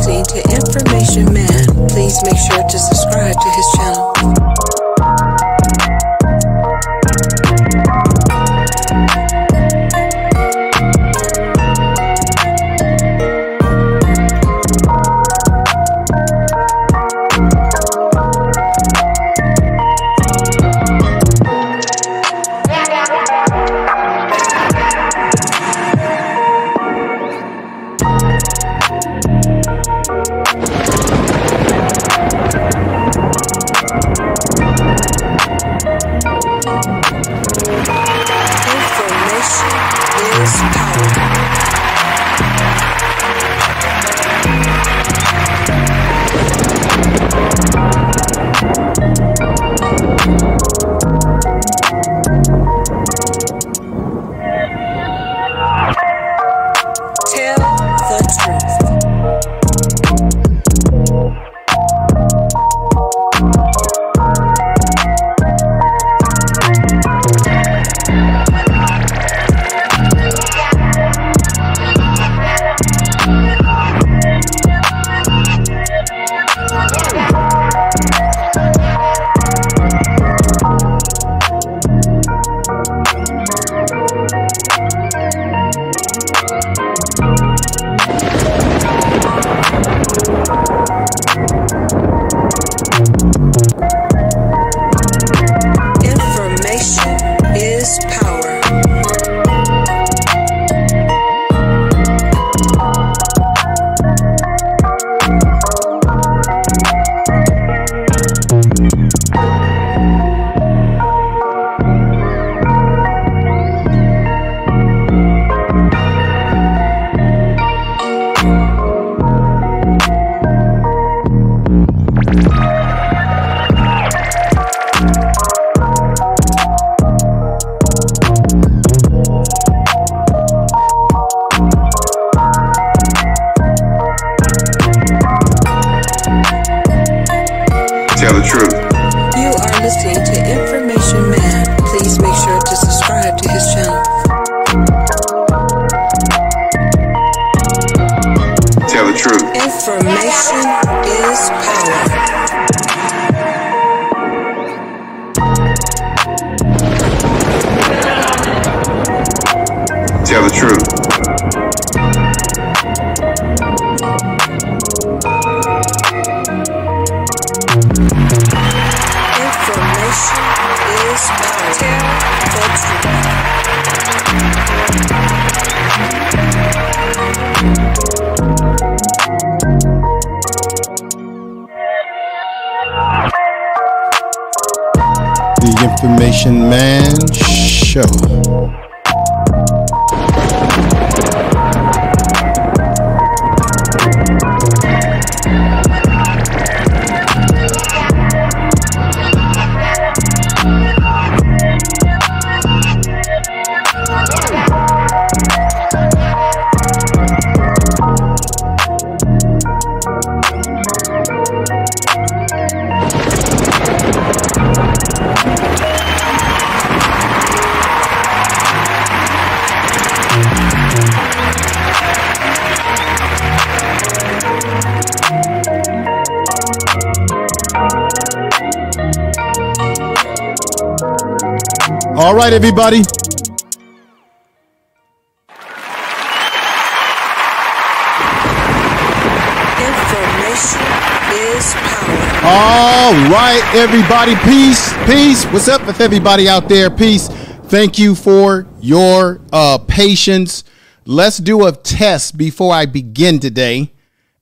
listening to Information Man. Please make sure to subscribe to his channel. Tell the truth. You are listening to Information Man. Please make sure to subscribe to his channel. Tell the truth. Information is power. Tell the truth. Information is power. Tell the truth. The Information Man Show. All right, everybody. Information is power. All right, everybody. Peace. Peace. What's up with everybody out there? Peace. Thank you for your patience. Let's do a test before I begin today.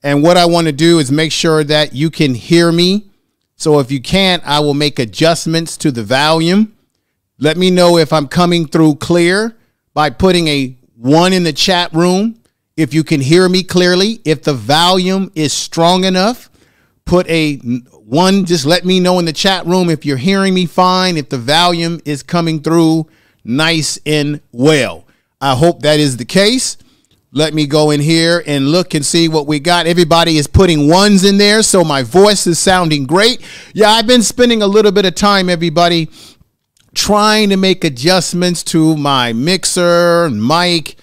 And what I want to do is make sure that you can hear me. So if you can't, I will make adjustments to the volume. Let me know if I'm coming through clear by putting a 1 in the chat room. If you can hear me clearly, if the volume is strong enough, put a 1. Just let me know in the chat room if you're hearing me fine, if the volume is coming through nice and well. I hope that is the case. Let me go in here and look and see what we got. Everybody is putting 1s in there, so my voice is sounding great. Yeah, I've been spending a little bit of time, everybody, trying to make adjustments to my mixer, mic,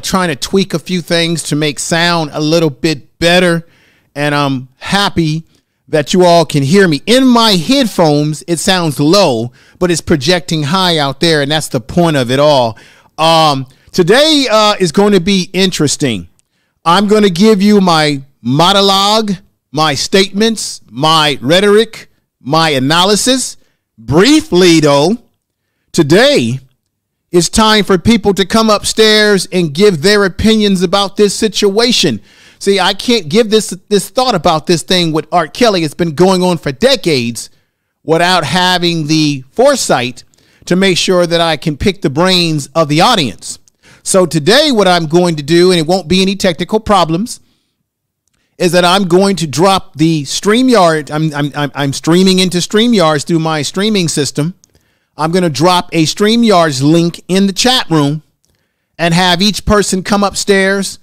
trying to tweak a few things to make sound a little bit better. and I'm happy that you all can hear me. In my headphones, it sounds low, but it's projecting high out there, and that's the point of it all. Today is going to be interesting. I'm going to give you my monologue, my statements, my rhetoric, my analysis. Briefly, though, today it's time for people to come upstairs and give their opinions about this situation. See, I can't give this thought about this thing with R. Kelly. It's been going on for decades without having the foresight to make sure that I can pick the brains of the audience. So today what I'm going to do, and it won't be any technical problems, is that I'm going to drop the StreamYard. I'm streaming into StreamYards through my streaming system. I'm going to drop a StreamYards link in the chat room and have each person come upstairs,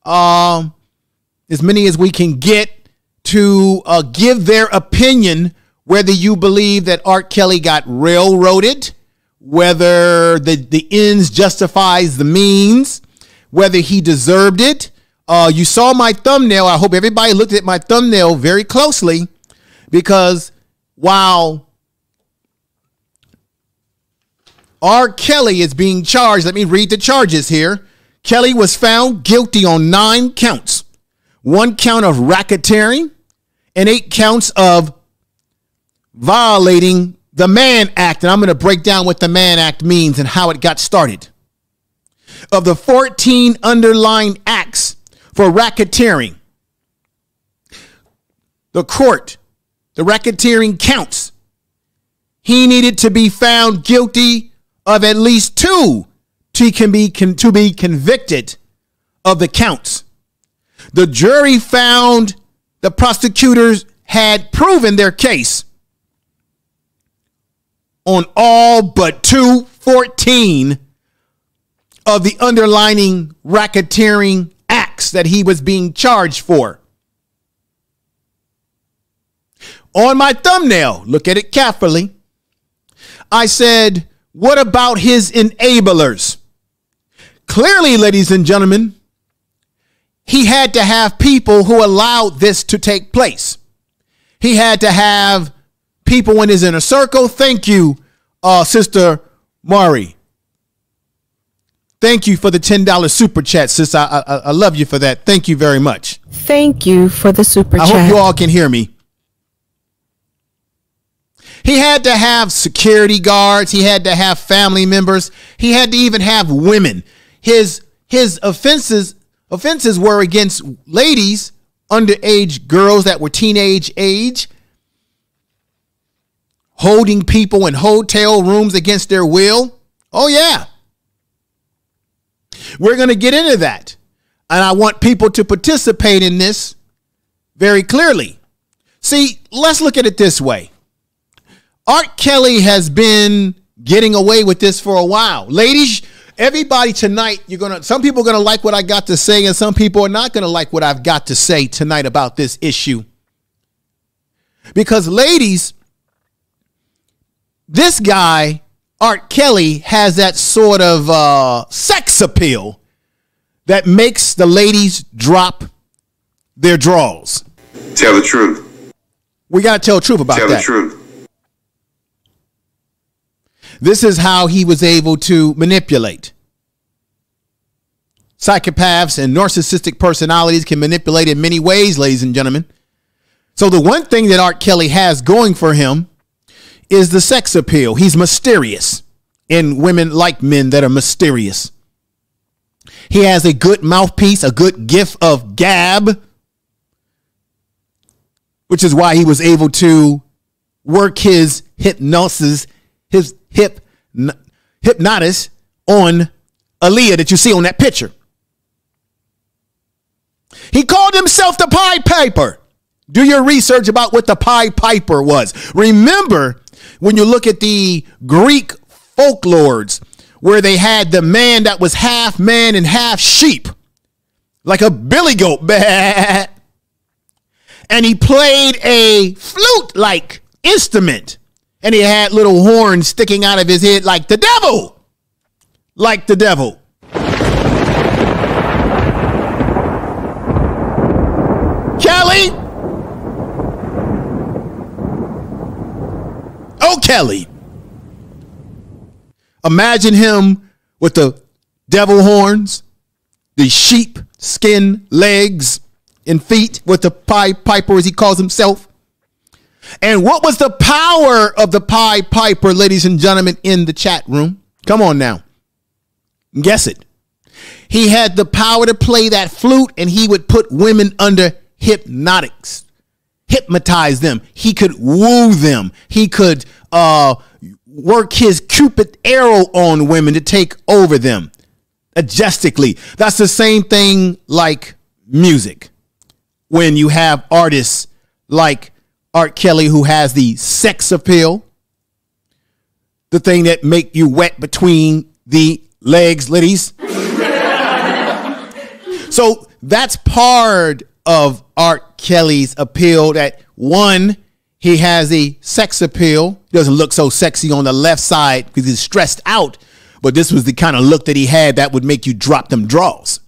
as many as we can get, to give their opinion, whether you believe that R. Kelly got railroaded, whether the ends justifies the means, whether he deserved it. You saw my thumbnail. I hope everybody looked at my thumbnail very closely, because while R. Kelly is being charged, let me read the charges here. Kelly was found guilty on 9 counts, 1 count of racketeering and 8 counts of violating the Mann Act. And I'm going to break down what the Mann Act means and how it got started. Of the 14 underlying acts for racketeering, the racketeering counts, he needed to be found guilty of at least 2 to be convicted of the counts. The jury found the prosecutors had proven their case on all but 14 of the underlying racketeering acts that he was being charged for. On my thumbnail, look at it carefully, I said, what about his enablers? Clearly, ladies and gentlemen, he had to have people who allowed this to take place. He had to have people in his inner circle. Thank you, Sister Mari. Thank you for the $10 super chat, sis. I love you for that. Thank you very much. Thank you for the super chat. I hope you all can hear me. He had to have security guards. He had to have family members. He had to even have women. His offenses were against ladies, underage girls that were teenage age, holding people in hotel rooms against their will. Oh, yeah. We're going to get into that. And I want people to participate in this very clearly. See, let's look at it this way. R. Kelly has been getting away with this for a while. Ladies, everybody tonight, some people are going to like what I got to say, and some people are not going to like what I've got to say tonight about this issue. Because ladies, this guy, R. Kelly, has that sort of sex appeal that makes the ladies drop their drawers. Tell the truth. We got to tell the truth about that. Tell the truth. This is how he was able to manipulate. Psychopaths and narcissistic personalities can manipulate in many ways, ladies and gentlemen. So the one thing that R. Kelly has going for him is the sex appeal. He's mysterious, and women like men that are mysterious. He has a good mouthpiece, a good gift of gab, which is why he was able to work his hypnosis, his hypnotis on Aaliyah that you see on that picture. He called himself the Pied Piper. Do your research about what the Pied Piper was. Remember, when you look at the Greek folklores, where they had the man that was half man and half sheep, like a billy goat, and he played a flute-like instrument, and he had little horns sticking out of his head like the devil. Like the devil. Kelly, go Kelly. Imagine him with the devil horns, the sheep skin legs and feet, with the Pied Piper, as he calls himself. And what was the power of the Pied Piper, ladies and gentlemen, in the chat room? Come on now. Guess it. He had the power to play that flute, and he would put women under hypnotics, hypnotize them. He could woo them. He could work his Cupid arrow on women to take over them majestically. That's the same thing like music. When you have artists like R. Kelly, who has the sex appeal, the thing that make you wet between the legs, ladies. So that's part of R. Kelly's appeal, that one, he has a sex appeal. He doesn't look so sexy on the left side because he's stressed out. But this was the kind of look that he had that would make you drop them draws.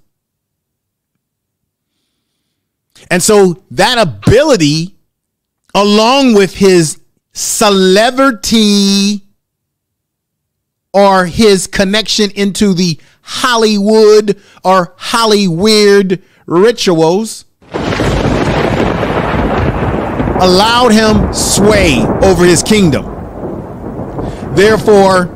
And so that ability, along with his celebrity or his connection into the Hollywood or Hollyweird rituals, allowed him sway over his kingdom. Therefore,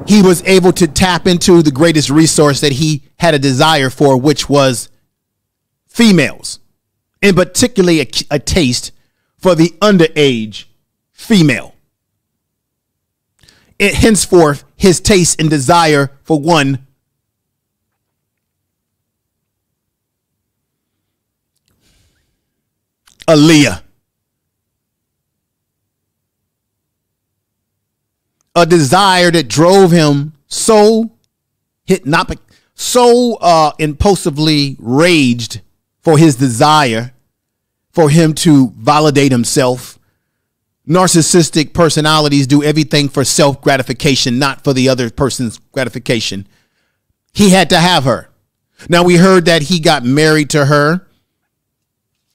he was able to tap into the greatest resource that he had a desire for, which was females, and particularly a taste for the underage female. Henceforth, his taste and desire for one Aaliyah. A desire that drove him so hypnotic, so impulsively raged for his desire for him to validate himself. Narcissistic personalities do everything for self-gratification, not for the other person's gratification. He had to have her. Now, we heard that he got married to her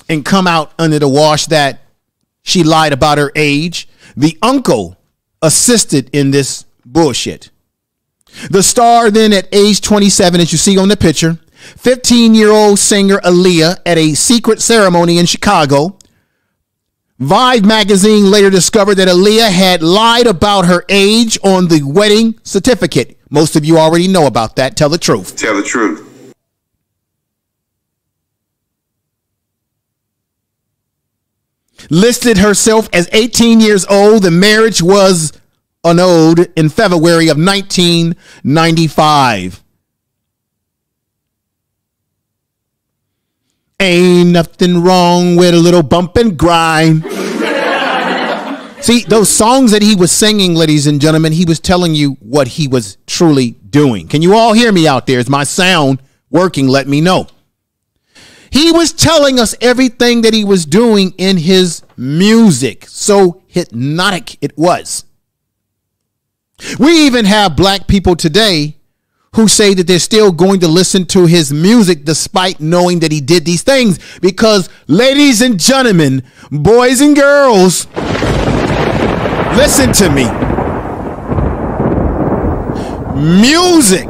and come out under the wash that she lied about her age. The uncle assisted in this bullshit. The star then, at age 27, as you see on the picture, 15-year-old singer Aaliyah, at a secret ceremony in Chicago. Vibe magazine later discovered that Aaliyah had lied about her age on the wedding certificate. Most of you already know about that. Tell the truth. Tell the truth. Listed herself as 18 years old. The marriage was annulled in February of 1995. Ain't nothing wrong with a little bump and grind. See, those songs that he was singing, ladies and gentlemen, he was telling you what he was truly doing. Can you all hear me out there? Is my sound working? Let me know. He was telling us everything that he was doing in his music. So hypnotic it was. We even have black people today who say that they're still going to listen to his music despite knowing that he did these things. Because, ladies and gentlemen, boys and girls, listen to me. Music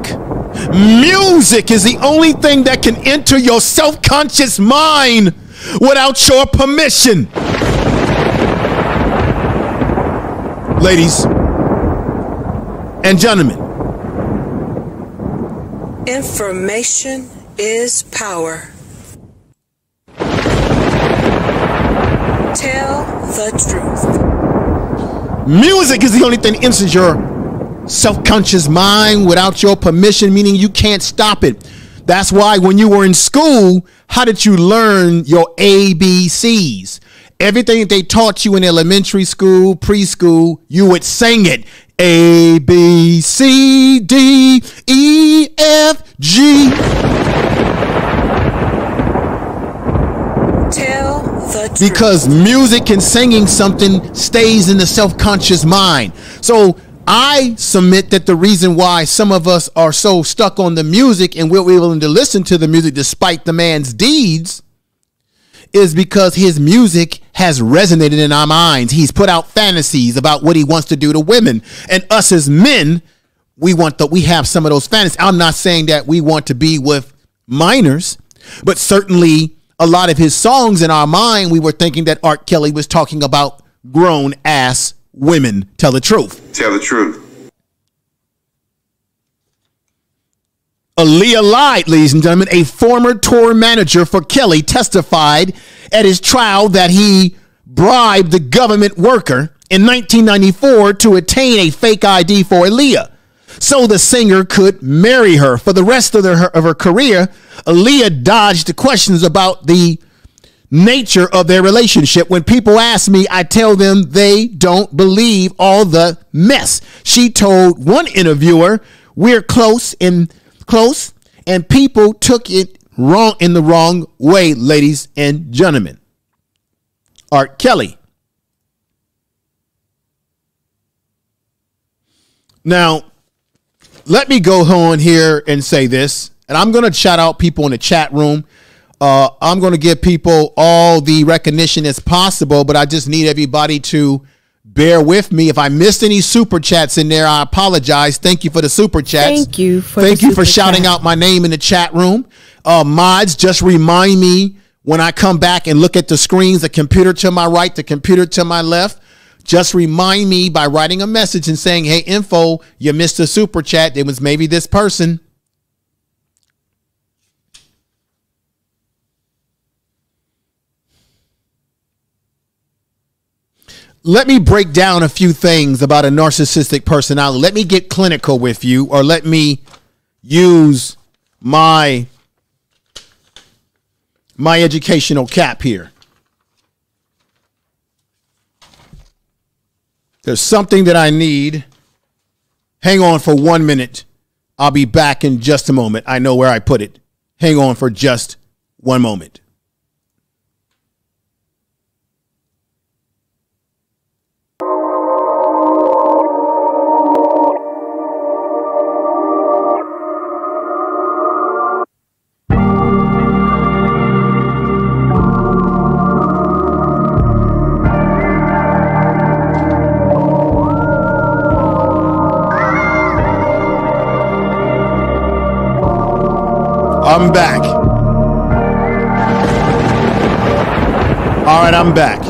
is the only thing that can enter your self-conscious mind without your permission. Ladies and gentlemen, information is power. Tell the truth. Music is the only thing that enters your self-conscious mind without your permission, meaning you can't stop it. That's why when you were in school, how did you learn your ABCs? Everything that they taught you in elementary school, preschool, you would sing it. A, B, C, D, E, F, G. Tell the truth. Because music and singing something stays in the self-conscious mind. So I submit that the reason why some of us are so stuck on the music and we're willing to listen to the music despite the man's deeds is because his music has resonated in our minds. He's put out fantasies about what he wants to do to women. And us as men, we have some of those fantasies. I'm not saying that we want to be with minors, but certainly a lot of his songs in our mind, we were thinking that R. Kelly was talking about grown ass women. Tell the truth. Tell the truth. Aaliyah lied, ladies and gentlemen. A former tour manager for Kelly testified at his trial that he bribed the government worker in 1994 to obtain a fake ID for Aaliyah so the singer could marry her. For the rest of her career, Aaliyah dodged the questions about the nature of their relationship. When people ask me, I tell them they don't believe all the mess. She told one interviewer, we're close and people took it wrong in the wrong way, ladies and gentlemen. R. Kelly. Now, let me go on here and say this, and I'm going to shout out people in the chat room. I'm going to give people all the recognition as possible, but I just need everybody to bear with me. If I missed any super chats in there, I apologize. Thank you for the super chats. Thank you for shouting out my name in the chat room. Mods, just remind me when I come back and look at the screens, the computer to my right, the computer to my left. Just remind me by writing a message and saying, hey, info, you missed a super chat. It was maybe this person. Let me break down a few things about a narcissistic personality. Let me get clinical with you, or let me use my educational cap here. There's something that I need. Hang on for 1 minute. I'll be back in just a moment. I know where I put it. Hang on for just 1 moment. I'm back. All right, I'm back.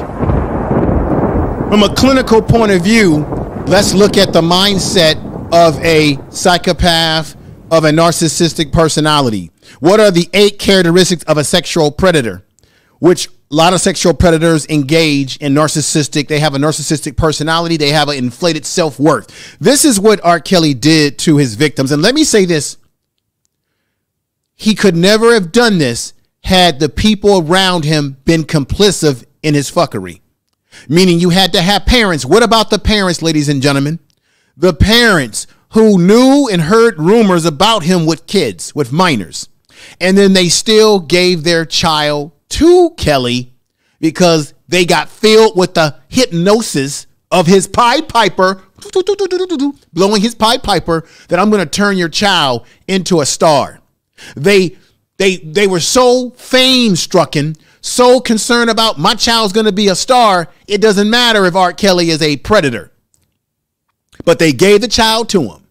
From a clinical point of view, let's look at the mindset of a psychopath, of a narcissistic personality. What are the 8 characteristics of a sexual predator? Which a lot of sexual predators engage in narcissistic. They have a narcissistic personality. They have an inflated self-worth. This is what R. Kelly did to his victims. And let me say this. He could never have done this had the people around him been complicit in his fuckery. Meaning you had to have parents. What about the parents, ladies and gentlemen? The parents who knew and heard rumors about him with kids, with minors. And then they still gave their child to Kelly because they got filled with the hypnosis of his Pied Piper, blowing his Pied Piper, that I'm going to turn your child into a star. They were so fame-strucken, so concerned about my child's going to be a star, it doesn't matter if R. Kelly is a predator. But they gave the child to him.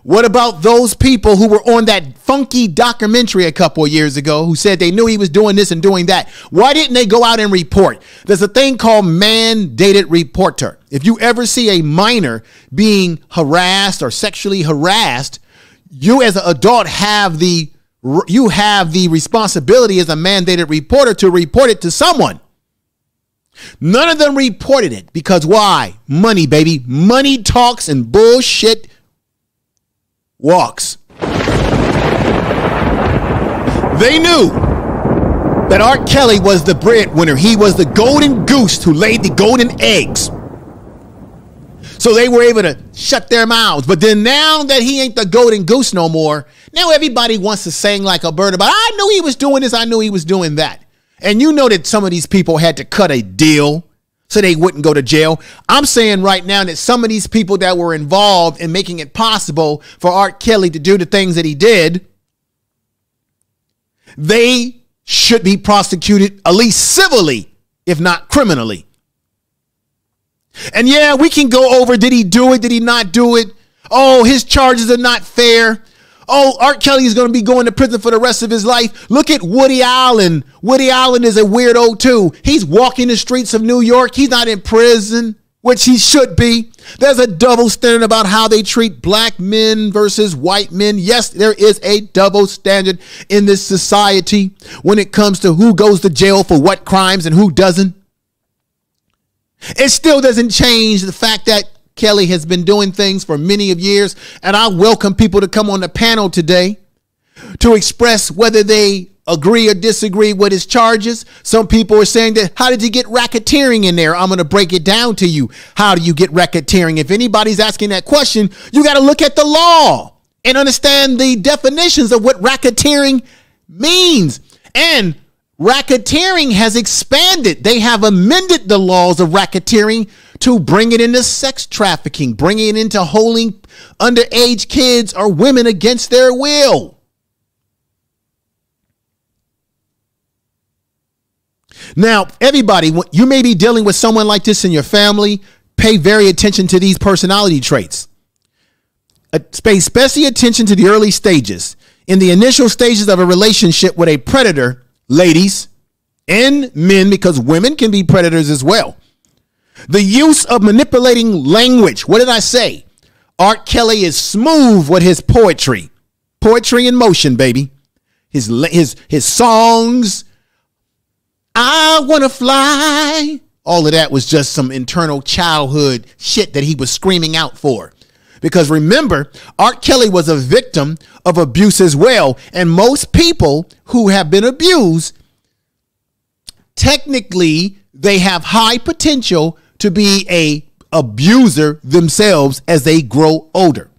What about those people who were on that funky documentary a couple of years ago who said they knew he was doing this and doing that? Why didn't they go out and report? There's a thing called mandated reporter. If you ever see a minor being harassed or sexually harassed, you as an adult have the responsibility as a mandated reporter to report it to someone. None of them reported it because why? Money, baby. Money talks and bullshit walks. They knew that R. Kelly was the breadwinner. He was the golden goose who laid the golden eggs. So they were able to shut their mouths. But then now that he ain't the golden goose no more, now everybody wants to sing like a bird about, I knew he was doing this, I knew he was doing that. And you know that some of these people had to cut a deal so they wouldn't go to jail. I'm saying right now that some of these people that were involved in making it possible for R. Kelly to do the things that he did, they should be prosecuted, at least civilly, if not criminally. And yeah, we can go over, did he do it? Did he not do it? Oh, his charges are not fair. Oh, R. Kelly is going to be going to prison for the rest of his life. Look at Woody Allen. Woody Allen is a weirdo too. He's walking the streets of New York. He's not in prison, which he should be. There's a double standard about how they treat black men versus white men. Yes, there is a double standard in this society when it comes to who goes to jail for what crimes and who doesn't. It still doesn't change the fact that Kelly has been doing things for many of years, and I welcome people to come on the panel today to express whether they agree or disagree with his charges. Some people are saying that, how did you get racketeering in there? I'm going to break it down to you. How do you get racketeering? If anybody's asking that question, you got to look at the law and understand the definitions of what racketeering means. And racketeering has expanded. They have amended the laws of racketeering to bring it into sex trafficking, bringing it into holding underage kids or women against their will. Now, everybody, you may be dealing with someone like this in your family. Pay very attention to these personality traits. Pay special attention to the early stages. In the initial stages of a relationship with a predator, ladies and men, because women can be predators as well. The use of manipulating language. What did I say? R. Kelly is smooth with his poetry. Poetry in motion, baby. His songs. I want to fly. All of that was just some internal childhood shit that he was screaming out for. Because remember, R. Kelly was a victim of abuse as well. And most people who have been abused, technically, they have high potential to be a abuser themselves as they grow older.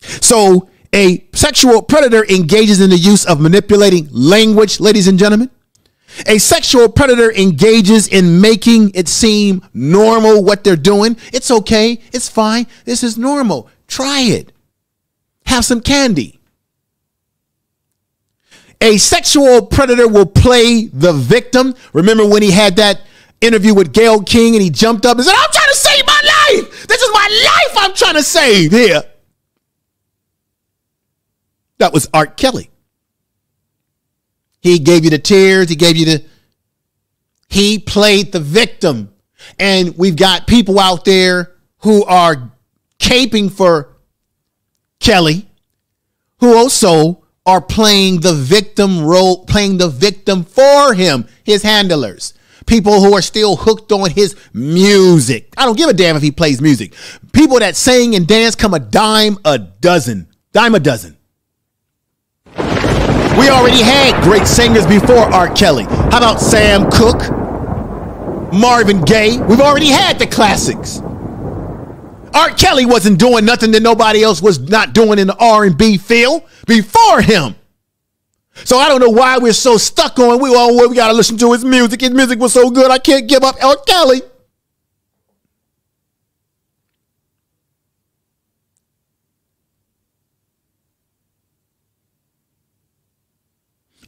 So a sexual predator engages in the use of manipulating language, ladies and gentlemen. A sexual predator engages in making it seem normal what they're doing. It's okay. It's fine. This is normal. Try it. Have some candy. A sexual predator will play the victim. Remember when he had that interview with Gayle King and he jumped up and said, I'm trying to save my life. This is my life I'm trying to save here. That was R. Kelly. He gave you the tears. He played the victim. And we've got people out there who are caping for Kelly, who also are playing the victim role, playing the victim for him, his handlers. People who are still hooked on his music. I don't give a damn if he plays music. People that sing and dance come a dime a dozen. Dime a dozen. We already had great singers before R. Kelly. How about Sam Cooke, Marvin Gaye? We've already had the classics. R. Kelly wasn't doing nothing that nobody else was not doing in the R&B field before him. So I don't know why we're so stuck on, we got to listen to his music. His music was so good, I can't give up R. Kelly.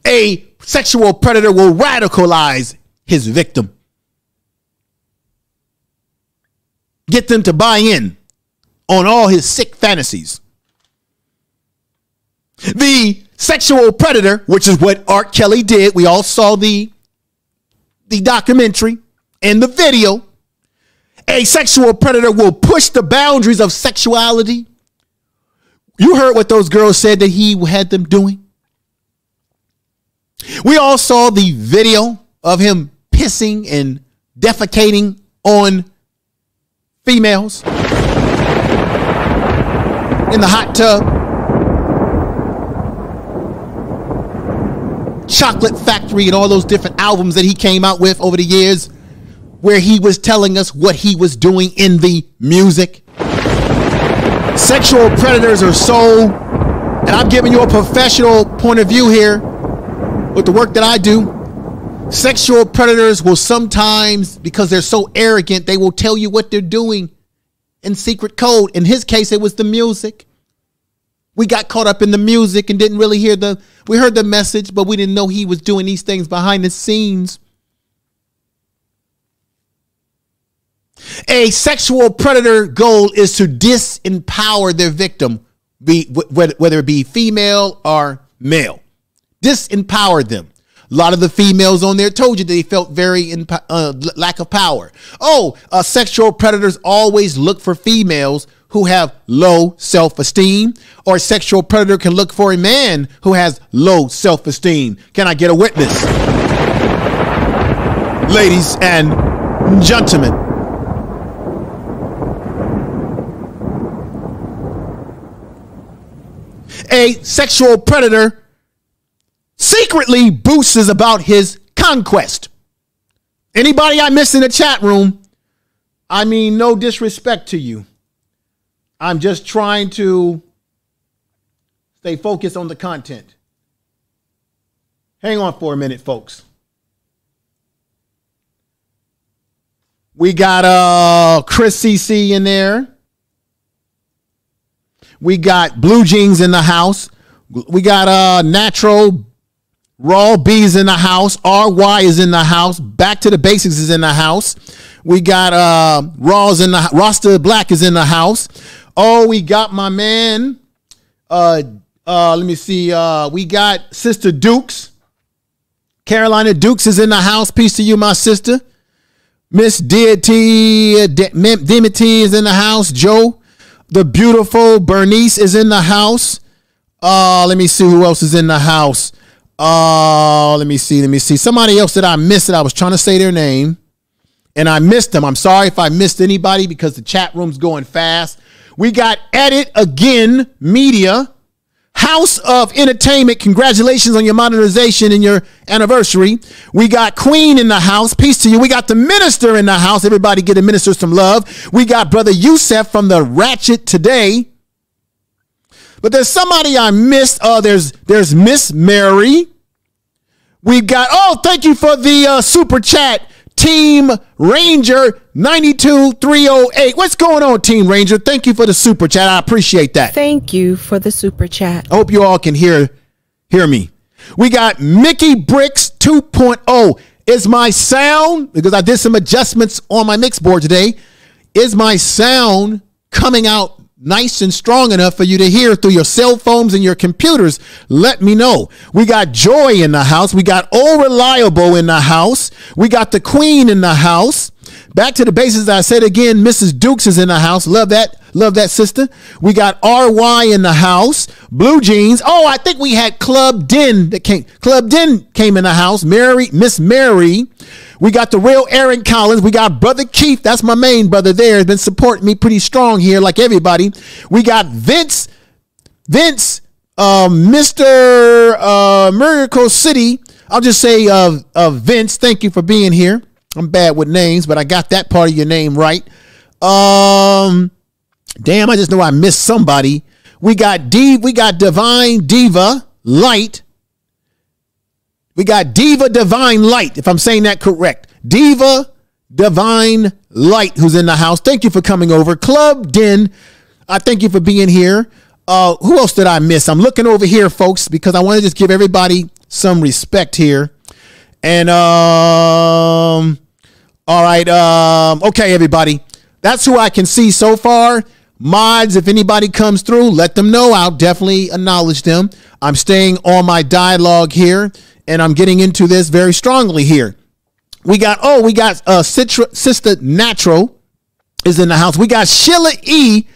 A sexual predator will radicalize his victim. Get them to buy in on all his sick fantasies. The sexual predator, which is what R. Kelly did. We all saw the documentary and the video. A sexual predator will push the boundaries of sexuality. You heard what those girls said that he had them doing. We all saw the video of him pissing and defecating on females in the hot tub. Chocolate Factory and all those different albums that he came out with over the years, where he was telling us what he was doing in the music. Sexual predators are so, and I'm giving you a professional point of view here with the work that I do. Sexual predators will sometimes, because they're so arrogant, they will tell you what they're doing in secret code. In his case, it was the music. We got caught up in the music and didn't really hear we heard the message, but we didn't know he was doing these things behind the scenes. A sexual predator goal is to disempower their victim, whether it be female or male. Disempower them. A lot of the females on there told you they felt very lack of power. Oh, sexual predators always look for females who have low self-esteem, or a sexual predator can look for a man who has low self-esteem. Can I get a witness? Ladies and gentlemen. A sexual predator secretly boasts about his conquest. Anybody I miss in the chat room, I mean, no disrespect to you. I'm just trying to stay focused on the content. Hang on for a minute, folks. We got Chris CC in there. We got Blue Jeans in the house. We got Natural Raw B's in the house. RY is in the house. Back to the Basics is in the house. We got Raw's in the Rasta Black is in the house. Oh, we got my man. Let me see. We got Sister Dukes. Carolina Dukes is in the house. Peace to you, my sister. Miss Deity Dimity is in the house. Joe, the beautiful Bernice is in the house. Let me see who else is in the house. Let me see. Somebody else that I missed that I was trying to say their name and I missed them. I'm sorry if I missed anybody because the chat room's going fast. We got Edit Again Media, House of Entertainment. Congratulations on your modernization and your anniversary. We got Queen in the house. Peace to you. We got the minister in the house. Everybody get the minister some love. We got Brother Youssef from the Ratchet Today. But there's somebody I missed. There's Miss Mary. We got, thank you for the super chat. Team Ranger 92308. What's going on, Team Ranger? Thank you for the super chat. I appreciate that. Thank you for the super chat. I hope you all can hear me. We got Mickey Bricks 2.0. Is my sound, because I did some adjustments on my mix board today, is my sound coming out nice and strong enough for you to hear through your cell phones and your computers? Let me know. We got Joy in the house. We got Old Reliable in the house. We got the Queen in the house. Back to the basics. I said again, Mrs. Dukes is in the house. Love that. Love that, sister. We got RY in the house. Blue Jeans. Oh, I think we had Club Den that came. Club Den came in the house. Miss Mary. We got the real Aaron Collins. We got Brother Keith. That's my main brother there. Has been supporting me pretty strong here, like everybody. We got Vince, Mr. Miracle City. I'll just say Vince, thank you for being here. I'm bad with names, but I got that part of your name right. Damn, I just know I missed somebody. We got Divine Diva Light. We got Diva Divine Light, if I'm saying that correct. Diva Divine Light, who's in the house. Thank you for coming over. Club Den, I thank you for being here. Who else did I miss? I'm looking over here, folks, because I want to just give everybody some respect here. And all right, okay, everybody. That's who I can see so far. Mods, if anybody comes through, let them know. I'll definitely acknowledge them. I'm staying on my dialogue here, and I'm getting into this very strongly here. We got Sister Natural is in the house. We got Sheila E.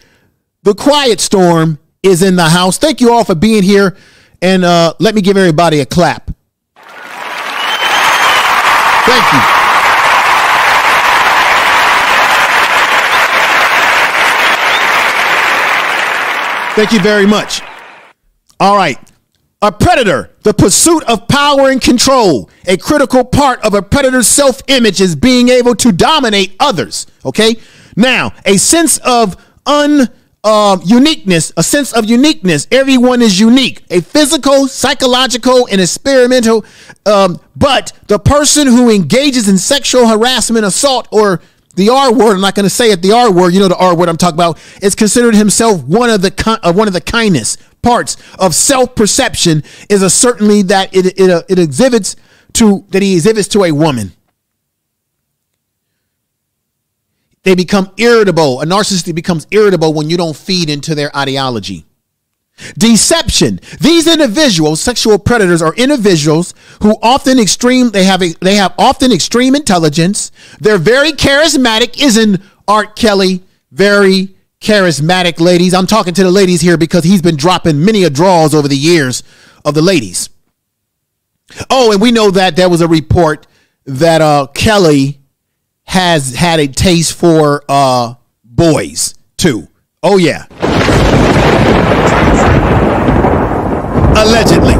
The Quiet Storm is in the house. Thank you all for being here, and let me give everybody a clap. Thank you. Thank you very much. All right. A predator, the pursuit of power and control. A critical part of a predator's self-image is being able to dominate others. Okay. Now, a sense of uniqueness, a sense of uniqueness. Everyone is unique. A physical, psychological, and experimental. But the person who engages in sexual harassment, assault, or the R word, I'm not going to say it, the R word, you know the R word I'm talking about, is considered himself one of the kindness parts of self-perception is certainly that it exhibits to, that he exhibits to a woman. They become irritable. A narcissist becomes irritable when you don't feed into their ideology. Deception. These individuals, sexual predators, are individuals who often they have often extreme intelligence. They're very charismatic. Isn't Art Kelly very charismatic, ladies? I'm talking to the ladies here because he's been dropping many a draws over the years of the ladies. Oh, and we know that there was a report that Kelly has had a taste for boys too. Oh yeah. Allegedly.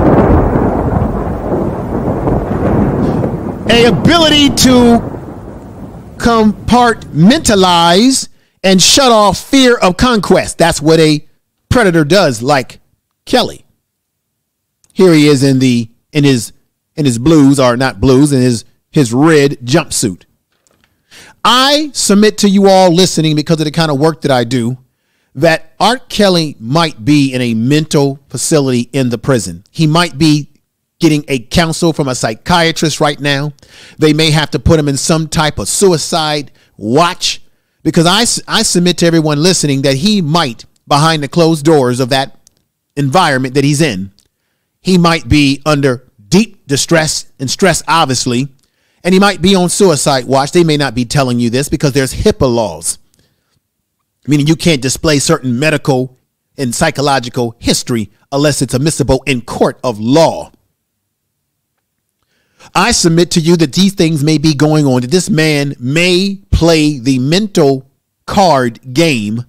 A ability to compartmentalize and shut off fear of conquest. That's what a predator does, like Kelly. Here he is in his blues, or not blues, in his red jumpsuit. I submit to you all listening, because of the kind of work that I do, that Art Kelly might be in a mental facility in the prison. He might be getting a counsel from a psychiatrist right now. They may have to put him in some type of suicide watch, because I submit to everyone listening that he might, behind the closed doors of that environment that he's in, he might be under deep distress and stress, obviously, and he might be on suicide watch. They may not be telling you this because there's HIPAA laws, meaning you can't display certain medical and psychological history unless it's admissible in court of law. I submit to you that these things may be going on, that this man may play the mental card game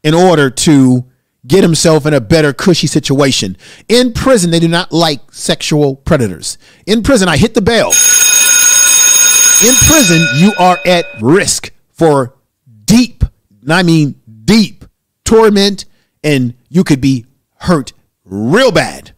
in order to get himself in a better, cushy situation. In prison, they do not like sexual predators. In prison, I hit the bell. In prison, you are at risk for deep, I mean deep torment, and you could be hurt real bad.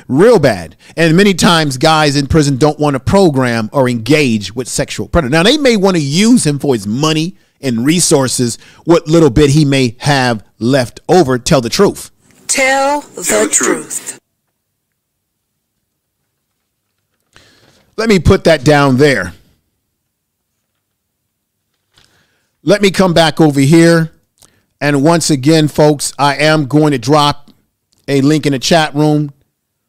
Real bad. And many times guys in prison don't want to program or engage with sexual predator. Now, they may want to use him for his money and resources, what little bit he may have left over. Tell the truth. Tell the truth. Let me put that down there. Let me come back over here. And once again, folks, I am going to drop a link in the chat room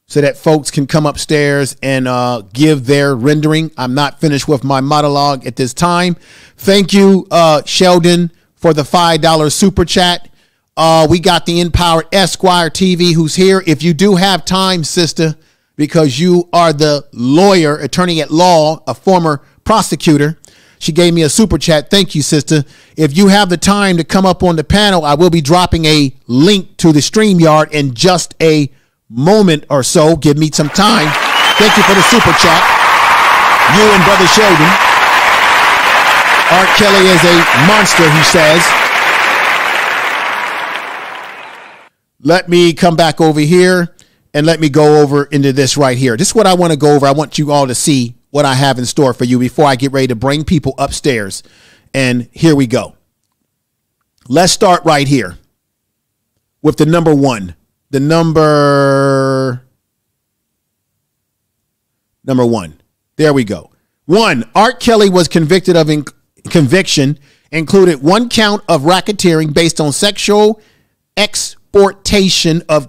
so that folks can come upstairs and give their rendering. I'm not finished with my monologue at this time. Thank you, Sheldon, for the $5 super chat. We got the Empowered Esquire TV who's here. If you do have time, sister, because you are the lawyer, attorney at law, a former prosecutor, she gave me a super chat. Thank you, sister. If you have the time to come up on the panel, I will be dropping a link to the StreamYard in just a moment or so. Give me some time. Thank you for the super chat. You and Brother Sheldon. Art Kelly is a monster, he says. Let me come back over here and let me go over into this right here. This is what I want to go over. I want you all to see what I have in store for you before I get ready to bring people upstairs. And here we go. Let's start right here with the number one. The number one. There we go. 1. Art Kelly was convicted of conviction included 1 count of racketeering based on sexual exportation of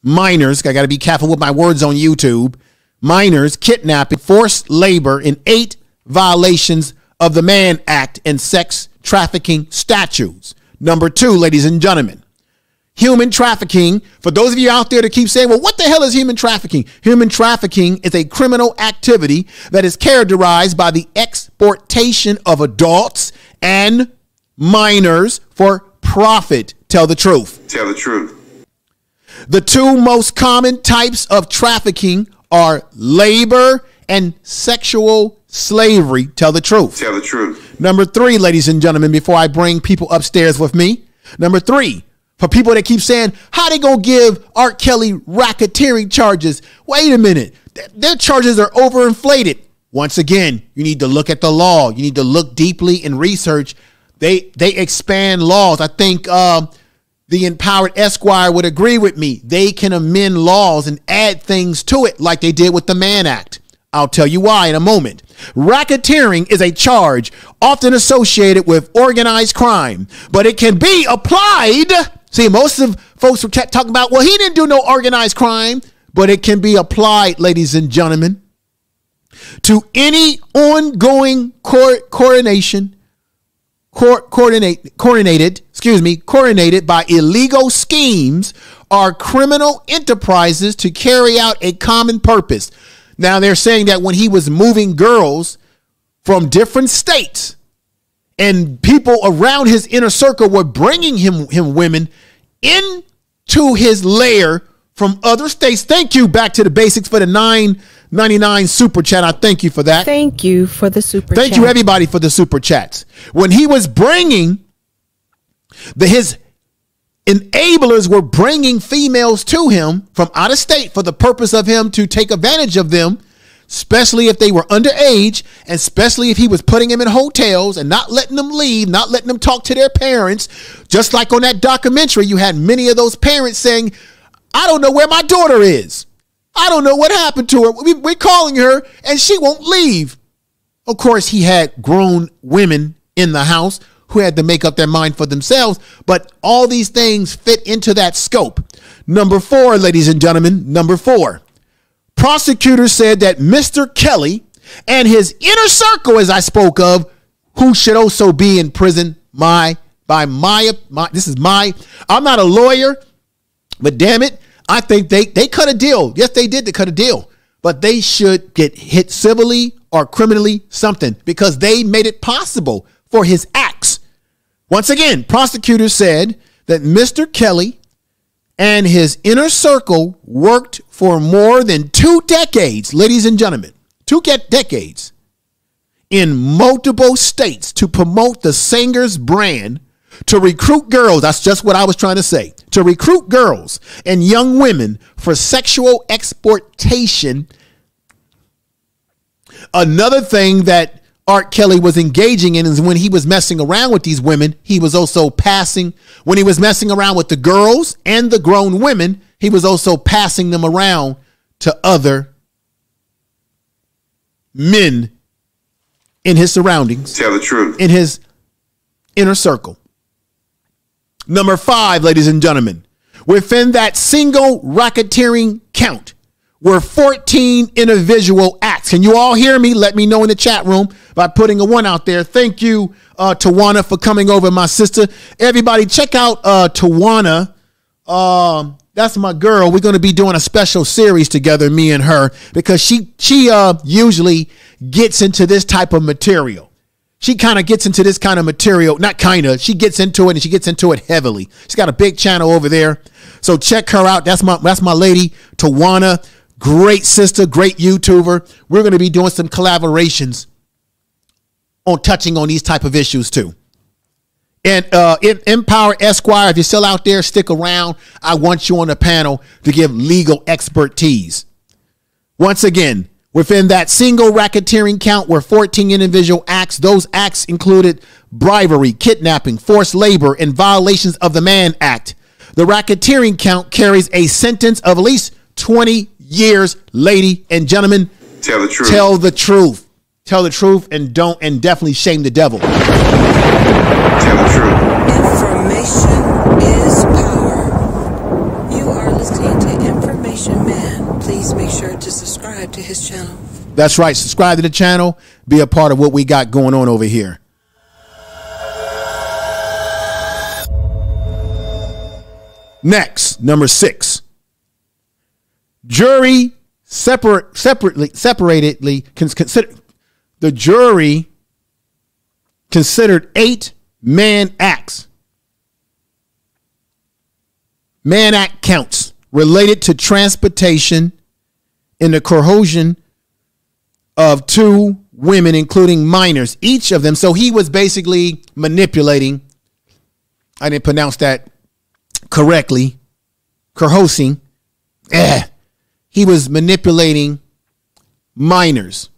minors. I got to be careful with my words on YouTube. Minors, kidnapping, forced labor, and 8 violations of the Mann Act and sex trafficking statutes. Number 2, ladies and gentlemen. Human trafficking. For those of you out there that keep saying, well, what the hell is human trafficking? Human trafficking is a criminal activity that is characterized by the exportation of adults and minors for profit. Tell the truth. Tell the truth. The 2 most common types of trafficking are labor and sexual slavery. Tell the truth. Tell the truth. Number 3, ladies and gentlemen, before I bring people upstairs with me. Number 3, for people that keep saying, how they gonna give Art Kelly racketeering charges? Wait a minute. Their charges are overinflated. Once again, you need to look at the law. You need to look deeply and research. They expand laws. I think the Empowered Esquire would agree with me. They can amend laws and add things to it like they did with the Mann Act. I'll tell you why in a moment. Racketeering is a charge often associated with organized crime, but it can be applied. See, most of folks were talking about, well, he didn't do no organized crime, but it can be applied, ladies and gentlemen, to any ongoing coronated by illegal schemes or criminal enterprises to carry out a common purpose. Now they're saying that when he was moving girls from different states and people around his inner circle were bringing him women into his lair from other states. Thank you, Back to the Basics, for the $9.99 super chat. I thank you for that. Thank you for the super chat. Thank you, everybody, for the super chats. When he was bringing his enablers were bringing females to him from out of state for the purpose of him to take advantage of them, especially if they were underage, and especially if he was putting them in hotels and not letting them leave, not letting them talk to their parents. Just like on that documentary, you had many of those parents saying, I don't know where my daughter is. I don't know what happened to her. We're calling her and she won't leave. Of course, he had grown women in the house who had to make up their mind for themselves. But all these things fit into that scope. Number 4, ladies and gentlemen, number 4. Prosecutors said that Mr. Kelly and his inner circle, as I spoke of, who should also be in prison, I'm not a lawyer, but damn it, I think they cut a deal. Yes, they did. They cut a deal, but they should get hit civilly or criminally, something, because they made it possible for his acts. Once again, prosecutors said that Mr. Kelly and his inner circle worked for more than 2 decades, ladies and gentlemen, 2 decades in multiple states to promote the singer's brand, to recruit girls. That's just what I was trying to say. To recruit girls and young women for sexual exploitation. Another thing that R. Kelly was engaging in is when he was messing around with these women, he was also when he was messing around with the girls and the grown women, he was also passing them around to other men in his surroundings. Tell the truth. In his inner circle. Number 5, ladies and gentlemen, within that single racketeering count were 14 individual acts. Can you all hear me? Let me know in the chat room by putting a 1 out there. Thank you, Tawana, for coming over, my sister. Everybody, check out Tawana. That's my girl. We're going to be doing a special series together, me and her, because she usually gets into this type of material. She kind of gets into this kind of material. Not kind of. She gets into it, and she gets into it heavily. She's got a big channel over there. So check her out. That's my lady, Tawana. Great sister, great YouTuber. We're going to be doing some collaborations on touching on these type of issues too. And Empower Esquire, if you're still out there, stick around. I want you on the panel to give legal expertise. Once again, within that single racketeering count were 14 individual acts. Those acts included bribery, kidnapping, forced labor, and violations of the Mann Act. The racketeering count carries a sentence of at least 20 years, lady and gentlemen. Tell the truth. Tell the truth. Tell the truth and definitely shame the devil. Tell the truth. Information is power. You are listening to Information Man. Please make sure to subscribe to his channel. That's right. Subscribe to the channel. Be a part of what we got going on over here. Next, number 6. Jury separately considered. The jury considered 8 Mann Acts. Mann Act counts related to transportation in the coercion of 2 women, including minors, each of them. So he was basically manipulating. I didn't pronounce that correctly. Coercing. He was manipulating minors.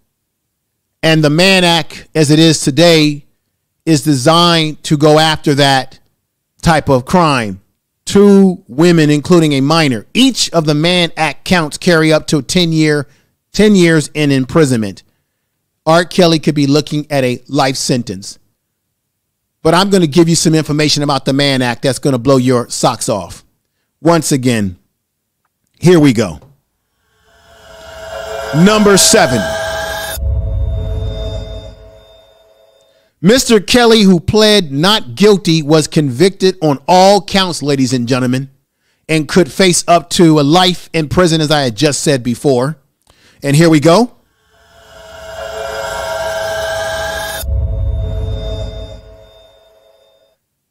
And the Mann Act, as it is today, is designed to go after that type of crime. 2 women, including a minor. Each of the Mann Act counts carry up to 10 years in imprisonment. R. Kelly could be looking at a life sentence. But I'm going to give you some information about the Mann Act that's going to blow your socks off. Once again, here we go. Number 7. Mr. Kelly, who pled not guilty, was convicted on all counts, ladies and gentlemen, and could face up to a life in prison, as I had just said before. And here we go.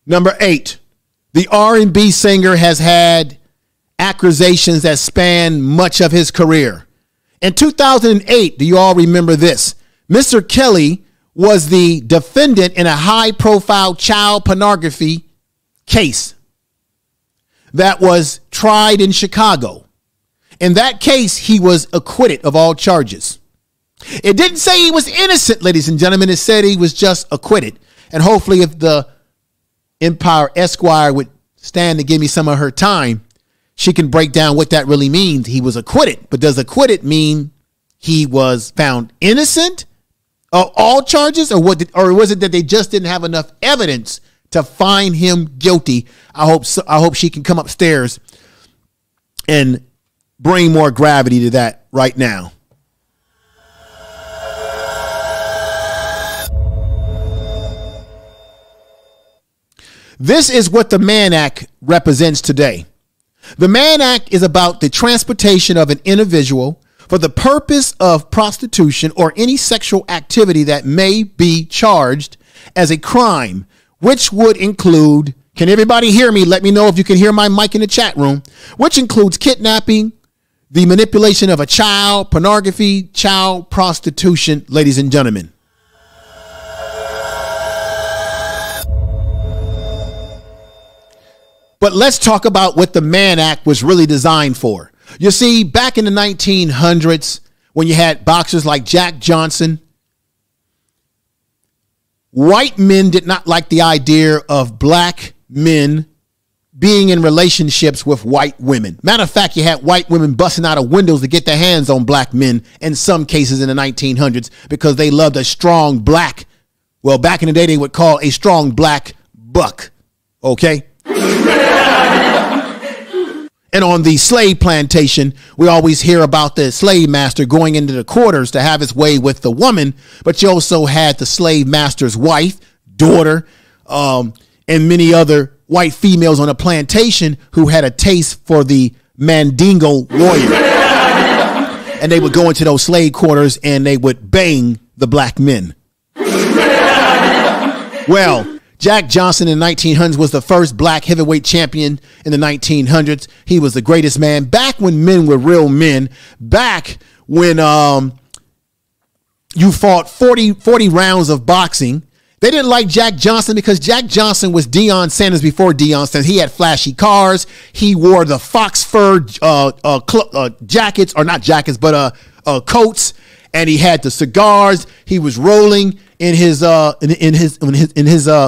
Number 8, the R&B singer has had accusations that span much of his career. In 2008, do you all remember this? Mr. Kelly was the defendant in a high-profile child pornography case that was tried in Chicago. In that case, he was acquitted of all charges. It didn't say he was innocent, ladies and gentlemen. It said he was just acquitted. And hopefully, if the Empire Esquire would stand to give me some of her time, she can break down what that really means. He was acquitted. But does acquitted mean he was found innocent of all charges, or was it that they just didn't have enough evidence to find him guilty? I hope she can come upstairs and bring more gravity to that right now. This is what the Mann Act represents today. The Mann Act is about the transportation of an individual for the purpose of prostitution or any sexual activity that may be charged as a crime, which would include, can everybody hear me? Let me know if you can hear my mic in the chat room, which includes kidnapping, the manipulation of a child, pornography, child prostitution, ladies and gentlemen. But let's talk about what the Mann Act was really designed for. You see, back in the 1900s, when you had boxers like Jack Johnson, white men did not like the idea of black men being in relationships with white women. Matter of fact, you had white women busting out of windows to get their hands on black men in some cases in the 1900s because they loved a strong black, well, back in the day, they would call a strong black buck. Okay. And on the slave plantation, we always hear about the slave master going into the quarters to have his way with the woman. But you also had the slave master's wife, daughter, and many other white females on a plantation who had a taste for the Mandingo warrior. And they would go into those slave quarters and they would bang the black men. Well, Jack Johnson in the 1900s was the first black heavyweight champion in the 1900s. He was the greatest man back when men were real men, back when you fought 40 rounds of boxing. They didn't like Jack Johnson because Jack Johnson was Deion Sanders before Deion Sanders. He had flashy cars. He wore the fox fur jackets, or not jackets, but coats. And he had the cigars. He was rolling in his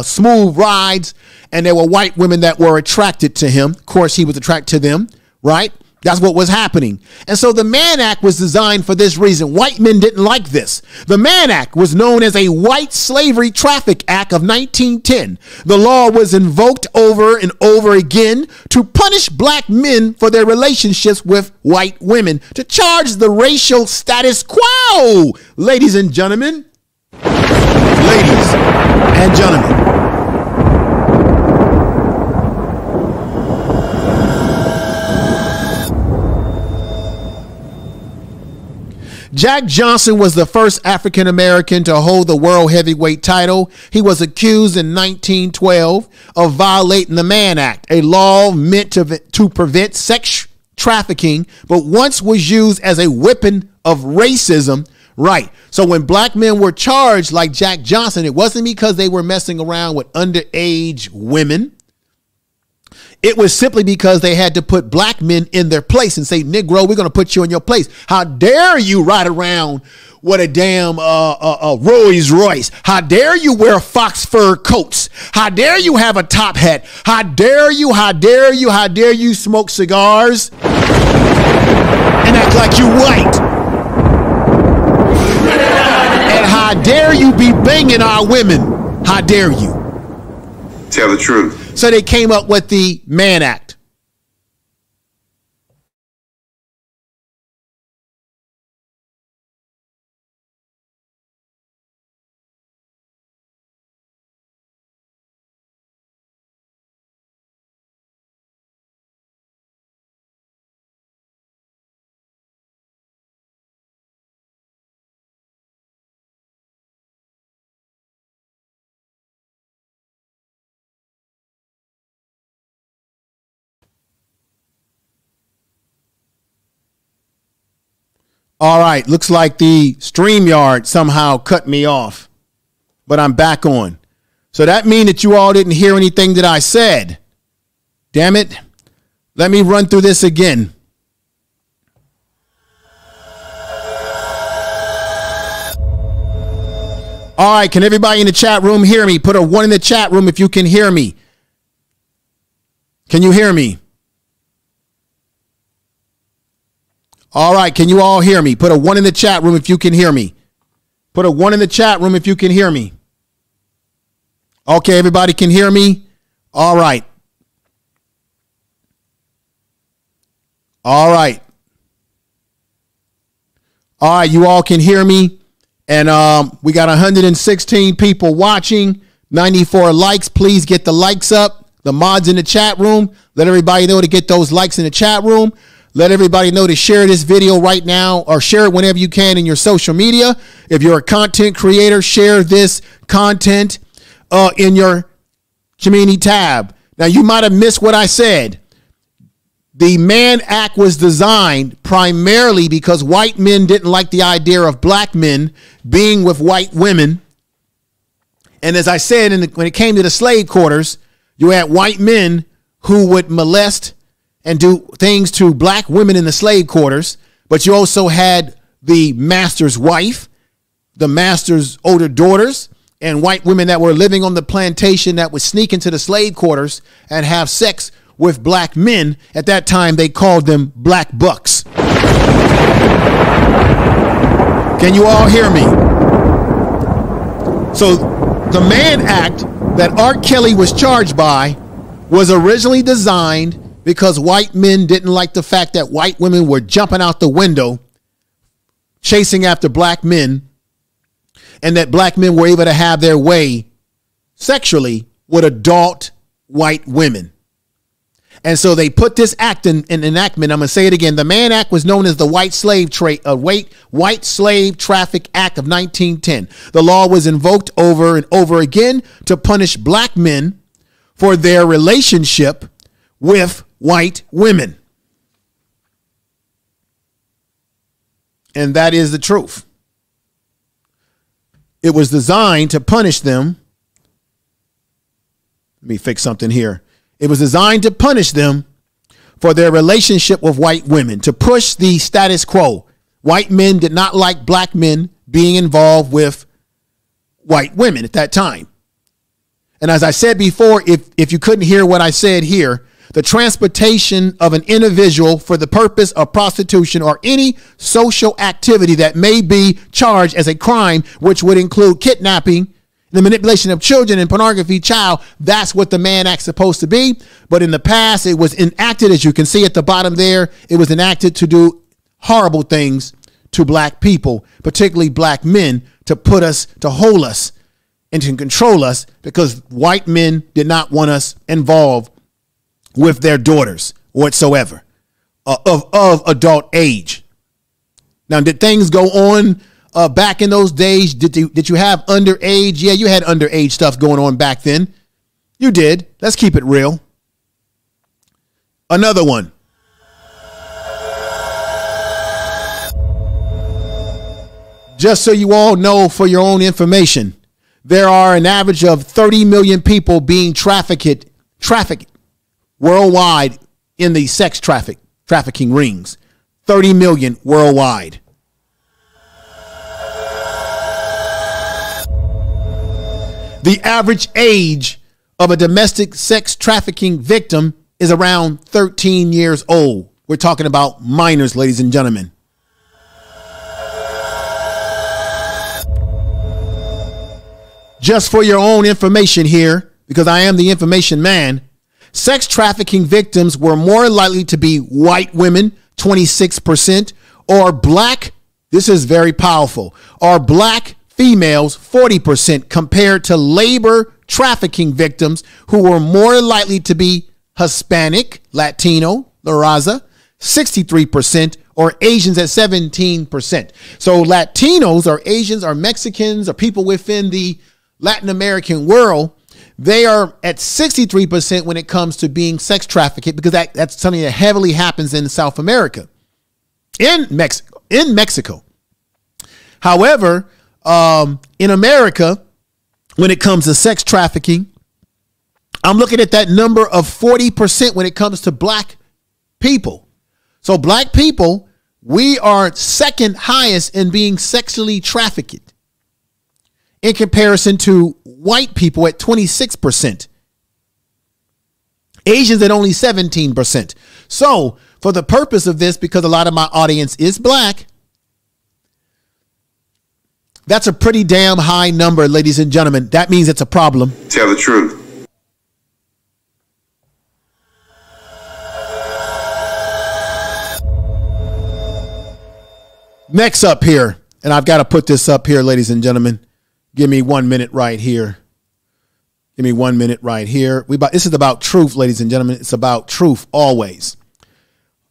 smooth rides, and there were white women that were attracted to him. Of course, he was attracted to them, right? That's what was happening. And so the Mann Act was designed for this reason. White men didn't like this. The Mann Act was known as a White Slavery Traffic Act of 1910. The law was invoked over and over again to punish black men for their relationships with white women, to charge the racial status quo. Ladies and gentlemen, ladies and gentlemen, Jack Johnson was the first African American to hold the world heavyweight title. He was accused in 1912 of violating the Mann Act, a law meant to prevent sex trafficking, but once was used as a weapon of racism. Right. So when black men were charged like Jack Johnson, it wasn't because they were messing around with underage women. It was simply because they had to put black men in their place and say, Negro, we're going to put you in your place. How dare you ride around with a damn Rolls Royce? How dare you wear fox fur coats? How dare you have a top hat? How dare you, how dare you, how dare you smoke cigars and act like you white? And how How dare you be banging our women? How dare you? Tell the truth. So they came up with the Mann Act. All right, looks like the StreamYard somehow cut me off, but I'm back on. So that means that you all didn't hear anything that I said. Damn it. Let me run through this again. All right, can everybody in the chat room hear me? Put a 1 in the chat room if you can hear me. Can you hear me? All right, can you all hear me? Put a 1 in the chat room if you can hear me. Put a 1 in the chat room if you can hear me. Okay, everybody can hear me? All right. All right. All right, you all can hear me. And we got 116 people watching, 94 likes. Please get the likes up. The mods in the chat room, let everybody know to get those likes in the chat room. Let everybody know to share this video right now, or share it whenever you can in your social media. If you're a content creator, share this content in your community tab. Now, you might have missed what I said. The Mann Act was designed primarily because white men didn't like the idea of black men being with white women. And as I said, when it came to the slave quarters, you had white men who would molest and do things to black women in the slave quarters. But you also had the master's wife, the master's older daughters, and white women that were living on the plantation that would sneak into the slave quarters and have sex with black men. At that time, they called them black bucks. Can you all hear me? So the Mann Act that R. Kelly was charged by was originally designed because white men didn't like the fact that white women were jumping out the window, chasing after black men, and that black men were able to have their way sexually with adult white women. And so they put this act in enactment. I'm going to say it again. The Mann Act was known as the White Slave Traffic Act of 1910. The law was invoked over and over again to punish black men for their relationship with white women. And that is the truth. It was designed to punish them. Let me fix something here. It was designed to punish them for their relationship with white women, to push the status quo. White men did not like black men being involved with white women at that time. And as I said before, if you couldn't hear what I said here, the transportation of an individual for the purpose of prostitution or any social activity that may be charged as a crime, which would include kidnapping, the manipulation of children, and pornography child, that's what the Mann Act's supposed to be. But in the past, it was enacted, as you can see at the bottom there, it was enacted to do horrible things to black people, particularly black men, to put us, to hold us, and to control us, because white men did not want us involved with their daughters whatsoever of adult age. Now, did things go on back in those days? Did you have underage? Yeah, you had underage stuff going on back then. You did. Let's keep it real. Another one. Just so you all know, for your own information, there are an average of 30 million people being trafficked worldwide in the sex trafficking rings. 30 million worldwide. The average age of a domestic sex trafficking victim is around 13 years old. We're talking about minors, ladies and gentlemen. Just for your own information here, because I am the information man, sex trafficking victims were more likely to be white women, 26%, or black, this is very powerful, or black females, 40%, compared to labor trafficking victims who were more likely to be Hispanic, Latino, La Raza, 63%, or Asians at 17%. So Latinos or Asians or Mexicans or people within the Latin American world, they are at 63% when it comes to being sex trafficked, because that's something that heavily happens in South America, in Mexico. However, in America, when it comes to sex trafficking, I'm looking at that number of 40% when it comes to black people. So black people, we are second highest in being sexually trafficked in comparison to white people at 26%. Asians at only 17%. So for the purpose of this, because a lot of my audience is black, that's a pretty damn high number, ladies and gentlemen. That means it's a problem. Tell the truth. Next up here, and I've got to put this up here, ladies and gentlemen. Give me 1 minute right here. Give me 1 minute right here. This is about truth, ladies and gentlemen. It's about truth always.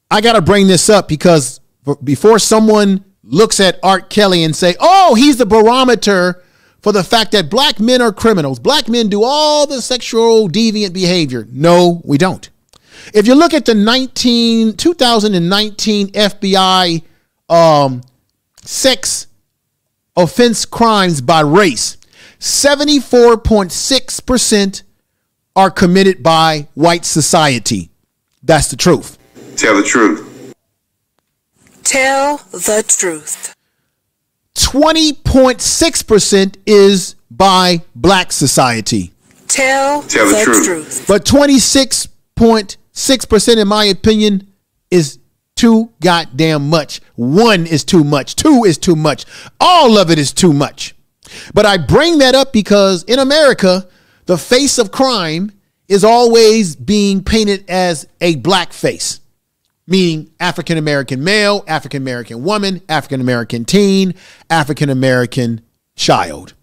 I got to bring this up because before someone looks at R. Kelly and say, oh, he's the barometer for the fact that black men are criminals. Black men do all the sexual deviant behavior. No, we don't. If you look at the 2019 FBI sex offense crimes by race, 74.6% are committed by white society. That's the truth. Tell the truth. Tell the truth. 20.6% is by black society. Tell the truth. But 26.6%, in my opinion, is too goddamn much. 1 is too much. 2 is too much. All of it is too much. But I bring that up because in America, the face of crime is always being painted as a black face, meaning African-American male, African-American woman, African-American teen, African-American child.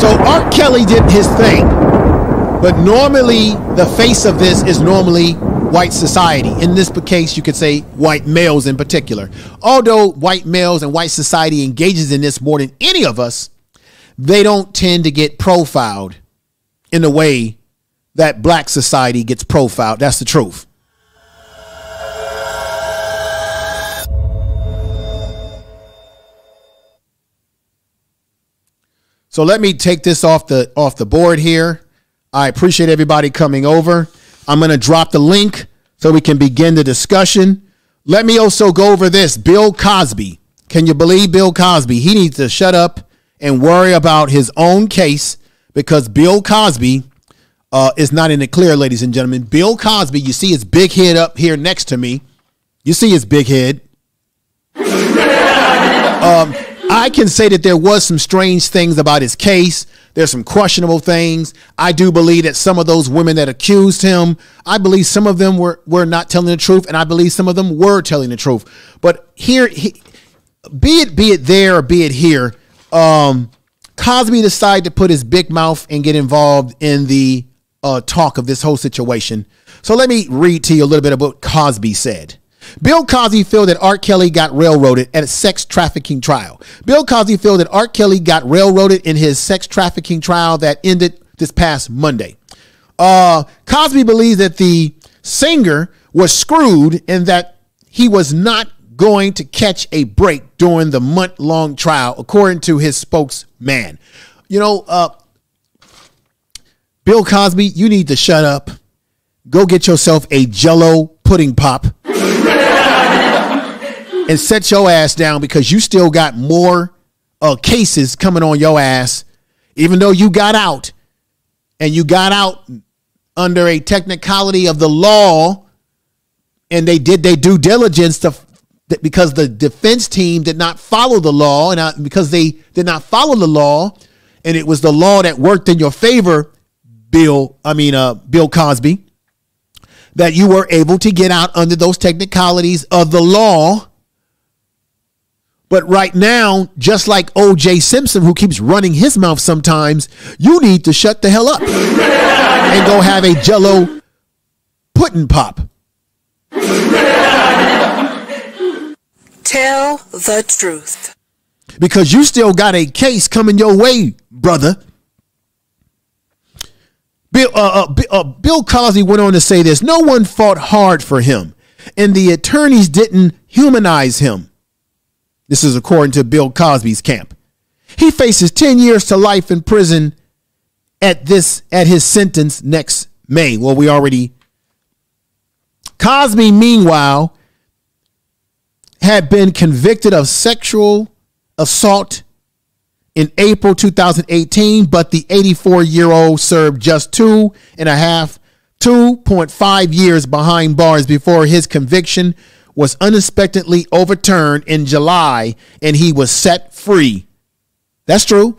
So R. Kelly did his thing, but normally the face of this is normally white society. In this case, you could say white males in particular. Although white males and white society engages in this more than any of us, they don't tend to get profiled in the way that black society gets profiled. That's the truth. So let me take this off the board here. I appreciate everybody coming over. I'm going to drop the link so we can begin the discussion. Let me also go over this. Bill Cosby. Can you believe Bill Cosby? He needs to shut up and worry about his own case, because Bill Cosby is not in the clear, ladies and gentlemen. Bill Cosby, you see his big head up here next to me. You see his big head. I can say that there was some strange things about his case. There's some questionable things. I do believe that some of those women that accused him, I believe some of them were not telling the truth, and I believe some of them were telling the truth. But here, be it there or be it here, Cosby decided to put his big mouth and get involved in the talk of this whole situation. So let me read to you a little bit of what Cosby said. Bill Cosby felt that R. Kelly got railroaded at a sex trafficking trial. Bill Cosby felt that R. Kelly got railroaded in his sex trafficking trial that ended this past Monday. Cosby believes that the singer was screwed and that he was not going to catch a break during the month-long trial, according to his spokesman. You know, Bill Cosby, you need to shut up. Go get yourself a Jell-O pudding pop and set your ass down, because you still got more cases coming on your ass, even though you got out, and you got out under a technicality of the law, and they did their due diligence to because the defense team did not follow the law, and because they did not follow the law, and it was the law that worked in your favor, Bill Cosby, that you were able to get out under those technicalities of the law. But right now, just like O.J. Simpson, who keeps running his mouth sometimes, you need to shut the hell up and go have a Jell-O pudding pop. Tell the truth. Because you still got a case coming your way, brother. Bill Cosby went on to say this: no one fought hard for him, and the attorneys didn't humanize him. This is according to Bill Cosby's camp. He faces 10 years to life in prison at his sentence next May. Well, Cosby, meanwhile, had been convicted of sexual assault in April 2018, but the 84-year-old served just 2.5 years behind bars before his conviction was unexpectedly overturned in July, and he was set free. That's true.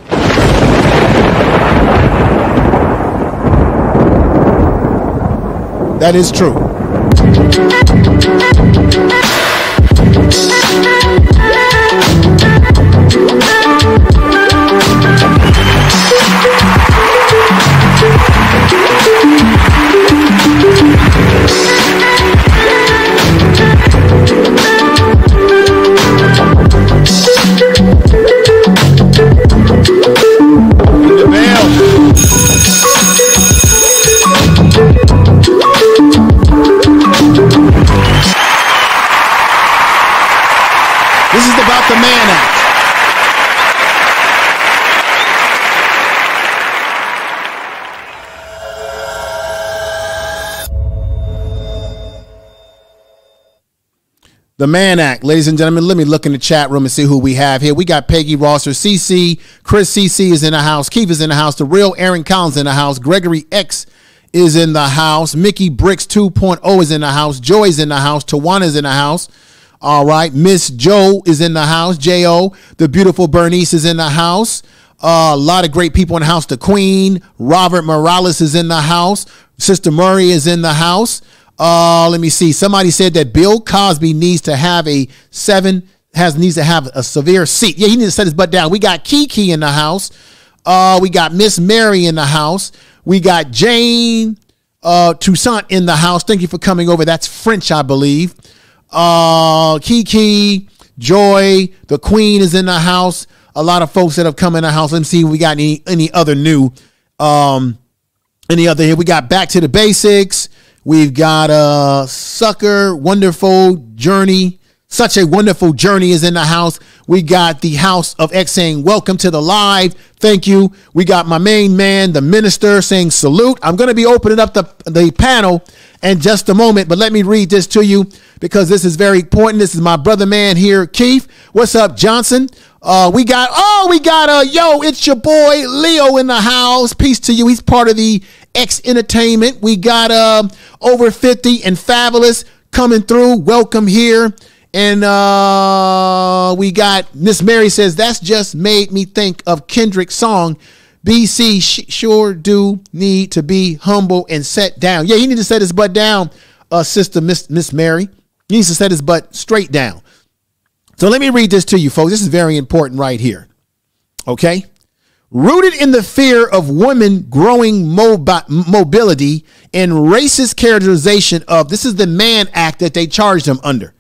That is true. This is about the Mann Act. The Mann Act, ladies and gentlemen. Let me look in the chat room and see who we have here. We got Peggy Rosser, CC, Chris CC is in the house, Keith is in the house, the real Aaron Collins in the house, Gregory X is in the house, Mickey Bricks 2.0 is in the house, Joy's in the house, Tawana's in the house. All right, Miss Joe is in the house, J.O., the beautiful Bernice is in the house. A lot of great people in the house. The Queen, Robert Morales is in the house. Sister Murray is in the house. Let me see. Somebody said that Bill Cosby needs to have a severe seat. Yeah, he needs to set his butt down. We got Kiki in the house. We got Miss Mary in the house. We got Jane Toussaint in the house. Thank you for coming over. That's French, I believe. Kiki, Joy, the Queen is in the house. A lot of folks that have come in the house. Let me see if we got any other new, any other here. We got Back to the Basics. We've got Sucker, Wonderful Journey. Such a Wonderful Journey is in the house. We got the House of X saying, welcome to the live. Thank you. We got my main man, the minister, saying salute. I'm going to be opening up the panel in just a moment, but let me read this to you because this is very important. This is my brother man here, Keith. What's up, Johnson? We got, it's your boy Leo in the house. Peace to you. He's part of the X Entertainment. We got Over 50 and Fabulous coming through. Welcome here. And we got Miss Mary says, that's just made me think of Kendrick's song. BC sure do need to be humble and set down. Yeah, he needs to set his butt down, sister Miss Mary. He needs to set his butt straight down. So let me read this to you, folks. This is very important right here. Okay. Rooted in the fear of women growing mobility and racist characterization of, this is the Mann Act that they charged them under.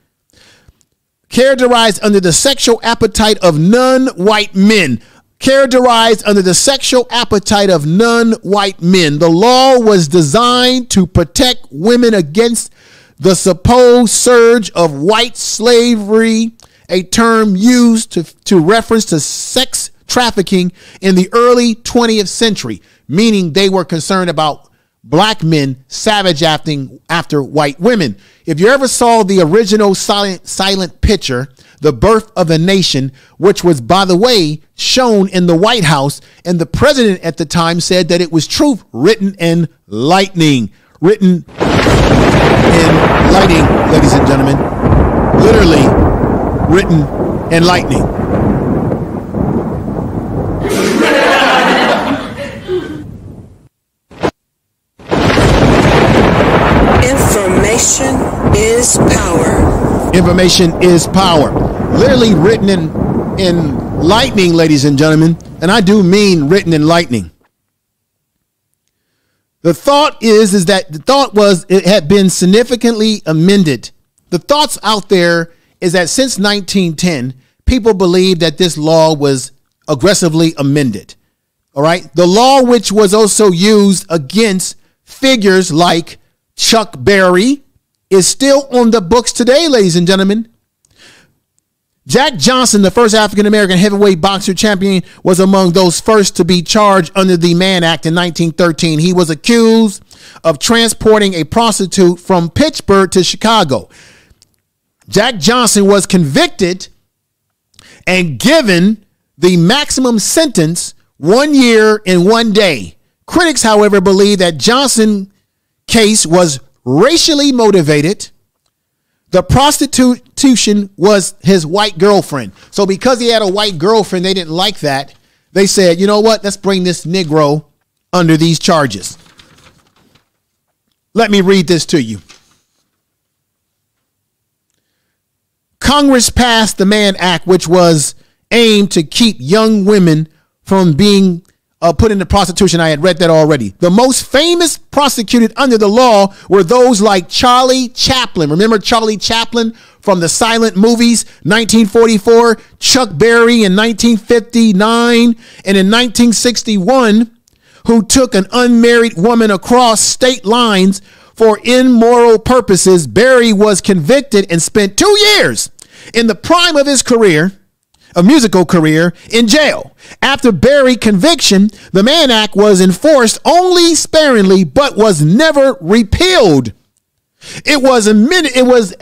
Characterized under the sexual appetite of non-white men. Characterized under the sexual appetite of non-white men. The law was designed to protect women against the supposed surge of white slavery, a term used to reference to sex trafficking in the early 20th century, meaning they were concerned about black men savage after white women. If you ever saw the original silent picture, The Birth of a Nation, which was, by the way, shown in the White House, and the president at the time said that it was truth written in lightning. Written in lightning, ladies and gentlemen. Literally written, and lightning. Information is power. Information is power. Literally written in lightning, ladies and gentlemen. And I do mean written in lightning. The thought is that the thought was it had been significantly amended. The thoughts out there is that since 1910, people believe that this law was aggressively amended. All right. The law, which was also used against figures like Chuck Berry, is still on the books today, ladies and gentlemen. Jack Johnson, the first African-American heavyweight boxer champion, was among those first to be charged under the Mann Act in 1913. He was accused of transporting a prostitute from Pittsburgh to Chicago. Jack Johnson was convicted and given the maximum sentence, 1 year and 1 day. Critics, however, believe that Johnson's case was racially motivated. The prostitution was his white girlfriend. So because he had a white girlfriend, they didn't like that. They said, you know what? Let's bring this Negro under these charges. Let me read this to you. Congress passed the Mann Act, which was aimed to keep young women from being put into prostitution. I had read that already. The most famous prosecuted under the law were those like Charlie Chaplin. Remember Charlie Chaplin from the silent movies, 1944, Chuck Berry in 1959, and in 1961, who took an unmarried woman across state lines for immoral purposes. Berry was convicted and spent 2 years in the prime of his career, a musical career, in jail. After Berry conviction, the Mann Act was enforced only sparingly, but was never repealed. It was amended. It was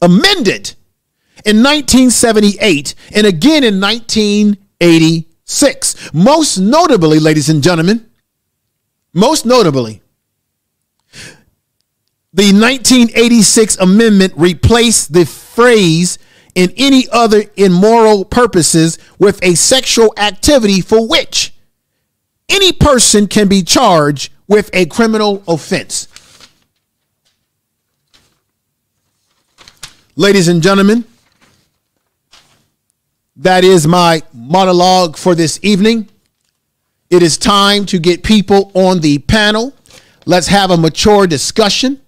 amended in 1978 and again in 1986. Most notably, ladies and gentlemen, most notably, the 1986 amendment replaced the phrase "in any other immoral purposes" with a sexual activity for which any person can be charged with a criminal offense. Ladies and gentlemen, that is my monologue for this evening. It is time to get people on the panel. Let's have a mature discussion.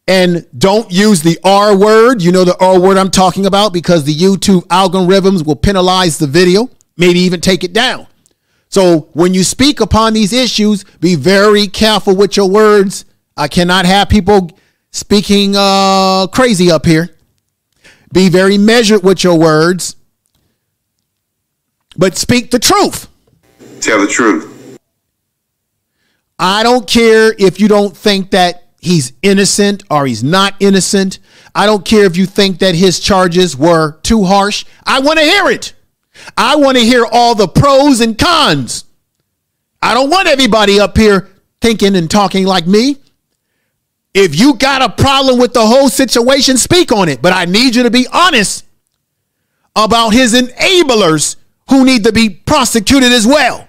And don't use the R word. You know the R word I'm talking about, because the YouTube algorithms will penalize the video, maybe even take it down. So when you speak upon these issues, be very careful with your words. I cannot have people speaking crazy up here. Be very measured with your words, but speak the truth. Tell the truth. I don't care if you don't think that he's innocent or he's not innocent. I don't care if you think that his charges were too harsh. I want to hear it. I want to hear all the pros and cons. I don't want everybody up here thinking and talking like me. If you got a problem with the whole situation, speak on it. But I need you to be honest about his enablers who need to be prosecuted as well.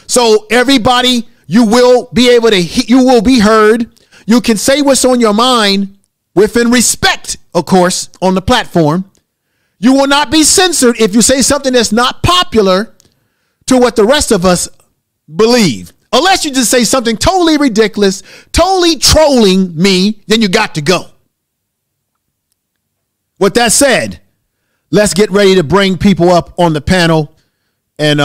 So everybody, you will be able to, you will be heard. You can say what's on your mind within respect, of course, on the platform. You will not be censored if you say something that's not popular to what the rest of us believe. Unless you just say something totally ridiculous, totally trolling me, then you got to go. With that said, let's get ready to bring people up on the panel, and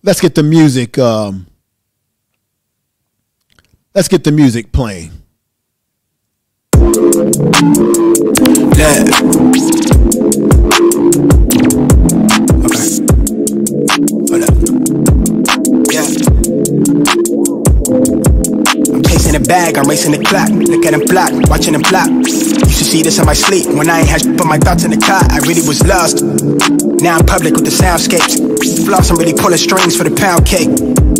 let's get the music. Let's get the music playing. Yeah. Okay. Hold up. Yeah. I'm chasing the bag, I'm racing the clock. Look at them block, watching them flop. Used to see this in my sleep when I ain't had put my thoughts in the cot. I really was lost. Now I'm public with the soundscapes. Floss, I'm really pulling strings for the pound cake.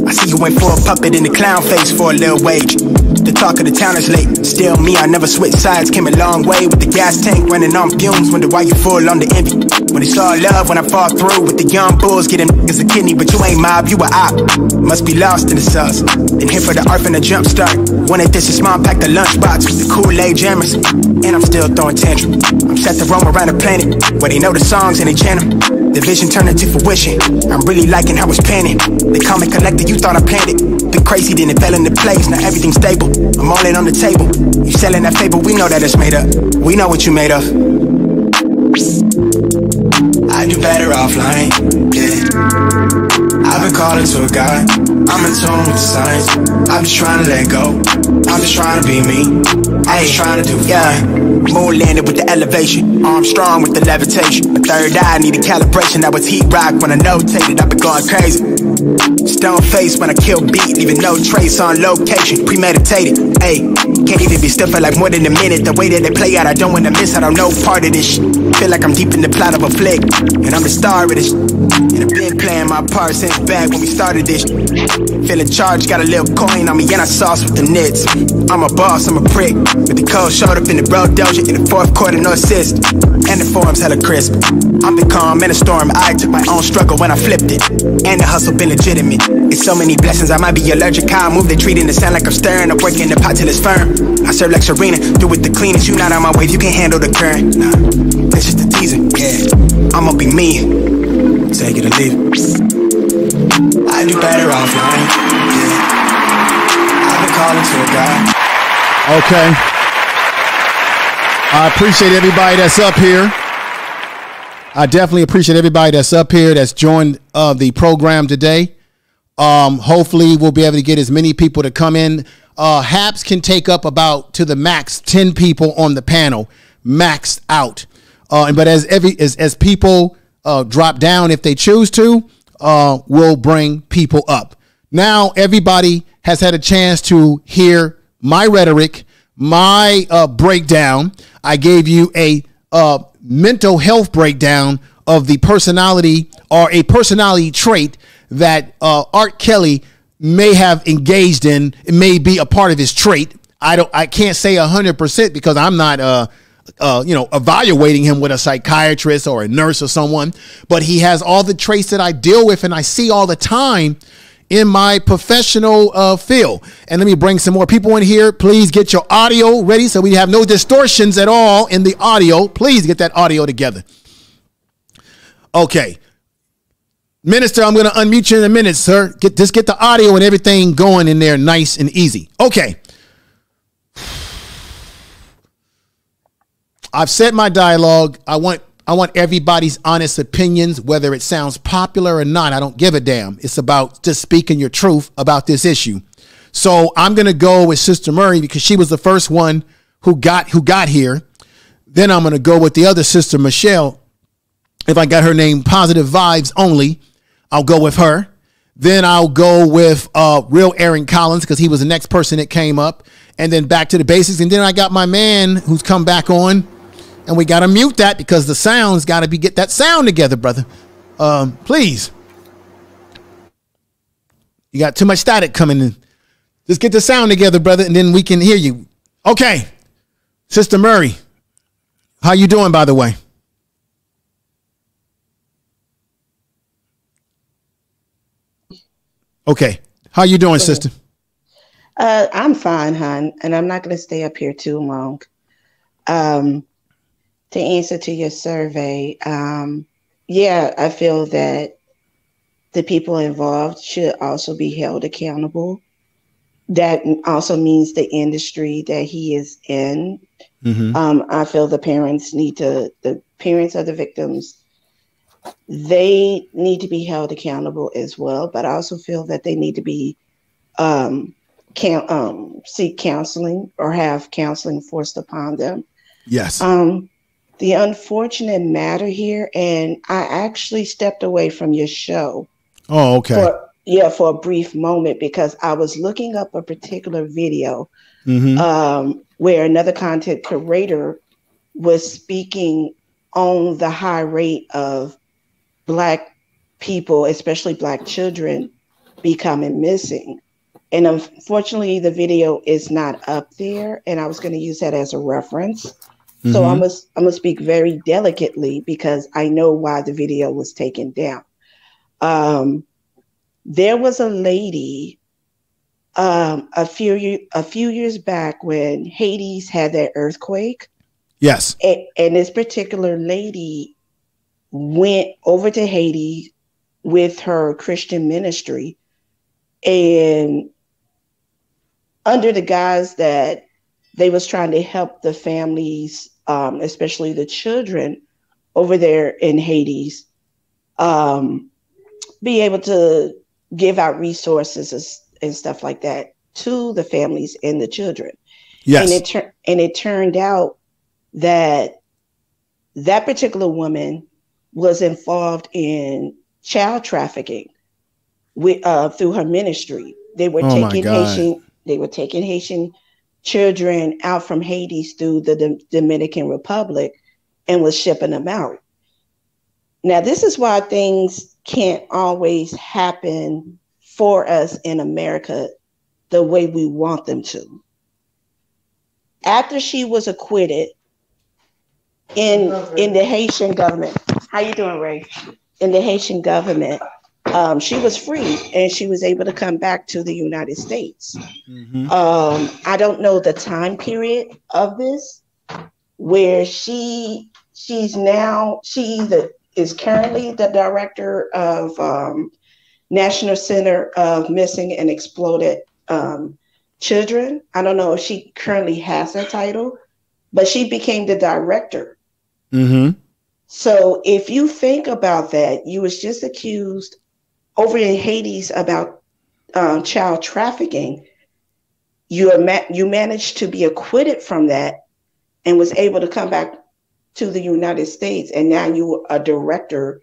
I see you went for a puppet in the clown face for a little wage. The talk of the town is late. Still me, I never switch sides. Came a long way with the gas tank running on fumes. Wonder why you full on the envy. When it's all love, when I fall through with the young bulls, getting niggas a kidney, but you ain't mob, you a op. Must be lost in the sauce. Been here for the art and the jump start. Wanted this is mom packed the lunchbox with the Kool-Aid jammers, and I'm still throwing tantrum. I'm set to roam around the planet where they know the songs and they chant them. The vision turned into fruition. I'm really liking how it's panning. They call me collector, you thought I planned it. Been crazy, then it fell into place. Now everything's stable. I'm all in on the table. You selling that fable, we know that it's made up. We know what you made of. I do better offline, yeah. I've been calling to a God. I'm in tune with the signs. I'm just trying to let go. I'm just trying to be me. I'm just trying to do, yeah. Moon landed with the elevation. Arm strong with the levitation. My third eye needed calibration. That was heat rock when I notated. I've been going crazy. Stone face when I kill beat, leaving no trace on location. Premeditated, ayy. Can't even be still for like more than a minute. The way that they play out, I don't wanna miss. I don't know part of this shit. Feel like I'm deep in the plot of a flick, and I'm the star of this shit. And I've been playing my part since back when we started this shit. Feeling charged, got a little coin on me, and I sauce with the nits. I'm a boss, I'm a prick. With the cold showed up in the bro doja in the fourth quarter, no assist. And the form's hella crisp. I'm the calm in the storm. I took my own struggle when I flipped it. And the hustle been legitimate. It's so many blessings, I might be allergic. How I move, they treating the sound like I'm stirring. I'm working the pot till it's firm. I serve like Serena, do it the cleanest. You not on my wave, you can't handle the current. Nah, that's just a teaser, yeah. I'ma be me, take it or leave it. I do better offline, yeah. I've been calling to a God. Okay. I appreciate everybody that's up here. I definitely appreciate everybody that's up here that's joined the program today. Hopefully we'll be able to get as many people to come in. Haps can take up about to the max 10 people on the panel, maxed out. But as people drop down, if they choose to, we'll bring people up. Now everybody has had a chance to hear my rhetoric, my breakdown. I gave you a mental health breakdown of the personality or a personality trait that R. Kelly may have engaged in. It may be a part of his trait. I can't say 100% because I'm not evaluating him with a psychiatrist or a nurse or someone, but he has all the traits that I deal with and I see all the time in my professional field. And let me bring some more people in here. Please get your audio ready so we have no distortions at all in the audio. Please get that audio together. Okay. Minister, I'm going to unmute you in a minute, sir. Just get the audio and everything going in there nice and easy. Okay. I've said my dialogue. I want everybody's honest opinions, whether it sounds popular or not. I don't give a damn. It's about just speaking your truth about this issue. So I'm going to go with Sister Murray because she was the first one who got here. Then I'm going to go with the other sister, Michelle. If I got her name, Positive Vibes Only, I'll go with her. Then I'll go with Real Aaron Collins because he was the next person that came up. And then back to the basics. And then I got my man who's come back on. And we got to mute that because the sound's got to get that sound together, brother. Please. You got too much static coming in. Just get the sound together, brother, and then we can hear you. Okay. Sister Murray, how you doing, by the way? Okay. How you doing, sister? I'm fine, hon, and I'm not going to stay up here too long. To answer to your survey, yeah, I feel that the people involved should also be held accountable. That also means the industry that he is in. Mm-hmm. I feel the parents of the victims, they need to be held accountable as well. But I also feel that they need to be seek counseling or have counseling forced upon them. Yes. The unfortunate matter here, and I actually stepped away from your show. Oh, okay. For a brief moment because I was looking up a particular video where another content curator was speaking on the high rate of Black people, especially Black children, becoming missing. And unfortunately, the video is not up there, and I was going to use that as a reference. So I'm gonna speak very delicately because I know why the video was taken down. There was a lady a few years back when Hades had that earthquake. Yes. And this particular lady went over to Haiti with her Christian ministry, and under the guise that they was trying to help the families, especially the children over there in Hades, be able to give out resources and stuff like that to the families and the children. Yes. And it turned out that that particular woman was involved in child trafficking through her ministry. They were taking Haitian children out from Haiti through the Dominican Republic and was shipping them out. Now, this is why things can't always happen for us in America the way we want them to. After she was acquitted in the Haitian government, how you doing, Ray? In the Haitian government, she was free and she was able to come back to the United States. I don't know the time period of this, where she is currently the director of National Center of Missing and Exploited Children. I don't know if she currently has that title, but she became the director. So if you think about that, you was just accused over in Hades about child trafficking. You managed to be acquitted from that and was able to come back to the United States, and now you are a director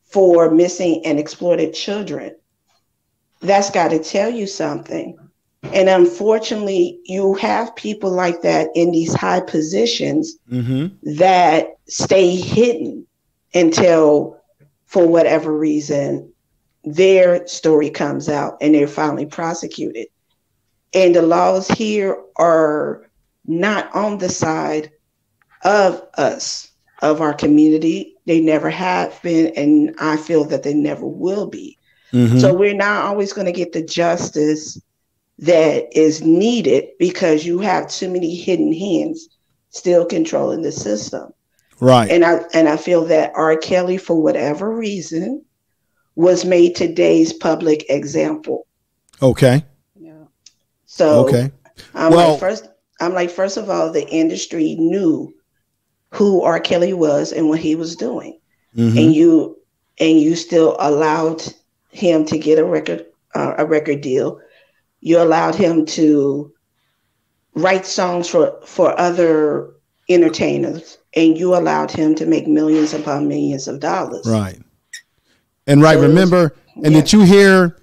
for missing and exploited children. That's got to tell you something. And unfortunately, you have people like that in these high positions that stay hidden until, for whatever reason, their story comes out and they're finally prosecuted. And the laws here are not on the side of us, of our community. They never have been, and I feel that they never will be. So we're not always going to get the justice that is needed because you have too many hidden hands still controlling the system. Right. And I feel that R. Kelly, for whatever reason, was made today's public example. Okay. Yeah. So okay. I'm like, first of all, the industry knew who R. Kelly was and what he was doing. And you still allowed him to get a record deal. You allowed him to write songs for other entertainers, and you allowed him to make millions upon millions of dollars. Right. And right, So remember, and yeah. did you hear,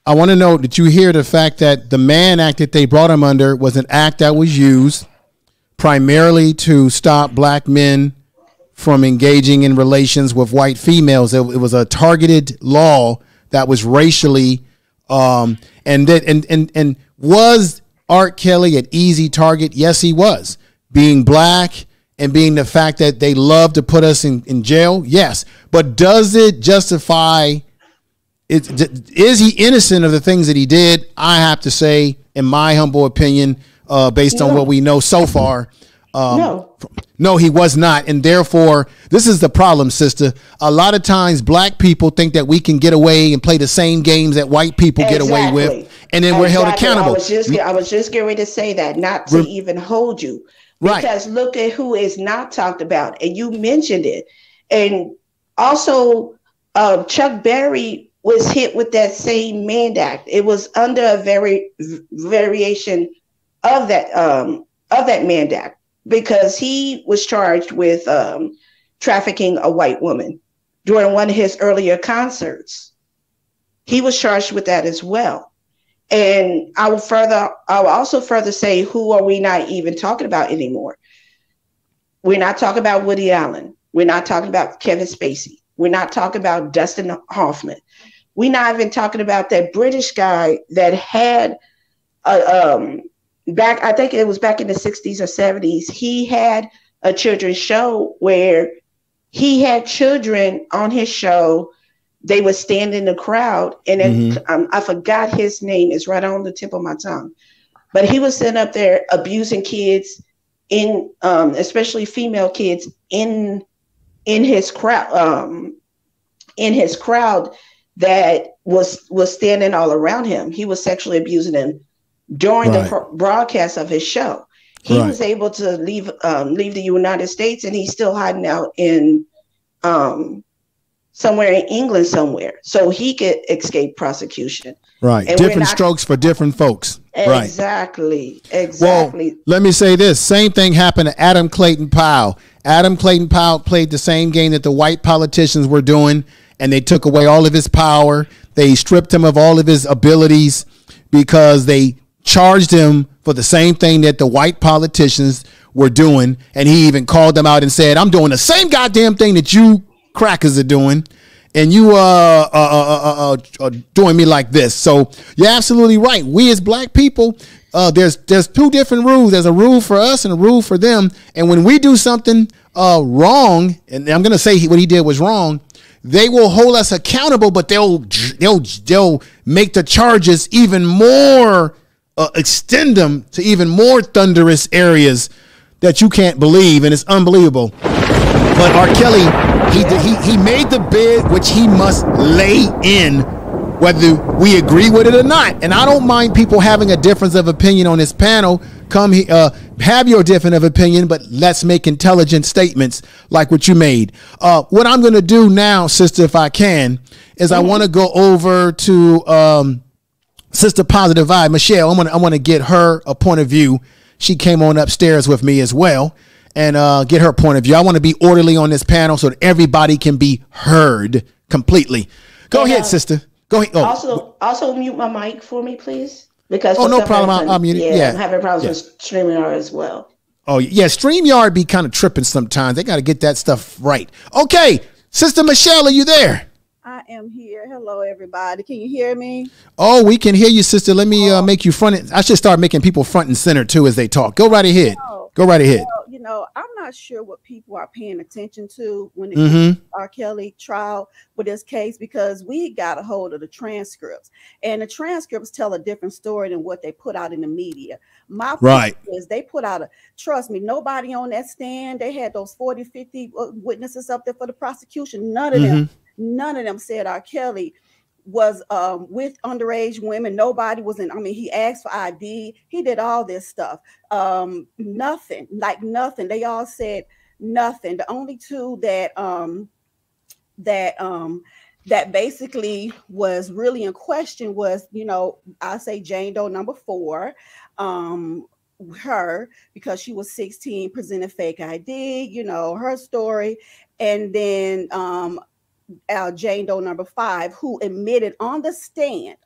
I want to know, did you hear the fact that the Mann Act that they brought him under was an act that was used primarily to stop black men from engaging in relations with white females? It was a targeted law that was racially, and was R. Kelly an easy target? Yes, he was. Being black and being the fact that they love to put us in jail, yes. But does it justify it? Is he innocent of the things that he did? I have to say, in my humble opinion, based on what we know so far, no, he was not. And therefore, this is the problem, sister. A lot of times black people think that we can get away and play the same games that white people get away with, and then we're held accountable. I was just getting ready to say that, not to even hold you. Because look at who is not talked about. And you mentioned it. And also, Chuck Berry was hit with that same Mann Act. It was under a variation of that Mann Act, because he was charged with trafficking a white woman during one of his earlier concerts. He was charged with that as well. And I will also further say, who are we not even talking about anymore? We're not talking about Woody Allen. We're not talking about Kevin Spacey. We're not talking about Dustin Hoffman. We're not even talking about that British guy that had back, I think it was back in the 60s or 70s, he had a children's show where he had children on his show. They would stand in the crowd, and I forgot his name. It's right on the tip of my tongue. But he was sitting up there abusing kids, especially female kids, in his crowd. In his crowd that was standing all around him. He was sexually abusing them during the broadcast of his show. He was able to leave the United States, and he's still hiding out in somewhere in England somewhere, so he could escape prosecution. Right. And different strokes for different folks. Exactly. Right. Exactly. Well, let me say this. Same thing happened to Adam Clayton Powell. Adam Clayton Powell played the same game that the white politicians were doing, and they took away all of his power. They stripped him of all of his abilities because they charged him for the same thing that the white politicians were doing. And he even called them out and said, I'm doing the same goddamn thing that you crackers are doing, and you are doing me like this. So you're absolutely right. We as black people, there's two different rules. There's a rule for us and a rule for them. And when we do something wrong, and I'm going to say what he did was wrong, they will hold us accountable, but they'll make the charges even more, extend them to even more thunderous areas that you can't believe, and it's unbelievable. But R. Kelly, he made the bid which he must lay in, whether we agree with it or not. And I don't mind people having a difference of opinion on this panel. Come have your difference of opinion, but let's make intelligent statements like what you made. What I'm going to do now, sister, if I can, is I want to go over to Sister Positive Vibe, Michelle. I want to get her a point of view. She came on upstairs with me as well, and get her point of view. I want to be orderly on this panel so that everybody can be heard completely. Go ahead, sister. Go ahead. Oh. Also mute my mic for me, please. Because no problem. I'll mute it. Yeah, I'm having problems with StreamYard as well. Oh yeah, StreamYard be kind of tripping sometimes. They got to get that stuff right. Okay, Sister Michelle, are you there? I am here. Hello, everybody. Can you hear me? Oh, we can hear you, sister. Let me make you front. I should start making people front and center too as they talk. Go right ahead. Go right ahead. I'm not sure what people are paying attention to when it comes to R. Kelly trial with this case, because we got a hold of the transcripts, and the transcripts tell a different story than what they put out in the media. My point is they put out trust me, nobody on that stand. They had those 40, 50 witnesses up there for the prosecution. None of them said R. Kelly was with underage women. Nobody was in. I mean, he asked for ID. He did all this stuff. Nothing. They all said nothing. The only two that basically was really in question was, I say Jane Doe number 4, her, because she was 16, presented fake ID, her story, and then Jane Doe number 5, who admitted on the stand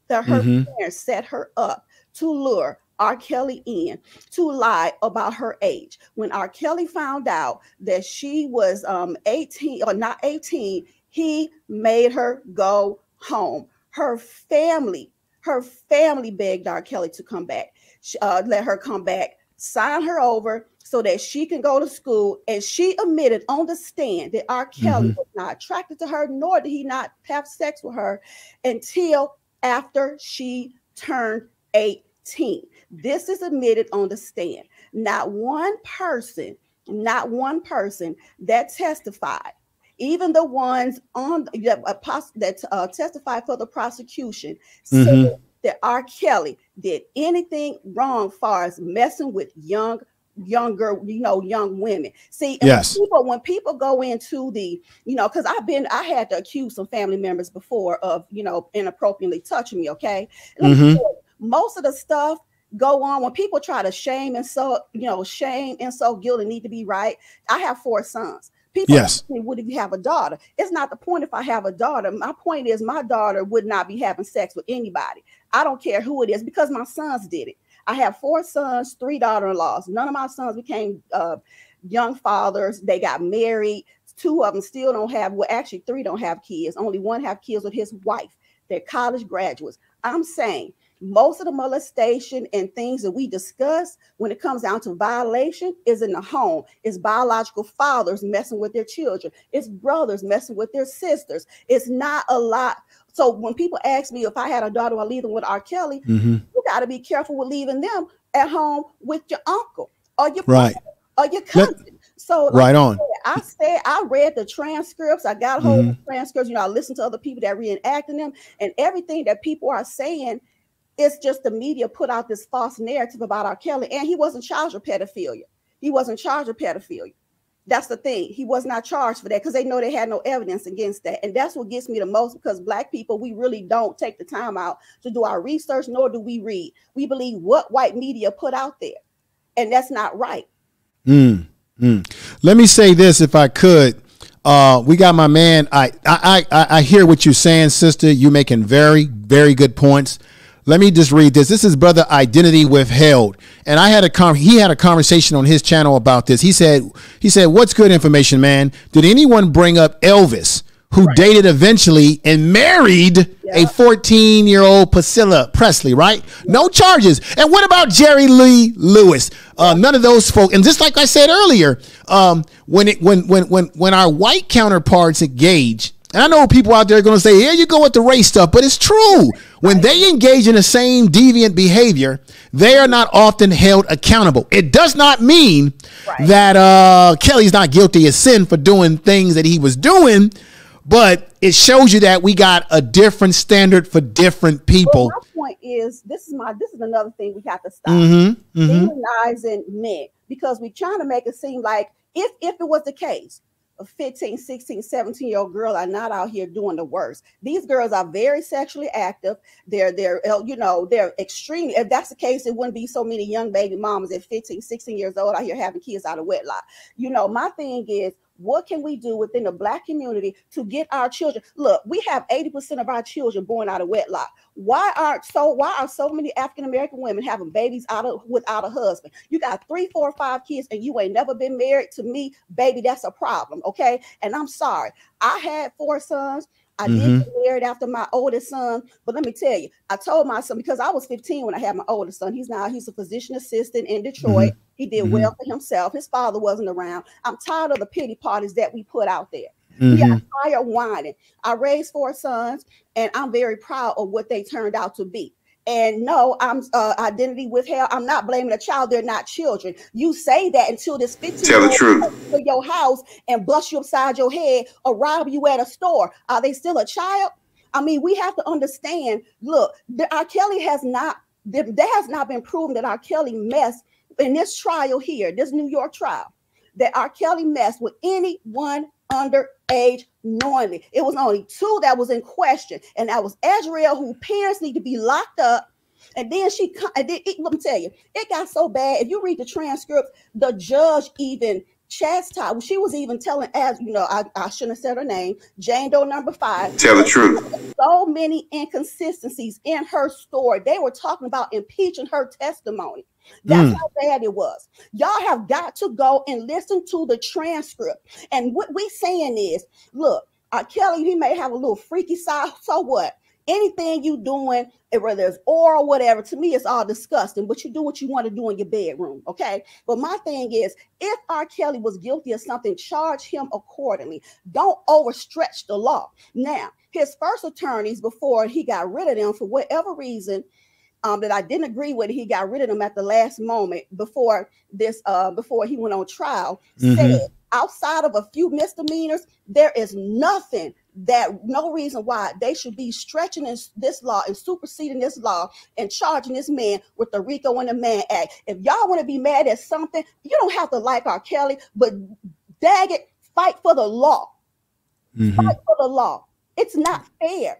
that her parents set her up to lure R. Kelly in to lie about her age. When R. Kelly found out that she was 18 or not 18, he made her go home. Her family begged R. Kelly to come back, let her come back, sign her over so that she can go to school. And she admitted on the stand that R. Kelly was not attracted to her, nor did he not have sex with her until after she turned 18. This is admitted on the stand. Not one person that testified, even the ones on that testified for the prosecution, said that R. Kelly did anything wrong as far as messing with young women. See, when people go into the, because I had to accuse some family members before of, inappropriately touching me. Okay. Most of the stuff go on when people try to shame and so guilt and need to be right. I have 4 sons. People ask me, what if you have a daughter? It's not the point if I have a daughter. My point is my daughter would not be having sex with anybody. I don't care who it is, because my sons did it. I have 4 sons, 3 daughter-in-laws. None of my sons became young fathers. They got married. 2 of them still don't have, well, actually 3 don't have kids. Only 1 have kids with his wife. They're college graduates. I'm saying most of the molestation and things that we discuss when it comes down to violation is in the home. It's biological fathers messing with their children. It's brothers messing with their sisters. It's not a lot. So when people ask me if I had a daughter, I leave them with R. Kelly, you got to be careful with leaving them at home with your uncle or your brother or your cousin. So right on. I read the transcripts. I got a hold of the transcripts. You know, I listened to other people that reenacting them, and everything that people are saying, it's just the media put out this false narrative about R. Kelly, and he wasn't charged with pedophilia. He wasn't charged with pedophilia. That's the thing. He was not charged for that because they know they had no evidence against that. And that's what gets me the most, because Black people, we really don't take the time out to do our research, nor do we read. We believe what white media put out there, and that's not right. Let me say this, if I could. We got my man. I hear what you're saying, sister. You're making very, very good points. Let me just read this. This is Brother Identity Withheld, and he had a conversation on his channel about this. He said, "What's good information, man? Did anyone bring up Elvis, who dated eventually and married a 14-year-old Priscilla Presley, right? No charges. And what about Jerry Lee Lewis? None of those folks. And just like I said earlier, when our white counterparts engage, and I know people out there are going to say, here you go with the race stuff, but it's true. When they engage in the same deviant behavior, they are not often held accountable. It does not mean that Kelly's not guilty of sin for doing things that he was doing, but it shows you that we got a different standard for different people. Well, my point is, this is another thing we have to stop demonizing men, because we're trying to make it seem like if it was the case, a 15, 16, 17-year-old girl are not out here doing the worst. These girls are very sexually active. They're extremely, if that's the case, it wouldn't be so many young baby mamas at 15, 16 years old out here having kids out of wedlock. You know, my thing is, what can we do within the Black community to get our children? Look, we have 80% of our children born out of wedlock. Why are so many African-American women having babies without a husband? You got 3, 4, 5 kids and you ain't never been married. To me, baby, that's a problem. Okay. And I'm sorry. I had 4 sons. I did get married after my oldest son, but let me tell you, I told my son, because I was 15 when I had my oldest son. He's a physician assistant in Detroit. He did well for himself. His father wasn't around. I'm tired of the pity parties that we put out there. We got tired of whining. I raised 4 sons, and I'm very proud of what they turned out to be. And no, I'm identity withheld. I'm not blaming a child. They're not children. You say that until this 15-year-old comes to your house and bust you upside your head or rob you at a store. Are they still a child? I mean, we have to understand, look, R. Kelly there has not been proven that R. Kelly messed in this trial here, this New York trial, that R. Kelly messed with anyone underage knowingly. It was only 2 that was in question, and that was Ezreal, who parents need to be locked up. And then let me tell you, it got so bad. If you read the transcript, the judge even chastised. She was even telling, as you know, I shouldn't have said her name, Jane Doe number 5. Tell the truth. So many inconsistencies in her story. They were talking about impeaching her testimony. That's how bad it was. Y'all have got to go and listen to the transcript. And what we saying is, look, R. Kelly, he may have a little freaky side. So what? Anything you doing, whether it's oral or whatever, to me, it's all disgusting. But you do what you want to do in your bedroom, okay? But my thing is, if R. Kelly was guilty of something, charge him accordingly. Don't overstretch the law. Now, his first attorneys, before he got rid of them for whatever reason, that I didn't agree with, he got rid of them at the last moment before he went on trial, said outside of a few misdemeanors, there is no reason why they should be stretching this law and superseding this law and charging this man with the RICO and the Mann Act. If y'all want to be mad at something, you don't have to like R. Kelly, but dag it, fight for the law. Fight for the law. It's not fair.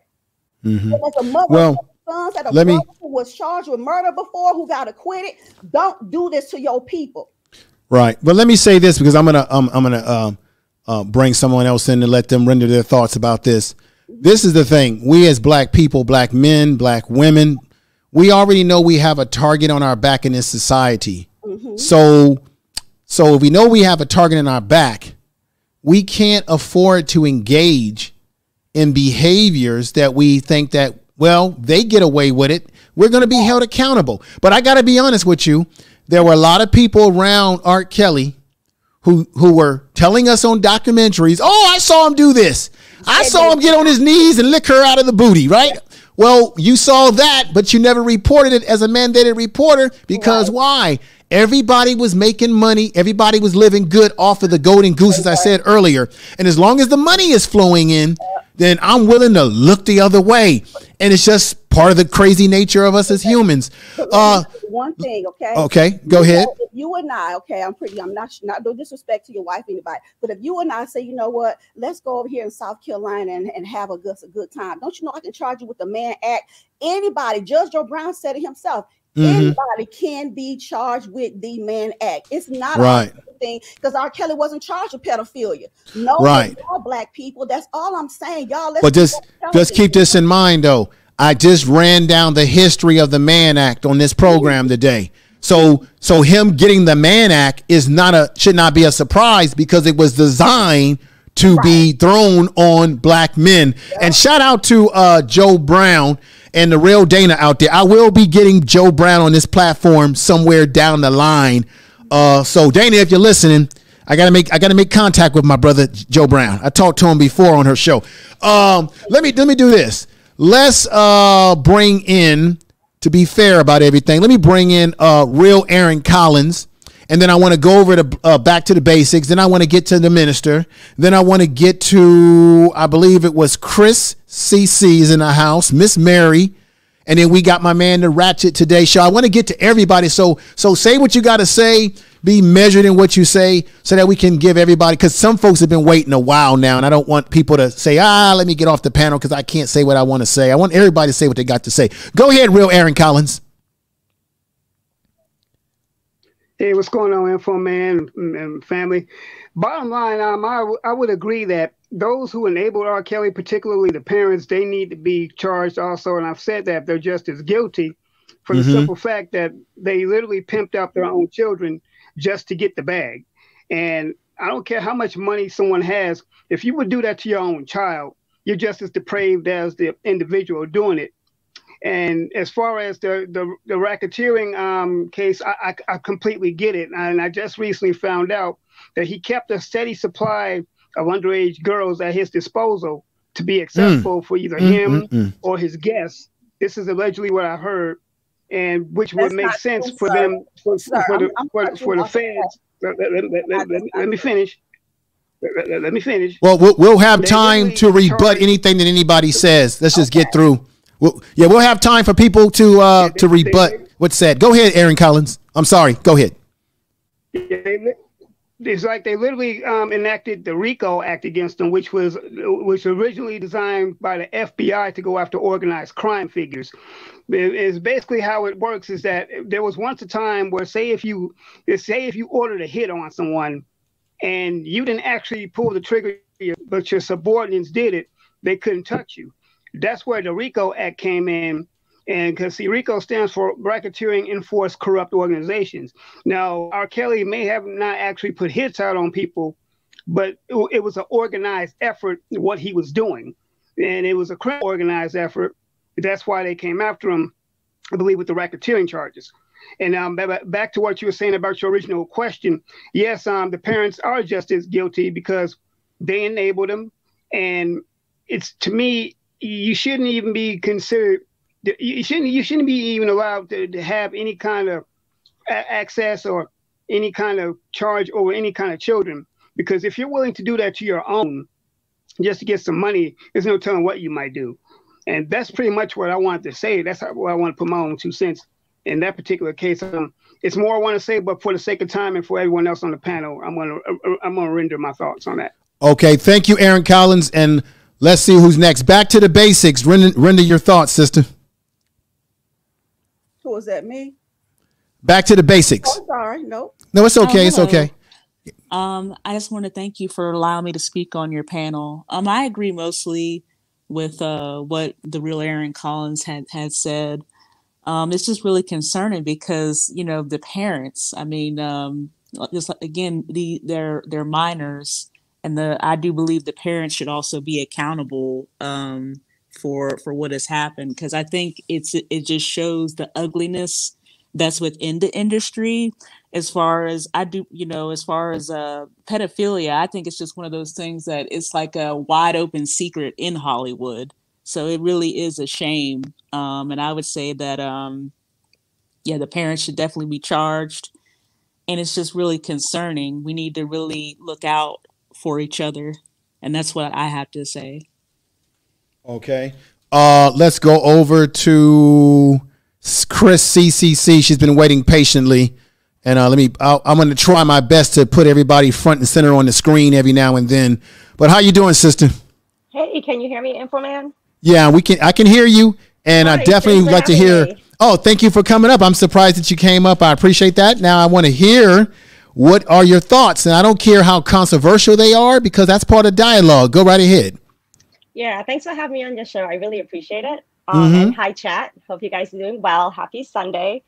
As a mother, sons that brother who was charged with murder before, who got acquitted, don't do this to your people. Right. But let me say this, because I'm gonna bring someone else in to let them render their thoughts about this. This is the thing. We as Black people, Black men, Black women, we already know we have a target on our back in this society. So if we know we have a target in our back, we can't afford to engage in behaviors that we think that, well, they get away with it. We're going to be held accountable. But I got to be honest with you. There were a lot of people around R. Kelly who were telling us on documentaries, oh, I saw him do this. I saw him get on his knees and lick her out of the booty, right? Well, you saw that, but you never reported it as a mandated reporter because why? Everybody was making money. Everybody was living good off of the golden goose, as I said earlier. And as long as the money is flowing in, then I'm willing to look the other way. And it's just part of the crazy nature of us as humans. One thing, okay? Okay, go ahead. If you and I, okay, I'm not no disrespect to your wife, anybody, but if you and I say, you know what, let's go over here in South Carolina and have a good time. Don't you know I can charge you with the Mann Act? Anybody, Judge Joe Brown said it himself. Anybody can be charged with the Mann Act. It's not a thing because R. Kelly wasn't charged with pedophilia. No, all black people. That's all I'm saying, y'all. But just keep this in mind, though. I just ran down the history of the Mann Act on this program today. So him getting the Mann Act should not be a surprise because it was designed to be thrown on black men. And shout out to Joe Brown and the real Dana out there. I will be getting Joe Brown on this platform somewhere down the line. So Dana, if you're listening, I gotta make contact with my brother Joe Brown. I talked to him before on her show. Let me do this. Let's bring in, to be fair about everything, let me bring in real Aaron Collins. And then I want to go over to back to the basics. Then I want to get to the minister. Then I want to get to, I believe it was Chris CC's in the house, Miss Mary. And then we got my man, the Ratchet Today show. I want to get to everybody. So say what you got to say. Be measured in what you say so that we can give everybody, because some folks have been waiting a while now. And I don't want people to say, let me get off the panel because I can't say what I want to say. I want everybody to say what they got to say. Go ahead, real Aaron Collins. Hey, what's going on, Info Man and family? Bottom line, I would agree that those who enabled R. Kelly, particularly the parents, they need to be charged also. And I've said that they're just as guilty for the simple fact that they literally pimped out their own children just to get the bag. And I don't care how much money someone has. If you would do that to your own child, you're just as depraved as the individual doing it. And as far as the racketeering case, I completely get it. And I just recently found out that he kept a steady supply of underage girls at his disposal to be accessible for either him or his guests. This is allegedly what I heard, and which would make sense for them for the feds. Let me finish. Let me finish. Well, we'll have time to rebut anything that anybody says. Let's just get through. We'll have time for people to rebut what's said. Go ahead, Aaron Collins. I'm sorry. Go ahead. It's like they literally enacted the RICO Act against them, which was originally designed by the FBI to go after organized crime figures. It's basically how it works is that there was once a time where say if you ordered a hit on someone and you didn't actually pull the trigger, but your subordinates did it, they couldn't touch you. That's where the RICO Act came in. And because RICO stands for Racketeering Enforced Corrupt Organizations. Now, R. Kelly may have not actually put hits out on people, but it was an organized effort, what he was doing. And it was a organized effort. That's why they came after him, I believe, with the racketeering charges. And back to what you were saying about your original question. Yes, the parents are just as guilty because they enabled him. And it's, to me, you shouldn't even be considered. You shouldn't be even allowed to have any kind of access or any kind of charge over any kind of children, because if you're willing to do that to your own just to get some money, there's no telling what you might do. And that's pretty much what I wanted to say. That's what I want to put my own 2 cents in that particular case. It's more I want to say, but for the sake of time and for everyone else on the panel, I'm gonna render my thoughts on that. Okay, thank you, Aaron Collins, and let's see who's next. Back to the basics. Render your thoughts, sister. Who was that? Me? Back to the basics. Oh, sorry. No, it's okay. It's okay. I just want to thank you for allowing me to speak on your panel. I agree mostly with what the real Aaron Collins had said. It's just really concerning because, the parents, I mean, just again, they're minors And I do believe the parents should also be accountable for what has happened, because I think it just shows the ugliness that's within the industry. As far as as far as pedophilia, I think it's just one of those things that it's like a wide open secret in Hollywood. So it really is a shame. And I would say that the parents should definitely be charged. And it's just really concerning. We need to really look out for each other. And that's what I have to say. Okay. Let's go over to Chris CCC. She's been waiting patiently. And I'm going to try my best to put everybody front and center on the screen every now and then. But how you doing, sister? Hey, can you hear me, Info Man? Yeah, I can hear you. And Hi, I definitely would like to hear. me. Oh, thank you for coming up. I'm surprised that you came up. I appreciate that. Now I want to hear what are your thoughts. And I don't care how controversial they are, because that's part of dialogue. Go right ahead. Yeah, thanks for having me on your show. I really appreciate it. Mm-hmm. And hi, chat. Hope you guys are doing well. Happy Sunday.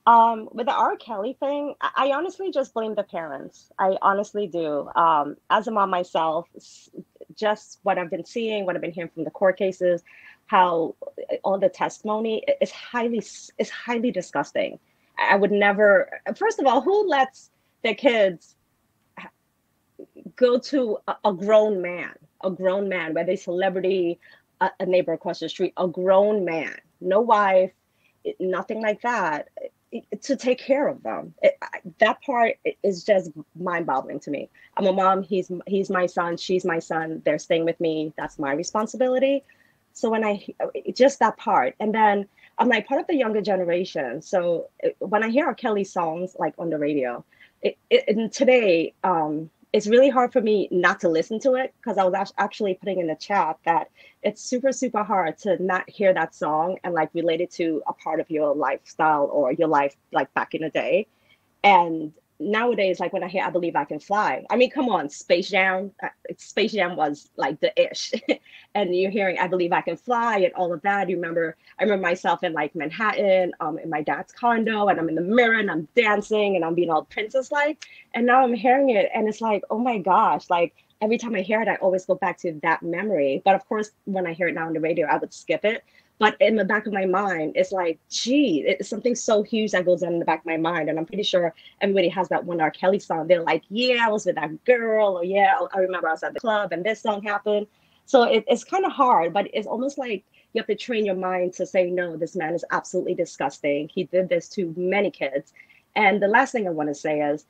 With the R. Kelly thing, I honestly just blame the parents. I honestly do. As a mom myself, just what I've been seeing, what I've been hearing from the court cases, how all the testimony is highly disgusting. I would never. First of all, who lets their kids go to a grown man, whether it's a celebrity, a neighbor across the street, a grown man, no wife, nothing like that, to take care of them? That part is just mind-boggling to me. I'm a mom. He's my son. She's my son. They're staying with me. That's my responsibility. So when just that part, and then I'm like part of the younger generation. So when I hear R. Kelly songs like on the radio, and today, it's really hard for me not to listen to it, because I was actually putting in the chat that it's super, super hard to not hear that song and like relate it to a part of your lifestyle or your life like back in the day. And nowadays, like when I hear I Believe I Can Fly, I mean, come on, Space Jam was like the ish. And you're hearing I Believe I Can Fly and all of that. I remember myself in like Manhattan, in my dad's condo, and I'm in the mirror and I'm dancing and I'm being all princess like. And now I'm hearing it and it's like, oh my gosh, like every time I hear it, I always go back to that memory. But of course, when I hear it now on the radio, I would skip it. But in the back of my mind, it's like, gee, it's something so huge that goes on in the back of my mind. And I'm pretty sure everybody has that one R. Kelly song. They're like, yeah, I was with that girl. Or yeah, I remember I was at the club and this song happened. So it's kind of hard, but it's almost like you have to train your mind to say, no, this man is absolutely disgusting. He did this to many kids. And the last thing I want to say is,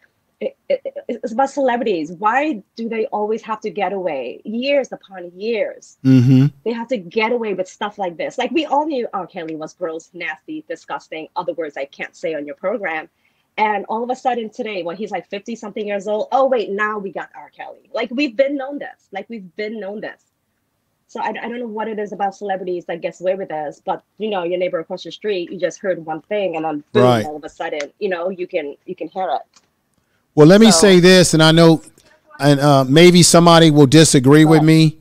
it's about celebrities. Why do they always have to get away? Years upon years. Mm-hmm. They have to get away with stuff like this. Like we all knew R. Kelly was gross, nasty, disgusting. Other words I can't say on your program. And all of a sudden today, when he's like 50 something years old, oh wait, now we got R. Kelly. Like we've been known this. So I don't know what it is about celebrities that gets away with this, but your neighbor across the street, you just heard one thing and then boom, right. All of a sudden, you can hear it. Well, let me say this, and I know, and maybe somebody will disagree with me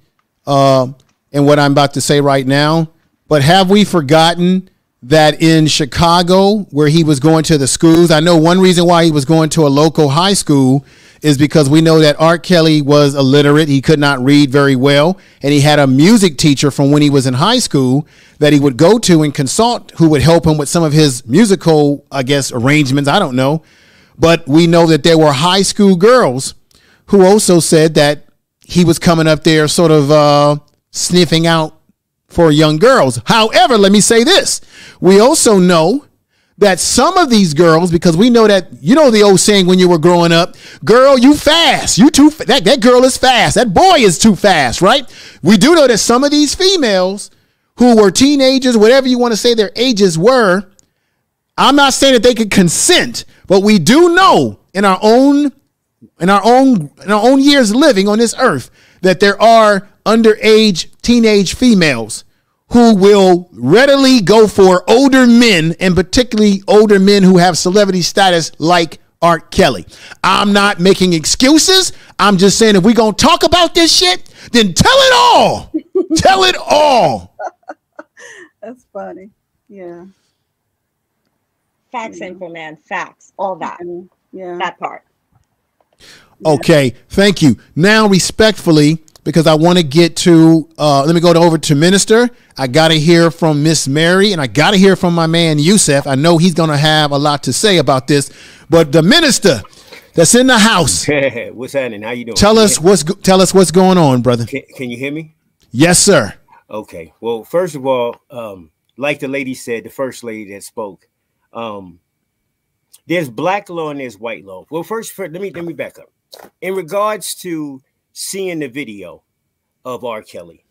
in what I'm about to say right now, but have we forgotten that in Chicago, where he was going to the schools, I know one reason why he was going to a local high school is because we know that R. Kelly was illiterate. He could not read very well, and he had a music teacher from when he was in high school that he would go to and consult, who would help him with some of his musical, I guess, arrangements. I don't know. But we know that there were high school girls who also said that he was coming up there sort of sniffing out for young girls. However, let me say this. We also know that some of these girls, because we know that, the old saying when you were growing up, girl, you fast. That girl is fast. That boy is too fast, right? We do know that some of these females who were teenagers, whatever you want to say their ages were, I'm not saying that they could consent, but we do know in our own years living on this earth that there are underage teenage females who will readily go for older men, and particularly older men who have celebrity status like R. Kelly. I'm not making excuses. I'm just saying if we're going to talk about this shit, then tell it all. Tell it all. That's funny. Yeah. Facts, Info Man, facts, all that. Yeah. That part. Okay, thank you. Now, respectfully, because I want to get to, let me go over to Minister. I got to hear from Miss Mary, and I got to hear from my man Yusef. I know he's going to have a lot to say about this, but the minister that's in the house. What's happening? How you doing? Tell us what's going on, brother. Can you hear me? Yes, sir. Okay. Well, first of all, like the lady said, the first lady that spoke, there's black law and there's white law. Well, first, let me back up. In regards to seeing the video of R. Kelly,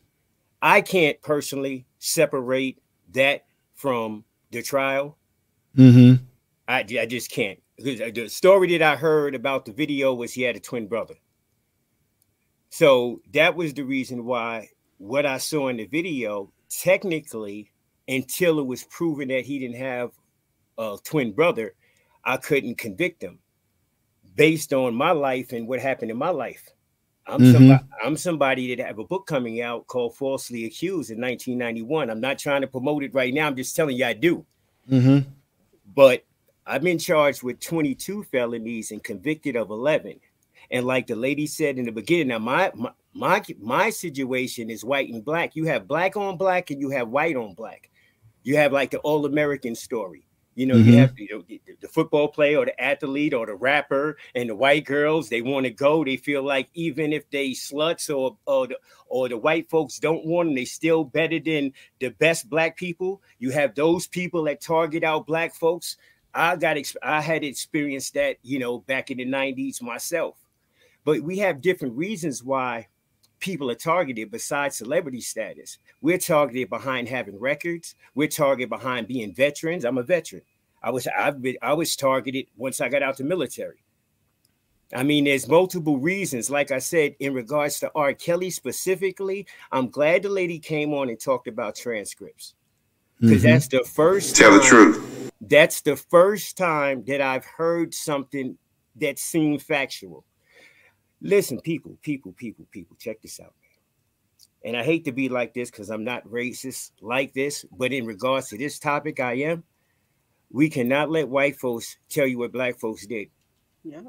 I can't personally separate that from the trial. Mm-hmm. I just can't. The story that I heard about the video was he had a twin brother. So that was the reason why what I saw in the video, technically, until it was proven that he didn't have a twin brother, I couldn't convict him based on my life and what happened in my life. I'm somebody that have a book coming out called Falsely Accused in 1991. I'm not trying to promote it right now. I'm just telling you I do. Mm-hmm. But I've been charged with 22 felonies and convicted of 11. And like the lady said in the beginning, now my situation is white and black. You have black on black and you have white on black. You have like the all-American story. You know, you have the football player or the athlete or the rapper, and the white girls, they want to go. They feel like even if they sluts or the white folks don't want them, they still better than the best black people. You have those people that target out black folks. I had experienced that, you know, back in the 90s myself. But we have different reasons why people are targeted besides celebrity status. We're targeted behind having records. We're targeted behind being veterans. I'm a veteran. I was targeted once I got out the military. I mean, there's multiple reasons. Like I said, in regards to R. Kelly specifically, I'm glad the lady came on and talked about transcripts. Because that's the first time. Tell the truth. That's the first time that I've heard something that seemed factual. Listen, people, check this out. And I hate to be like this because I'm not racist like this, but in regards to this topic, I am. We cannot let white folks tell you what black folks did. Yeah.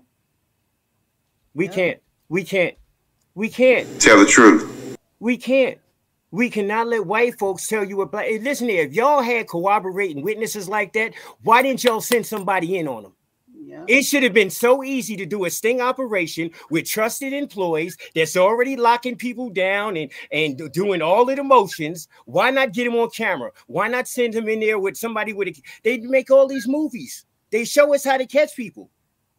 We can't. Tell the truth. We can't. We cannot let white folks tell you what black. Hey, listen here, if y'all had corroborating witnesses like that, why didn't y'all send somebody in on them? Yeah. It should have been so easy to do a sting operation with trusted employees that's already locking people down and doing all of the motions. Why not get him on camera? Why not send him in there with somebody with a, they make all these movies. They show us how to catch people.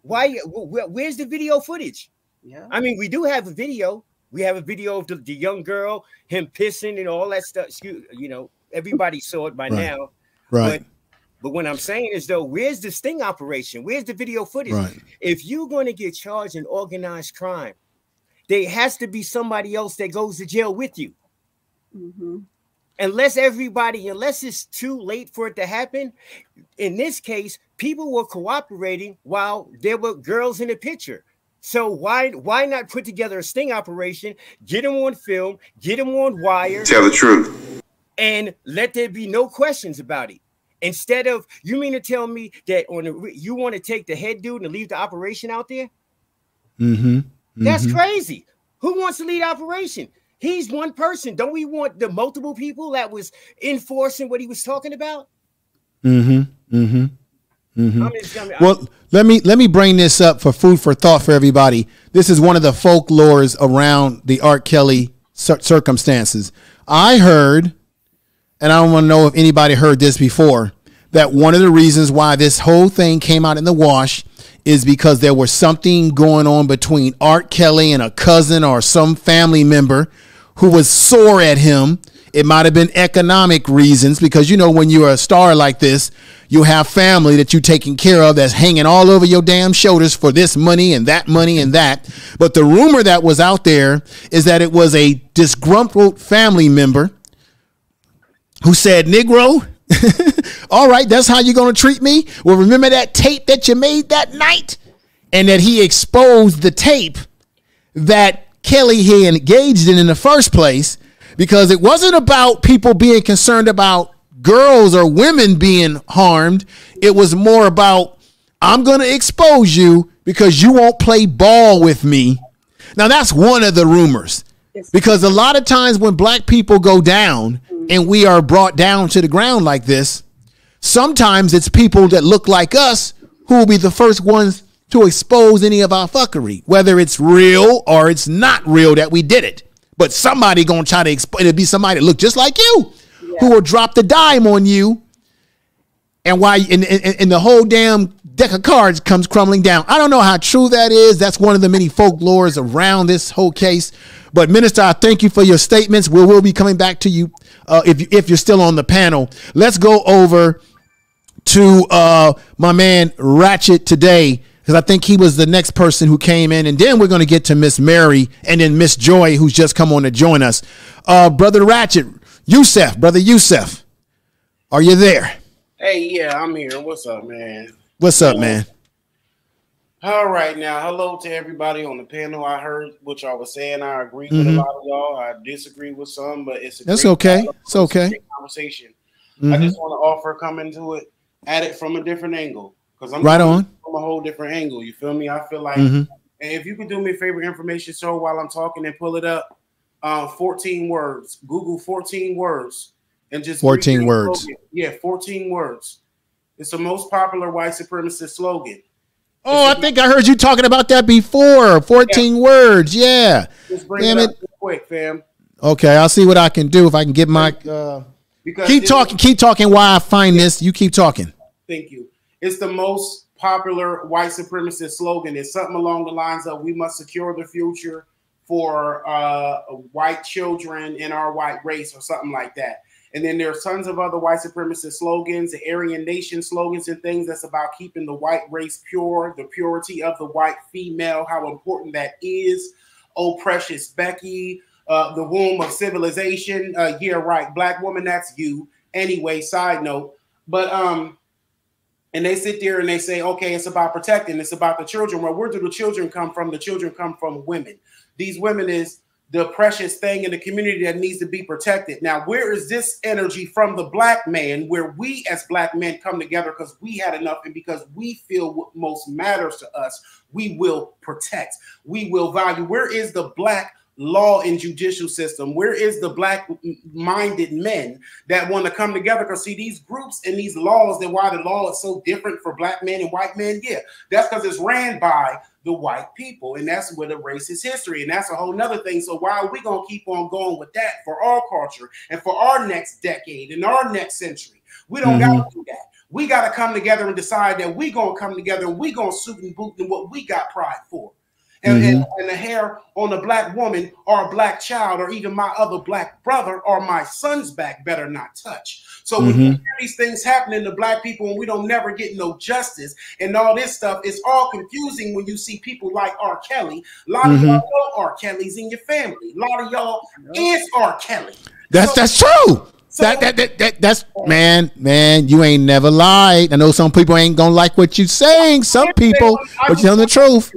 Why? Where's the video footage? Yeah. I mean, we do have a video. We have a video of the young girl, him pissing and all that stuff. You know, everybody saw it by now. Right. But what I'm saying is, though, where's the sting operation? Where's the video footage? Right. If you're going to get charged in organized crime, there has to be somebody else that goes to jail with you. Unless it's too late for it to happen. In this case, people were cooperating while there were girls in the picture. So why not put together a sting operation, get them on film, get them on wire. Tell the truth. And let there be no questions about it. Instead of, you mean to tell me that you want to take the head dude and leave the operation out there? That's crazy. Who wants to lead operation? He's one person. Don't we want the multiple people that was enforcing what he was talking about? Well, let me bring this up for food for thought for everybody. This is one of the folklores around the R. Kelly circumstances. I heard, and I don't want to know if anybody heard this before, that one of the reasons why this whole thing came out in the wash is because there was something going on between R. Kelly and a cousin or some family member who was sore at him. It might have been economic reasons because, you know, when you're a star like this, you have family that you're taking care of that's hanging all over your damn shoulders for this money and that money and that. But the rumor that was out there is that it was a disgruntled family member who said, Negro, all right, that's how you're going to treat me? Well, remember that tape that you made that night? And that he exposed the tape that Kelly had engaged in the first place, because it wasn't about people being concerned about girls or women being harmed. It was more about, I'm going to expose you because you won't play ball with me. Now, that's one of the rumors, because a lot of times when black people go down and we are brought down to the ground like this, sometimes it's people that look like us who will be the first ones to expose any of our fuckery, whether it's real or it's not real that we did it. But somebody gonna try to expose. It'll be somebody that look just like you, who will drop the dime on you, and why and the whole damn deck of cards comes crumbling down. I don't know how true that is. That's one of the many folklores around this whole case. But Minister, I thank you for your statements. We will be coming back to you if you're still on the panel. Let's go over to my man Ratchet today, because I think he was the next person who came in, and then we're going to get to Miss Mary and then Miss Joy, who's just come on to join us. Brother Ratchet, Brother Yusef, are you there? Hey, yeah, I'm here. What's up, man? What's up, man? All right, now, hello to everybody on the panel. I heard what y'all was saying. I agree with a lot of y'all. I disagree with some, but that's okay. It's okay. Conversation. I just want to offer coming to it at it from a different angle, because I'm right on from a whole different angle. You feel me? I feel like, and if you could do me a favor, information show while I'm talking and pull it up, 14 words. Google 14 words and just 14 words. Yeah, 14 words. It's the most popular white supremacist slogan. Oh, I think I heard you talking about that before. 14 words. Yeah. Just bring it up real quick, fam. Okay, I'll see what I can do if I can get my. Keep talking. Why I find this. You keep talking. Thank you. It's the most popular white supremacist slogan. It's something along the lines of "We must secure the future for white children in our white race," or something like that. And then there's tons of other white supremacist slogans, the Aryan Nation slogans and things that's about keeping the white race pure, the purity of the white female, how important that is. Oh, precious Becky, the womb of civilization. Yeah, right. Black woman, that's you. Anyway, side note. But and they sit there and they say, okay, it's about protecting. It's about the children. Well, where do the children come from? The children come from women. These women is the precious thing in the community that needs to be protected. Now, where is this energy from the black man, where we as black men come together because we had enough and because we feel what most matters to us, we will protect, we will value? Where is the black law and judicial system? Where is the black-minded men that want to come together? Because see, these groups and these laws, and why the law is so different for black men and white men, yeah, that's because it's ran by the white people, and that's where the racist history, and that's a whole nother thing. So why are we going to keep on going with that for our culture and for our next decade and our next century? We don't got to do that. We got to come together and decide that we going to come together and we going to suit and boot in what we got pride for. And the hair on a black woman or a black child or even my other black brother or my son's back better not touch. So when we hear these things happening to black people and we don't never get no justice and all this stuff, it's all confusing when you see people like R. Kelly. A lot of y'all know R. Kelly's in your family. A lot of y'all is R. Kelly. That's true. So, that's man, you ain't never lied. I know some people ain't gonna like what you saying. Some people, but you're telling the truth.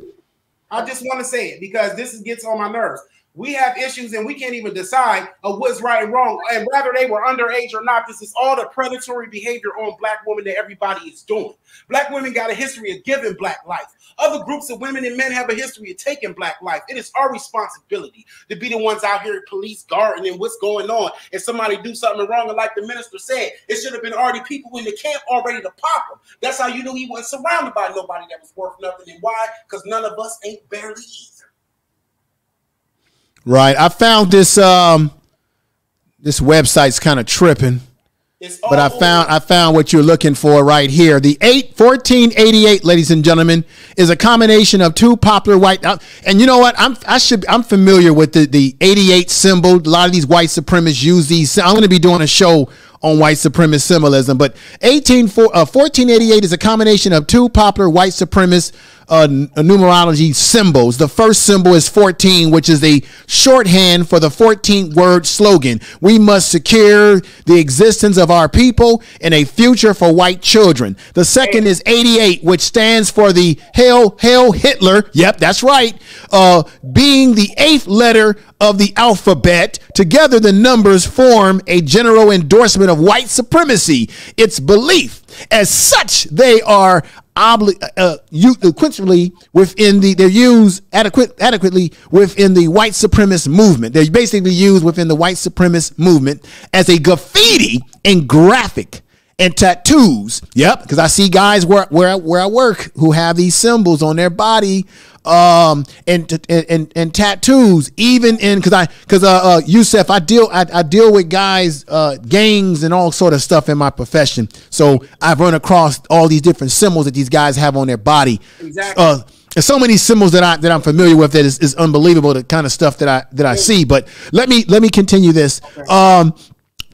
I just want to say it because this gets on my nerves. We have issues and we can't even decide what's right and wrong, and whether they were underage or not. This is all the predatory behavior on black women that everybody is doing. Black women got a history of giving black life. Other groups of women and men have a history of taking black life. It is our responsibility to be the ones out here police guarding and what's going on. If somebody do something wrong, and like the minister said, it should have been already people in the camp already to pop him. That's how you knew he wasn't surrounded by nobody that was worth nothing. And why? Because none of us ain't barely either. Right. I found this this website's kind of tripping. But I found what you're looking for right here. The 1488, ladies and gentlemen, is a combination of two popular white. And you know what? I'm familiar with the 88 symbol. A lot of these white supremacists use these. I'm going to be doing a show on white supremacist symbolism. But 1488 is a combination of two popular white supremacist numerology symbols. The first symbol is 14, which is the shorthand for the 14th word slogan. We must secure the existence of our people and a future for white children. The second is 88, which stands for the Hail Hitler. Yep, that's right. Being the 8th letter of the alphabet. Together, the numbers form a general endorsement of white supremacy. Its belief. As such, they are sequentially within they're used adequately within the white supremacist movement. They're basically used within the white supremacist movement as a graffiti and graphic and tattoos. Yep, because I see guys where I work who have these symbols on their body, and tattoos, even in because Yusef, I deal with guys, gangs and all sort of stuff in my profession. So I've run across all these different symbols that these guys have on their body. Exactly. There's so many symbols that I'm familiar with that is unbelievable, the kind of stuff that I see. But let me continue this. Okay.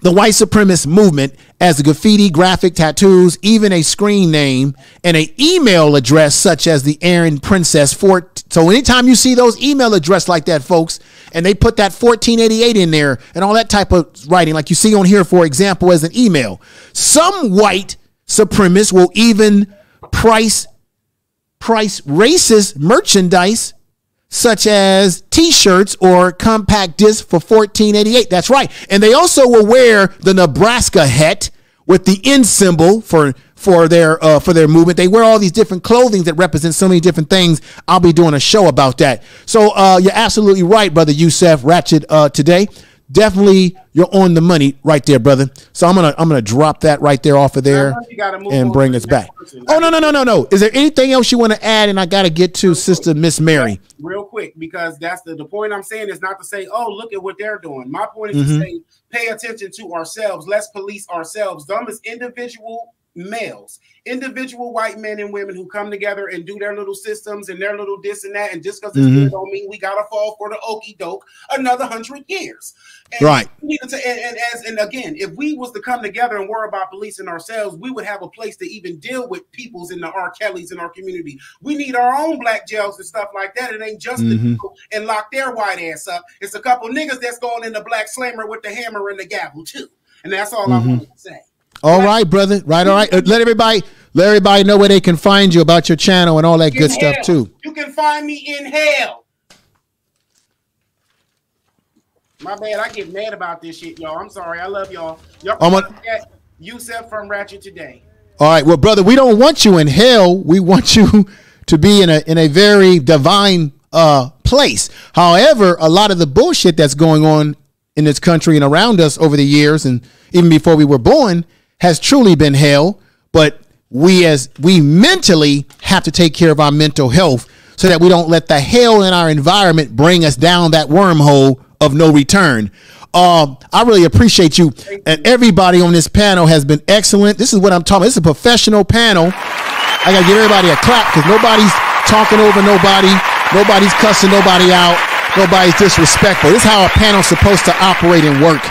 The white supremacist movement as a graffiti, graphic, tattoos, even a screen name and an email address such as the Aaron Princess Fort. So anytime you see those email address like that, folks, and they put that 1488 in there and all that type of writing, like you see on here, for example, as an email, some white supremacists will even price racist merchandise such as t-shirts or compact discs for $14.88. That's right. And they also will wear the Nebraska hat with the N symbol for their movement. They wear all these different clothing that represent so many different things. I'll be doing a show about that. So you're absolutely right, brother Yusef Ratchet, today. Definitely, you're on the money right there, brother. So I'm gonna drop that right there off of there and bring us back. Oh no. Is there anything else you want to add? And I got to get to Sister Miss Mary real quick, because that's the point I'm saying is not to say, oh, look at what they're doing. My point is to say, pay attention to ourselves. Let's police ourselves. Them as individual males, individual white men and women who come together and do their little systems and their little this and that, and just because it's good don't mean we gotta fall for the okey doke another 100 years. And right. And again, if we was to come together and worry about policing ourselves, we would have a place to even deal with peoples in the R. Kellys in our community. We need our own black jails and stuff like that. It ain't just the people and lock their white ass up. It's a couple niggas that's going in the black slammer with the hammer and the gavel too. And that's all I wanted to say. All right, brother. Right, all right. Let everybody know where they can find you, about your channel and all that good stuff too. You can find me in hell. My bad. I get mad about this shit, y'all. I'm sorry. I love y'all. Y'all get Yusef from Ratchet today. All right. Well, brother, we don't want you in hell. We want you to be in a very divine place. However, a lot of the bullshit that's going on in this country and around us over the years, and even before we were born, has truly been hell. But we mentally have to take care of our mental health so that we don't let the hell in our environment bring us down that wormhole of no return. I really appreciate you. And everybody on this panel has been excellent. This is what I'm talking about. This is a professional panel. I got to give everybody a clap because nobody's talking over nobody. Nobody's cussing nobody out. Nobody's disrespectful. This is how a panel's supposed to operate and work.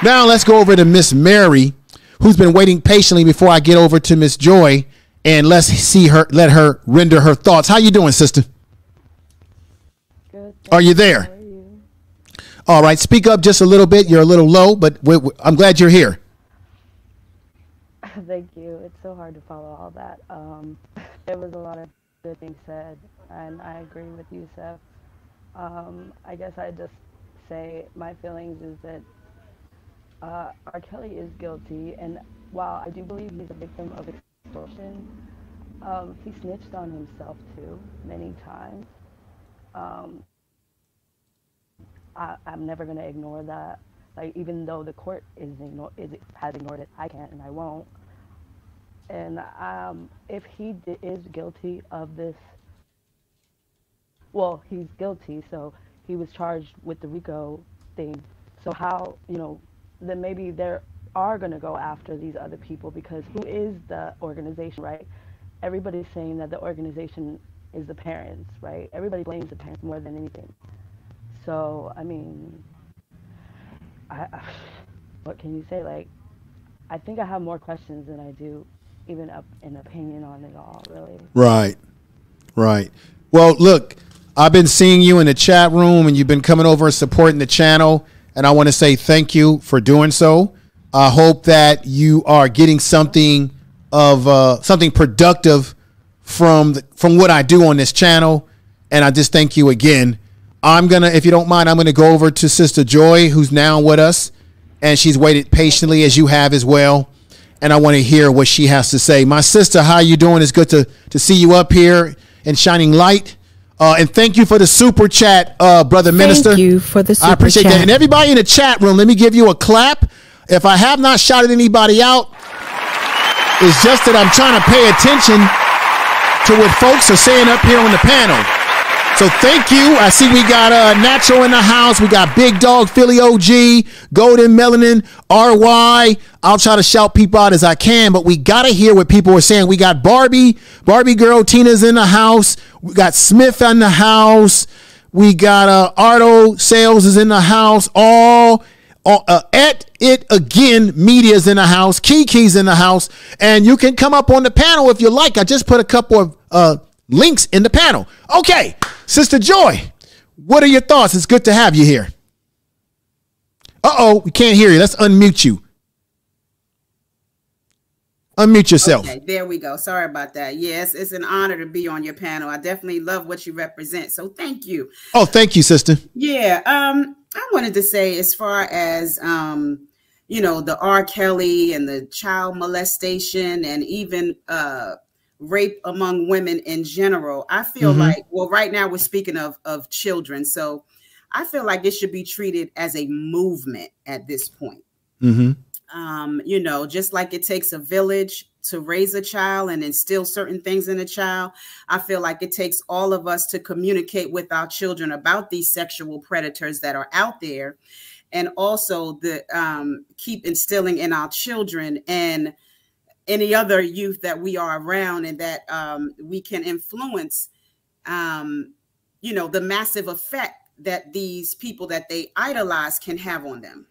Now let's go over to Miss Mary, who's been waiting patiently before I get over to Miss Joy, and let her render her thoughts. How you doing, sister? Good. Are you there? How are you? All right, speak up just a little bit. You're a little low, but I'm glad you're here. Thank you. It's so hard to follow all that. There was a lot of good things said, and I agree with you, Seth. I guess I'd just say my feelings is that R. Kelly is guilty, and while I do believe he's a victim of extortion, he snitched on himself too many times. I'm never going to ignore that. Like, even though the court has ignored it, I can't and I won't. And if he is guilty of this, well, he's guilty, so he was charged with the RICO thing. So how, then maybe they are going to go after these other people, because who is the organization, right? Everybody's saying that the organization is the parents, right? Everybody blames the parents more than anything. So, I mean, what can you say? Like, I think I have more questions than I do even an opinion on it all, really. Right. Well, look, I've been seeing you in the chat room, and you've been coming over and supporting the channel, and I want to say thank you for doing so. I hope that you are getting something productive from what I do on this channel, and I just thank you again. If you don't mind, I'm gonna go over to Sister Joy, who's now with us, and she's waited patiently as you have as well. and I want to hear what she has to say. My sister, how you doing? It's good to see you up here in Shining Light. And thank you for the super chat, brother minister. Thank you for the super chat. I appreciate that. And everybody in the chat room, let me give you a clap. If I have not shouted anybody out, it's just that I'm trying to pay attention to what folks are saying up here on the panel. So thank you. I see we got Natural in the house. We got Big Dog, Philly OG, Golden Melanin, RY. I'll try to shout people out as I can, but we got to hear what people are saying. We got Barbie Girl, Tina's in the house. We got Smith in the house. We got Arto Sales is in the house. At It Again Media's in the house. Kiki's in the house. And you can come up on the panel if you like. I just put a couple of links in the panel. Okay, Sister Joy, what are your thoughts? It's good to have you here. Uh-oh, we can't hear you. Let's unmute you. Unmute yourself. Okay, there we go. Sorry about that. Yes, it's an honor to be on your panel. I definitely love what you represent. So thank you. Oh, thank you, sister. Yeah. I wanted to say, as far as you know, the R. Kelly and the child molestation and even rape among women in general, I feel like, well, right now we're speaking of children. So I feel like it should be treated as a movement at this point. You know, just like it takes a village to raise a child and instill certain things in a child, I feel like it takes all of us to communicate with our children about these sexual predators that are out there, and also keep instilling in our children and any other youth that we are around, and that we can influence, you know, the massive effect that these people that they idolize can have on them.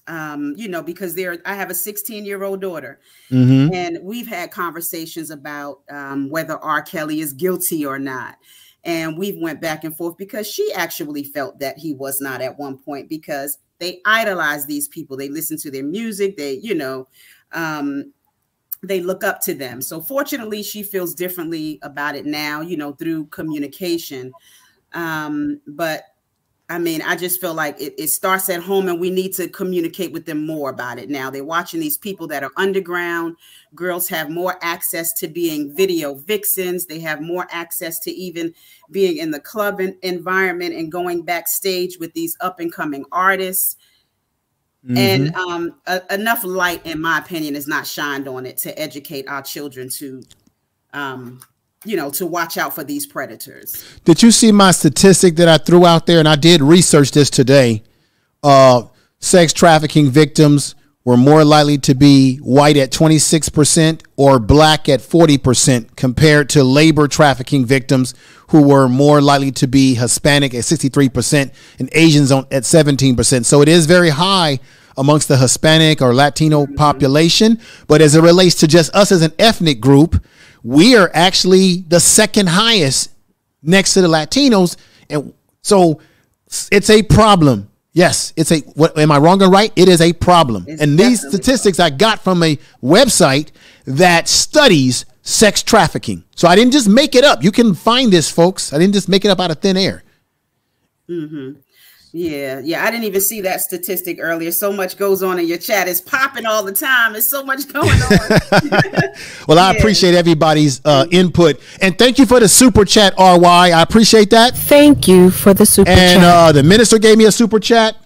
You know, because I have a 16-year-old daughter, and we've had conversations about whether R. Kelly is guilty or not. And we've went back and forth, because she actually felt that he was not at one point, because they idolize these people. They listen to their music. They, you know, they look up to them. So fortunately, she feels differently about it now, you know, through communication. But I mean, I just feel like it starts at home, and we need to communicate with them more about it now. They're watching these people that are underground. Girls have more access to being video vixens. They have more access to even being in the club environment and going backstage with these up and coming artists. And enough light, in my opinion, is not shined on it to educate our children to, you know, to watch out for these predators. Did you see my statistic that I threw out there? And I did research this today. Sex trafficking victims were more likely to be white at 26% or black at 40%, compared to labor trafficking victims, who were more likely to be Hispanic at 63% and Asians at 17%. So it is very high amongst the Hispanic or Latino population. But as it relates to just us as an ethnic group, we are actually the second highest next to the Latinos. And so it's a problem. Yes, it's what am I wrong or right? It is a problem. And these statistics I got from a website that studies sex trafficking. So I didn't just make it up. You can find this, folks. I didn't just make it up out of thin air. Yeah. I didn't even see that statistic earlier. So much goes on in your chat. It's popping all the time. There's so much going on. Well, I appreciate everybody's input. And thank you for the super chat, RY. I appreciate that. Thank you for the super chat. And the minister gave me a super chat.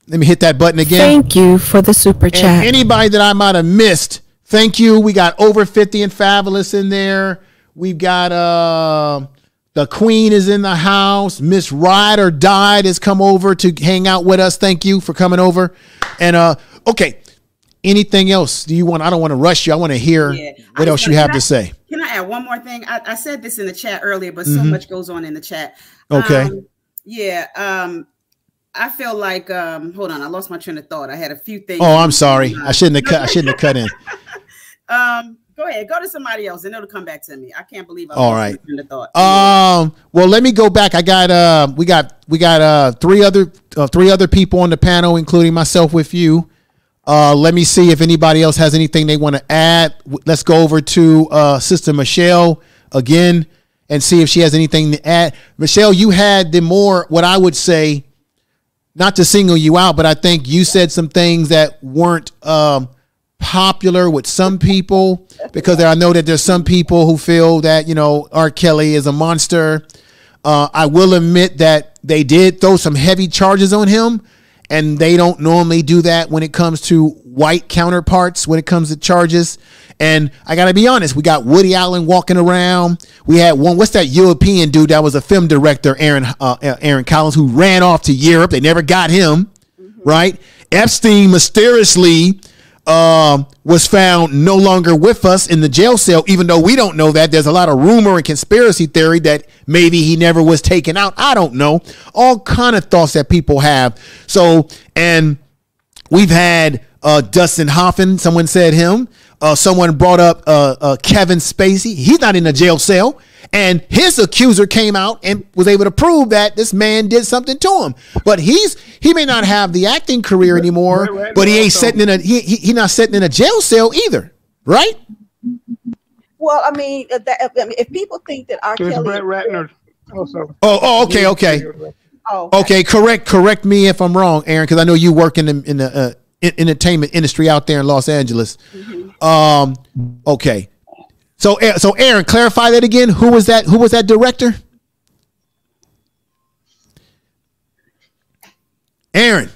Let me hit that button again. Thank you for the super chat. And anybody that I might have missed, thank you. We got Over 50 and Fabulous in there. We've got the Queen is in the house. Miss Ride or Died has come over to hang out with us. Thank you for coming over. And okay, anything else do you want? I don't want to rush you. I want to hear what else you have to say. Can I add one more thing? I said this in the chat earlier, but so much goes on in the chat. Okay. I feel like hold on, I lost my train of thought. I had a few things. Oh, I'm sorry. I shouldn't have cut in. Go ahead, go to somebody else and it'll come back to me. I can't believe I all lost right. my train of thought. Well, let me go back. I got we got three other people on the panel, including myself with you. Let me see if anybody else has anything they want to add. Let's go over to Sister Michelle again and see if she has anything to add. Michelle, you had the more, what I would say, not to single you out, but I think you said some things that weren't popular with some people, because I know that there's some people who feel that, you know, R. Kelly is a monster. I will admit that they did throw some heavy charges on him, and they don't normally do that when it comes to white counterparts, when it comes to charges. And I got to be honest, we got Woody Allen walking around. We had what's that European dude that was a film director, Aaron Collins, who ran off to Europe. They never got him, right? Epstein mysteriously was found no longer with us in the jail cell, even though we don't know that. There's a lot of rumor and conspiracy theory that maybe he never was taken out. I don't know. All kind of thoughts that people have. So, and we've had Dustin Hoffman, someone said him. Someone brought up Kevin Spacey. He's not in a jail cell. And his accuser came out and was able to prove that this man did something to him. But he may not have the acting career anymore, but he ain't sitting in he not sitting in a jail cell either, right? Well, I mean, if people think that R. Kelly, Brett Ratner also. Okay. Oh, okay. Correct me if I'm wrong, Aaron, because I know you work in the entertainment industry out there in Los Angeles. Okay. So Aaron, clarify that again. Who was that director? Aaron.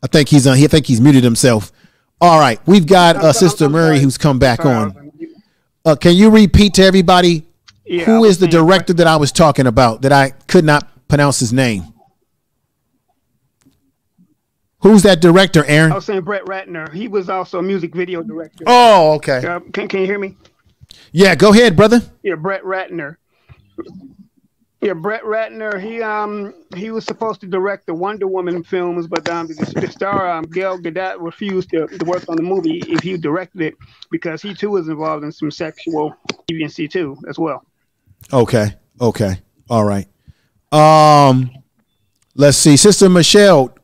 I think he's on. I think he's muted himself. All right. We've got Sister Murray who's come back on. Can you repeat to everybody who is the director that I was talking about that I could not pronounce his name? Who's that director, Aaron? I was saying Brett Ratner. He was also a music video director. Oh, okay. Can you hear me? Yeah, go ahead, brother. Yeah, Brett Ratner. Yeah, Brett Ratner. He was supposed to direct the Wonder Woman films, but the star Gal Gadot refused to work on the movie if he directed it because he too was involved in some sexual deviancy too as well. Okay. All right. Let's see, Sister Michelle.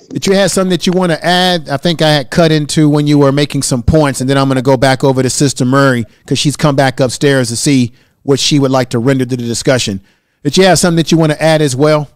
Did you have something that you want to add? I think I had cut into when you were making some points, and then I'm going to go back over to Sister Murray because she's come back upstairs to see what she would like to render to the discussion. Did you have something that you want to add as well?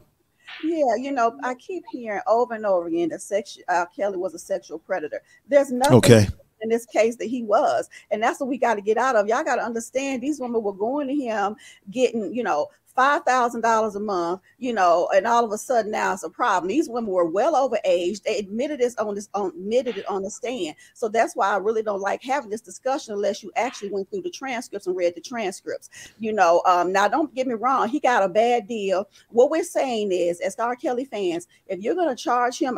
Yeah, you know, I keep hearing over and over again that Kelly was a sexual predator. There's nothing in this case that he was, and that's what we got to get out of. Y'all got to understand these women were going to him getting, you know, $5,000 a month, you know, and all of a sudden now it's a problem. These women were well over age. They admitted it on the stand. So that's why I really don't like having this discussion unless you actually went through the transcripts and read the transcripts. You know, now don't get me wrong, he got a bad deal. What we're saying is, as R. Kelly fans, if you're going to charge him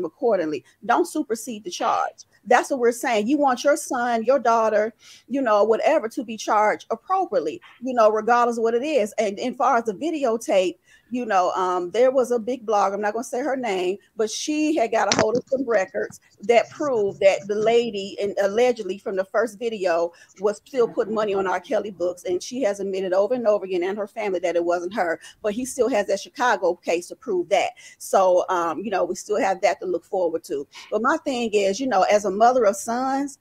accordingly, don't supersede the charge. That's what we're saying. You want your son, your daughter, you know, whatever, to be charged appropriately, you know, regardless of what it is. And as far as the videotape, you know, there was a big blog, I'm not going to say her name, but she had got a hold of some records that proved that the lady, and allegedly from the first video, was still putting money on R. Kelly books. And she has admitted over and over again, and her family, that it wasn't her. But he still has that Chicago case to prove that. So, you know, we still have that to look forward to. But my thing is, you know, as a mother of sons,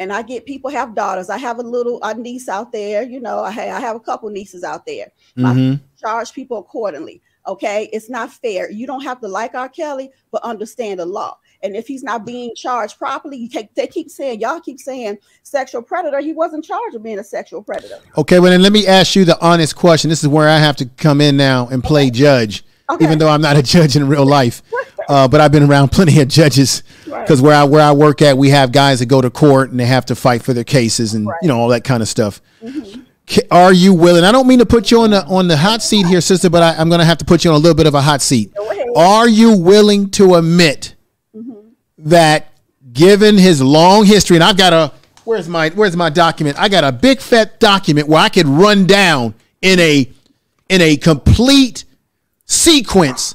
and I get people have daughters. I have a niece out there. You know, I have a couple nieces out there. I charge people accordingly. Okay, it's not fair. You don't have to like R. Kelly, but understand the law. And if he's not being charged properly, y'all keep saying sexual predator. He wasn't charged with being a sexual predator. Okay, well then let me ask you the honest question. This is where I have to come in now and play judge, even though I'm not a judge in real life. But I've been around plenty of judges because where I work at, we have guys that go to court and they have to fight for their cases and you know all that kind of stuff. Are you willing? I don't mean to put you on the hot seat here, sister, but I'm going to have to put you on a little bit of a hot seat. Are you willing to admit that, given his long history, and I've got where's my document? I got a big fat document where I could run down in a complete sequence.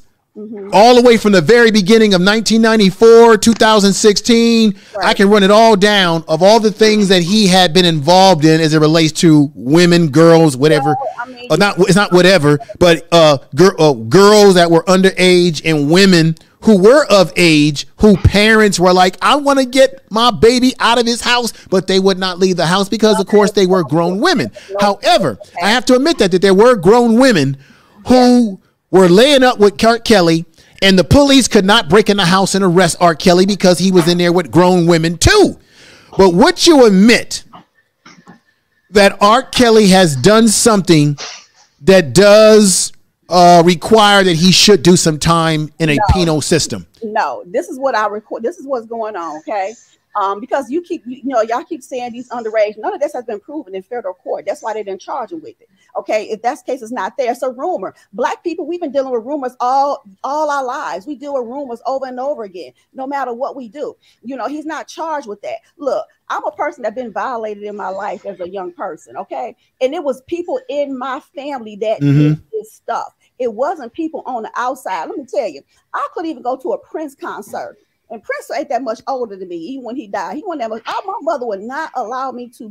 All the way from the very beginning of 1994, 2016, I can run it all down of all the things that he had been involved in as it relates to women, girls, whatever. It's not whatever, but girls that were underage and women who were of age, who parents were like, I want to get my baby out of his house, but they would not leave the house because, of course, they were grown women. However, I have to admit that there were grown women who were laying up with R. Kelly And the police could not break in the house and arrest R. Kelly because he was in there with grown women too. But would you admit that R. Kelly has done something that does require that he should do some time in a penal system? No, this is what I record. This is what's going on. Okay. Because you keep, y'all keep saying these underage. None of this has been proven in federal court. That's why they didn't charge him with it. Okay, if that case is not there, it's a rumor. Black people, we've been dealing with rumors all our lives. We deal with rumors over and over again, no matter what we do. He's not charged with that. Look, I'm a person that's been violated in my life as a young person. Okay, and it was people in my family that did this stuff. It wasn't people on the outside. Let me tell you, I couldn't even go to a Prince concert. And Prince ain't that much older than me. Even when he died, he wasn't that much. My mother would not allow me to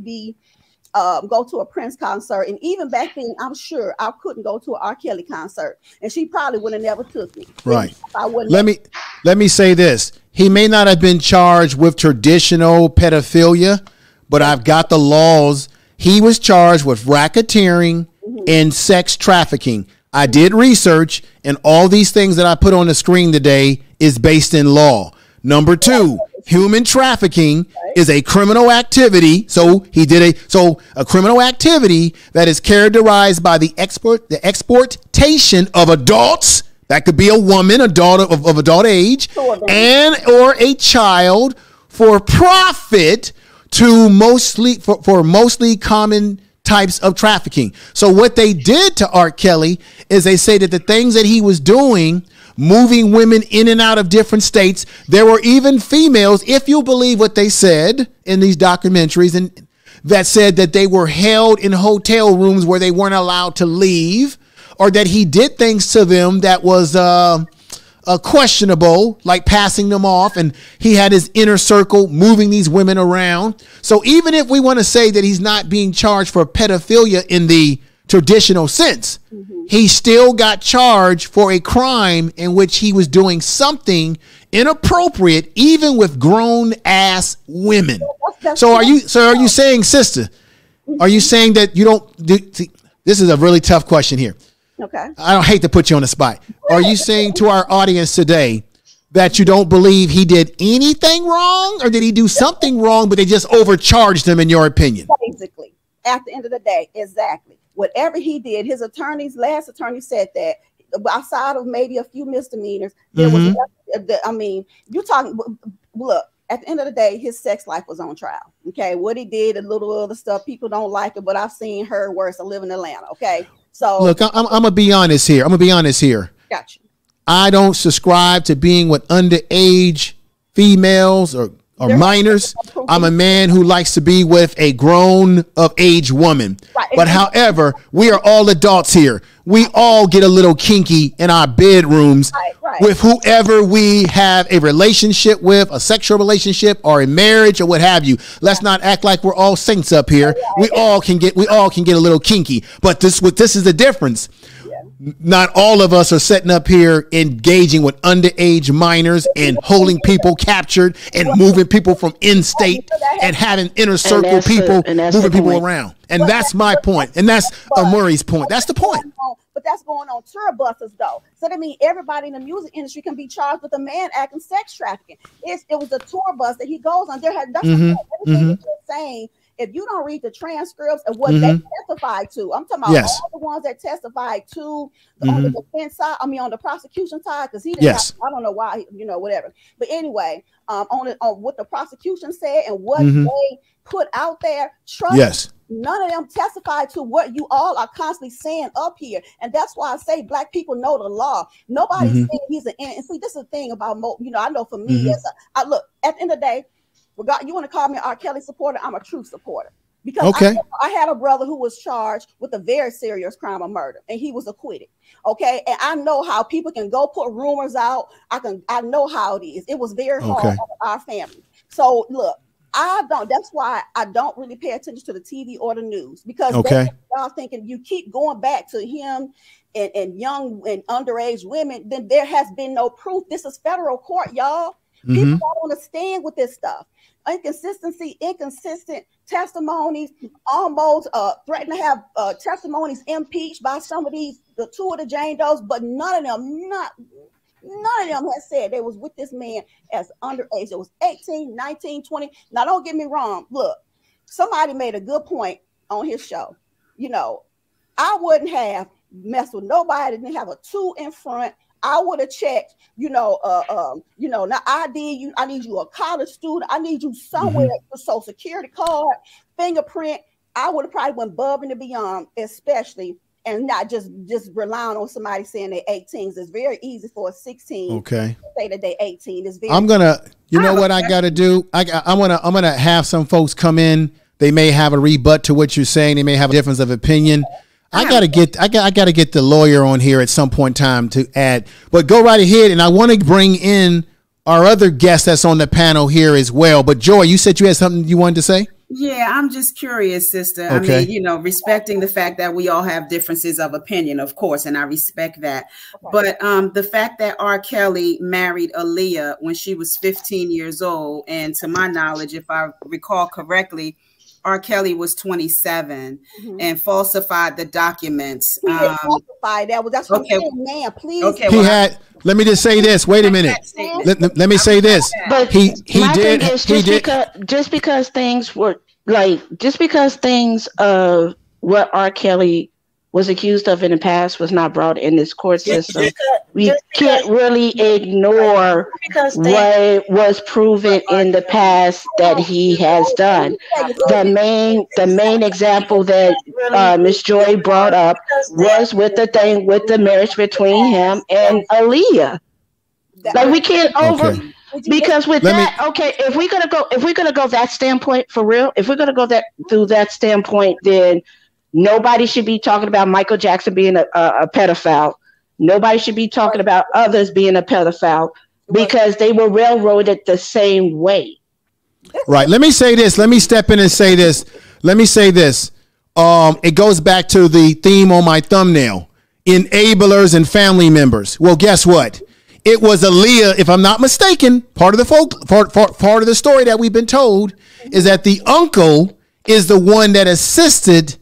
go to a Prince concert. And even back then, I'm sure I couldn't go to an R. Kelly concert. And she probably would have never took me. Right. Let me say this. He may not have been charged with traditional pedophilia, but I've got the laws. He was charged with racketeering and sex trafficking. I did research, and all these things that I put on the screen today is based in law. Number 2, human trafficking is a criminal activity. So a criminal activity that is characterized by the exportation of adults. That could be a woman, a daughter of adult age, and or a child for profit to mostly common types of trafficking. So what they did to R. Kelly is they say that the things that he was doing, moving women in and out of different states, there were even females, if you believe what they said in these documentaries, and that said that they were held in hotel rooms where they weren't allowed to leave, or that he did things to them that was questionable, like passing them off, and he had his inner circle moving these women around. So even if we want to say that he's not being charged for pedophilia in the traditional sense, he still got charged for a crime in which he was doing something inappropriate, even with grown ass women. So are you saying, sister, are you saying that you don't this is a really tough question here. Okay. I don't hate to put you on the spot. Are you saying to our audience today that you don't believe he did anything wrong, or did he do something wrong, but they just overcharged him, in your opinion? Basically, at the end of the day, exactly. Whatever he did, his last attorney said that outside of maybe a few misdemeanors, there was, you're talking, look, at the end of the day, his sex life was on trial. Okay. What he did, a little other stuff, people don't like it, but I've seen her worse. I live in Atlanta. Okay. So look, I'm going to be honest here. Gotcha. I don't subscribe to being with underage females or minors. I'm a man who likes to be with a grown of age woman. Right. But however, we are all adults here. We all get a little kinky in our bedrooms with whoever we have a relationship with, a sexual relationship or a marriage or what have you. Let's not act like we're all saints up here. We all can get a little kinky. But this is the difference. Not all of us are sitting up here engaging with underage minors and holding people captured and moving people from in-state and having inner circle people moving people around. And that's my point. And that's Murray's point. That's the point. But that's going on tour buses, though. So that means everybody in the music industry can be charged with a man acting sex trafficking. It was a tour bus that he goes on. That's everything that you're saying. If you don't read the transcripts of what they testified to, I'm talking about all the ones that testified to on the defense side, on the prosecution side, because he didn't have, I don't know why, whatever. But anyway, on what the prosecution said and what they put out there, trust none of them testified to what you all are constantly saying up here. And that's why I say black people know the law. Nobody's saying he's an innocent. See, this is the thing about, I know for me, yes, I look, at the end of the day, you want to call me an R. Kelly supporter? I'm a true supporter. Because I had a brother who was charged with a very serious crime of murder, and he was acquitted. Okay, and I know how people can go put rumors out. I know how it is. It was very hard on our family. So look, that's why I don't really pay attention to the TV or the news, because y'all thinking you keep going back to him and young and underage women, then there has been no proof. This is federal court, y'all. People don't want to stand with this stuff. Inconsistent testimonies, almost threaten to have testimonies impeached by some of the two of the Jane Does, but none of of them has said they was with this man as underage. It was 18, 19, 20. Now, don't get me wrong. Look, somebody made a good point on his show. You know, I wouldn't have messed with nobody, didn't have a 2 in front. I would have checked, now ID you. I need you a college student. I need you somewhere, a social security card, fingerprint. I would have probably went above and beyond, especially, and not just relying on somebody saying they're 18. It's very easy for a 16 to say that they're 18. It's very. I'm gonna, you know what I gotta do? I'm gonna have some folks come in. They may have a rebut to what you're saying. They may have a difference of opinion. I gotta get the lawyer on here at some point in time to add, but go right ahead. And I want to bring in our other guest that's on the panel here as well. But Joy, you said you had something you wanted to say? Yeah, I'm just curious, sister. Okay. I mean, you know, respecting the fact that we all have differences of opinion, of course, and I respect that. But the fact that R. Kelly married Aaliyah when she was 15 years old, and to my knowledge, if I recall correctly, R. Kelly was 27 and falsified the documents. He didn't falsify that. That's what I'm saying, man. Please. Okay, He had. Let me just say this. Wait a minute. Let me say this. But he my did. Thing is he did. Just because things were like, just because things of what R. Kelly was accused of in the past was not brought in this court system, we can't really ignore what was proven in the past that he has done. The main example that Ms. Joy brought up was with the marriage between him and Aaliyah. Like, we can't because with if we're gonna go that standpoint for real, if we're gonna go through that standpoint, then nobody should be talking about Michael Jackson being a pedophile. Nobody should be talking about others being a pedophile because they were railroaded the same way. Right. Let me say this. Let me step in and say this. Let me say this. It goes back to the theme on my thumbnail: enablers and family members. Well, guess what? It was Aaliyah, if I'm not mistaken. Part of the story that we've been told is that the uncle is the one that assisted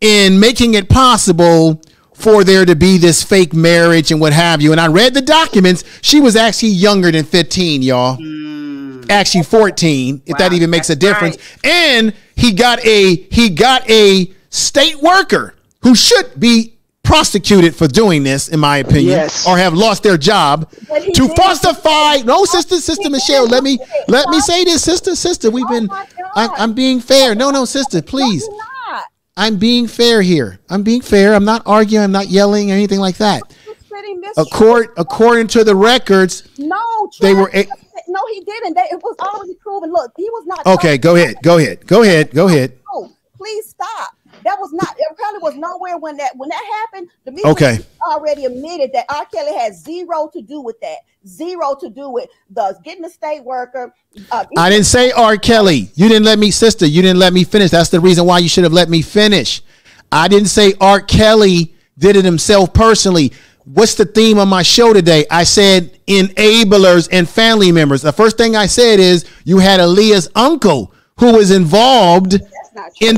in making it possible for there to be this fake marriage and what have you. And I read the documents. She was actually younger than 15, y'all. Actually 14, if that even makes a difference. Right. And he got a state worker who should be prosecuted for doing this, in my opinion, or have lost their job to falsify. No, sister Michelle, let me say this, sister. We've been. I'm being fair. No, sister, please. I'm being fair here. I'm being fair. I'm not arguing. I'm not yelling or anything like that. According to the records, they were. No, he didn't. It was already proven. Look, he was not. Okay, go ahead. No, please stop. That was not. It probably was nowhere when that happened. The media already admitted that R. Kelly had zero to do with that. Zero to do with getting the state worker. I didn't say R. Kelly. You didn't let me, sister. You didn't let me finish. That's the reason why you should have let me finish. I didn't say R. Kelly did it himself personally. What's the theme of my show today? I said enablers and family members. The first thing I said is you had Aaliyah's uncle who was involved in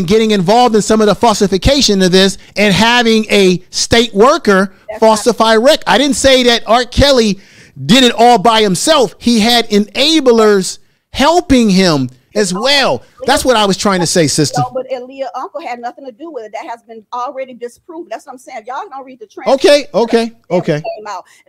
getting involved in some of the falsification of this and having a state worker falsify rec. I didn't say that R. Kelly did it all by himself. He had enablers helping him as well. That's what I was trying to say, sister. No, but Aaliyah's uncle had nothing to do with it. That has been already disproved. That's what I'm saying. Y'all don't read the transcripts. Okay.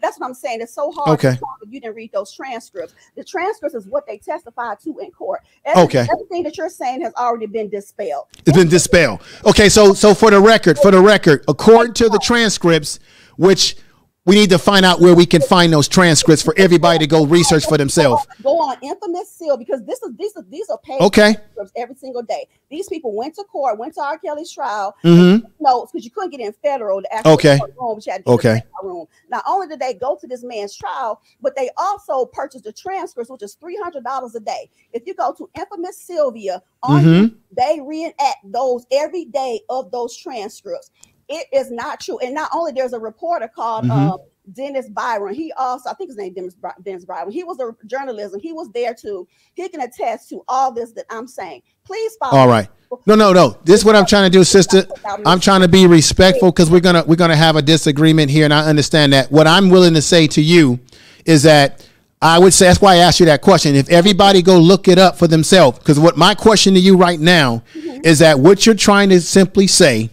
That's what I'm saying. It's so hard to talk if you didn't read those transcripts. The transcripts is what they testified to in court. Everything that you're saying has already been dispelled. It's been dispelled. Okay, so for the record, according to the transcripts, which we need to find out where we can find those transcripts for everybody to go research for themselves. Go on Infamous Seal, because these are paid transcripts every single day. These people went to court, went to R. Kelly's trial. No, because you couldn't get in federal to actually room, but you had to get room. Not only did they go to this man's trial, but they also purchased the transcripts, which is $300 a day. If you go to Infamous Sylvia, they reenact those every day of those transcripts. It is not true. And not only, there's a reporter called Dennis Byron. He also, I think his name Dennis Byron. He was a journalist. He was there too. He can attest to all this that I'm saying. Please follow. All right. example. No. This is what I'm trying to do, sister. I'm trying to be respectful because we're gonna have a disagreement here, and I understand that. What I'm willing to say to you is that I would say, that's why I asked you that question. If everybody go look it up for themselves, because what my question to you right now is that what you're trying to simply say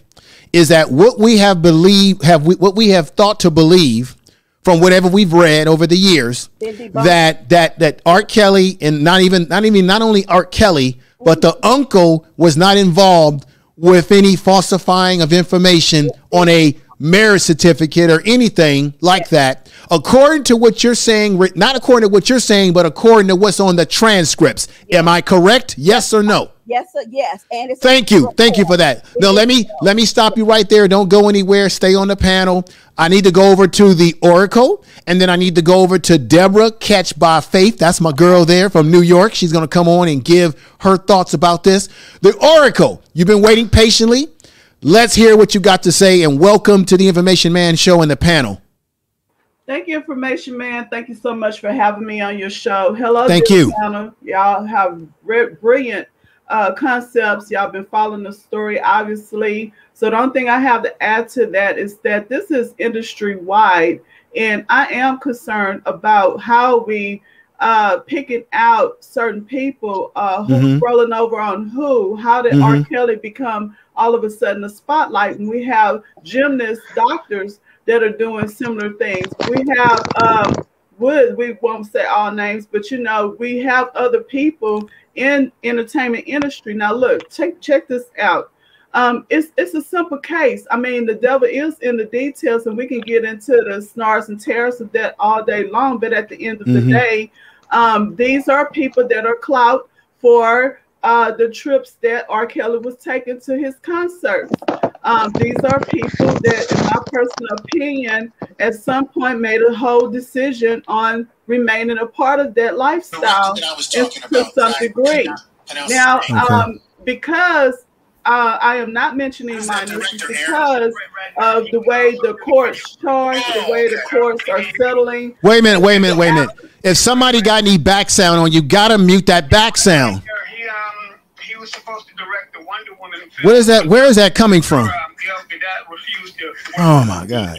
is that what we have what we have thought to believe from whatever we've read over the years, that R. Kelly, and not only R. Kelly, but the uncle was not involved with any falsifying of information on a marriage certificate or anything like that, according to what you're saying, not according to what you're saying, but according to what's on the transcripts. Yes. Am I correct? Yes or no? Yes, sir. Yes. And it's thank you for that. Now let me stop you right there. Don't go anywhere. Stay on the panel. I need to go over to the Oracle, and then I need to go over to Deborah Catch by Faith. That's my girl there from New York. She's going to come on and give her thoughts about this. The Oracle, you've been waiting patiently. Let's hear what you got to say, and welcome to the Information Man Show and the panel. Thank you, Information Man. Thank you so much for having me on your show. Hello, thank you. Panel. Y'all have brilliant concepts. Y'all been following the story, obviously. So the only thing I have to add to that is that this is industry wide, and I am concerned about how we picking out certain people who's rolling over on who. How did R. Kelly become all of a sudden a spotlight? And we have gymnasts, doctors that are doing similar things. We have we won't say all names, but you know, we have other people in entertainment industry. Now look, check this out. It's a simple case. I mean, the devil is in the details, and we can get into the snarls and tears of that all day long. But at the end of the day, these are people that are clout for the trips that R. Kelly was taking to his concerts. These are people that, in my personal opinion, at some point made a whole decision on remaining a part of that lifestyle to some degree. Now, because I am not mentioning minors, because of the way the courts charge, the way the courts are settling. Wait a minute. If somebody got any back sound on, you gotta mute that back sound. He was supposed to direct the Wonder Woman film. What is that? Where is that coming from? Oh my God!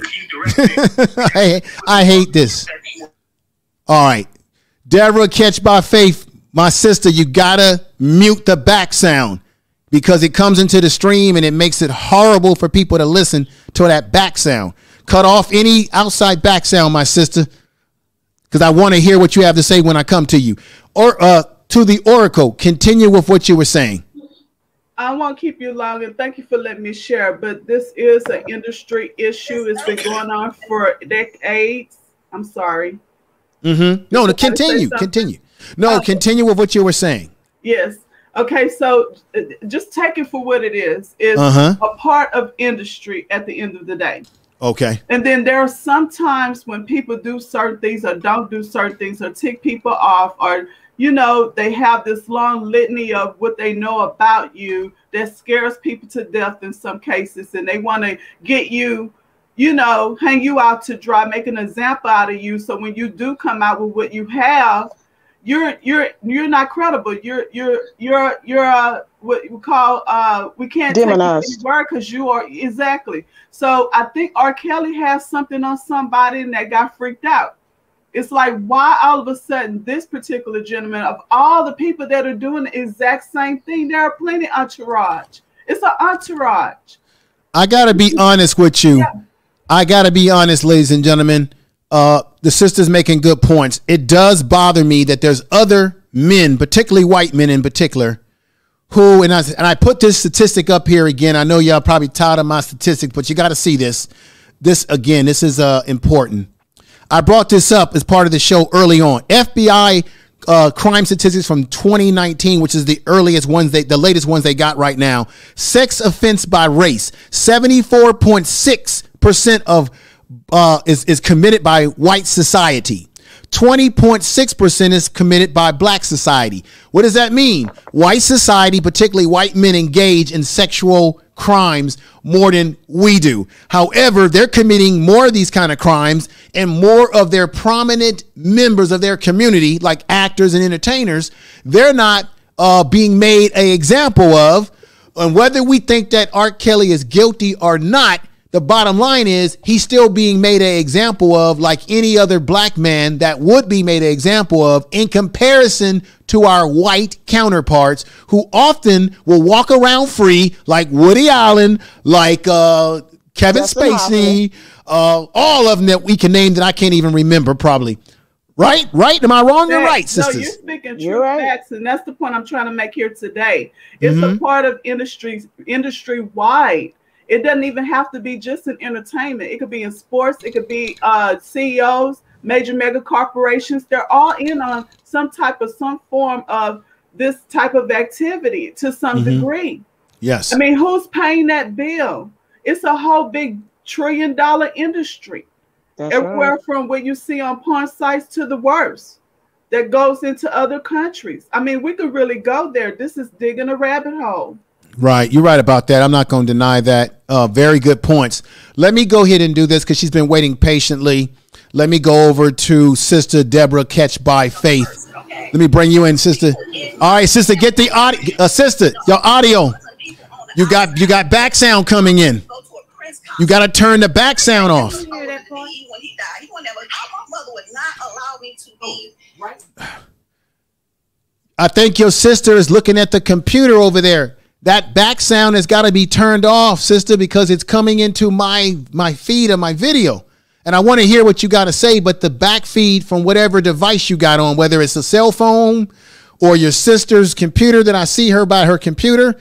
I hate this. All right, Deborah Catch by Faith, my sister, you gotta mute the back sound because it comes into the stream and it makes it horrible for people to listen to that back sound. Cut off any outside back sound, my sister, because I want to hear what you have to say when I come to you. Or to the Oracle, continue with what you were saying. I won't keep you long, and thank you for letting me share, but this is an industry issue. It's been going on for decades. I'm sorry. No, continue. No, continue with what you were saying. Yes. Okay, so just take it for what it is. It's a part of industry at the end of the day. Okay. And then there are some times when people do certain things or don't do certain things or tick people off, or you know, they have this long litany of what they know about you that scares people to death in some cases, and they want to get you, you know, hang you out to dry, make an example out of you. So when you do come out with what you have, you're not credible. You're what we call we can't take any word because you are exactly. So I think R. Kelly has something on somebody and that got freaked out. It's like, why all of a sudden this particular gentleman, of all the people that are doing the exact same thing, there are plenty entourage. It's an entourage. I got to be honest with you. Yeah. I got to be honest, ladies and gentlemen. The sister's making good points. It does bother me that there's other men, particularly white men in particular, who, and I put this statistic up here again. I know y'all probably tired of my statistics, but you got to see this. This is important. I brought this up as part of the show early on. FBI crime statistics from 2019, which is the earliest ones, the latest ones they got right now. Sex offense by race, 74.6% of is committed by white society. 20.6% is committed by black society. What does that mean? White society, particularly white men, engage in sexual crimes more than we do. However, they're committing more of these kind of crimes, and more of their prominent members of their community, like actors and entertainers, they're not being made an example of And whether we think that R. Kelly is guilty or not, the bottom line is he's still being made an example of, like any other black man that would be made an example of, in comparison to our white counterparts who often will walk around free, like Woody Allen, like Kevin Spacey, all of them that we can name that I can't even remember probably. Right? Am I wrong or right, sisters? No, you're speaking true facts, and that's the point I'm trying to make here today. It's a part of industry wide. It doesn't even have to be just in entertainment. It could be in sports. It could be CEOs, major mega corporations. They're all in on some form of this type of activity to some degree. Yes. I mean, who's paying that bill? It's a whole big $1 trillion industry. That's everywhere from what you see on porn sites to the worst that goes into other countries. I mean, we could really go there. This is digging a rabbit hole. Right. You're right about that. I'm not going to deny that. Very good points. Let me go ahead and do this because she's been waiting patiently. Let me go over to Sister Deborah Catch by Faith. Let me bring you in, sister. All right, sister, get the audio. Sister, your audio. You got back sound coming in. You got to turn the back sound off. I think your sister is looking at the computer over there. That back sound has got to be turned off, sister, because it's coming into my feed of my video. And I want to hear what you got to say, but the back feed from whatever device you got on, whether it's a cell phone or your sister's computer that I see her by her computer,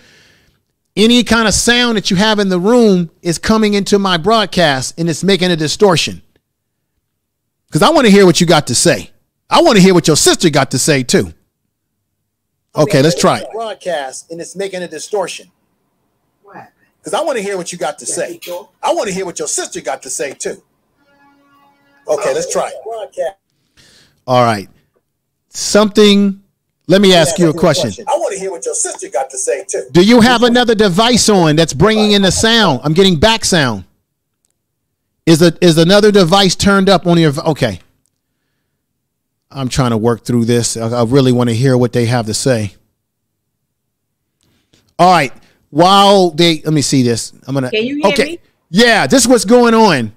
any kind of sound that you have in the room is coming into my broadcast and it's making a distortion. Because I want to hear what you got to say. I want to hear what your sister got to say too. Okay, let's try it. Broadcast and it's making a distortion. What? Because I want to hear what you got to say. I want to hear what your sister got to say too. Okay, let's try it. All right. Let me ask you a question. I want to hear what your sister got to say too. Do you have another device on that's bringing in the sound? I'm getting back sound. Is another device turned up on your? Okay. I'm trying to work through this. I really want to hear what they have to say. All right. Let me see this. Can you hear me? Yeah, this is what's going on.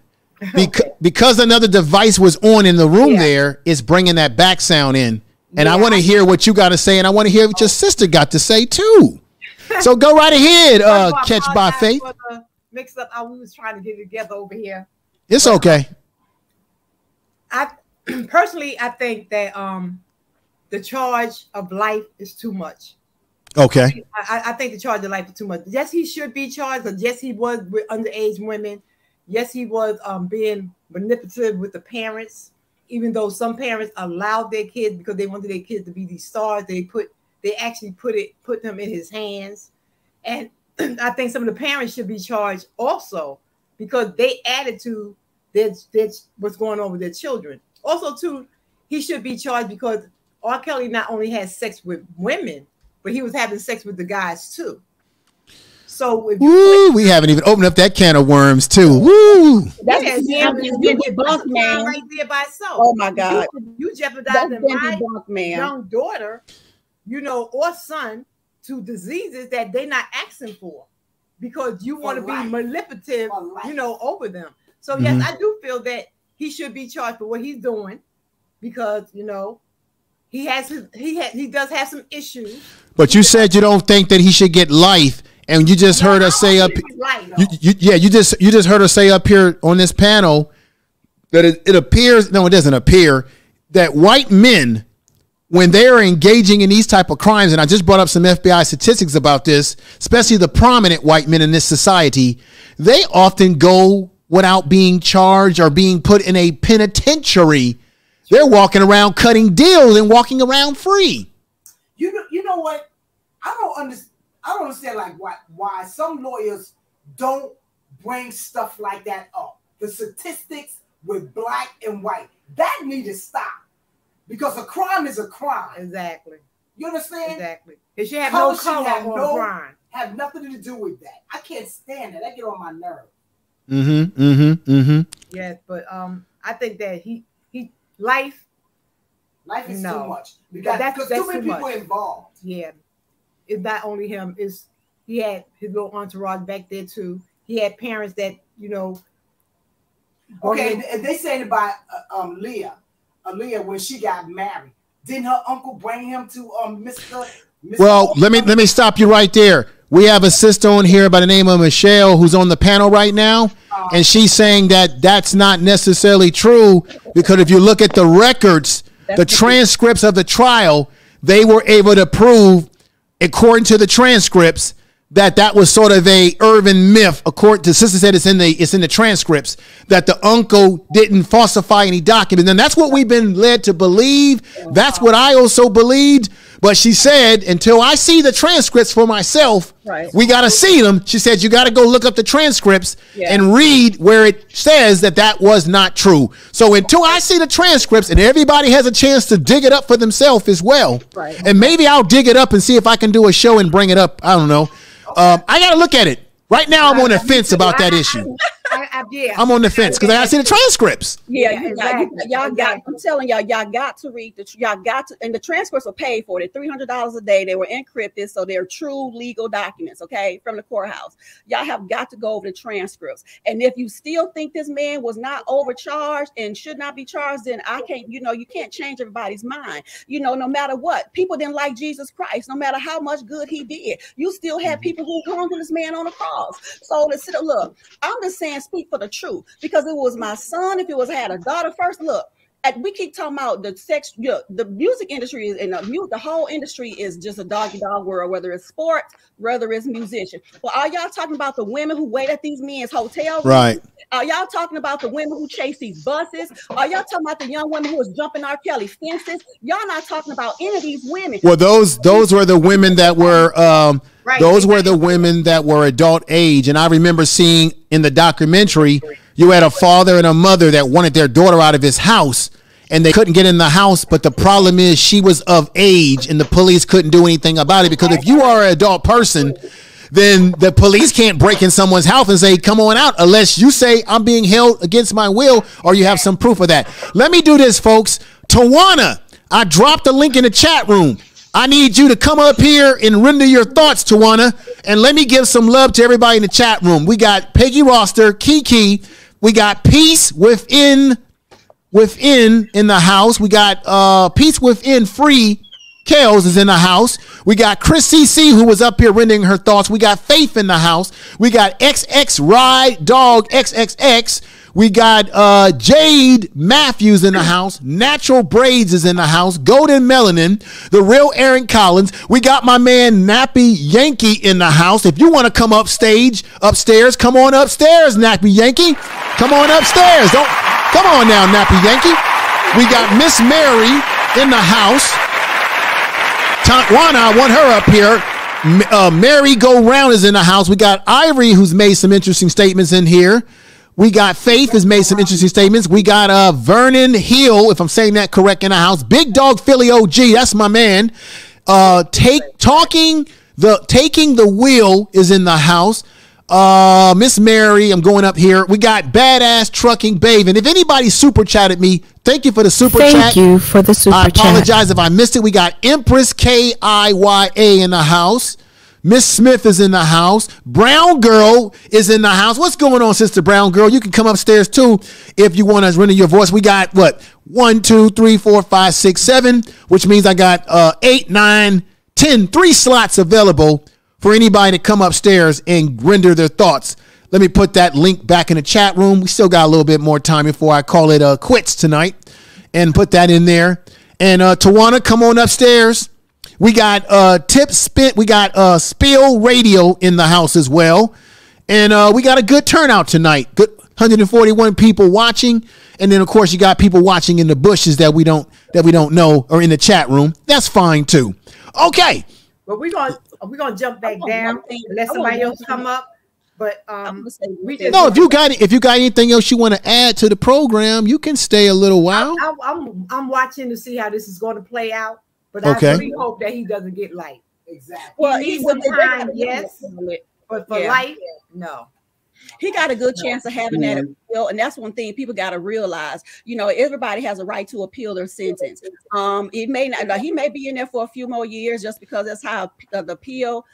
Because another device was on in the room there, it's bringing that back sound in. And I want to hear what you got to say, and I want to hear what your sister got to say too. So go right ahead, Catch by Faith. Mix up how we was trying to get it together over here. It's okay. Personally, I think that the charge of life is too much. Okay. I think the charge of life is too much. Yes, he should be charged. But yes, he was with underage women. Yes, he was being manipulative with the parents. Even though some parents allowed their kids because they wanted their kids to be these stars, they actually put them in his hands. And I think some of the parents should be charged also because they added to what's going on with their children. Also, too, he should be charged because R. Kelly not only has sex with women, but he was having sex with the guys too. So if we haven't even opened up that can of worms too. Woo! That's debunked, man. Right there by itself. Oh my God! You jeopardizing my young daughter, or son to diseases that they're not asking for because you want to be manipulative, over them. So yes, I do feel that he should be charged for what he's doing because he does have some issues. But you said you don't think that he should get life. And you just heard us say up, you just heard us say up here on this panel that it appears, no, it doesn't appear that white men, when they are engaging in these type of crimes, and I just brought up some FBI statistics about this, especially the prominent white men in this society, they often go without being charged or being put in a penitentiary. They're walking around cutting deals and walking around free. You know what? I don't understand like why some lawyers don't bring stuff like that up. The statistics with black and white, that need to stop because a crime is a crime. Exactly. You understand? Exactly. It should have no color on crime. Have nothing to do with that. I can't stand that. That get on my nerve. Yes, but I think that life is too much because too many people involved. Yeah. It's not only him, it's He had his little entourage back there too. He had parents that, you know. Okay, they said about Leah when she got married. Didn't her uncle bring him to Mr. Well, let me stop you right there. We have a sister on here by the name of Michelle who's on the panel right now, and she's saying that that's not necessarily true because if you look at the records, the transcripts of the trial, they were able to prove, according to the transcripts, that was sort of a urban myth. According to sister said, it's in the transcripts that the uncle didn't falsify any documents, and that's what we've been led to believe. That's what I also believed. But she said, until I see the transcripts for myself, we got to see them. She said, you got to go look up the transcripts and read where it says that was not true. So until I see the transcripts, and everybody has a chance to dig it up for themselves as well. And maybe I'll dig it up and see if I can do a show and bring it up. I don't know. I got to look at it. Right now, I'm on the fence about that issue. I'm on the fence because I got to see the transcripts. Y'all got. I'm telling y'all got to read and the transcripts were paid for. They're $300 a day. They were encrypted, so they're true legal documents. Okay, from the courthouse. Y'all have got to go over the transcripts. And if you still think this man was not overcharged and should not be charged, then I can't. You know, you can't change everybody's mind. You know, no matter what, people didn't like Jesus Christ. No matter how much good he did, you still had people who hung this man on the cross. So look, I'm just saying, speak for the truth, because it was my son. If it was had a daughter first, look. We keep talking about the music industry and the whole industry is just a dog world, whether it's sports, whether it's musician. Well, are y'all talking about the women who wait at these men's hotel rooms? Right. Are y'all talking about the women who chase these buses? Are y'all talking about the young women who was jumping R. Kelly fences? Y'all not talking about any of these women. Well, those were the women that were those were the women that were adult age. And I remember seeing in the documentary, you had a father and a mother that wanted their daughter out of his house, and they couldn't get in the house. But the problem is she was of age, and the police couldn't do anything about it, because if you are an adult person, then the police can't break in someone's house and say, come on out, unless you say I'm being held against my will or you have some proof of that. Let me do this, folks. Tawana, I dropped the link in the chat room. I need you to come up here and render your thoughts, Tawana, and let me give some love to everybody in the chat room. We got Peggy Roster, Kiki. We got Peace Within in the house. We got Peace Within Free. Kales is in the house. We got Chris CC, who was up here rendering her thoughts. We got Faith in the house. We got XX Ride Dog XXX. We got Jade Matthews in the house. Natural Braids is in the house. Golden Melanin. The Real Aaron Collins. We got my man Nappy Yankee in the house. If you want to come upstairs, come on upstairs, Nappy Yankee. Come on upstairs. Come on now, Nappy Yankee. We got Miss Mary in the house. Tawana, I want her up here. Mary Go Round is in the house. We got Ivory, who's made some interesting statements in here. We got Faith has made some interesting statements. We got Vernon Hill, if I'm saying that correct, in the house. Big Dog Philly OG, that's my man. Taking the Wheel is in the house. Miss Mary, I'm going up here. We got Badass Trucking Babe. And if anybody super chatted me, thank you for the super chat. Thank you for the super chat. I apologize if I missed it. We got Empress KIYA in the house. Miss Smith is in the house. Brown Girl is in the house. What's going on, Sister Brown Girl? You can come upstairs too if you want to render your voice. We got what? 1, 2, 3, 4, 5, 6, 7, which means I got 8, 9, 10, 3 slots available for anybody to come upstairs and render their thoughts. Let me put that link back in the chat room. We still got a little bit more time before I call it quits tonight, and put that in there. And Tawana, come on upstairs. We got we got Spill Radio in the house as well. And we got a good turnout tonight. Good 141 people watching. And then of course you got people watching in the bushes that we don't know, or in the chat room. That's fine too. Okay. But we're gonna jump back down and let somebody else come up. But we just if you got anything else you want to add to the program, you can stay a little while. I'm watching to see how this is going to play out. But okay. I really hope that he doesn't get light. Exactly. Well, he needs some time, yes, but for light, no. He got a good chance of having that appeal, and that's one thing people got to realize. You know, everybody has a right to appeal their sentence. It may not. He may be in there for a few more years just because that's how the appeal.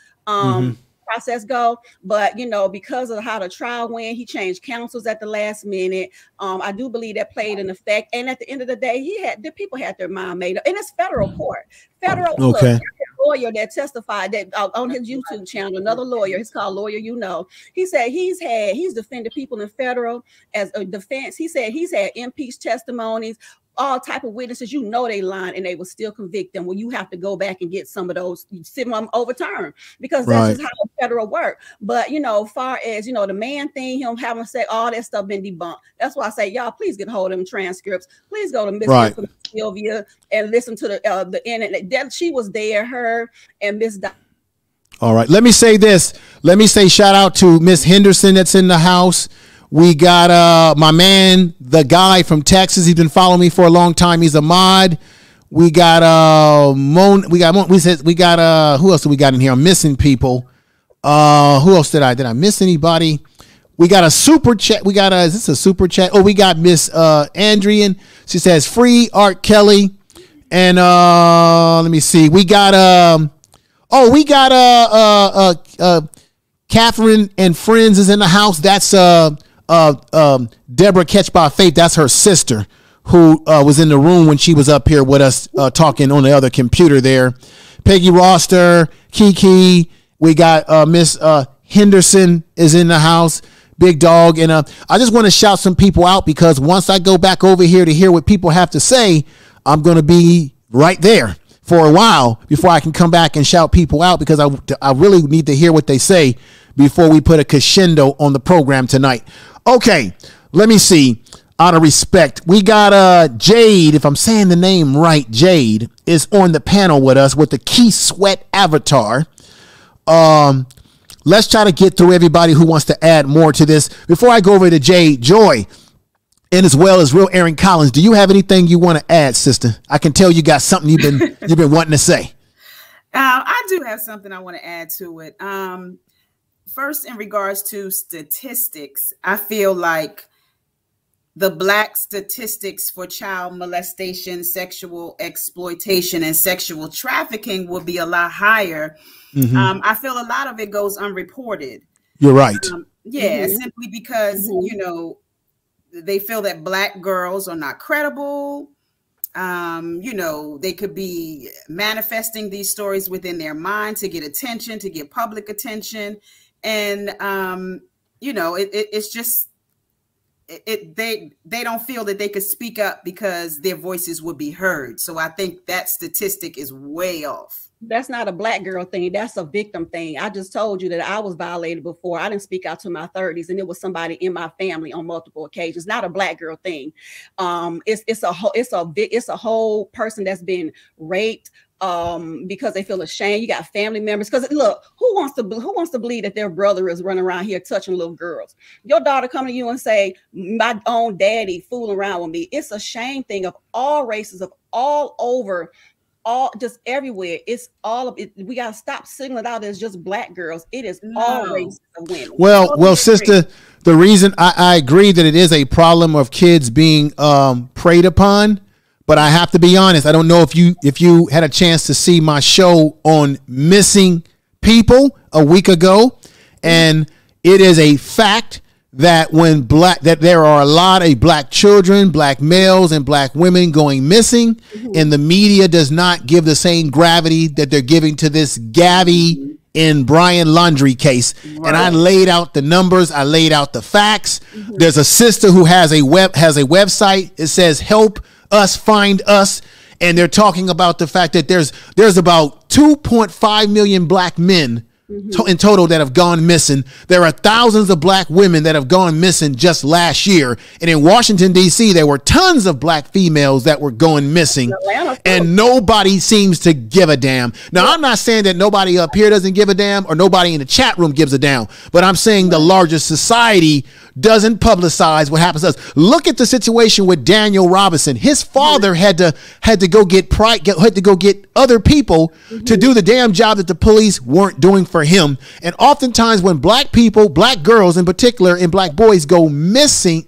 process go. But you know, because of how the trial went, he changed counsels at the last minute. I do believe that played an effect. And at the end of the day, the people had their mind made up. And it's federal court. Federal okay. Lawyer that testified that on his YouTube channel, another lawyer, he's called Lawyer You Know. He said he's defended people in federal as a defense. He said he's had impeached testimonies, all type of witnesses, you know, they lying and they will still convict them. Well, you have to go back and get some of those overturned because that's just how the federal work. But you know, far as you know, the man thing, him having to say all that stuff been debunked. That's why I say, y'all, please get hold of them transcripts. Please go to Miss Sylvia and listen to the internet. That she was there, her and Miss. All right, let me say this. Let me say shout out to Miss Henderson that's in the house. We got my man, the guy from Texas. He's been following me for a long time. He's a mod. We got who else do we got in here? I'm missing people. Who else did I miss anybody? We got a super chat. We got is this a super chat? Oh, we got Miss Andrian. She says free R. Kelly. And let me see. We got Catherine and Friends is in the house. That's Deborah Catch by Faith. That's her sister who was in the room when she was up here with us talking on the other computer there. Peggy Roster, Kiki. We got Miss Henderson is in the house. Big Dog. And I just want to shout some people out because once I go back over here to hear what people have to say, I'm going to be right there for a while before I can come back and shout people out because I really need to hear what they say before we put a crescendo on the program tonight. Okay, let me see. Out of respect, we got Jade, if I'm saying the name right, Jade is on the panel with us with the Key Sweat avatar. Let's try to get through everybody who wants to add more to this. Before I go over to Jade, Joy, and as well as Real Aaron Collins, do you have anything you want to add, sister? I can tell you got something you've been wanting to say. I do have something I want to add to it. First, in regards to statistics, I feel like the Black statistics for child molestation, sexual exploitation, and sexual trafficking will be a lot higher. Mm-hmm. I feel a lot of it goes unreported. You're right. Simply because, you know, they feel that Black girls are not credible. You know, they could be manifesting these stories within their mind to get attention, to get public attention. And, you know, it's just, they don't feel that they could speak up because their voices would be heard. So I think that statistic is way off. That's not a Black girl thing. That's a victim thing. I just told you that I was violated before. I didn't speak out to my 30s, and it was somebody in my family on multiple occasions. Not a Black girl thing. It's a whole person that's been raped because they feel ashamed. You got family members. Because look, who wants to believe that their brother is running around here touching little girls? Your daughter come to you and say, "My own daddy fooling around with me." It's a shame thing of all races, of all over. All just everywhere. It's all of it. We gotta stop singling out as just Black girls. It is all races of women. Well, sister, the reason I agree that it is a problem of kids being preyed upon, but I have to be honest. I don't know if you had a chance to see my show on missing people a week ago, and it is a fact that that there are a lot of Black children, Black males, and Black women going missing, and the media does not give the same gravity that they're giving to this Gabby and Brian Laundrie case. Right. And I laid out the numbers, I laid out the facts. There's a sister who has a website. It says "Help Us Find Us," and they're talking about the fact that there's about 2.5 million Black men in total that have gone missing. There are thousands of Black women that have gone missing just last year. And in Washington, D.C., there were tons of Black females that were going missing. And nobody seems to give a damn. Now, I'm not saying that nobody up here doesn't give a damn or nobody in the chat room gives a damn. But I'm saying the larger society doesn't publicize what happens to us. Look at the situation with Daniel Robinson. His father had to go get other people to do the damn job that the police weren't doing for him. And oftentimes when Black people, Black girls in particular, and Black boys go missing,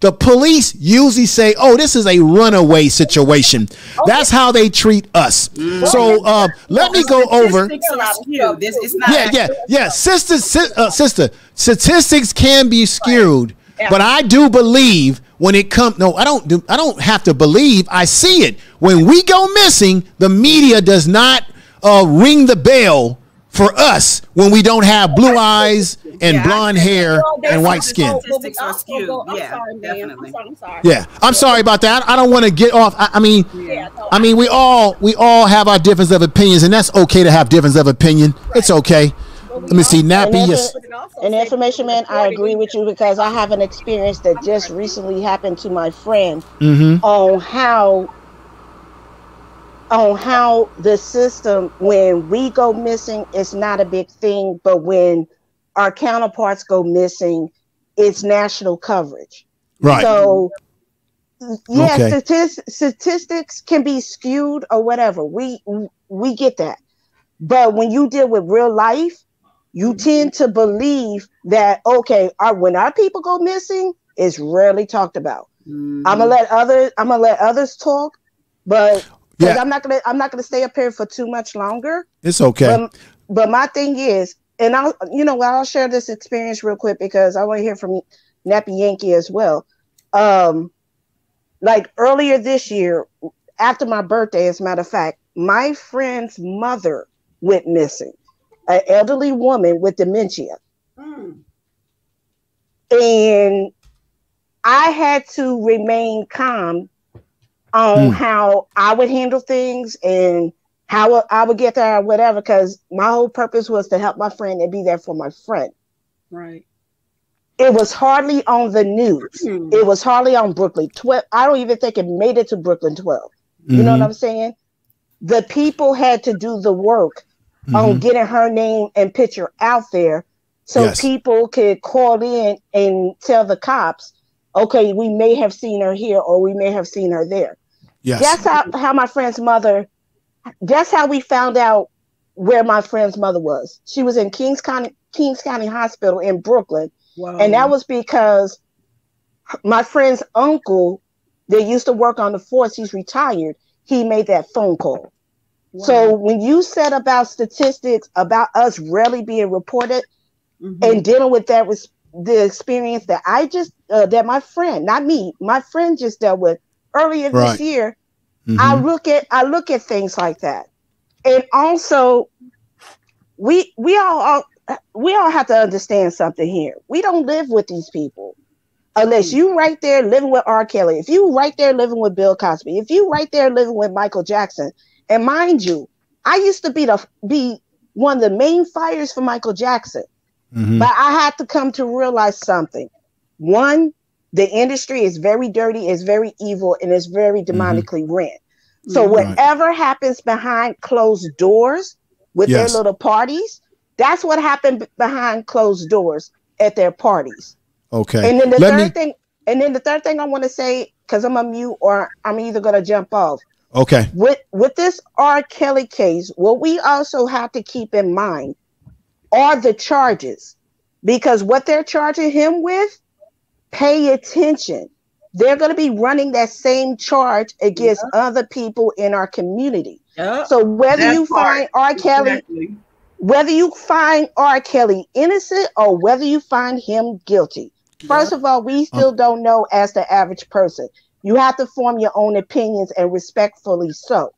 The police usually say, "Oh, this is a runaway situation." That's how they treat us. So let me go over. Yeah. Sister, statistics can be skewed, but I do believe when it comes. No, I don't have to believe. I see it. When we go missing, the media does not ring the bell for us when we don't have blue eyes and blonde hair and white skin. Statistics are skewed. Definitely. I'm sorry. Yeah, I'm sorry about that. I don't want to get off. I mean, we all have our difference of opinions, and that's okay to have difference of opinion. It's okay. Let me see, Nappy. Yes. And information man, I agree with you because I have an experience that just recently happened to my friend on how the system, when we go missing, it's not a big thing, but when our counterparts go missing, it's national coverage. Right. So, yeah, statistics can be skewed or whatever. We get that. But when you deal with real life, you tend to believe that, okay, when our people go missing, it's rarely talked about. I'm gonna let others talk, but I'm not gonna stay up here for too much longer. It's okay. But my thing is, and I'll share this experience real quick because I want to hear from Nappy Yankee as well. Like earlier this year, after my birthday, as a matter of fact, my friend's mother went missing, an elderly woman with dementia. And I had to remain calm on how I would handle things and how I would get there or whatever, because my whole purpose was to help my friend and be there for my friend. Right. It was hardly on the news. It was hardly on Brooklyn 12. I don't even think it made it to Brooklyn 12. You know what I'm saying? The people had to do the work on getting her name and picture out there so people could call in and tell the cops, okay, we may have seen her here or we may have seen her there. Yes. That's how my friend's mother, that's how we found out where my friend's mother was. She was in Kings County Hospital in Brooklyn. Wow. And that was because my friend's uncle, they used to work on the force, he's retired, he made that phone call. Wow. So when you said about statistics, about us rarely being reported and dealing with that, was the experience that that my friend, not me, my friend just dealt with earlier this year. I look at things like that. And also we all have to understand something here. We don't live with these people unless you right there living with R. Kelly, if you right there living with Bill Cosby, if you right there living with Michael Jackson. And mind you, I used to be one of the main fighters for Michael Jackson. But I had to come to realize something. One, the industry is very dirty, it's very evil, and it's very demonically ran. So whatever happens behind closed doors with their little parties, that's what happened behind closed doors at their parties. Okay. And then the third thing I want to say, because I'm a mute or I'm either going to jump off. Okay. With this R. Kelly case, what we also have to keep in mind are the charges, because what they're charging him with, pay attention. They're going to be running that same charge against other people in our community. So whether you find R. Kelly, whether you find R. Kelly innocent or whether you find him guilty, first of all, we still don't know as the average person. You have to form your own opinions, and respectfully so.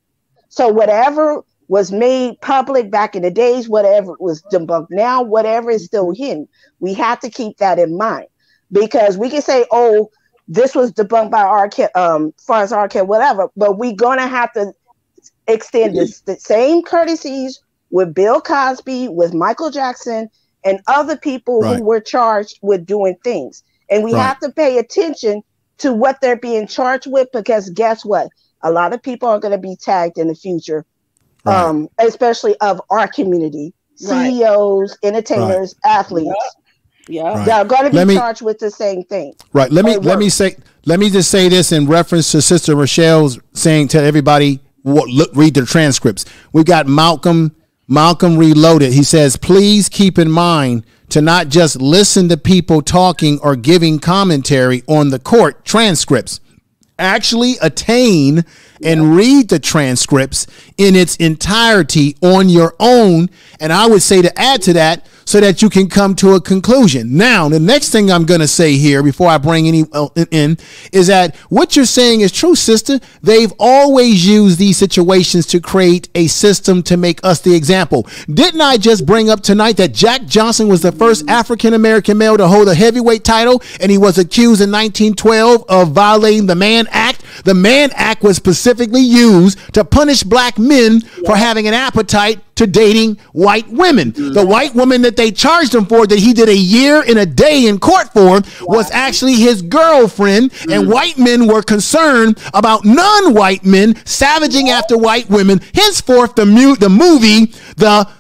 So whatever was made public back in the days, whatever was debunked now, whatever is still hidden, we have to keep that in mind. Because we can say, oh, this was debunked by R. Kelly, far as R. Kelly, whatever, but we're going to have to extend the same courtesies with Bill Cosby, with Michael Jackson, and other people who were charged with doing things. And we have to pay attention to what they're being charged with, because guess what? A lot of people are going to be tagged in the future, especially of our community, CEOs, entertainers, athletes. They're going to be charged with the same thing. Right. Let me just say this in reference to Sister Rochelle's saying to everybody, read the transcripts. We got Malcolm Malcolm Reloaded. He says, please keep in mind to not just listen to people talking or giving commentary on the court transcripts. Actually attain and read the transcripts in its entirety on your own. And I would say to add to that, so that you can come to a conclusion. Now, the next thing I'm going to say here before I bring any in is that what you're saying is true, sister. They've always used these situations to create a system to make us the example. Didn't I just bring up tonight that Jack Johnson was the first African-American male to hold a heavyweight title, and he was accused in 1912 of violating the Mann Act? The Mann Act was specifically used to punish black men for having an appetite to dating white women. The white woman that they charged him for, that he did a year and a day in court for, was actually his girlfriend. And white men were concerned about non-white men savaging after white women. Henceforth, the movie, what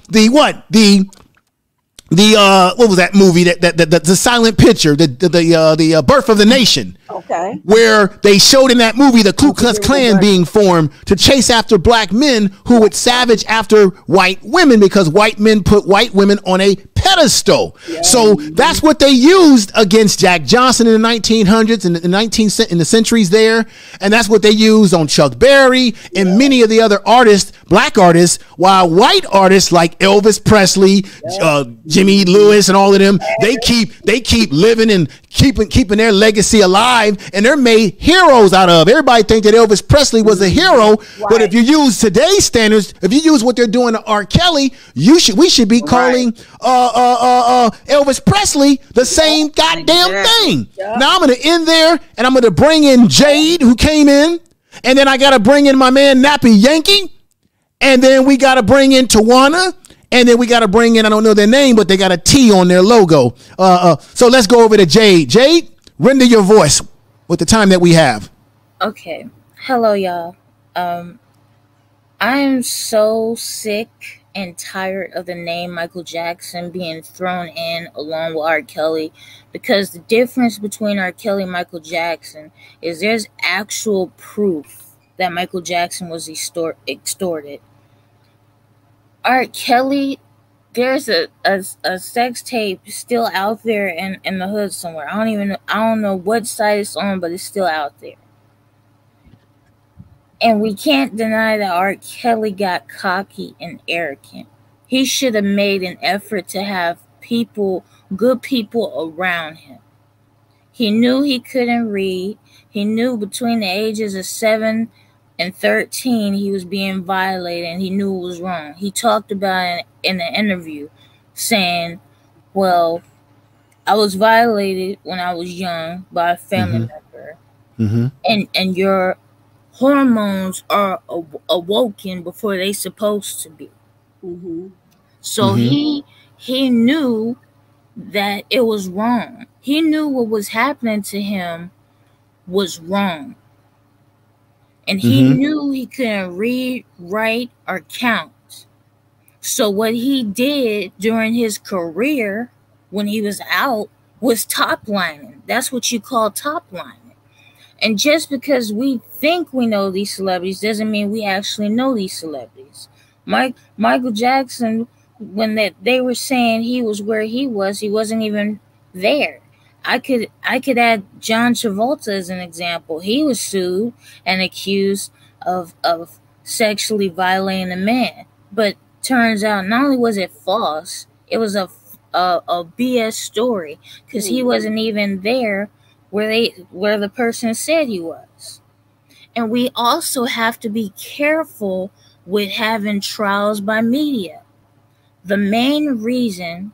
was that movie, the silent picture, the Birth of the Nation? Okay. Where they showed in that movie the Ku Klux Klan being formed to chase after black men who would savage after white women because white men put white women on a pedestal. So that's what they used against Jack Johnson in the 1900s and in the centuries there. And that's what they used on Chuck Berry and many of the other artists, black artists, while white artists like Elvis Presley, Jimmy Lewis and all of them, they keep living and keeping their legacy alive, and they're made heroes out of. Everybody think that Elvis Presley was a hero, but if you use today's standards, if you use what they're doing to R. Kelly, we should be calling Elvis Presley the same goddamn thing. Now I'm going to end there, and I'm going to bring in Jade, who came in, and then I got to bring in my man Nappy Yankee, and then we got to bring in Tawana. And then we got to bring in, I don't know their name, but they got a T on their logo. So let's go over to Jade. Jade, render your voice with the time that we have. Okay. Hello, y'all. I am so sick and tired of the name Michael Jackson being thrown in along with R. Kelly, because the difference between R. Kelly and Michael Jackson is there's actual proof that Michael Jackson was extorted. R. Kelly, there's a sex tape still out there in the hood somewhere. I don't know what site it's on, but it's still out there. And we can't deny that R. Kelly got cocky and arrogant. He should have made an effort to have good people around him. He knew he couldn't read. He knew between the ages of 7 and 13, he was being violated, and he knew it was wrong. He talked about it in an interview, saying, well, I was violated when I was young by a family member, and your hormones are awoken before they supposed to be. So he knew that it was wrong. He knew what was happening to him was wrong. And he knew he couldn't read, write, or count. So what he did during his career when he was out was top lining. That's what you call top lining. And just because we think we know these celebrities doesn't mean we actually know these celebrities. Michael Jackson, when they were saying he was where he wasn't even there. I could add John Travolta as an example. He was sued and accused of sexually violating a man. But turns out not only was it false, it was a BS story, because he wasn't even there where the person said he was. And we also have to be careful with having trials by media. The main reason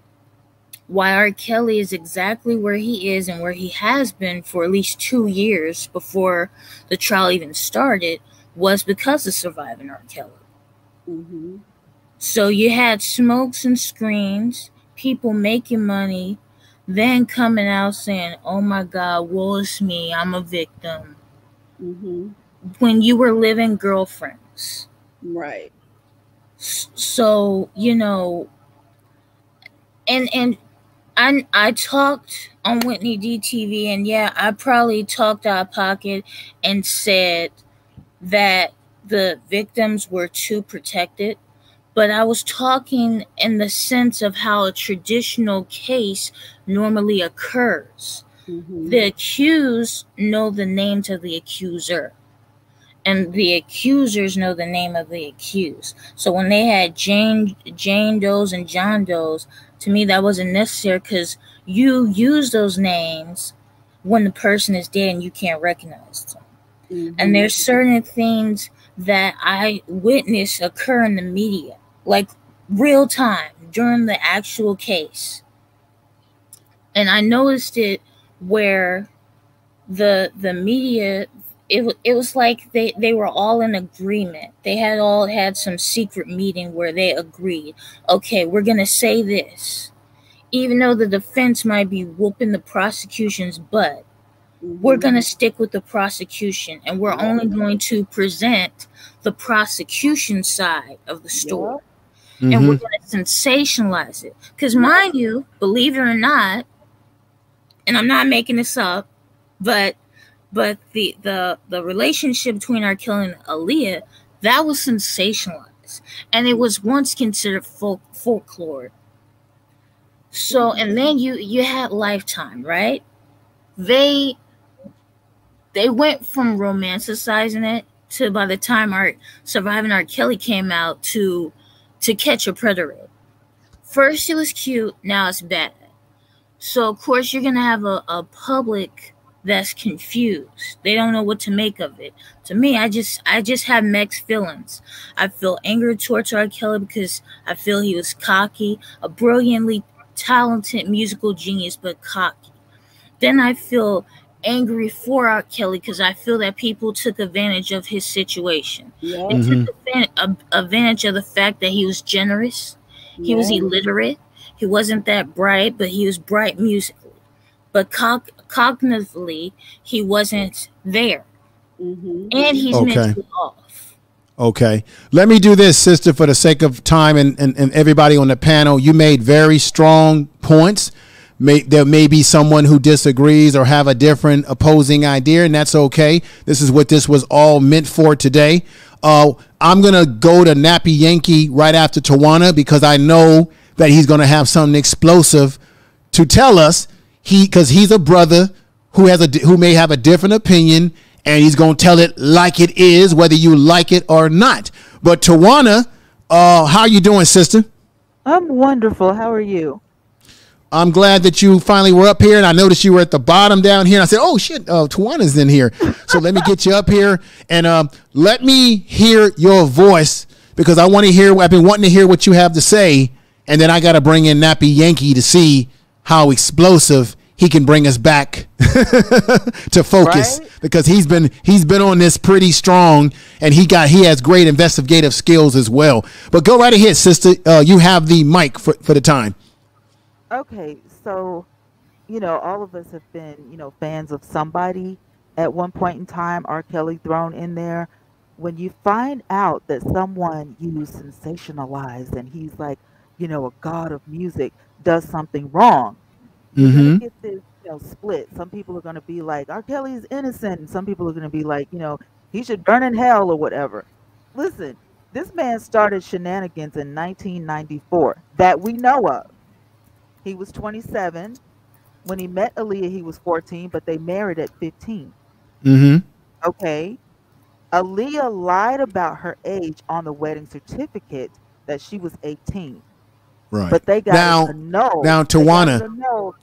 why R. Kelly is exactly where he is and where he has been for at least 2 years before the trial even started was because of surviving R. Kelly. So you had smokes and screens, people making money, then coming out saying, oh my God, woe is me, I'm a victim. When you were living girlfriends. Right. So, you know, and I talked on Whitney DTV, and yeah, I probably talked out of pocket and said that the victims were too protected. but I was talking in the sense of how a traditional case normally occurs. The accused know the names of the accuser, and the accusers know the name of the accused. So when they had Jane Does and John Does, to me that wasn't necessary, because you use those names when the person is dead and you can't recognize them. And there's certain things that I witnessed occur in the media, like real time during the actual case. And I noticed it where the media, it was like they were all in agreement. They had all had some secret meeting where they agreed, okay, we're going to say this. Even though the defense might be whooping the prosecution's butt, we're going to stick with the prosecution, and we're only going to present the prosecution side of the story. And we're going to sensationalize it. Because mind you, believe it or not, and I'm not making this up, but the relationship between R. Kelly and Aaliyah, that was sensationalized. And it was once considered folklore. So, and then you had Lifetime, right? They went from romanticizing it to, by the time Surviving R. Kelly came out, to Catch a Predator. First it was cute, now it's bad. So of course you're gonna have a public that's confused. They don't know what to make of it. To me, I just have mixed feelings. I feel anger towards R. Kelly because I feel he was cocky, a brilliantly talented musical genius, but cocky. Then I feel angry for R. Kelly because I feel that people took advantage of his situation. They took advantage of the fact that he was generous. He was illiterate. He wasn't that bright, but he was bright musically. But cognitively, he wasn't there. And he's mentally off. Okay. Let me do this, sister, for the sake of time and everybody on the panel. You made very strong points. There may be someone who disagrees or have a different opposing idea, and that's okay. This is what this was all meant for today. I'm going to go to Nappy Yankee right after Tawana because I know that he's going to have something explosive to tell us. Because he's a brother who may have a different opinion, and he's going to tell it like it is, whether you like it or not. But Tawana, how are you doing, sister? I'm wonderful. How are you? I'm glad that you finally were up here, and I noticed you were at the bottom down here. And I said, oh, shit, Tawana's in here. So let me get you up here, and let me hear your voice, because I've been wanting to hear what you have to say, and then I got to bring in Nappy Yankee to see how explosive he can bring us back to focus, right? Because he's been on this pretty strong, and he has great investigative skills as well. But go right ahead, sister. You have the mic for the time. Okay, so all of us have been fans of somebody at one point in time. R. Kelly thrown in there. When you find out that someone you sensationalize and he's like a god of music does something wrong, you're gonna get this split. Some people are gonna be like, R. Kelly is innocent, and some people are gonna be like, he should burn in hell or whatever. Listen, this man started shenanigans in 1994 that we know of. He was 27 when he met Aaliyah. He was 14, but they married at 15. Okay, Aaliyah lied about her age on the wedding certificate that she was 18. Right. But they got to know. Now, Tawana,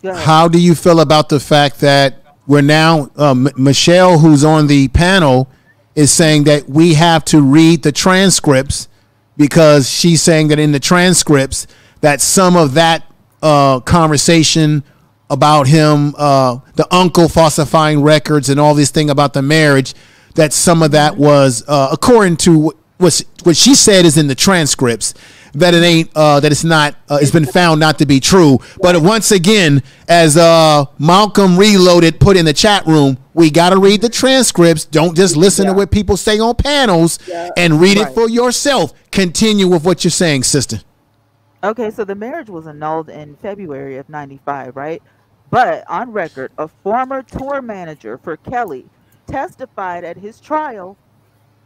how do you feel about the fact that we're now, Michelle, who's on the panel, is saying that we have to read the transcripts, because she's saying that in the transcripts that some of that conversation about him, the uncle falsifying records and all this thing about the marriage, that some of that was, according to what she said is in the transcripts, that it ain't, that it's not, it's been found not to be true. But once again, as Malcolm Reloaded put in the chat room, we got to read the transcripts. Don't just listen to what people say on panels, and read it for yourself. Continue with what you're saying, sister. Okay, so the marriage was annulled in February of '95, right? But on record, a former tour manager for Kelly testified at his trial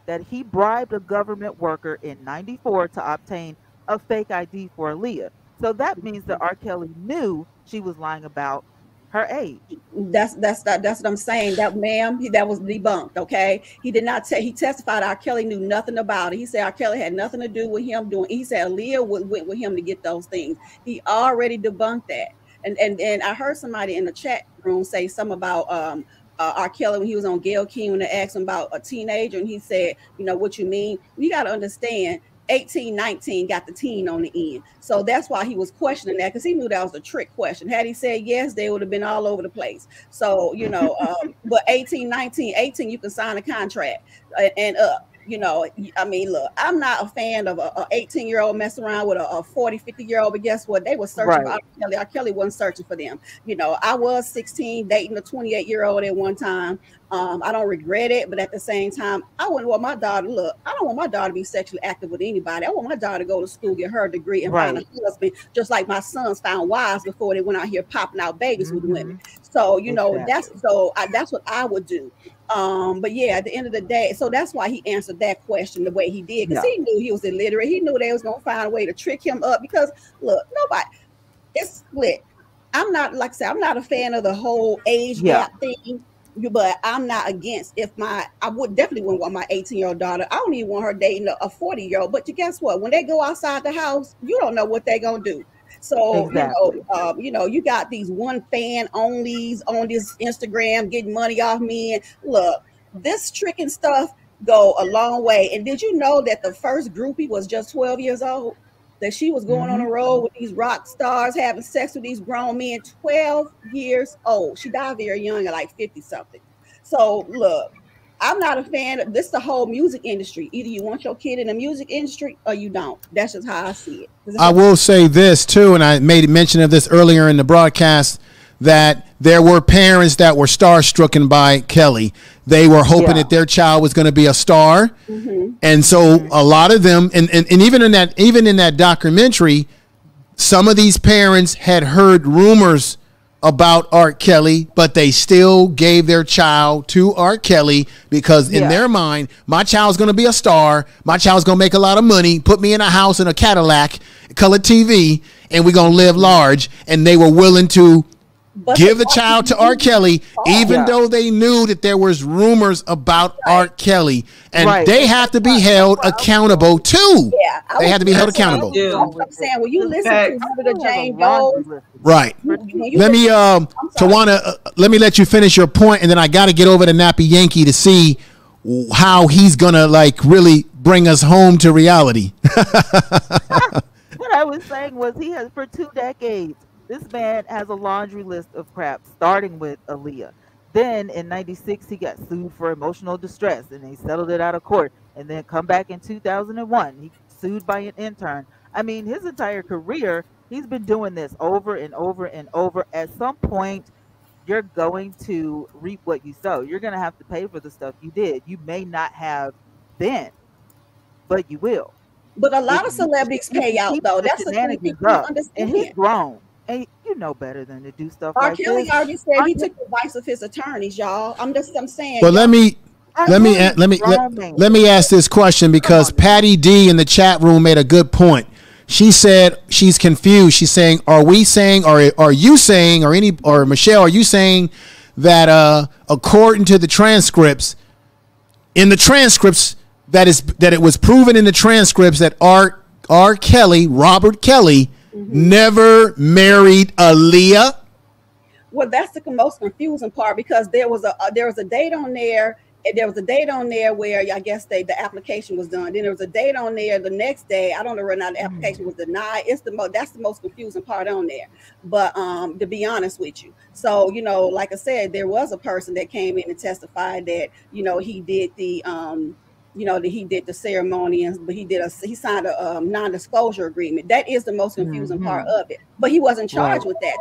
that he bribed a government worker in '94 to obtain a fake ID for Aaliyah. So that means that R. Kelly knew she was lying about her age. That's what I'm saying. That ma'am, that was debunked. Okay, he did not he testified R. Kelly knew nothing about it. He said R. Kelly had nothing to do with him doing. He said Aaliyah went with him to get those things. He already debunked that. And I heard somebody in the chat room say something about R. Kelly when he was on Gayle King when they asked him about a teenager, and he said, you know, what you mean? You got to understand. 18, 19 got the teen on the end. So that's why he was questioning that, because he knew that was a trick question. Had he said yes, they would have been all over the place. So, you know, but 18, 19, 18, you can sign a contract and you know, I mean, look, I'm not a fan of a 18-year-old messing around with a 40, 50-year-old, but guess what? They were searching for R. Kelly. R. Kelly wasn't searching for them. You know, I was 16 dating a 28-year-old at one time. I don't regret it, but at the same time, I wouldn't want my daughter, look, I don't want my daughter to be sexually active with anybody. I want my daughter to go to school, get her degree, and find a husband, just like my sons found wives before they went out here popping out babies with women. So, you know, that's what I would do. But yeah, at the end of the day, so that's why he answered that question the way he did, because he knew he was illiterate. He knew they was gonna find a way to trick him up, because look, nobody, it's split. I'm not, like I said, I'm not a fan of the whole age gap thing, but I'm not against I would definitely wouldn't want my 18-year-old daughter. I don't even want her dating a 40-year-old. But guess what? When they go outside the house, you don't know what they're gonna do. So you know, you got these one fan onlys on this Instagram getting money off me. And look, this tricking stuff go a long way. And did you know that the first groupie was just 12 years old? That she was going on the road with these rock stars, having sex with these grown men, 12 years old. She died very young at like 50 something. So look, I'm not a fan of this, the whole music industry. Either you want your kid in the music industry or you don't. That's just how I see it. I will say this too, and I made mention of this earlier in the broadcast, that there were parents that were starstruck by Kelly. They were hoping that their child was going to be a star. And so a lot of them, and even in that documentary, some of these parents had heard rumors about R. Kelly, but they still gave their child to R. Kelly because in their mind, my child's going to be a star. My child's going to make a lot of money, put me in a house in a Cadillac, color TV, and we're going to live large. And they were willing to give the child to R. Kelly, even though they knew that there was rumors about R. Kelly, and they have to be held accountable too. They have to be held accountable. I'm saying, when you listen to the Jane Doe, let me Tawana, let me let you finish your point, and then I got to get over to Nappy Yankee to see how he's gonna like really bring us home to reality. What I was saying was, he has, for 2 decades, this man has a laundry list of crap, starting with Aaliyah. Then in '96, he got sued for emotional distress, and they settled it out of court. And then come back in 2001, he sued by an intern. I mean, his entire career, he's been doing this over and over and over. At some point, you're going to reap what you sow. You're going to have to pay for the stuff you did. You may not have then, but you will. But a lot of celebrities pay out, though. That's the thing people don't understand. And he's grown. And you know better than to do stuff like this. R. Kelly already said he took the advice of his attorneys, y'all. I'm saying. But let me ask this question, because Patty D in the chat room made a good point. She said she's confused. She's saying, are we saying, or are you saying, or Michelle, are you saying that according to the transcripts, that it was proven in the transcripts that R. Kelly, Robert Kelly, never married Aaliyah? Well, that's the most confusing part, because there was a date on there. There was a date on there where I guess the application was done. Then there was a date on there the next day. I don't know whether or not the application was denied. That's the most confusing part on there. But to be honest with you, so you know, like I said, there was a person that came in and testified that he did the that he did the ceremony, but he signed a non-disclosure agreement. That is the most confusing part of it. But he wasn't charged with that.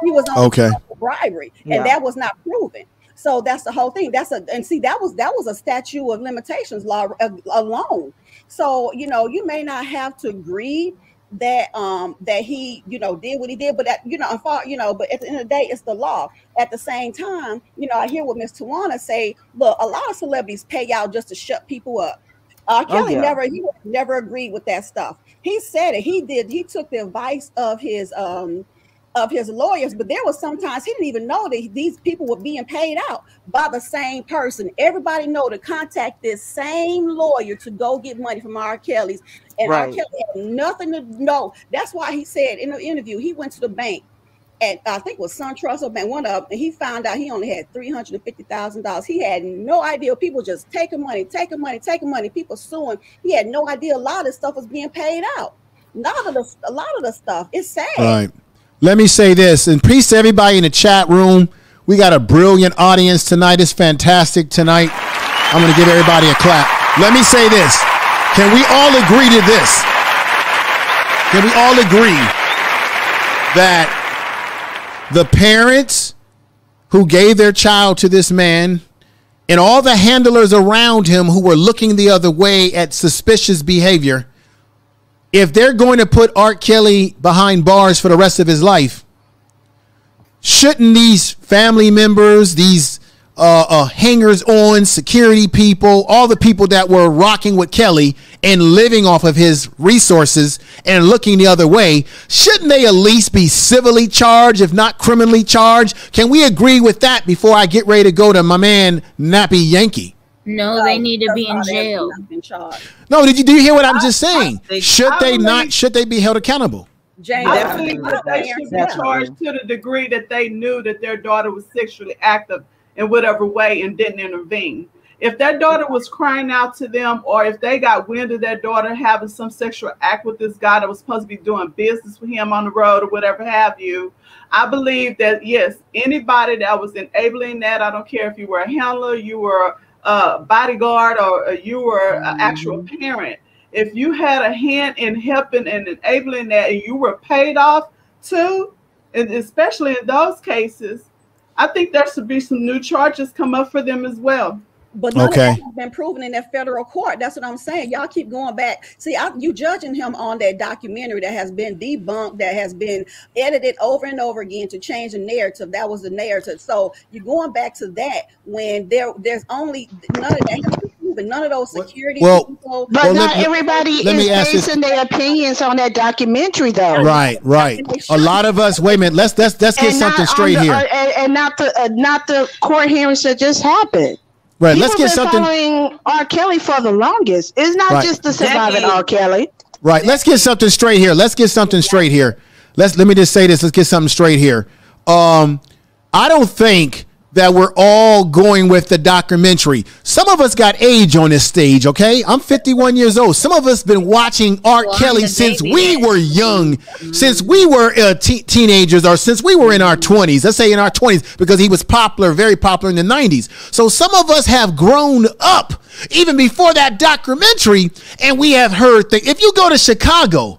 He was on bribery, and that was not proven. So that's the whole thing. That was a statute of limitations law alone. So you may not have to agree that he, you know, did what he did, but that, you know, but at the end of the day, it's the law. At the same time, you know, I hear what Ms. Tawana say. Look, a lot of celebrities pay out just to shut people up. Kelly never agreed with that stuff. He said it. He took the advice of his lawyers, but there was sometimes he didn't even know that these people were being paid out by the same person. Everybody know to contact this same lawyer to go get money from R. Kelly's, and R. Kelly had nothing to know. That's why he said in the interview he went to the bank, and I think it was SunTrust or Bank, one of them, and he found out he only had $350,000. He had no idea. People just taking money. People suing. He had no idea a lot of this stuff was being paid out. A lot of the stuff. It's sad. All right. Let me say this, and peace to everybody in the chat room. We got a brilliant audience tonight. It's fantastic tonight. I'm going to give everybody a clap. Let me say this. Can we all agree to this? Can we all agree that the parents who gave their child to this man and all the handlers around him who were looking the other way at suspicious behavior, if they're going to put R. Kelly behind bars for the rest of his life, shouldn't these family members, these hangers-on, security people, all the people that were rocking with Kelly and living off of his resources and looking the other way, shouldn't they at least be civilly charged, if not criminally charged? Can we agree with that before I get ready to go to my man, Nappy Yankee? No, they need to be in jail. No, do you hear what I'm just saying? Should they be held accountable? I believe that they should be charged to the degree that they knew that their daughter was sexually active in whatever way and didn't intervene. If their daughter was crying out to them, or if they got wind of their daughter having some sexual act with this guy that was supposed to be doing business with him on the road or whatever have you, I believe that, yes, anybody that was enabling that, I don't care if you were a handler, you were a bodyguard, or you were an actual parent, if you had a hand in helping and enabling that and you were paid off too, and especially in those cases, I think there should be some new charges come up for them as well. But none of that has been proven in that federal court. That's what I'm saying. Y'all keep going back. See, you judging him on that documentary that has been debunked, that has been edited over and over again to change the narrative. That was the narrative. So you're going back to that when there's only none of that has been proven. None of those security people. But not everybody is basing their opinions on that documentary, though. Right. A lot of us. Wait a minute. Let's get something straight here. And not the court hearings that just happened. Right, People let's get something. Following R. Kelly for the longest. It's not just the surviving R. Kelly. Right, let's get something straight here. Let me just say this. Let's get something straight here. I don't think that we're all going with the documentary. Some of us got age on this stage, okay? I'm 51 years old. Some of us been watching R. Kelly since we were young, since we were teenagers, or since we were in our 20s. Let's say in our 20s, because he was popular, very popular in the 90s. So some of us have grown up even before that documentary, and we have heard things. If you go to Chicago,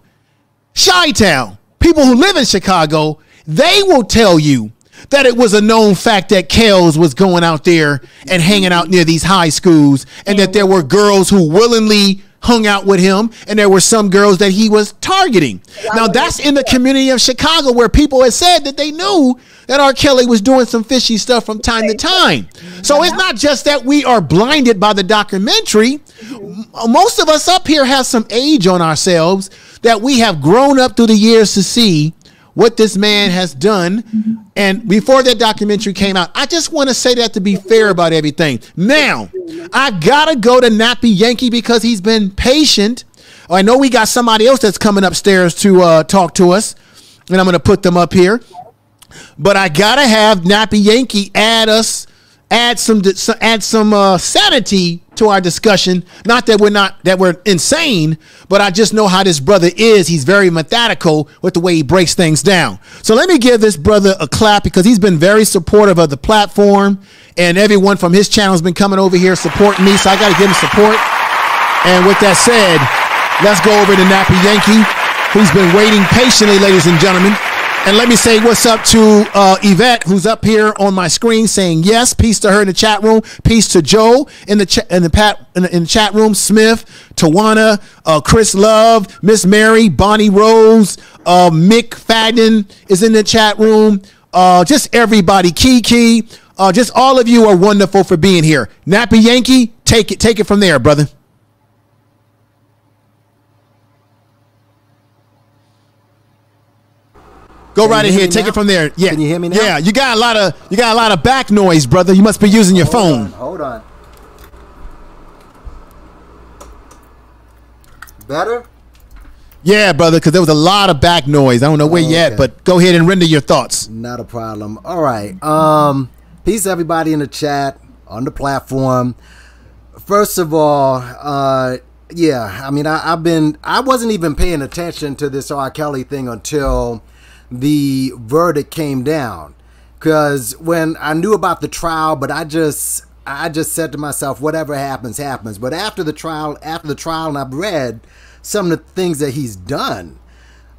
Chi-Town, people who live in Chicago, they will tell you that it was a known fact that Kells was going out there and hanging out near these high schools, and that there were girls who willingly hung out with him, and there were some girls that he was targeting. Now, that's in the community of Chicago, where people had said that they knew that R. Kelly was doing some fishy stuff from time to time. So it's not just that we are blinded by the documentary. Most of us up here have some age on ourselves, that we have grown up through the years to see what this man has done. And before that documentary came out, I just want to say that to be fair about everything. Now, I got to go to Nappy Yankee because he's been patient. I know we got somebody else that's coming upstairs to talk to us, and I'm going to put them up here. But I got to have Nappy Yankee add some sanity to our discussion. Not that we're insane, but I just know how this brother is. He's very methodical with the way he breaks things down. So let me give this brother a clap, because he's been very supportive of the platform, and everyone from his channel has been coming over here supporting me. So I got to give him support. And with that said, let's go over to Nappy Yankee, who's been waiting patiently, ladies and gentlemen. And let me say what's up to Yvette, who's up here on my screen saying yes. Peace to her in the chat room. Peace to Joe in the chat room. Smith, Tawana, Chris Love, Miss Mary, Bonnie Rose, Mick Fadden is in the chat room. Just everybody, Kiki, just all of you are wonderful for being here. Nappy Yankee, take it from there, brother. Go right ahead. Take it from there. Yeah. Can you hear me now? Yeah. You got a lot of back noise, brother. You must be using your phone. Hold on. Better? Yeah, brother, because there was a lot of back noise. I don't know where yet, but go ahead and render your thoughts. Not a problem. All right. Peace to everybody in the chat, on the platform. First of all, yeah, I mean, I wasn't even paying attention to this R. Kelly thing until the verdict came down, because when I knew about the trial, but I just said to myself, whatever happens, happens. But after the trial, and I've read some of the things that he's done.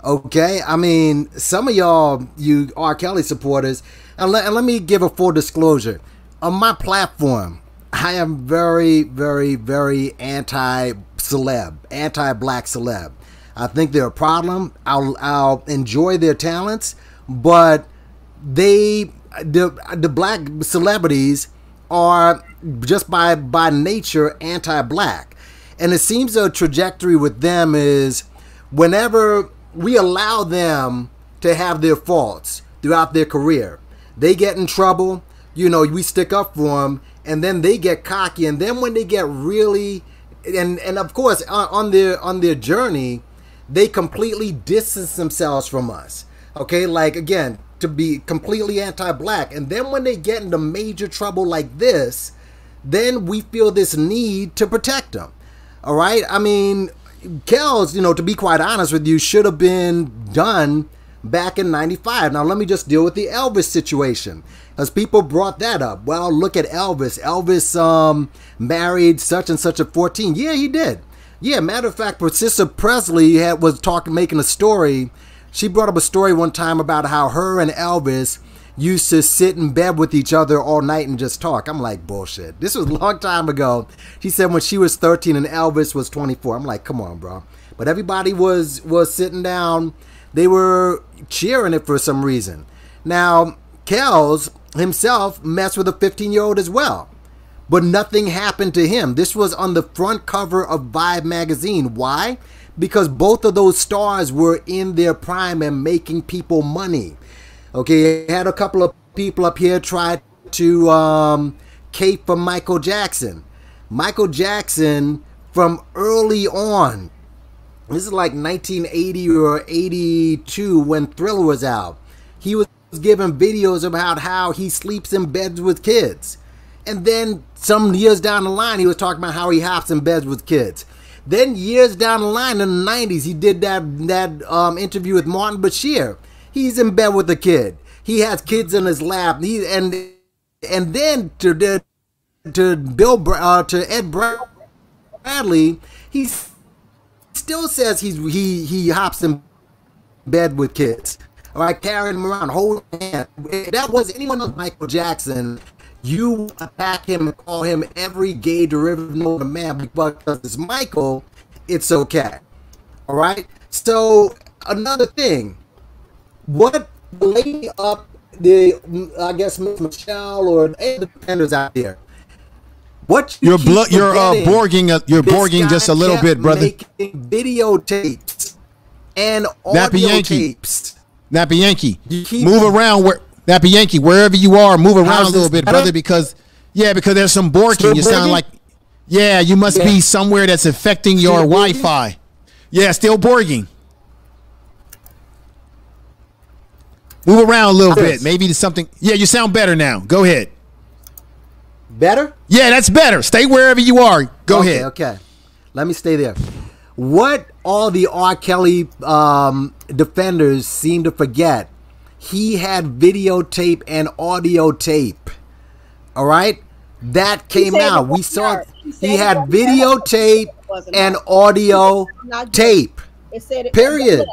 Okay, I mean, some of y'all, you R. Kelly supporters, and let me give a full disclosure. On my platform, I am very, very, very anti-celeb, anti-black celeb. I think they're a problem. I'll enjoy their talents, but the black celebrities are just by nature anti-black. And it seems the trajectory with them is whenever we allow them to have their faults throughout their career, they get in trouble, you know, we stick up for them, and then they get cocky, and then when they get really, and of course on their journey, they completely distance themselves from us. Okay, like again, to be completely anti-black, and then when they get into major trouble like this, then we feel this need to protect them. All right, I mean, Kells, you know, to be quite honest with you, should have been done back in '95. Now let me just deal with the Elvis situation, because people brought that up. Well, look at Elvis. Elvis married such and such a 14. Yeah, he did. Yeah, matter of fact, Patricia Presley was making a story. She brought up a story one time about how her and Elvis used to sit in bed with each other all night and just talk. I'm like, bullshit. This was a long time ago. She said when she was 13 and Elvis was 24. I'm like, come on, bro. But everybody was sitting down. They were cheering it for some reason. Now, Kells himself messed with a 15-year-old as well. But nothing happened to him. This was on the front cover of Vibe magazine. Why? Because both of those stars were in their prime and making people money. Okay, I had a couple of people up here try to cape for Michael Jackson. Michael Jackson, from early on, this is like 1980 or 82 when Thriller was out, he was giving videos about how he sleeps in beds with kids. And then some years down the line, he was talking about how he hops in beds with kids. Then years down the line in the 90s, he did that interview with Martin Bashir. He's in bed with a kid. He has kids in his lap. And then to Ed Bradley, he still says he hops in bed with kids. All right, carrying him around, holding hands. If that was anyone else, Michael Jackson, you attack him and call him every gay derivative known to man, because it's Michael, it's okay. All right? So, another thing. What the lady up, I guess Miss Michelle or any of the defenders out there, what you're borging just a little bit, brother. Making videotapes and audio tapes. Nappy Yankee, move around Nappy Yankee, wherever you are, move around a little bit, brother, because there's some borking. You sound like, you must be somewhere that's affecting your Wi-Fi. Yeah, still borging. Move around a little bit. Maybe there's something. Yeah, you sound better now. Go ahead. Better? Yeah, that's better. Stay wherever you are. Go ahead. Okay. Let me stay there. What all the R. Kelly defenders seem to forget, he had videotape and audio tape. All right? That came out. We saw he had videotape and audio tape. Period.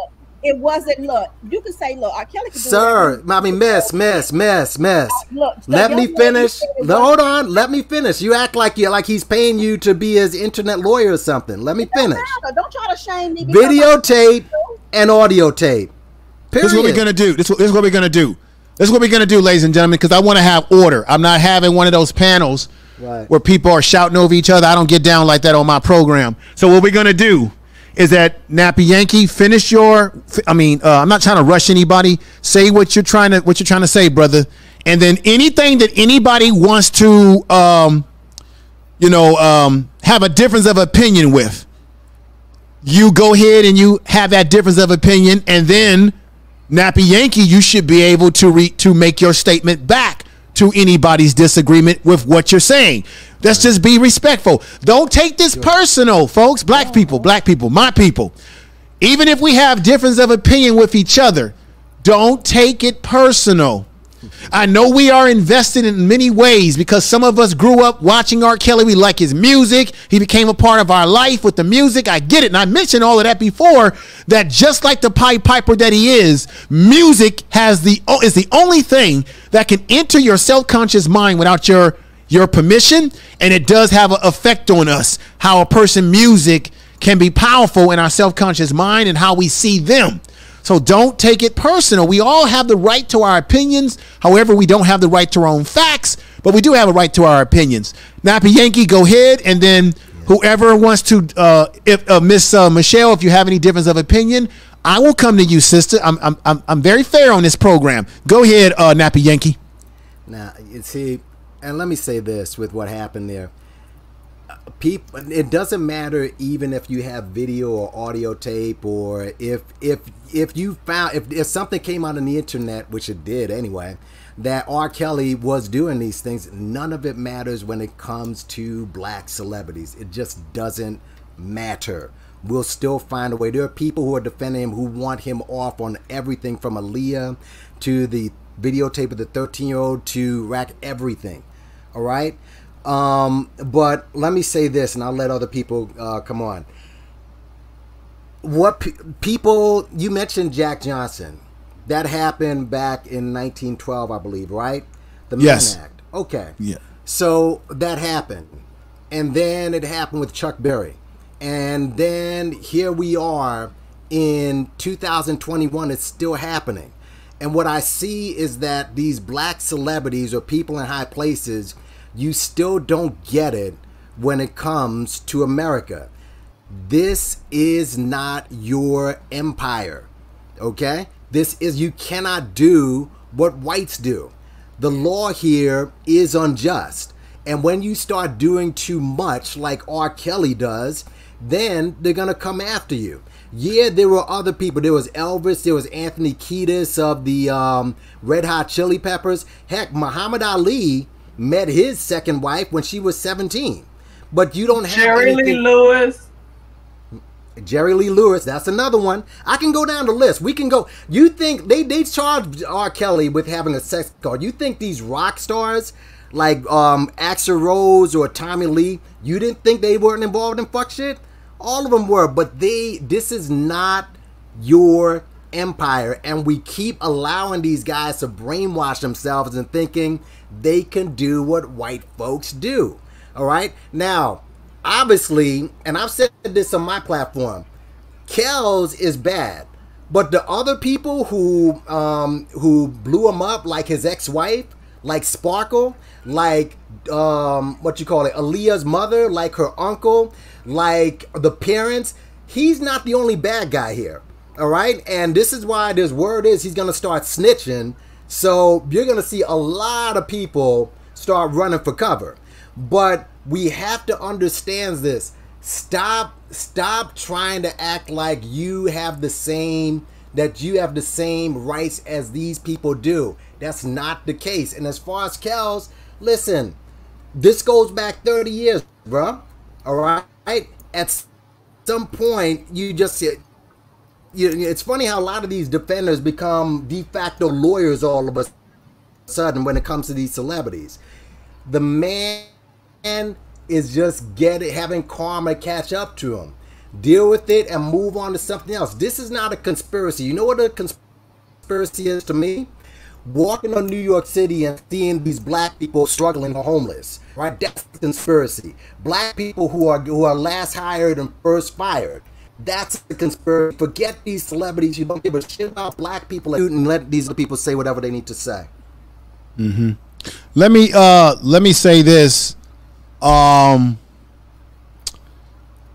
It wasn't. Look, you can say, look, R. Kelly could do Sir, I mean, miss. Look, Let me finish. Hold on. Let me finish. You act like he's paying you to be his internet lawyer or something. Let me finish. Don't try to shame me. Videotape and audio tape. Period. This is what we're gonna do. This is what we're gonna do. This is what we're gonna do, ladies and gentlemen, because I want to have order. I'm not having one of those panels where people are shouting over each other. I don't get down like that on my program. So what we're gonna do is that Nappy Yankee, finish your. I'm not trying to rush anybody. Say what you're trying to say, brother. And then anything that anybody wants to, have a difference of opinion with, you go ahead and you have that difference of opinion, and then Nappy Yankee, you should be able to make your statement back to anybody's disagreement with what you're saying. Let's just be respectful. Don't take this personal, folks. Black people, my people. Even if we have difference of opinion with each other, don't take it personal. I know we are invested in many ways because some of us grew up watching R. Kelly. We like his music. He became a part of our life with the music. I get it. And I mentioned all of that before, that just like the Pied Piper that he is, music is the only thing that can enter your self-conscious mind without your permission. And it does have an effect on us, how a person's music can be powerful in our self-conscious mind and how we see them. So don't take it personal. We all have the right to our opinions. However, we don't have the right to our own facts, but we do have a right to our opinions. Nappy Yankee, go ahead. And then whoever wants to, Miss Michelle, if you have any difference of opinion, I will come to you, sister. I'm very fair on this program. Go ahead, Nappy Yankee. Now, you see, and let me say this with what happened there. People, it doesn't matter even if you have video or audio tape, or if something came out on the internet, which it did anyway, that R. Kelly was doing these things. None of it matters when it comes to black celebrities. It just doesn't matter. We'll still find a way. There are people who are defending him, who want him off on everything from Aaliyah to the videotape of the 13-year-old to rack everything. All right. But let me say this, and I'll let other people come on. People, you mentioned Jack Johnson. That happened back in 1912, I believe, right? The Mann Act. Okay. Yeah. So that happened. And then it happened with Chuck Berry. And then here we are in 2021. It's still happening. And what I see is that these black celebrities or people in high places, you still don't get it when it comes to America. This is not your empire, okay? You cannot do what whites do. The law here is unjust. And when you start doing too much like R. Kelly does, then they're going to come after you. Yeah, there were other people. There was Elvis. There was Anthony Kiedis of the Red Hot Chili Peppers. Heck, Muhammad Ali met his second wife when she was 17. But you don't have Jerry Lee Lewis. Jerry Lee Lewis, that's another one. I can go down the list. We can go. You think they charged R. Kelly with having a sex card? You think these rock stars like Axl Rose or Tommy Lee, you didn't think they weren't involved in fuck shit? All of them were, but this is not your empire, and we keep allowing these guys to brainwash themselves and thinking they can do what white folks do. All right? Now, obviously, and I've said this on my platform, Kells is bad, but the other people who blew him up, like his ex-wife, like Sparkle, like Aaliyah's mother, like her uncle, like the parents, he's not the only bad guy here. All right? And this is why this word is he's going to start snitching. So you're going to see a lot of people start running for cover. But we have to understand this. Stop trying to act like you have the same rights as these people do. That's not the case. And as far as Kells, listen, this goes back 30 years, bro. All right? At some point, it's funny how a lot of these defenders become de facto lawyers all of a sudden when it comes to these celebrities. The man is just having karma catch up to him. deal with it, and move on to something else. This is not a conspiracy. You know what a conspiracy is to me? Walking on New York City and seeing these black people struggling or homeless, right? That's the conspiracy. Black people who are last hired and first fired. That's the conspiracy. Forget these celebrities. You don't give a shit about black people and let these people say whatever they need to say. Mm-hmm. Let me say this.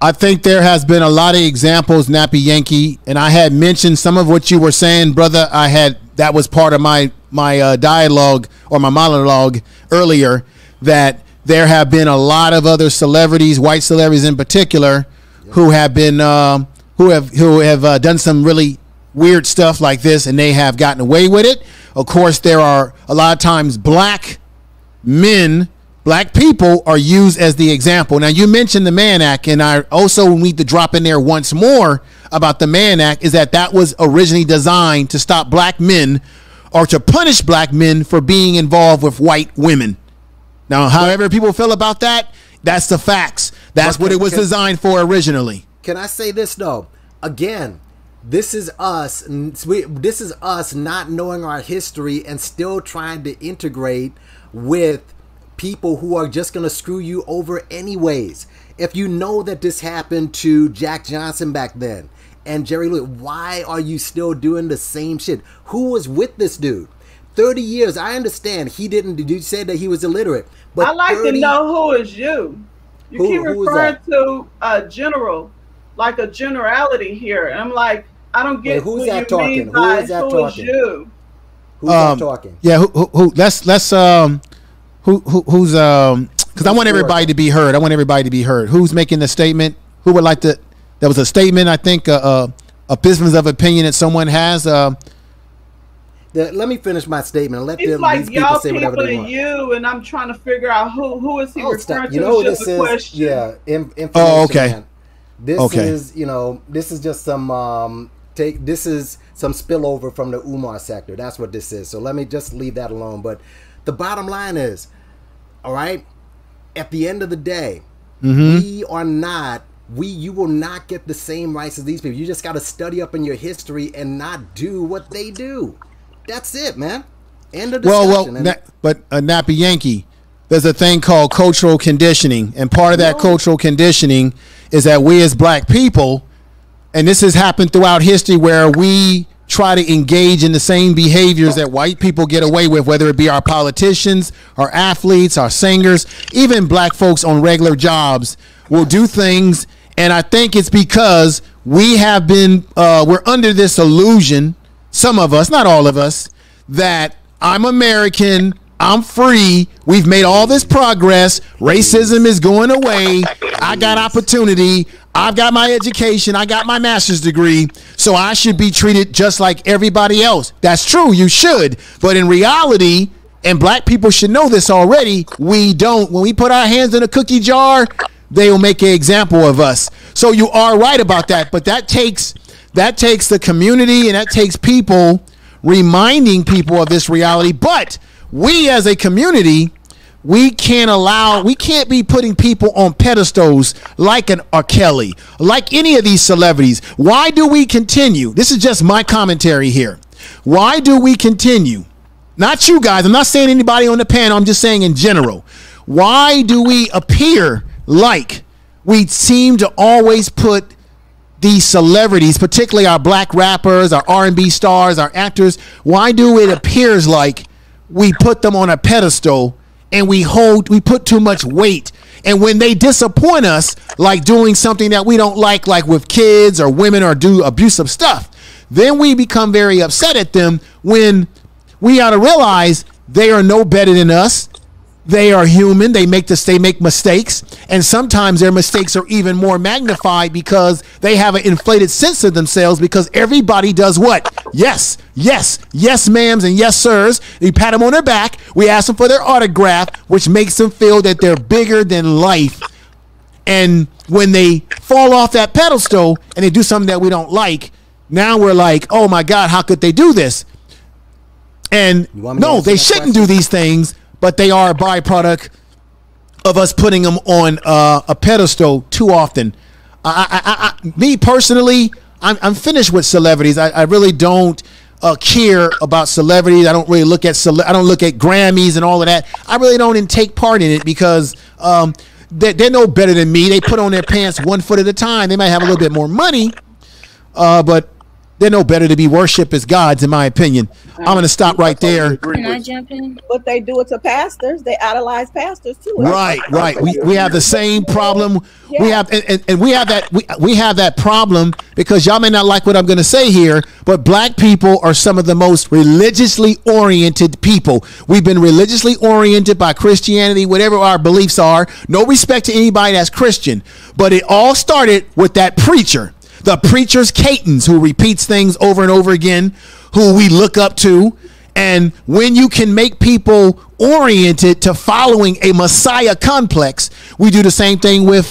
I think there has been a lot of examples, Nappy Yankee, and I had mentioned some of what you were saying, brother. That was part of my dialogue or my monologue earlier, that there have been a lot of other celebrities, white celebrities in particular, who have been who have done some really weird stuff like this, and they have gotten away with it. Of course, there are a lot of times black men, black people are used as the example. Now, you mentioned the Mann Act, and I also need to drop in there once more about the Mann Act, is that was originally designed to stop black men or to punish black men for being involved with white women. Now, however people feel about that, that's the facts. That's what it was designed for originally. Can I say this, though? Again, this is us. This is us not knowing our history and still trying to integrate with people who are just going to screw you over anyways. If you know that this happened to Jack Johnson back then and Jerry Lewis, why are you still doing the same shit? Who was with this dude? 30 years. I understand you said that he was illiterate. But I like to know who is you. You keep referring to a general, like a generality here. And I'm like, I don't get who's what that you talking? mean by who is you. Who's that talking? Yeah, who's because I want everybody to be heard. I want everybody to be heard. Who's making the statement? Who would like to? There was a statement, I think, a business of opinion that someone has. Let me finish my statement and let It's them, like these people y'all say whatever people they and want. you, and I'm trying to figure out who is he referring to. You know what It's this just a is? question. Yeah, information. Oh, okay. Man. This is, this is just some this is some spillover from the Umar sector. That's what this is. So let me just leave that alone. But the bottom line is, all right, at the end of the day, you will not get the same rights as these people. You just got to study up in your history and not do what they do. That's it, man. End of discussion. But Nappy Yankee, there's a thing called cultural conditioning, and part of that cultural conditioning is that we as black people, and this has happened throughout history, where we try to engage in the same behaviors that white people get away with, whether it be our politicians, our athletes, our singers, even black folks on regular jobs will do things. And I think it's because we have been, we're under this illusion, some of us, not all of us, that I'm American, I'm free, we've made all this progress, racism is going away, I got opportunity, I've got my education, I got my master's degree, so I should be treated just like everybody else. That's true, you should, but in reality, and black people should know this already, we don't. When we put our hands in a cookie jar, they will make an example of us. So you are right about that, but that takes the community, and that takes people reminding people of this reality. But we as a community, we can't be putting people on pedestals like an R. Kelly, like any of these celebrities. Why do we continue? This is just my commentary here. Why do we continue? Not you guys. I'm not saying anybody on the panel. I'm just saying in general. Why do we appear like we seem to always put these celebrities, particularly our black rappers, our R&B stars, our actors, why do it appears like we put them on a pedestal and we put too much weight? And when they disappoint us, like doing something that we don't like with kids or women, or do abusive stuff, then we become very upset at them, when we ought to realize they are no better than us. They are human. They make mistakes, and sometimes their mistakes are even more magnified because they have an inflated sense of themselves, because everybody does what? Yes, yes, yes, ma'ams, and yes, sirs. We pat them on their back. We ask them for their autograph, which makes them feel that they're bigger than life. And when they fall off that pedestal and they do something that we don't like, now we're like, oh my God, how could they do this? And no, they shouldn't do these things, but they are a byproduct of us putting them on a pedestal too often. Me personally, I'm finished with celebrities. I really don't care about celebrities. I don't really look at I don't look at Grammys and all of that. I really don't take part in it because they're no better than me. They put on their pants 1 foot at a time. They might have a little bit more money, but they're no better to be worshipped as gods, in my opinion. I'm going to stop right there. Can I jump in? But they do it to pastors. They idolize pastors too. Right. We have the same problem. Yeah. We have and we have that problem because y'all may not like what I'm going to say here, but black people are some of the most religiously oriented people. We've been religiously oriented by Christianity, whatever our beliefs are. No respect to anybody that's Christian, but it all started with that preacher. The preacher's Catons who repeats things over and over again, who we look up to. And when you can make people oriented to following a Messiah complex, we do the same thing with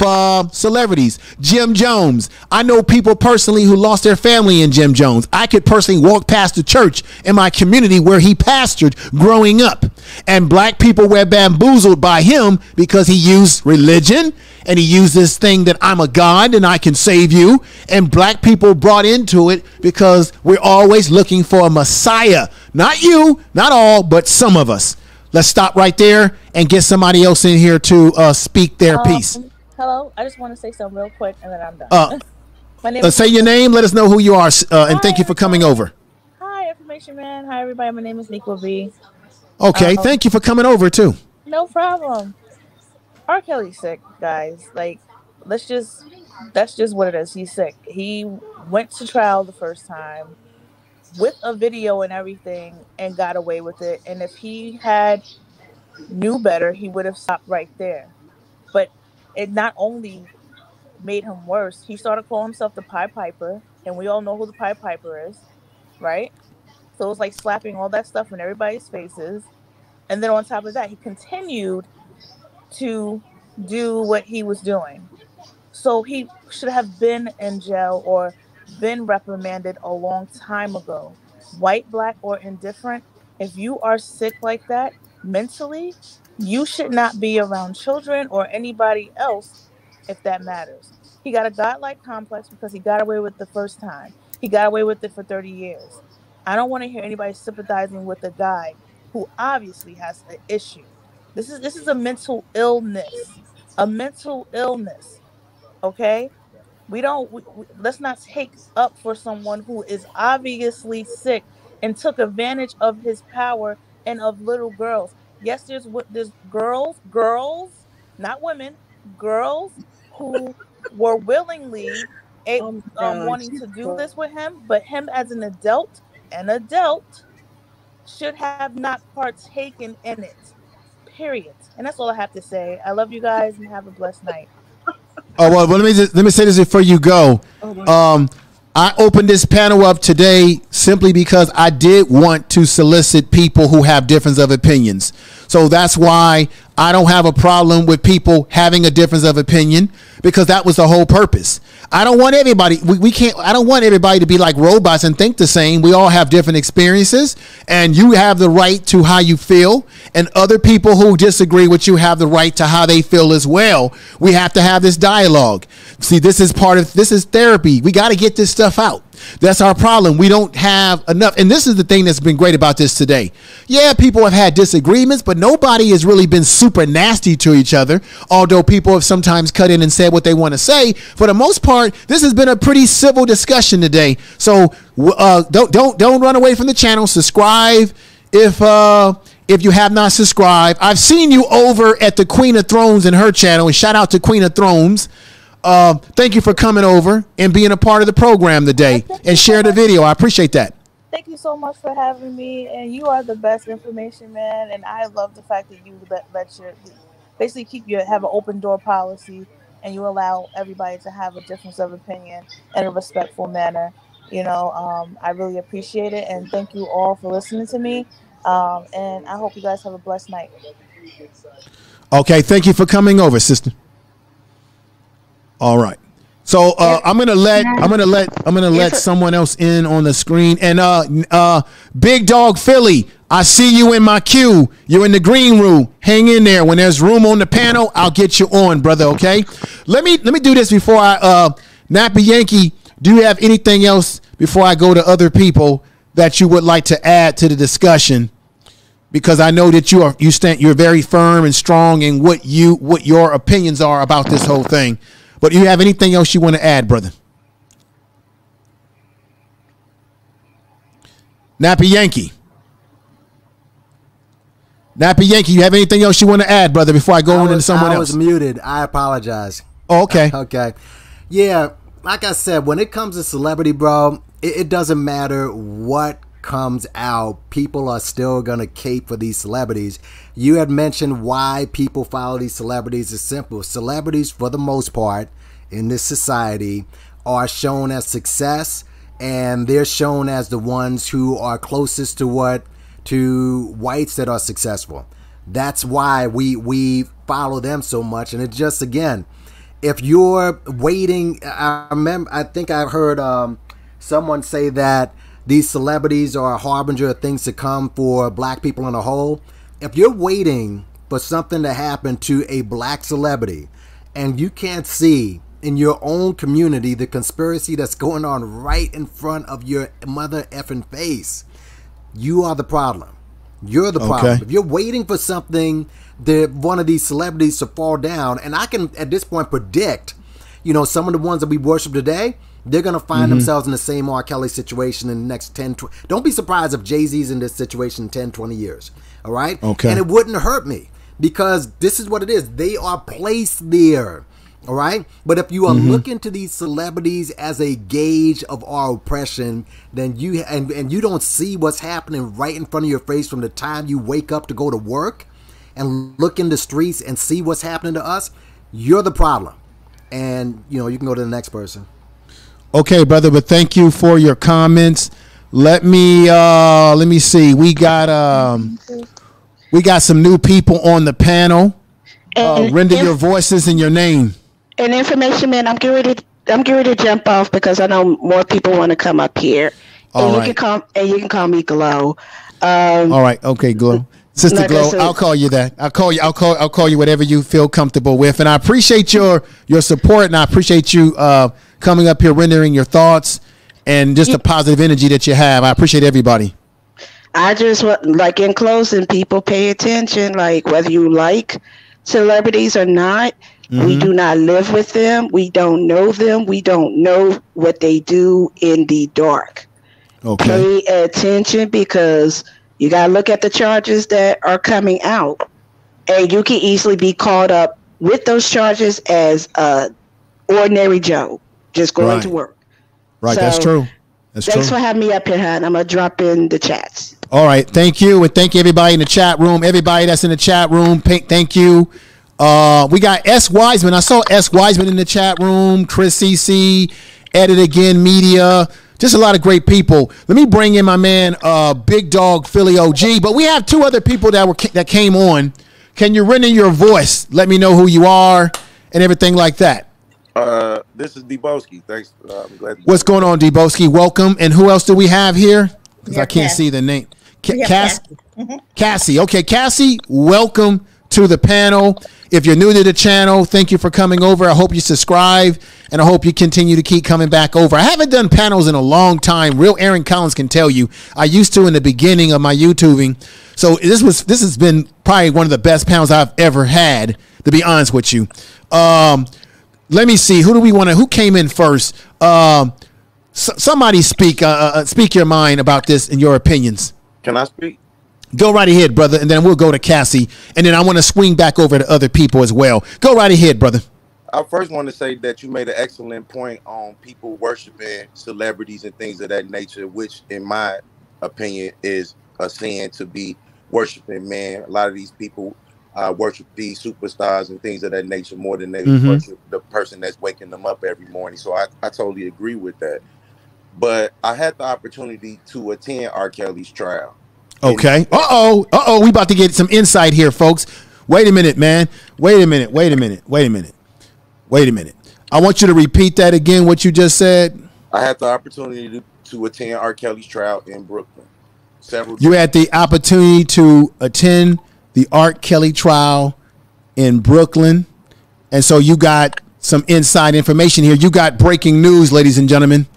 celebrities. Jim Jones. I know people personally who lost their family in Jim Jones. I could personally walk past the church in my community where he pastored growing up. And black people were bamboozled by him because he used religion and he used this thing that I'm a God and I can save you. And black people brought into it because we're always looking for a Messiah. Not you, not all, but some of us. Let's stop right there and get somebody else in here to speak their piece. Hello, I just want to say something real quick and then I'm done. My name is say your name, let us know who you are, and thank you for coming over. Hi, Information Man. Hi, everybody. My name is Nico B. Okay, thank you for coming over, too. No problem. R. Kelly's sick, guys. Like, that's just what it is. He's sick. He went to trial the first time with a video and everything and got away with it. And if he had knew better, he would have stopped right there. But it not only made him worse, he started calling himself the Pied Piper, and we all know who the Pied Piper is, right? So it was like slapping all that stuff in everybody's faces. And then on top of that, he continued to do what he was doing. So he should have been in jail or been reprimanded a long time ago. White, black, or indifferent, if you are sick like that mentally, you should not be around children or anybody else if that matters. He got a godlike complex because he got away with it the first time. He got away with it for 30 years. I don't want to hear anybody sympathizing with a guy who obviously has an issue. This is a mental illness. A mental illness. Okay? Let's not take up for someone who is obviously sick and took advantage of his power and of little girls. Yes, there's girls, not women, girls who were willingly wanting to do this with him, but him as an adult should have not partaken in it. Period. And that's all I have to say. I love you guys and have a blessed night. Oh, well, let me say this before you go. I opened this panel up today simply because I did want to solicit people who have difference of opinions. So that's why I don't have a problem with people having a difference of opinion, because that was the whole purpose. I don't want everybody, I don't want everybody to be like robots and think the same. We all have different experiences, and you have the right to how you feel, and other people who disagree with you have the right to how they feel as well. We have to have this dialogue. See, this is therapy. We got to get this stuff out. That's our problem. We don't have enough. And this is the thing that's been great about this today. Yeah, people have had disagreements, but nobody has really been super nasty to each other. Although people have sometimes cut in and said what they want to say. For the most part, this has been a pretty civil discussion today. So don't run away from the channel. Subscribe if you have not subscribed. I've seen you over at the Queen of Thrones in her channel, and shout out to Queen of Thrones. Thank you for coming over and being a part of the program today and share the video. I appreciate that. Thank you so much for having me, and you are the best information man. And I love the fact that you have an open door policy, and you allow everybody to have a difference of opinion in a respectful manner. I really appreciate it, and thank you all for listening to me. And I hope you guys have a blessed night. Okay, thank you for coming over, sister. All right. So I'm gonna let someone else in on the screen. And Big Dog Philly, I see you in my queue. You're in the green room. Hang in there. When there's room on the panel, I'll get you on, brother. Okay. Let me do this before I Nappy Yankee. Do you have anything else before I go to other people that you would like to add to the discussion? Because I know that you're very firm and strong in what your opinions are about this whole thing. But do you have anything else you want to add, brother? Nappy Yankee. Nappy Yankee, you have anything else you want to add, brother, before I go on into someone else? I was muted. I apologize. Oh, okay. Okay. Yeah, like I said, when it comes to celebrity, bro, it doesn't matter what comes out. People are still going to cape for these celebrities. You had mentioned why people follow these celebrities. It's simple. Celebrities, for the most part, in this society, are shown as success, and they're shown as the ones who are closest to whites that are successful. That's why we follow them so much. And it's just, again, if you're waiting, I think I heard someone say that these celebrities are a harbinger of things to come for black people in a whole. If you're waiting for something to happen to a black celebrity and you can't see in your own community the conspiracy that's going on right in front of your mother effing face, you are the problem. You're the problem. Okay. If you're waiting for something, that one of these celebrities to fall down, and I can at this point predict, some of the ones that we worship today, they're going to find themselves in the same R. Kelly situation in the next 10, 20. Don't be surprised if Jay-Z's in this situation in 10, 20 years. All right? Okay. And it wouldn't hurt me because this is what it is. They are placed there. All right. But if you are looking to these celebrities as a gauge of our oppression, then you don't see what's happening right in front of your face from the time you wake up to go to work and look in the streets and see what's happening to us, you're the problem. And, you can go to the next person. Okay, brother, but thank you for your comments. Let me see. We got some new people on the panel. Render your voices and your name. And information, man, I'm getting ready to jump off because I know more people want to come up here. All right. You can call me Glow. All right, okay, Glow. Sister Glow, I'll call you that. I'll call you whatever you feel comfortable with. And I appreciate your support, and I appreciate you coming up here, rendering your thoughts and just the positive energy that you have. I appreciate everybody. I just want, in closing, people pay attention, whether you like celebrities or not. We do not live with them. We don't know them. We don't know what they do in the dark. Okay. Pay attention because you got to look at the charges that are coming out, and you can easily be caught up with those charges as ordinary Joe, just going to work. Right, So, that's true. Thanks for having me up here, hon. I'm going to drop in the chats. All right, thank you, and thank everybody in the chat room. Everybody that's in the chat room, thank you. We got S. Wiseman. I saw S. Wiseman in the chat room. Chris CC, Edit Again Media. Just a lot of great people. Let me bring in my man, Big Dog Philly OG. But we have two other people that came on. Can you render your voice? Let me know who you are and everything like that. This is Deboski. Thanks. I'm glad. What's going on, Deboski? Welcome. And who else do we have here? Because I can't see the name. Cassie. Okay, Cassie, welcome to the panel. If you're new to the channel, thank you for coming over. I hope you subscribe, and I hope you continue to keep coming back over. I haven't done panels in a long time. Real Aaron Collins can tell you. I used to in the beginning of my YouTubing. So this has been probably one of the best panels I've ever had, to be honest with you. Let me see. Who came in first? Somebody speak your mind about this and your opinions. Can I speak? Go right ahead, brother, and then we'll go to Cassie, and then I want to swing back over to other people as well. Go right ahead, brother. I first want to say that you made an excellent point on people worshiping celebrities and things of that nature, which, in my opinion, is a sin to be worshiping, man. A lot of these people worship these superstars and things of that nature more than they worship the person that's waking them up every morning. So I totally agree with that. But I had the opportunity to attend R. Kelly's trial. Okay. We about to get some insight here, folks. Wait a minute, man. Wait a minute. I want you to repeat that again, what you just said. I had the opportunity to attend R. Kelly's trial in Brooklyn. several. You had the opportunity to attend the R. Kelly trial in Brooklyn, and so you got some inside information here. You got breaking news, ladies and gentlemen.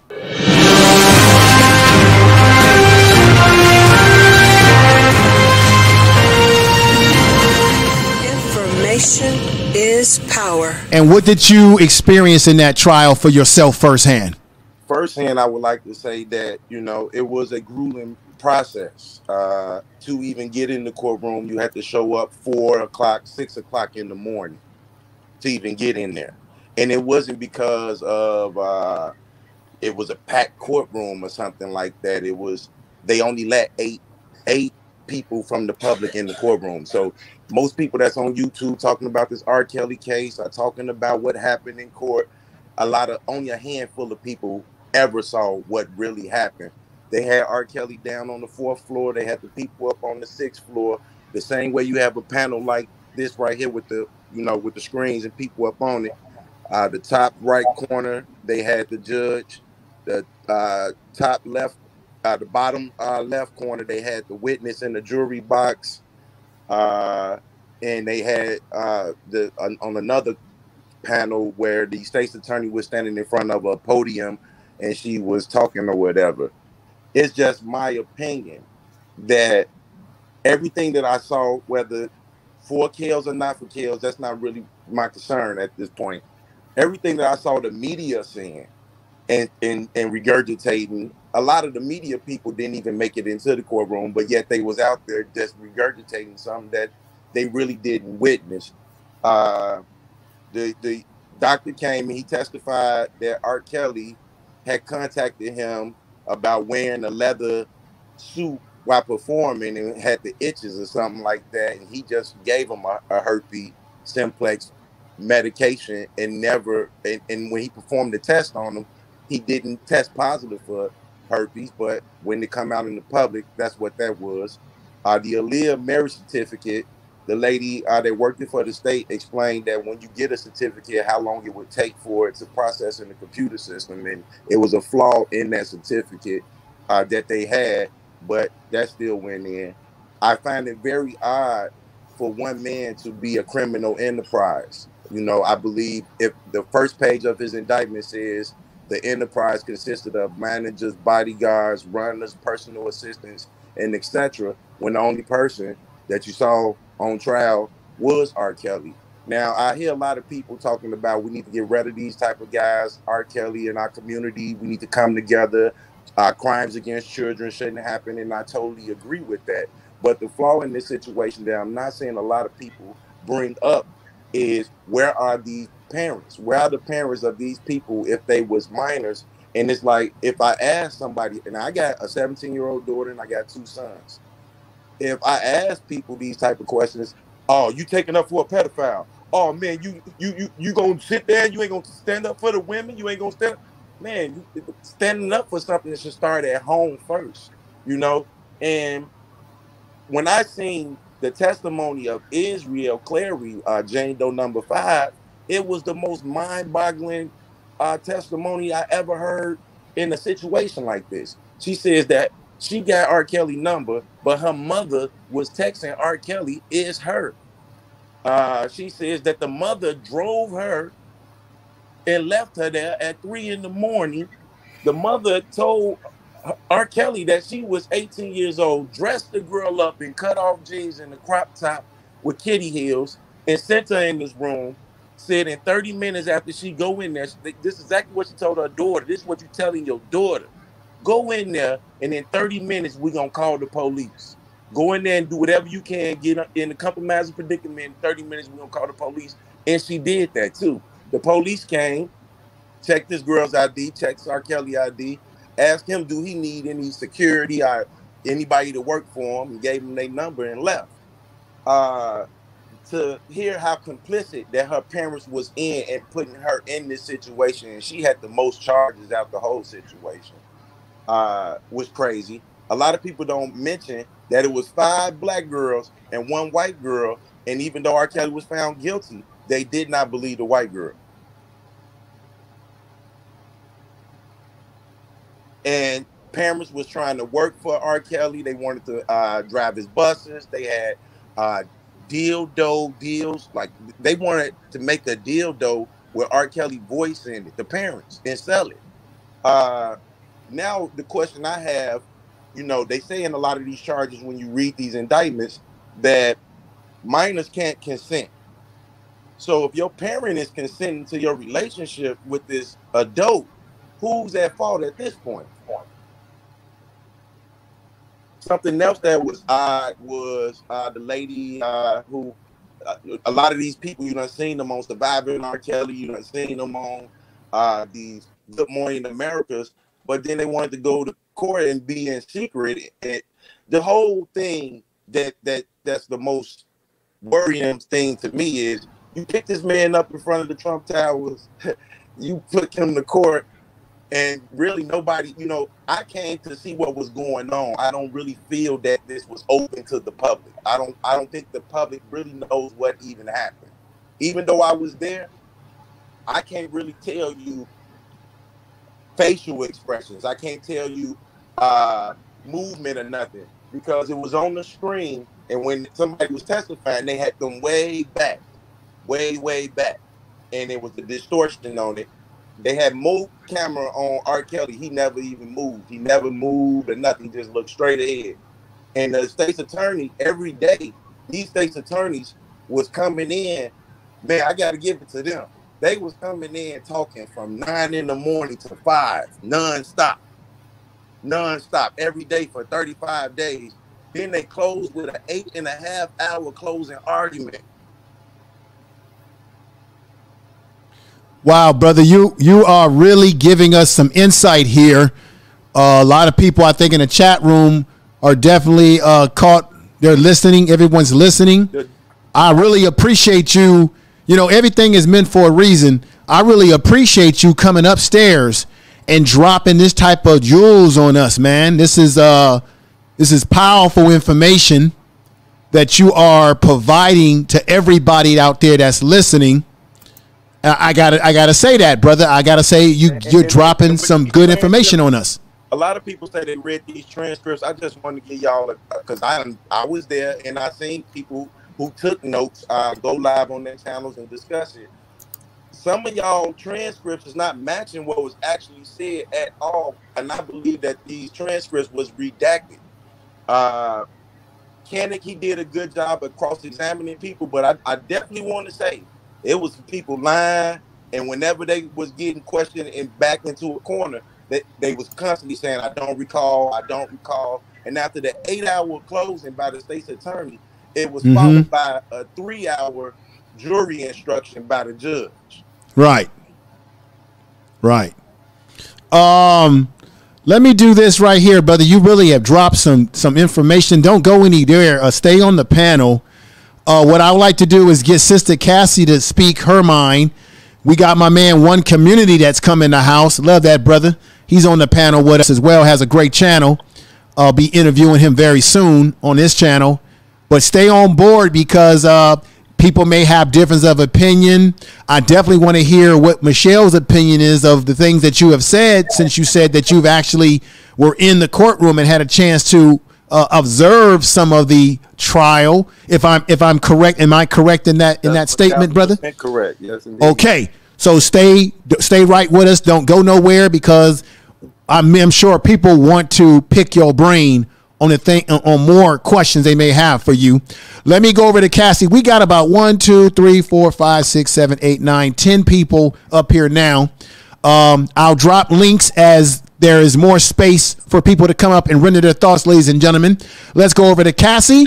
Information is power. And what did you experience in that trial for yourself firsthand? Firsthand, I would like to say that, it was a grueling process. To even get in the courtroom, you had to show up 4 o'clock, 6 o'clock in the morning to even get in there. And it wasn't because of it was a packed courtroom or something like that. It was, they only let eight people from the public in the courtroom. So most people that's on YouTube talking about this R. Kelly case are talking about what happened in court. Only a handful of people ever saw what really happened. They had R. Kelly down on the 4th floor. They had the people up on the 6th floor. The same way you have a panel like this right here with the, with the screens and people up on it. The top right corner, they had the judge. The top left, the bottom left corner, they had the witness in the jury box. And they had on another panel where the state's attorney was standing in front of a podium and she was talking or whatever. It's just my opinion that everything that I saw, whether for Kells or not for Kells, that's not really my concern at this point. Everything that I saw the media saying and regurgitating, a lot of the media people didn't even make it into the courtroom, but yet they was out there just regurgitating something that they really didn't witness. The doctor came and he testified that R. Kelly had contacted him about wearing a leather suit while performing and had the itches or something like that, and he just gave him a herpes simplex medication and never and when he performed the test on him, he didn't test positive for herpes, but when they come out in the public, that's what that was. The Aaliyah marriage certificate, the lady that worked for the state explained that when you get a certificate, how long it would take for it to process in the computer system, and it was a flaw in that certificate that they had, but that still went in. I find it very odd for one man to be a criminal enterprise. I believe if the first page of his indictment says the enterprise consisted of managers, bodyguards, runners, personal assistants, and etc., when the only person that you saw on trial was R. Kelly. Now, I hear a lot of people talking about we need to get rid of these type of guys, R. Kelly in our community. We need to come together. Crimes against children shouldn't happen, and I totally agree with that. But the flaw in this situation that I'm not seeing a lot of people bring up is, where are these parents? Where are the parents of these people if they was minors? And it's like, if I ask somebody, and I got a 17-year-old daughter and I got 2 sons. If I ask people these type of questions, oh, you taking up for a pedophile? Oh man, you gonna sit there and you ain't gonna stand up for the women? You ain't gonna stand? Man, standing up for something should start at home first, And when I seen the testimony of Israel Clary, Jane Doe number 5, it was the most mind-boggling testimony I ever heard in a situation like this. She says that she got R. Kelly number, but her mother was texting R. Kelly is her. She says that the mother drove her and left her there at 3 in the morning. The mother told R. Kelly that she was 18 years old, dressed the girl up in cut-off jeans and a crop top with kitty heels, and sent her in this room. Said in 30 minutes after she go in there, this is exactly what she told her daughter. This is what you're telling your daughter. Go in there, and in 30 minutes, we're going to call the police. Go in there and do whatever you can, get in a compromising predicament. In 30 minutes, we're going to call the police. And she did that, too. The police came, checked this girl's ID, checked R. Kelly ID, asked him, do he need any security or anybody to work for him, and gave him their number and left. To hear how complicit that her parents was in and putting her in this situation, and she had the most charges out the whole situation, was crazy. A lot of people don't mention that it was 5 black girls and 1 white girl, and even though R. Kelly was found guilty, they did not believe the white girl. And parents was trying to work for R. Kelly. They wanted to drive his buses. They had dildo deals. Like, they wanted to make a dildo with R. Kelly voice in it, the parents, and sell it. Now the question I have, you know, they say in a lot of these charges when you read these indictments that minors can't consent. So if your parent is consenting to your relationship with this adult, who's at fault at this point? Something else that was odd was the lady who, a lot of these people, you done seen them on Surviving R. Kelly, you done seen them on these Good Morning Americas, but then they wanted to go to court and be in secret. And the whole thing that's the most worrying thing to me is you pick this man up in front of the Trump Towers, you put him to court, and really nobody, you know, I came to see what was going on. I don't really feel that this was open to the public. I don't think the public really knows what even happened. Even though I was there, I can't really tell you facial expressions. I can't tell you movement or nothing, because it was on the screen, and when somebody was testifying, they had them way back, way back, and it was the distortion on it. They had more camera on R. Kelly. He never even moved. He never moved or nothing. He just looked straight ahead. And the state's attorney, every day, these state's attorneys was coming in. Man, I got to give it to them. They was coming in talking from 9 in the morning to 5, nonstop, every day for 35 days. Then they closed with an 8.5-hour closing argument. Wow, brother, you are really giving us some insight here. A lot of people, I think, in the chat room are definitely caught. They're listening. Everyone's listening. I really appreciate you. You know, everything is meant for a reason. I really appreciate you coming upstairs and dropping this type of jewels on us, man. This is powerful information that you are providing to everybody out there that's listening. I gotta say that, brother. I gotta say you're dropping some good information on us. A lot of people say they read these transcripts. I just want to give y'all, because I was there and I seen people who took notes go live on their channels and discuss it. Some of y'all transcripts is not matching what was actually said at all, and I believe that these transcripts was redacted. Kennick, he did a good job of cross-examining people, but I definitely want to say it was people lying, and whenever they was getting questioned and back into a corner, they was constantly saying, I don't recall. And after the 8-hour closing by the state's attorney, it was followed by a 3-hour jury instruction by the judge. Right. Let me do this right here, brother. You really have dropped some information. Don't go anywhere. Stay on the panel. What I would like to do is get Sister Cassie to speak her mind. We got my man One Community that's come in the house. Love that brother. He's on the panel with us as well. Has a great channel. I'll be interviewing him very soon on this channel. But stay on board, because people may have difference of opinion. I definitely want to hear what Michelle's opinion is of the things that you have said, since you said that you've actually were in the courtroom and had a chance to observe some of the trial. If I'm correct, am I correct in that statement, brother? Correct. Yes, indeed. Okay. So stay right with us. Don't go nowhere, because I'm sure people want to pick your brain on the thing, on more questions they may have for you. Let me go over to Cassie. We got about 1, 2, 3, 4, 5, 6, 7, 8, 9, 10 people up here now. I'll drop links as there is more space for people to come up and render their thoughts, ladies and gentlemen. Let's go over to Cassie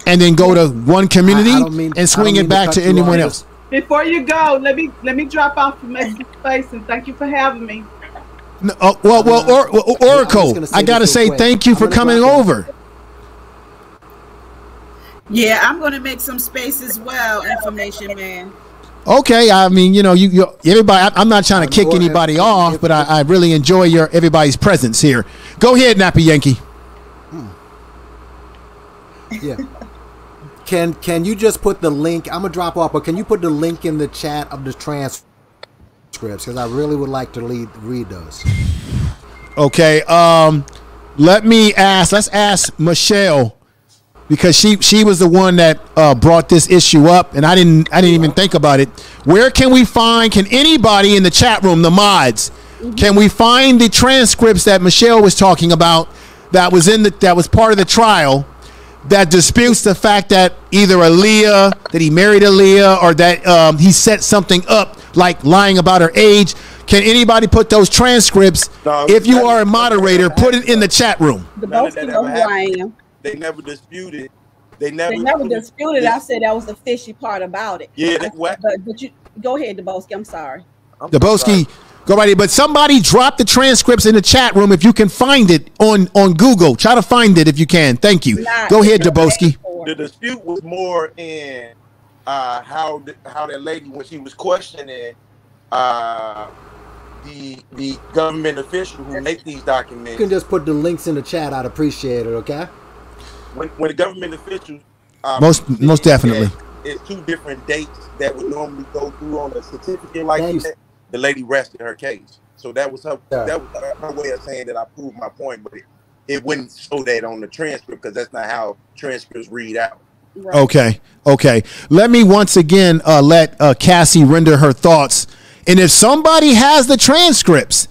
and then go to One Community and swing it back to anyone else. Before you go, let me drop off and make some space, and thank you for having me. No, Oracle, I gotta say thank you for coming over. Yeah, I'm going to make some space as well, information man. Okay, I mean, you everybody. I'm not trying to kick anybody off, but I really enjoy everybody's presence here. Go ahead, Nappy Yankee. Yeah. Can you just put the link? I'm gonna drop off, but can you put the link in the chat of the transcripts, because I really would like to read those. Okay. let's ask Michelle, because she was the one that brought this issue up, and I didn't even think about it. Where can anybody in the chat room, the mods, can we find the transcripts that Michelle was talking about that was part of the trial that disputes the fact that either that he married Aaliyah, or that he set something up like lying about her age? Can anybody put those transcripts? If you are a moderator, put it in the chat room. The both know who I am. They never disputed. They never disputed. I said that was the fishy part about it. Yeah, but you go ahead, Dubowski. I'm sorry. Dubowski, go right ahead. But somebody drop the transcripts in the chat room if you can find it on Google. Try to find it if you can. Thank you. Go ahead, Dubowski. The dispute was more in how that lady, when she was questioning the government official who make these documents. You can just put the links in the chat. I'd appreciate it. Okay. When the government officials most definitely, it's two different dates that would normally go through on a certificate like that. The lady rested her case, so that was her. That was her way of saying that I proved my point, but it wouldn't show that on the transcript because that's not how transcripts read out. Right. Okay. Let me once again let Cassie render her thoughts. And if somebody has the transcripts,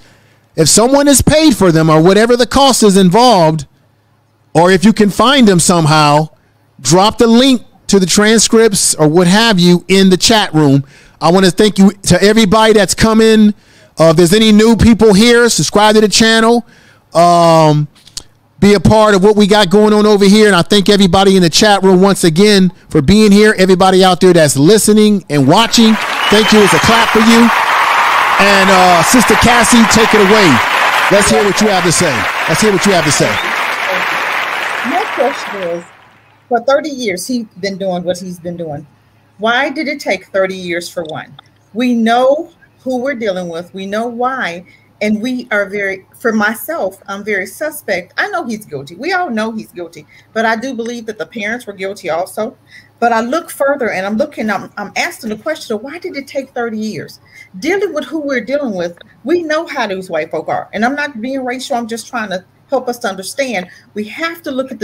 if someone is paid for them or whatever the cost is involved, or if you can find them somehow, drop the link to the transcripts or what have you in the chat room. I want to thank you to everybody that's come in. If there's any new people here, subscribe to the channel. Be a part of what we got going on over here. And I thank everybody in the chat room once again for being here. Everybody out there that's listening and watching, thank you. It's a clap for you. And Sister Cassie, take it away. Let's hear what you have to say. My question is, for 30 years, he's been doing what he's been doing. Why did it take 30 years for one? We know who we're dealing with. We know why. And we are for myself, I'm very suspect. I know he's guilty. We all know he's guilty. But I do believe that the parents were guilty also. But I look further and I'm asking the question of why did it take 30 years? Dealing with who we're dealing with, we know how these white folk are. And I'm not being racial. I'm just trying to help us to understand. We have to look at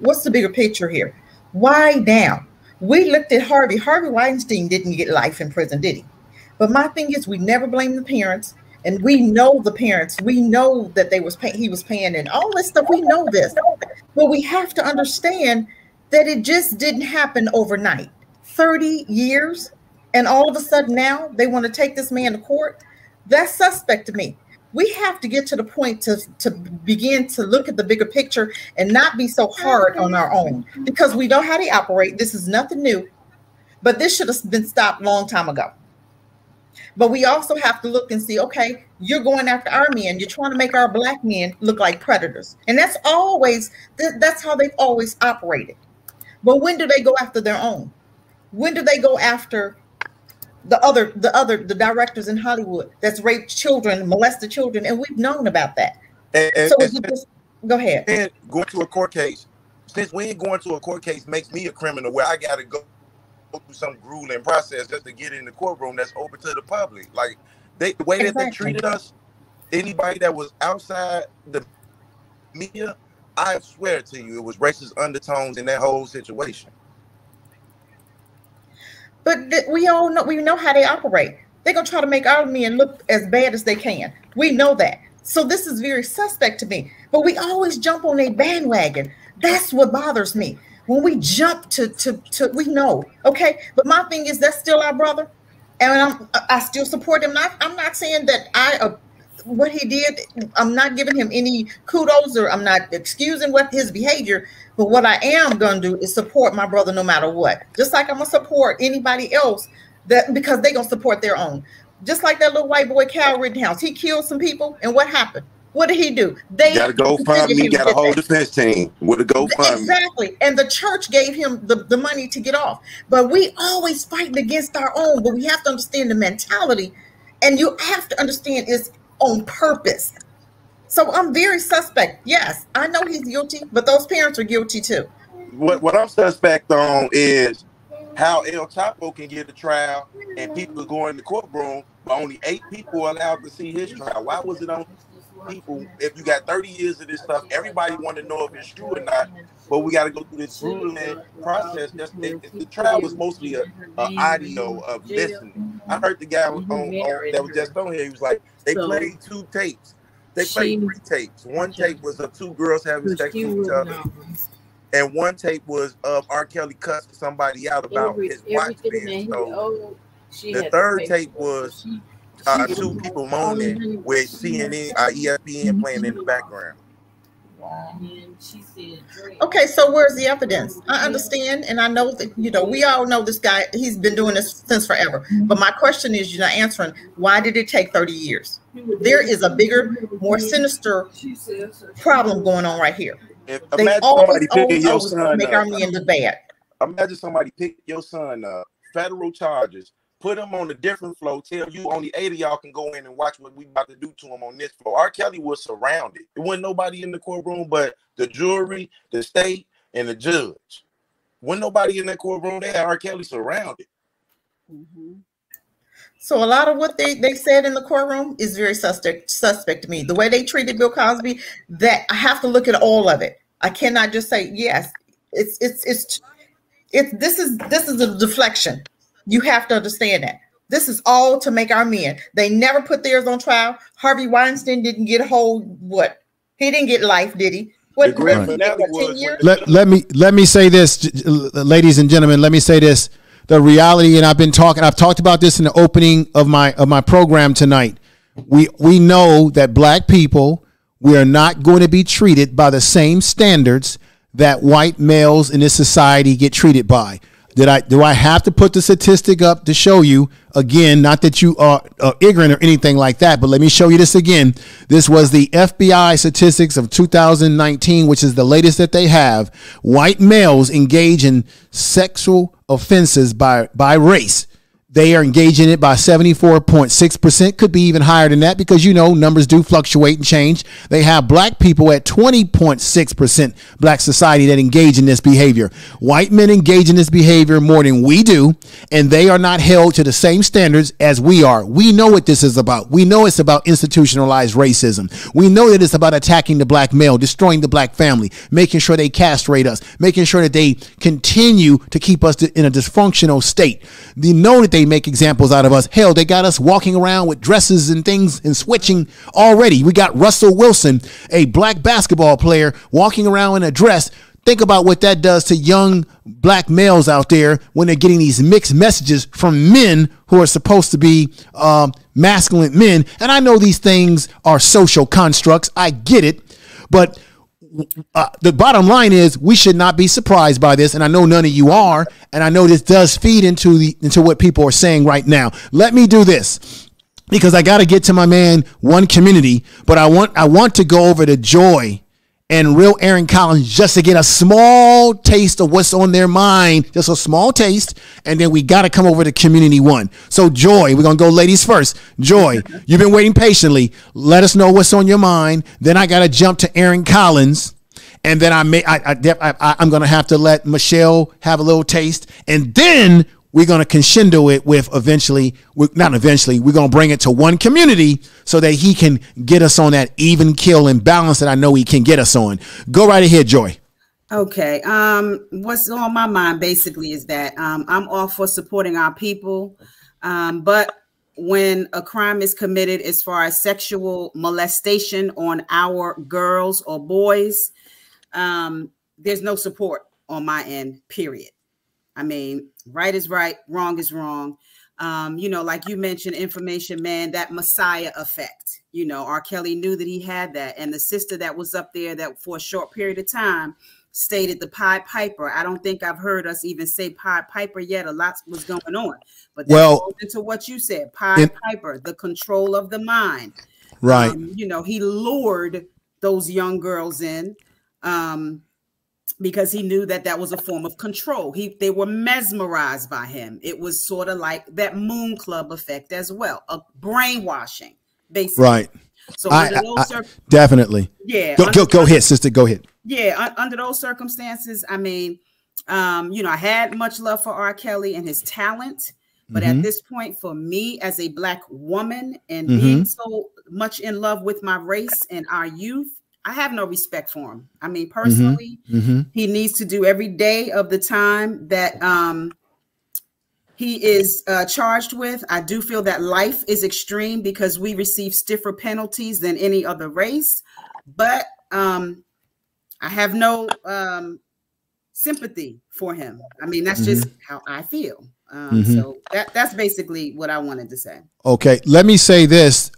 what's the bigger picture here? Why now? We looked at Harvey. Harvey Weinstein didn't get life in prison, did he? But my thing is, we never blame the parents. And we know the parents. We know that he was paying and all this stuff. We know this. But we have to understand that it just didn't happen overnight. 30 years, and all of a sudden now they want to take this man to court. That's suspect to me. We have to get to the point to begin to look at the bigger picture and not be so hard on our own, because we know how they operate. This is nothing new, but this should have been stopped a long time ago. But we also have to look and see, okay, you're going after our men. You're trying to make our black men look like predators. And that's how they've always operated. But when do they go after their own? When do they go after the directors in Hollywood that's raped children, molested children? And we've known about that. Go ahead. And going to a court case, since we ain't going to a court case makes me a criminal where I got to go through some grueling process just to get in the courtroom that's open to the public. Like the way that they treated us, anybody that was outside the media, I swear to you, it was racist undertones in that whole situation. But we know how they operate. They're gonna try to make our men look as bad as they can. We know that. So this is very suspect to me. But we always jump on a bandwagon. That's what bothers me. When we jump to we know, okay. But my thing is, that's still our brother, and I still support him. I'm not saying that what he did, I'm not giving him any kudos, or I'm not excusing his behavior. But what I am gonna do is support my brother no matter what. Just like I'm gonna support anybody else because they're gonna support their own. Just like that little white boy Cal Rittenhouse, he killed some people, and what happened? What did he do? They got to go find me. Got a whole defense team with a GoFundMe. Exactly, and the church gave him the money to get off. But we always fighting against our own. But we have to understand the mentality, and you have to understand it's on purpose. So I'm very suspect. Yes, I know he's guilty, but those parents are guilty too. What I'm suspect on is how El Chapo can get a trial and people go in the courtroom, but only 8 people are allowed to see his trial. Why was it on people, if you got 30 years of this stuff, everybody want to know if it's true or not. But we got to go through this grueling process. The trial was mostly a audio of listening. I heard the guy on that was just on here. He was like, they played 2 tapes. They played 3 tapes. One tape was of 2 girls having sex with each other, and one tape was of R. Kelly cussing somebody out about his watch being stolen. The third tape was 2 people moaning with CNN, ESPN playing in the background. Okay, so where's the evidence? I understand, and I know that, you know, we all know this guy. He's been doing this since forever. But my question is, you're not answering. Why did it take 30 years? There is a bigger, more sinister problem going on right here. Imagine somebody picking your son make our men look bad. Imagine somebody pick your son up, federal charges, put him on a different floor, tell you only 8 of y'all can go in and watch what we about to do to him on this floor. R. Kelly was surrounded. It wasn't nobody in the courtroom but the jury, the state, and the judge. Wasn't nobody in that courtroom. They had R. Kelly surrounded. So a lot of what they said in the courtroom is very suspect to me. The way they treated Bill Cosby, that I have to look at all of it. I cannot just say yes. This is a deflection. You have to understand that. This is all to make our men. They never put theirs on trial. Harvey Weinstein didn't get a whole what? He didn't get life, did he? What? 10 years? Let me say this, ladies and gentlemen. Let me say this. The reality, and I've talked about this in the opening of my program tonight. We know that black people, we are not going to be treated by the same standards that white males in this society get treated by. Do I have to put the statistic up to show you again? Not that you are ignorant or anything like that, but let me show you this again. This was the FBI statistics of 2019, which is the latest that they have. White males engage in sexual offenses by race. They are engaging it by 74.6%, could be even higher than that because, you know, numbers do fluctuate and change. They have black people at 20.6% black society that engage in this behavior. White men engage in this behavior more than we do, and they are not held to the same standards as we are. We know what this is about. We know it's about institutionalized racism. We know that it's about attacking the black male, destroying the black family, making sure they castrate us, making sure that they continue to keep us in a dysfunctional state. They know that they make examples out of us. Hell, they got us walking around with dresses and things and switching already. We got Russell Wilson, a black basketball player, walking around in a dress. Think about what that does to young black males out there when they're getting these mixed messages from men who are supposed to be masculine men. And I know these things are social constructs. I get it. But the bottom line is we should not be surprised by this, and I know none of you are, and I know this does feed into what people are saying right now. Let me do this because I got to get to my man One Community, but I want to go over to Joy and Real Aaron Collins just to get a small taste of what's on their mind, just a small taste, and then we got to come over to Community One. So Joy, we're going to go ladies first. Joy, you've been waiting patiently. Let us know what's on your mind. Then I got to jump to Aaron Collins, and then I'm going to have to let Michelle have a little taste, and then we're going to crescendo it with we're going to bring it to One Community so that he can get us on that even kill and balance that I know he can get us on. Go right ahead, Joy. Okay. What's on my mind basically is that I'm all for supporting our people. But when a crime is committed as far as sexual molestation on our girls or boys, there's no support on my end, period. I mean, right is right, wrong is wrong. You know, like you mentioned, Information Man, that Messiah effect. You know, R. Kelly knew that he had that. And the sister that was up there that for a short period of time stated the Pied Piper. I don't think I've heard us even say Pied Piper yet. A lot was going on. But that goes into what you said, Pied Piper, the control of the mind. Right. You know, he lured those young girls in. Because he knew that that was a form of control. They were mesmerized by him. It was sort of like that Moon Club effect as well, a brainwashing, basically. Right. So definitely. Yeah. Go ahead, sister. Go ahead. Yeah. Under those circumstances, I mean, you know, I had much love for R. Kelly and his talent. But at this point, for me as a Black woman and being so much in love with my race and our youth, I have no respect for him. I mean, personally, he needs to do every day of the time that he is charged with. I do feel that life is extreme because we receive stiffer penalties than any other race. But I have no sympathy for him. I mean, that's just how I feel. So that's basically what I wanted to say. Okay, let me say this.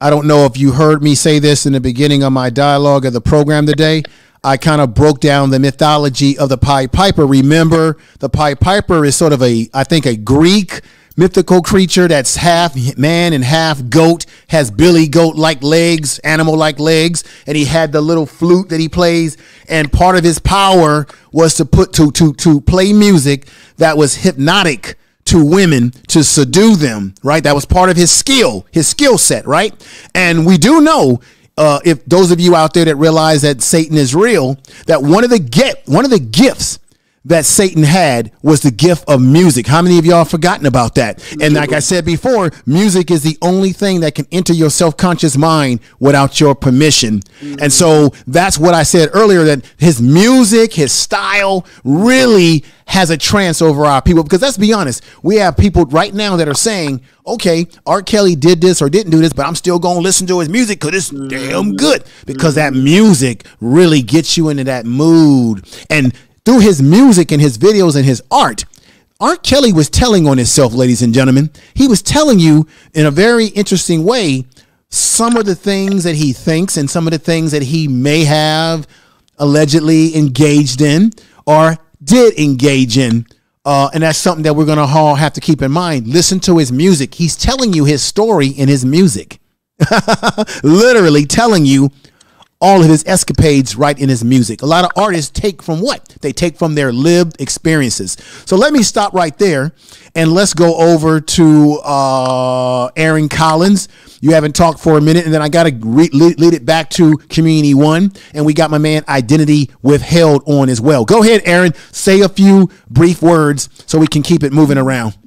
I don't know if you heard me say this in the beginning of my dialogue of the program today. I kind of broke down the mythology of the Pied Piper. Remember, the Pied Piper is sort of I think a Greek mythical creature that's half man and half goat, has billy goat-like legs, animal-like legs, and he had the little flute that he plays. And part of his power was to play music that was hypnotic to women, to subdue them, right? That was part of his skill set, right? And we do know, if those of you out there that realize that Satan is real, that one of the gifts that Satan had was the gift of music. How many of y'all have forgotten about that? And like I said before, music is the only thing that can enter your self-conscious mind without your permission. And so that's what I said earlier, that his music, his style really has a trance over our people. Because let's be honest, we have people right now that are saying, okay, R. Kelly did this or didn't do this, but I'm still going to listen to his music because it's damn good. Because that music really gets you into that mood. And through his music and his videos and his art, R. Kelly was telling on himself, ladies and gentlemen. He was telling you in a very interesting way some of the things that he thinks and some of the things that he may have allegedly engaged in or did engage in. And that's something that we're going to all have to keep in mind. Listen to his music. He's telling you his story in his music. Literally telling you all of his escapades right in his music. A lot of artists take from what? They take from their lived experiences. So let me stop right there and let's go over to Aaron Collins. You haven't talked for a minute, and then I got to lead it back to Community One, and we got my man Identity Withheld on as well. Go ahead, Aaron. Say a few brief words so we can keep it moving around.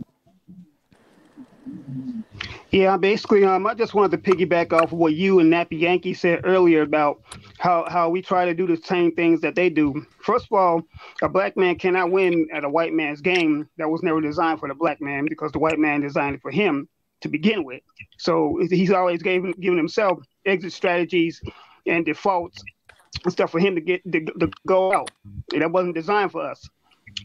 Yeah, basically, I just wanted to piggyback off of what you and Nappy Yankee said earlier about how we try to do the same things that they do. First of all, a black man cannot win at a white man's game that was never designed for the black man, because the white man designed it for him to begin with. So he's always giving himself exit strategies and defaults and stuff for him to go out. And that wasn't designed for us.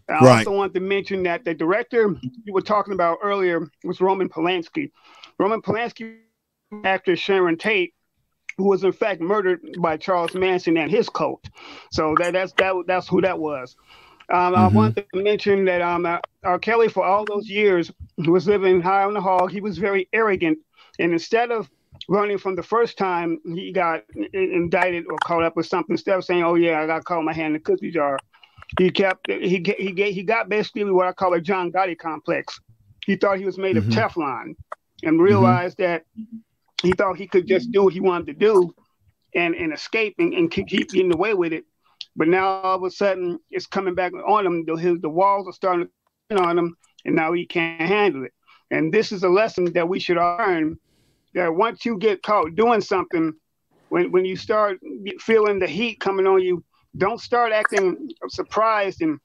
I also wanted to mention that the director you were talking about earlier was Roman Polanski. Roman Polanski, actor Sharon Tate, who was in fact murdered by Charles Manson and his cult. So that's who that was. I wanted to mention that R. Kelly, for all those years, was living high on the hog. He was very arrogant, and instead of running from the first time he got indicted or caught up with something, instead of saying, "Oh yeah, I got caught my hand in the cookie jar," he got basically what I call a John Gotti complex. He thought he was made of Teflon, and realized that he thought he could just do what he wanted to do and escape and keep getting away with it. But now all of a sudden it's coming back on him. The walls are starting to come on him, and now he can't handle it. And this is a lesson that we should learn, that once you get caught doing something, when you start feeling the heat coming on you, don't start acting surprised and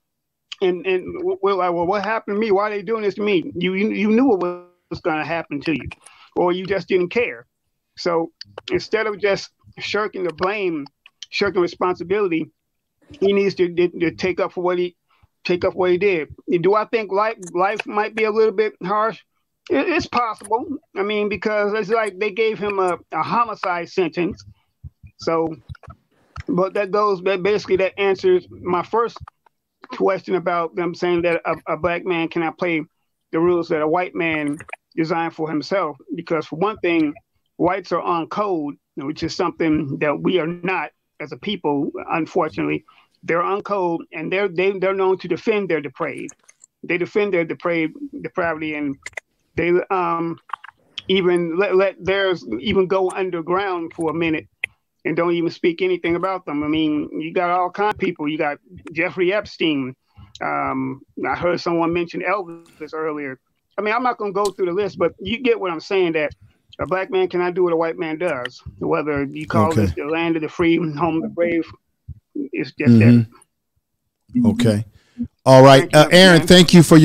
well, what happened to me? Why are they doing this to me? You knew what was going to happen to you, or you just didn't care. So instead of just shirking the blame, shirking responsibility, he needs to take up for what he did. Do I think life might be a little bit harsh? It's possible. I mean, because it's like they gave him a homicide sentence. So, but that answers my first question about them saying that a black man cannot play the rules that a white man designed for himself. Because for one thing, whites are on code, which is something that we are not as a people, unfortunately. They're on code, and they're known to defend their depraved. They defend their depravity, and they even let theirs even go underground for a minute and don't even speak anything about them. I mean, you got all kinds of people. You got Jeffrey Epstein. I heard someone mention Elvis earlier. I mean, I'm not going to go through the list, but you get what I'm saying, that A black man cannot do what a white man does. Whether you call this the land of the free, home of the brave, it's just that. Okay. All right, Aaron. Thank you for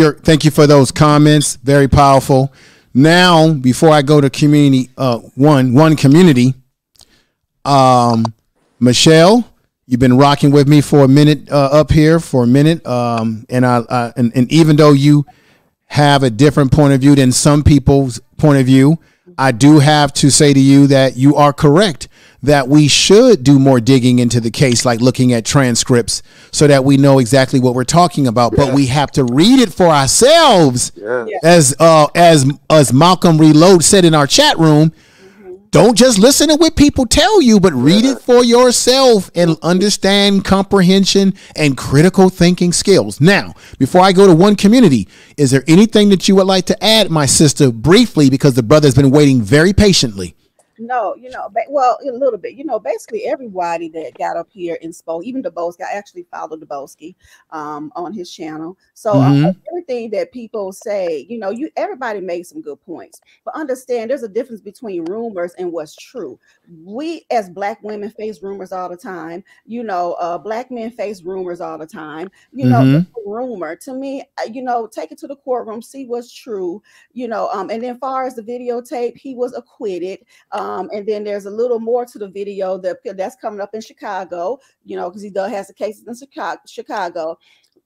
those comments. Very powerful. Now, before I go to community one community, Michelle, you've been rocking with me for a minute up here for a minute, and even though you have a different point of view than some people's point of view, I do have to say to you that you are correct, that we should do more digging into the case, like looking at transcripts so that we know exactly what we're talking about. But we have to read it for ourselves. As Malcolm Reload said in our chat room, don't just listen to what people tell you, but read it for yourself and understand comprehension and critical thinking skills. Now, before I go to one community, is there anything that you would like to add, my sister, briefly, because the brother's been waiting very patiently? No, well, a little bit. Basically everybody that got up here and spoke, even Dubowski, I actually followed Dubowski on his channel. So everything that people say, everybody makes some good points. But understand, there's a difference between rumors and what's true. We as black women face rumors all the time. Black men face rumors all the time. It's a rumor. To me, take it to the courtroom, see what's true. And then as far as the videotape, he was acquitted. And then there's a little more to the video that's coming up in Chicago, because he has the cases in Chicago.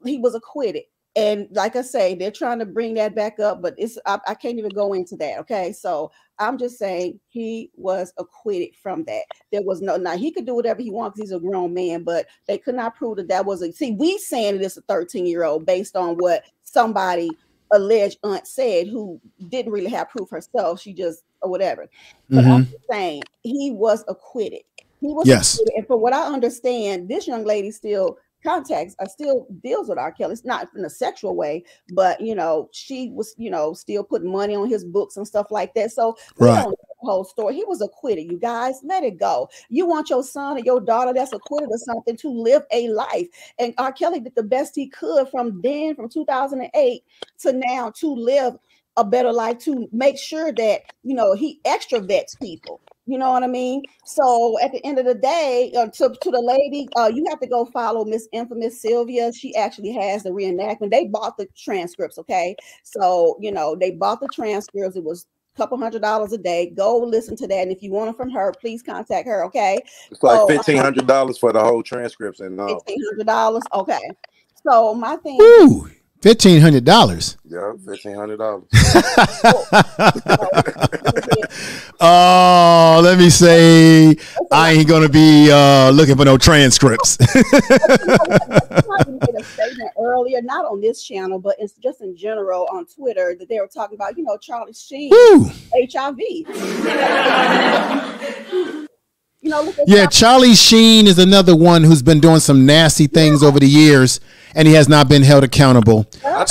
He was acquitted. And like I say, they're trying to bring that back up, but I can't even go into that. Okay. So I'm just saying he was acquitted from that. There was now he could do whatever he wants. He's a grown man, but they could not prove that was we saying it's a 13-year-old based on what somebody alleged aunt said, who didn't really have proof herself. She just, or whatever. But I'm just saying he was acquitted. He was acquitted. And from what I understand, this young lady still deals with R. Kelly. It's not in a sexual way, but she was, still putting money on his books and stuff like that. So we don't know the whole story. He was acquitted. You guys, let it go. You want your son or your daughter that's acquitted or something to live a life. And R. Kelly did the best he could from 2008 to now to live a better life, to make sure that he extra vets people. You know what I mean? So at the end of the day, to the lady, you have to go follow Miss Infamous Sylvia. She actually has the reenactment. They bought the transcripts, okay? So they bought the transcripts. It was a couple $100 a day. Go listen to that, and if you want it from her, please contact her, okay? It's like $1,500 for the whole transcripts and $1,500, okay. So my thing. Ooh. $1,500. Yeah, $1,500. Oh, let me say, I ain't gonna be looking for no transcripts. I made a statement earlier, not on this channel, but it's just in general on Twitter, that they were talking about, Charlie Sheen, HIV. Charlie Sheen is another one who's been doing some nasty things over the years, and he has not been held accountable. I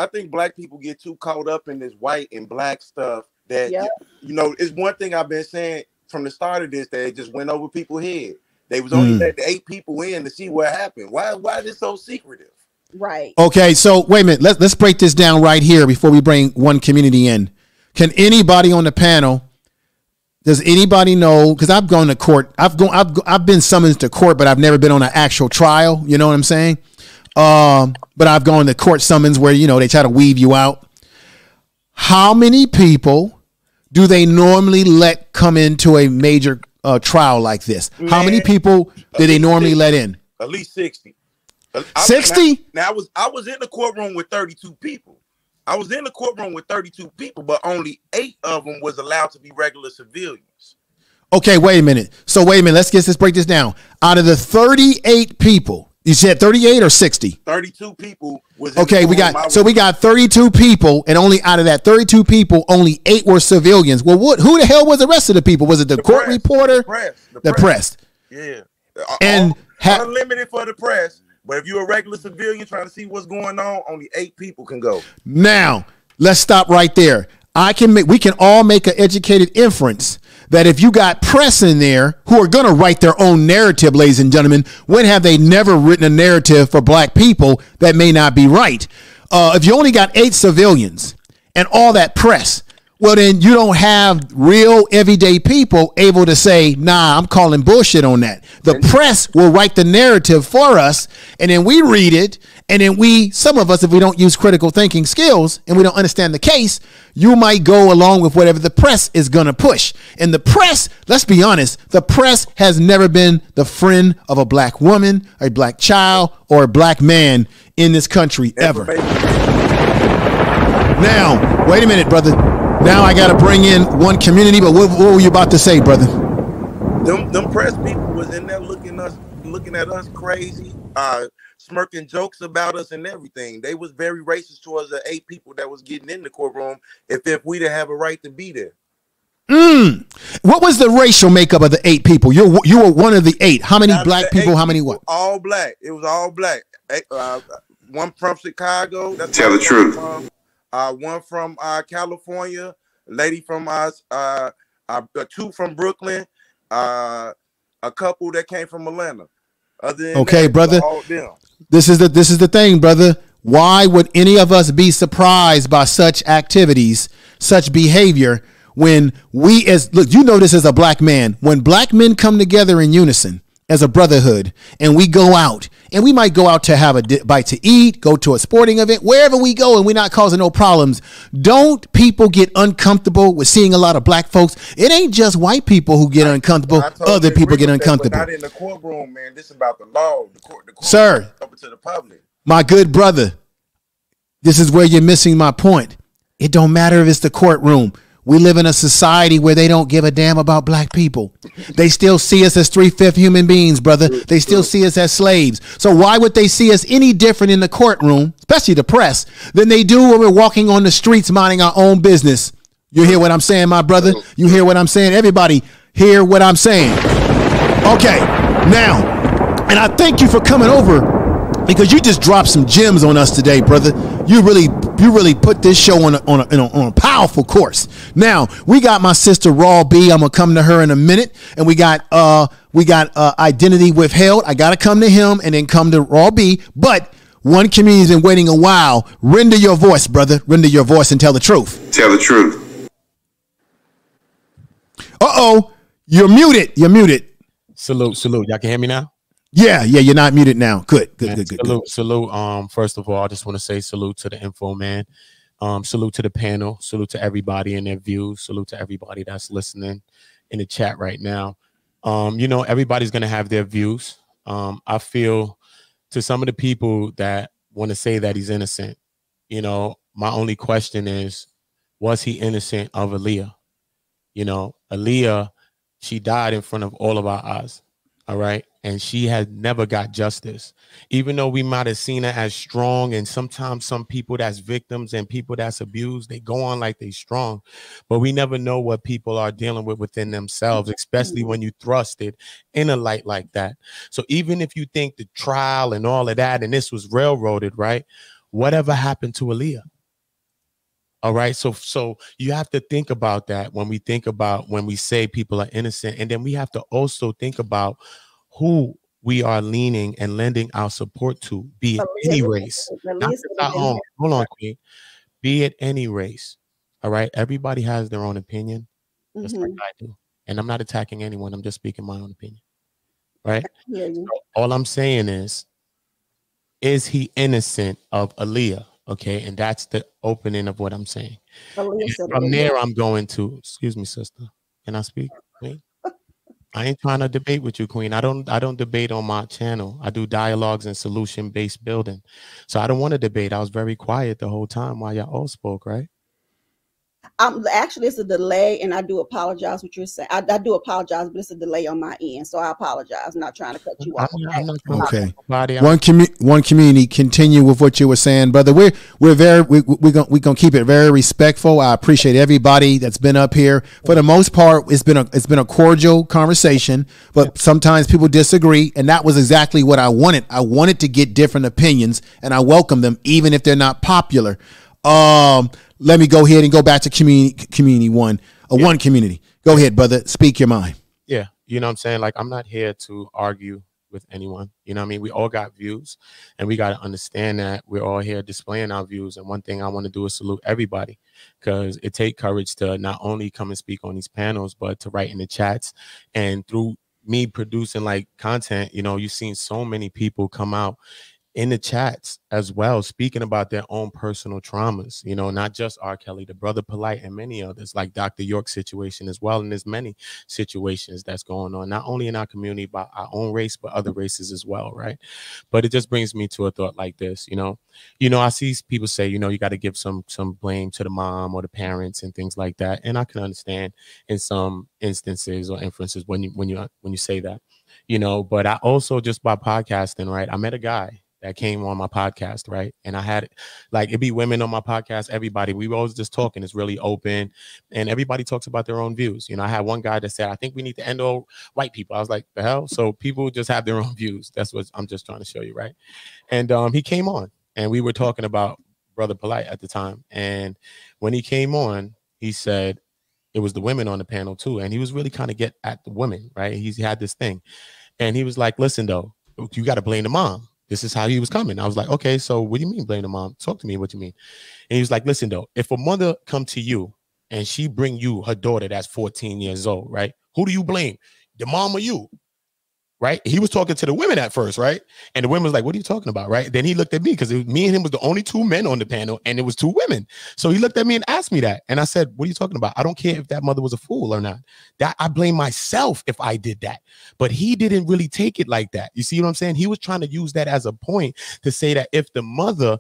think black people get too caught up in this white and black stuff that it's one thing I've been saying from the start of this, that it just went over people's head. They was only let the 8 people in to see what happened. Why is this so secretive? Right. Okay, so wait a minute. Let's break this down right here before we bring one community in. Can anybody on the panel? Does anybody know? Because I've gone to court. I've been summoned to court, but I've never been on an actual trial. You know what I'm saying? But I've gone to court summons where they try to weave you out. How many people do they normally let come into a major trial like this? Man, how many people do they normally let in? At least 60. 60? Now I was in the courtroom with 32 people. I was in the courtroom with 32 people, but only 8 of them was allowed to be regular civilians. Okay, wait a minute. Let's break this down. Out of the 38 people, you said 38 or 60? 32 people was okay. We got 32 people, and only out of that 32 people, only 8 were civilians. Well, who the hell was the rest of the people? Was it the court reporter? The press. Yeah, and unlimited for the press. But if you're a regular civilian trying to see what's going on, only 8 people can go. Now, let's stop right there. We can all make an educated inference that if you got press in there who are going to write their own narrative, ladies and gentlemen, when have they never written a narrative for black people that may not be right? If you only got 8 civilians and all that press, Well, then you don't have real everyday people able to say, nah, I'm calling bullshit on that. The press will write the narrative for us, and then we read it, and then some of us, if we don't use critical thinking skills and we don't understand the case, you might go along with whatever the press is going to push. And the press, let's be honest, the press has never been the friend of a black woman, a black child, or a black man in this country ever. Now, wait a minute, brother. Now I got to bring in one community, but what were you about to say, brother? Them press people was in there looking at us crazy, smirking jokes about us and everything. They was very racist towards the 8 people that was getting in the courtroom if we didn't have a right to be there. What was the racial makeup of the 8 people? You were one of the 8. How many black people? How many what? All black. It was all black. One from Chicago. That's tell the truth. One from California. A lady from 2 from Brooklyn. A couple that came from Atlanta. Other than okay, that, brother. This is the thing, brother. Why would any of us be surprised by such activities, such behavior, when look, you know this as a black man, when black men come together in unison as a brotherhood and we go out, and we might go out to have a bite to eat, go to a sporting event, wherever we go, and we're not causing no problems. Don't people get uncomfortable with seeing a lot of black folks? It ain't just white people who get uncomfortable. Other people get uncomfortable. Not in the courtroom, man. This is about the law. The court Sir, open to the public. My good brother, this is where you're missing my point. It don't matter if it's the courtroom. We live in a society where they don't give a damn about black people. They still see us as 3/5 human beings, brother. They still see us as slaves. So why would they see us any different in the courtroom, especially the press, than they do when we're walking on the streets minding our own business? You hear what I'm saying, my brother? You hear what I'm saying? Everybody hear what I'm saying. Okay, now, and I thank you for coming over, because you just dropped some gems on us today, brother. You really put this show on a powerful course. Now we got my sister Raw B. I'm gonna come to her in a minute, and we got Identity Withheld. I gotta come to him and then come to Raw B. But one community's been waiting a while. Render your voice, brother. Render your voice and tell the truth. Tell the truth. You're muted. You're muted. Salute. Y'all can hear me now? Yeah, you're not muted now. Good. Salute. First of all, I just want to say salute to the info man. Salute to the panel. Salute to everybody in their views. Salute to everybody that's listening in the chat right now. Everybody's gonna have their views. I feel to some of the people that want to say that he's innocent, my only question is, was he innocent of Aaliyah? Aaliyah, she died in front of all of our eyes. All right. And she had never got justice, even though we might have seen her as strong. And sometimes some people that's victims and people that's abused, they go on like they strong, but we never know what people are dealing with within themselves, especially when you thrust it in a light like that. So even if you think the trial and all of that, and this was railroaded, right? Whatever happened to Aaliyah? All right. So you have to think about that when we say people are innocent. And then we have to also think about who we are leaning and lending our support to, be it any race. Hold on, Queen. Be it any race. All right. Everybody has their own opinion, just like I do. And I'm not attacking anyone. I'm just speaking my own opinion. Right. So all I'm saying is he innocent of Aaliyah? Okay, and that's the opening of what I'm saying. From there, I'm going to, excuse me, sister. Can I speak, Queen? I ain't trying to debate with you, Queen. I don't debate on my channel. I do dialogues and solution-based building. So I don't want to debate. I was very quiet the whole time while y'all all spoke, right? Actually, it's a delay, and I do apologize what you're saying. I do apologize, but it's a delay on my end, so I apologize. I'm not trying to cut you off. Okay. One community. Continue with what you were saying, brother. We're gonna keep it very respectful. I appreciate everybody that's been up here. For the most part, it's been a cordial conversation, but sometimes people disagree, and that was exactly what I wanted. I wanted to get different opinions, and I welcome them, even if they're not popular. Let me go ahead and go back to community one. One community. Go ahead, brother. Speak your mind. Yeah. You know what I'm saying? Like, I'm not here to argue with anyone. You know what I mean? We all got views, and we got to understand that we're all here displaying our views. And one thing I want to do is salute everybody, because it takes courage to not only come and speak on these panels, but to write in the chats. And through me producing like content, you know, you've seen so many people come out in the chats as well, speaking about their own personal traumas, you know, not just R. Kelly, the Brother Polite, and many others, like Dr. York's situation as well. And there's many situations that's going on, not only in our community, but our own race, but other races as well, right? But it just brings me to a thought like this, you know, I see people say, you know, you got to give some blame to the mom or the parents and things like that. And I can understand in some instances or inferences when you say that, you know, but I also, just by podcasting, right, I met a guy that came on my podcast, right? And I had, like, it'd be women on my podcast, everybody. We were always just talking. It's really open, and everybody talks about their own views. You know, I had one guy that said, I think we need to end all white people. I was like, the hell? So people just have their own views. That's what I'm just trying to show you, right? And he came on, and we were talking about Brother Polite at the time. And when he came on, he said, it was the women on the panel too. And he was really kind of get at the women, right? He had this thing. And he was like, listen, though, you got to blame the mom. This is how he was coming. I was like, okay, so what do you mean blame the mom? Talk to me. What you mean? And he was like, listen, though, if a mother come to you and she bring you her daughter that's 14 years old, right? Who do you blame? The mom or you? Right? He was talking to the women at first, right? And the women was like, what are you talking about? Right? Then he looked at me, because me and him was the only two men on the panel, and it was two women. So he looked at me and asked me that. And I said, what are you talking about? I don't care if that mother was a fool or not. That I blame myself if I did that. But he didn't really take it like that. You see what I'm saying? He was trying to use that as a point to say that if the mother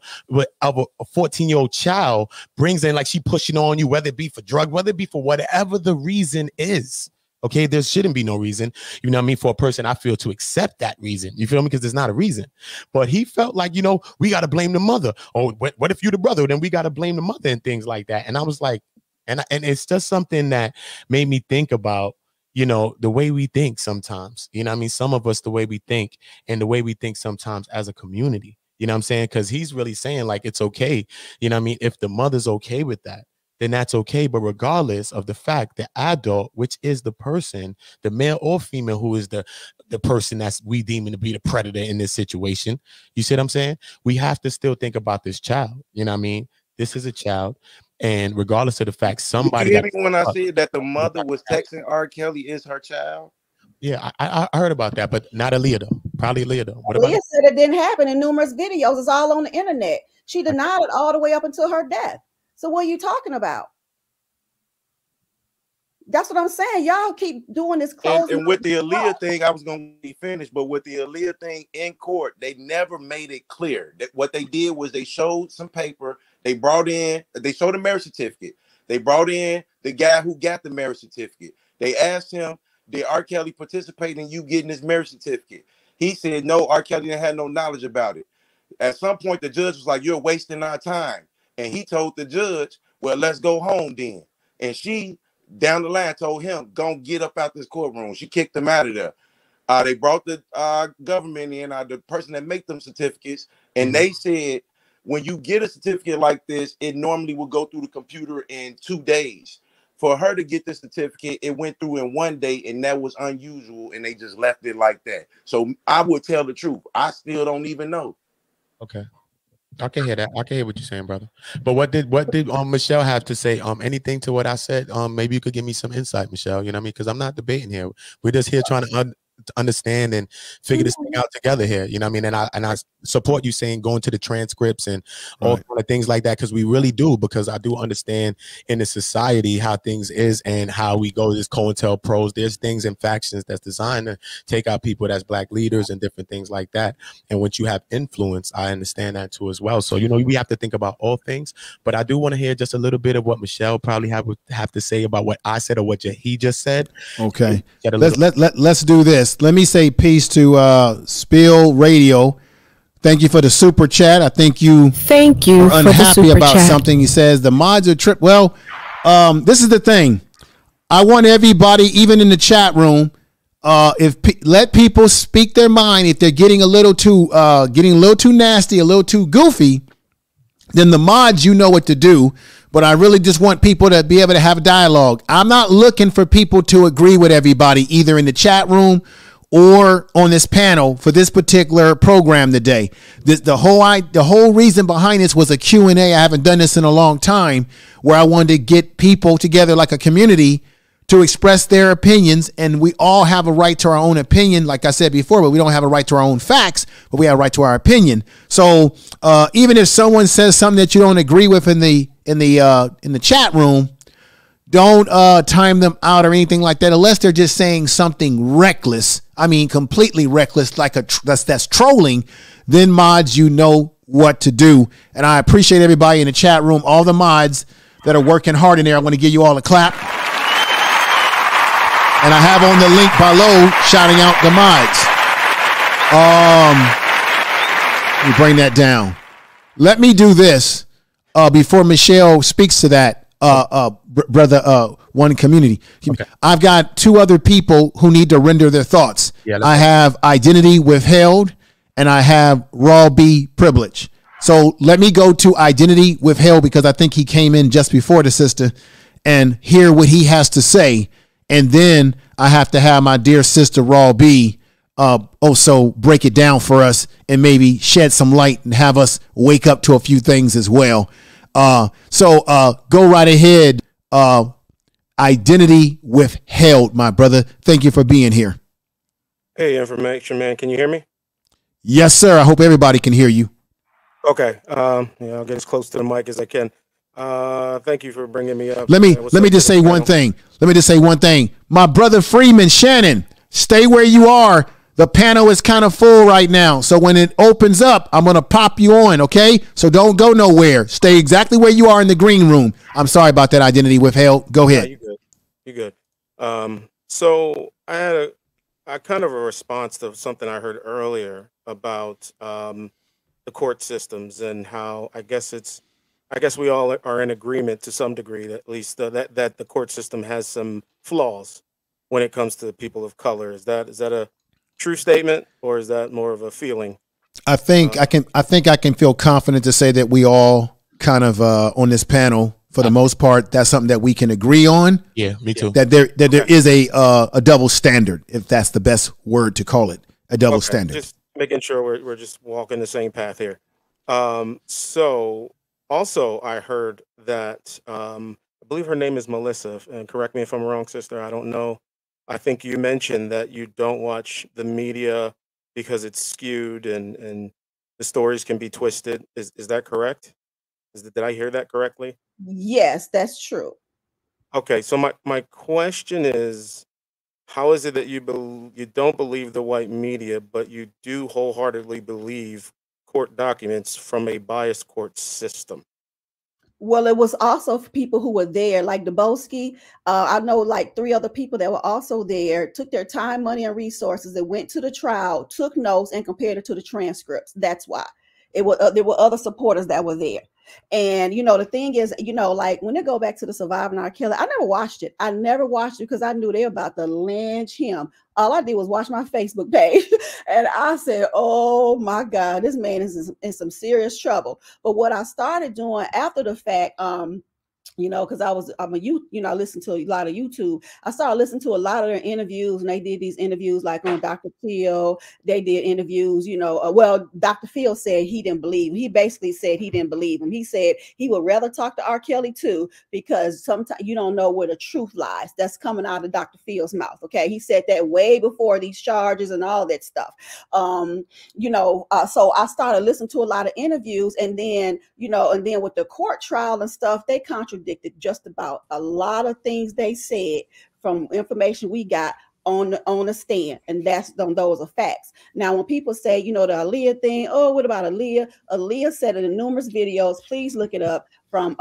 of a 14-year-old child brings in, like, she pushing on you, whether it be for drug, whether it be for whatever the reason is, okay, there shouldn't be no reason, you know what I mean, for a person, I feel, to accept that reason. You feel me? Because there's not a reason. But he felt like, you know, we got to blame the mother. Oh, what if you the brother? Then we got to blame the mother and things like that. And I was like, and it's just something that made me think about, you know, the way we think sometimes. You know what I mean? Some of us, the way we think, and the way we think sometimes as a community. You know what I'm saying? Because he's really saying, like, it's okay. You know what I mean? If the mother's okay with that, then that's okay. But regardless of the fact, the adult, which is the person, the male or female, who is the person that's we deeming to be the predator in this situation, you see what I'm saying? We have to still think about this child. You know what I mean? This is a child. And regardless of the fact, somebody. You hear me when I said that the mother was texting R. Kelly is her child? Yeah, I heard about that, but not Aaliyah, though. Probably Aaliyah, though. What about Aaliyah said it didn't happen in numerous videos. It's all on the internet. She denied it all the way up until her death. So what are you talking about? That's what I'm saying. Y'all keep doing this closing. And with the Aaliyah thing, I was going to be finished, but with the Aaliyah thing in court, they never made it clear. That what they did was they showed some paper. They showed a marriage certificate. They brought in the guy who got the marriage certificate. They asked him, did R. Kelly participate in you getting this marriage certificate? He said, no, R. Kelly didn't have no knowledge about it. At some point, the judge was like, you're wasting our time. And he told the judge, well, let's go home then. And she, down the line, told him, go get up out this courtroom. She kicked him out of there. They brought the government in, the person that make them certificates, and they said, when you get a certificate like this, it normally will go through the computer in 2 days. For her to get the certificate, it went through in 1 day, and that was unusual, and they just left it like that. So I would tell the truth. I still don't even know. Okay. I can hear that. I can hear what you're saying, brother. But what did Michelle have to say? Anything to what I said? Maybe you could give me some insight, Michelle. You know what I mean? Because I'm not debating here. We're just here trying to understand and figure this thing out together here. You know what I mean? And I support you saying going to the transcripts and all kind of things like that, because we really do, because I do understand in the society how things is and how we go this COINTELPROs. There's things and factions that's designed to take out people that's black leaders and different things like that. And once you have influence, I understand that too as well. So, you know, we have to think about all things, but I do want to hear just a little bit of what Michelle probably have to say about what I said or what he just said. Okay. Let's do this. Let me say peace to Spill Radio. Thank you for the super chat. I think you are unhappy about something. He says the mods are trip. Well, this is the thing. I want everybody, even in the chat room, let people speak their mind. If they're getting a little too nasty, a little too goofy, then the mods, you know what to do. But I really just want people to be able to have a dialogue. I'm not looking for people to agree with everybody, either in the chat room or on this panel for this particular program today. The whole reason behind this was a Q&A. I haven't done this in a long time, where I wanted to get people together like a community to express their opinions, and we all have a right to our own opinion, like I said before, but we don't have a right to our own facts, but we have a right to our opinion. So even if someone says something that you don't agree with in the chat room, don't time them out or anything like that, unless they're just saying something reckless. I mean, completely reckless, like that's trolling. Then mods, you know what to do. And I appreciate everybody in the chat room, all the mods that are working hard in there. I want to give you all a clap. And I have on the link below shouting out the mods. Let me bring that down. Let me do this before Michelle speaks to that, brother, one community. Okay. I've got two other people who need to render their thoughts. Yeah, I have identity withheld and I have raw B privilege. So let me go to identity withheld, because I think he came in just before the sister, and hear what he has to say. And then I have to have my dear sister Raw B also break it down for us and maybe shed some light and have us wake up to a few things as well. So go right ahead. Identity withheld, my brother. Thank you for being here. Hey, information man, can you hear me? Yes, sir. I hope everybody can hear you. Okay. Yeah, I'll get as close to the mic as I can. Thank you for bringing me up. Let me just say one thing. Let me just say one thing. My brother Freeman, Shannon, stay where you are. The panel is kind of full right now. So when it opens up, I'm going to pop you on, okay? So don't go nowhere. Stay exactly where you are in the green room. I'm sorry about that, identity withheld. Go ahead. Yeah, you're good. So I had a kind of a response to something I heard earlier about the court systems and how I guess we all are in agreement to some degree, at least that the court system has some flaws when it comes to people of color. Is that a true statement, or is that more of a feeling? I think I can feel confident to say that we all kind of on this panel, for the most part, that's something that we can agree on. Yeah, me too. That there is a double standard, if that's the best word to call it, a double standard. Just making sure we're just walking the same path here. So also I heard that I believe her name is Melissa, and correct me if I'm wrong, sister. I don't know. I think you mentioned that you don't watch the media because it's skewed and the stories can be twisted. Is that correct? Did I hear that correctly? Yes, that's true. Okay, so my question is, how is it that you don't believe the white media, but you do wholeheartedly believe court documents from a biased court system? Well, it was also for people who were there, like Dubowski. I know like 3 other people that were also there, took their time, money, and resources and went to the trial, took notes, and compared it to the transcripts. That's why. It was there were other supporters that were there. And the thing is, like when they go back to the Surviving R. Kelly, I never watched it. I never watched it because I knew they were about to lynch him. All I did was watch my Facebook page, and I said, "Oh my God, this man is in some serious trouble." But what I started doing after the fact, because I'm a youth, I listen to a lot of YouTube. I started listening to a lot of their interviews, and they did these interviews like on Dr. Phil. They did interviews, well, Dr. Phil said he didn't believe him. He basically said he didn't believe him. He said he would rather talk to R. Kelly too, because sometimes you don't know where the truth lies. That's coming out of Dr. Phil's mouth. Okay. He said that way before these charges and all that stuff. So I started listening to a lot of interviews, and then with the court trial and stuff, they contradicted just about a lot of things they said from information we got on the stand, and those are facts. Now, when people say, the Aaliyah thing, oh, what about Aaliyah? Aaliyah said it in numerous videos. Please look it up from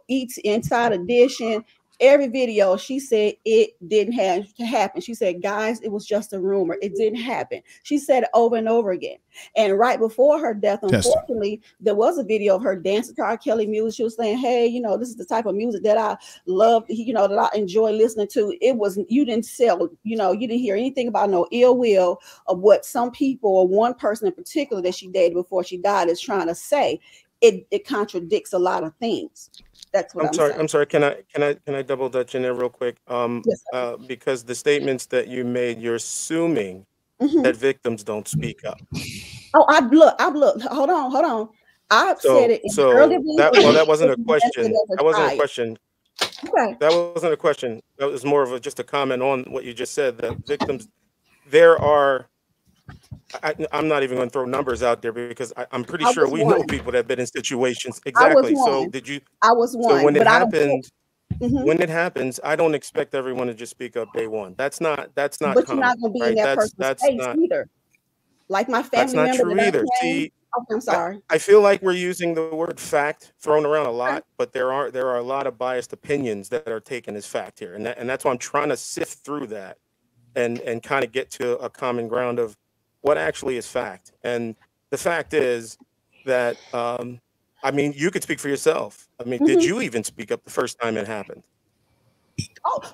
each Inside Edition. Every video, she said it didn't have to happen. She said, guys, it was just a rumor. It didn't happen. She said it over and over again. And right before her death, unfortunately, there was a video of her dancing to R. Kelly music. She was saying, hey, this is the type of music that I love, that I enjoy listening to. It wasn't, you didn't sell, you didn't hear anything about no ill will of what some people, or one person in particular that she dated before she died, is trying to say. It contradicts a lot of things. That's what I'm sorry. saying. I'm sorry. Can I double dutch in there real quick? Yes, Because the statements that you made, you're assuming Mhm. that victims don't speak up. Oh, I've looked. Hold on. I've said it in the early That wasn't a question. That wasn't a child. question. Okay. That wasn't a question. That was more of just a comment on what you just said. That victims, there are. I'm not even going to throw numbers out there because I'm pretty I sure was we know one. people that have been in situations. I was Exactly. So one. did you? I was So one, when it but I don't. happened, Mhm. when it happens, I don't expect everyone to just speak up day one. That's not But you're common, not gonna be in right? that person's That's face not either. Like my that's family not member true that I either. came. See, Okay, I'm sorry. I feel like we're using the word fact thrown around a Okay. lot, but there are a lot of biased opinions that are taken as fact here, and that's why I'm trying to sift through that and kind of get to a common ground of what actually is fact. And the fact is that I mean, you could speak for yourself. I mean, did Mhm. you even speak up the first time it happened?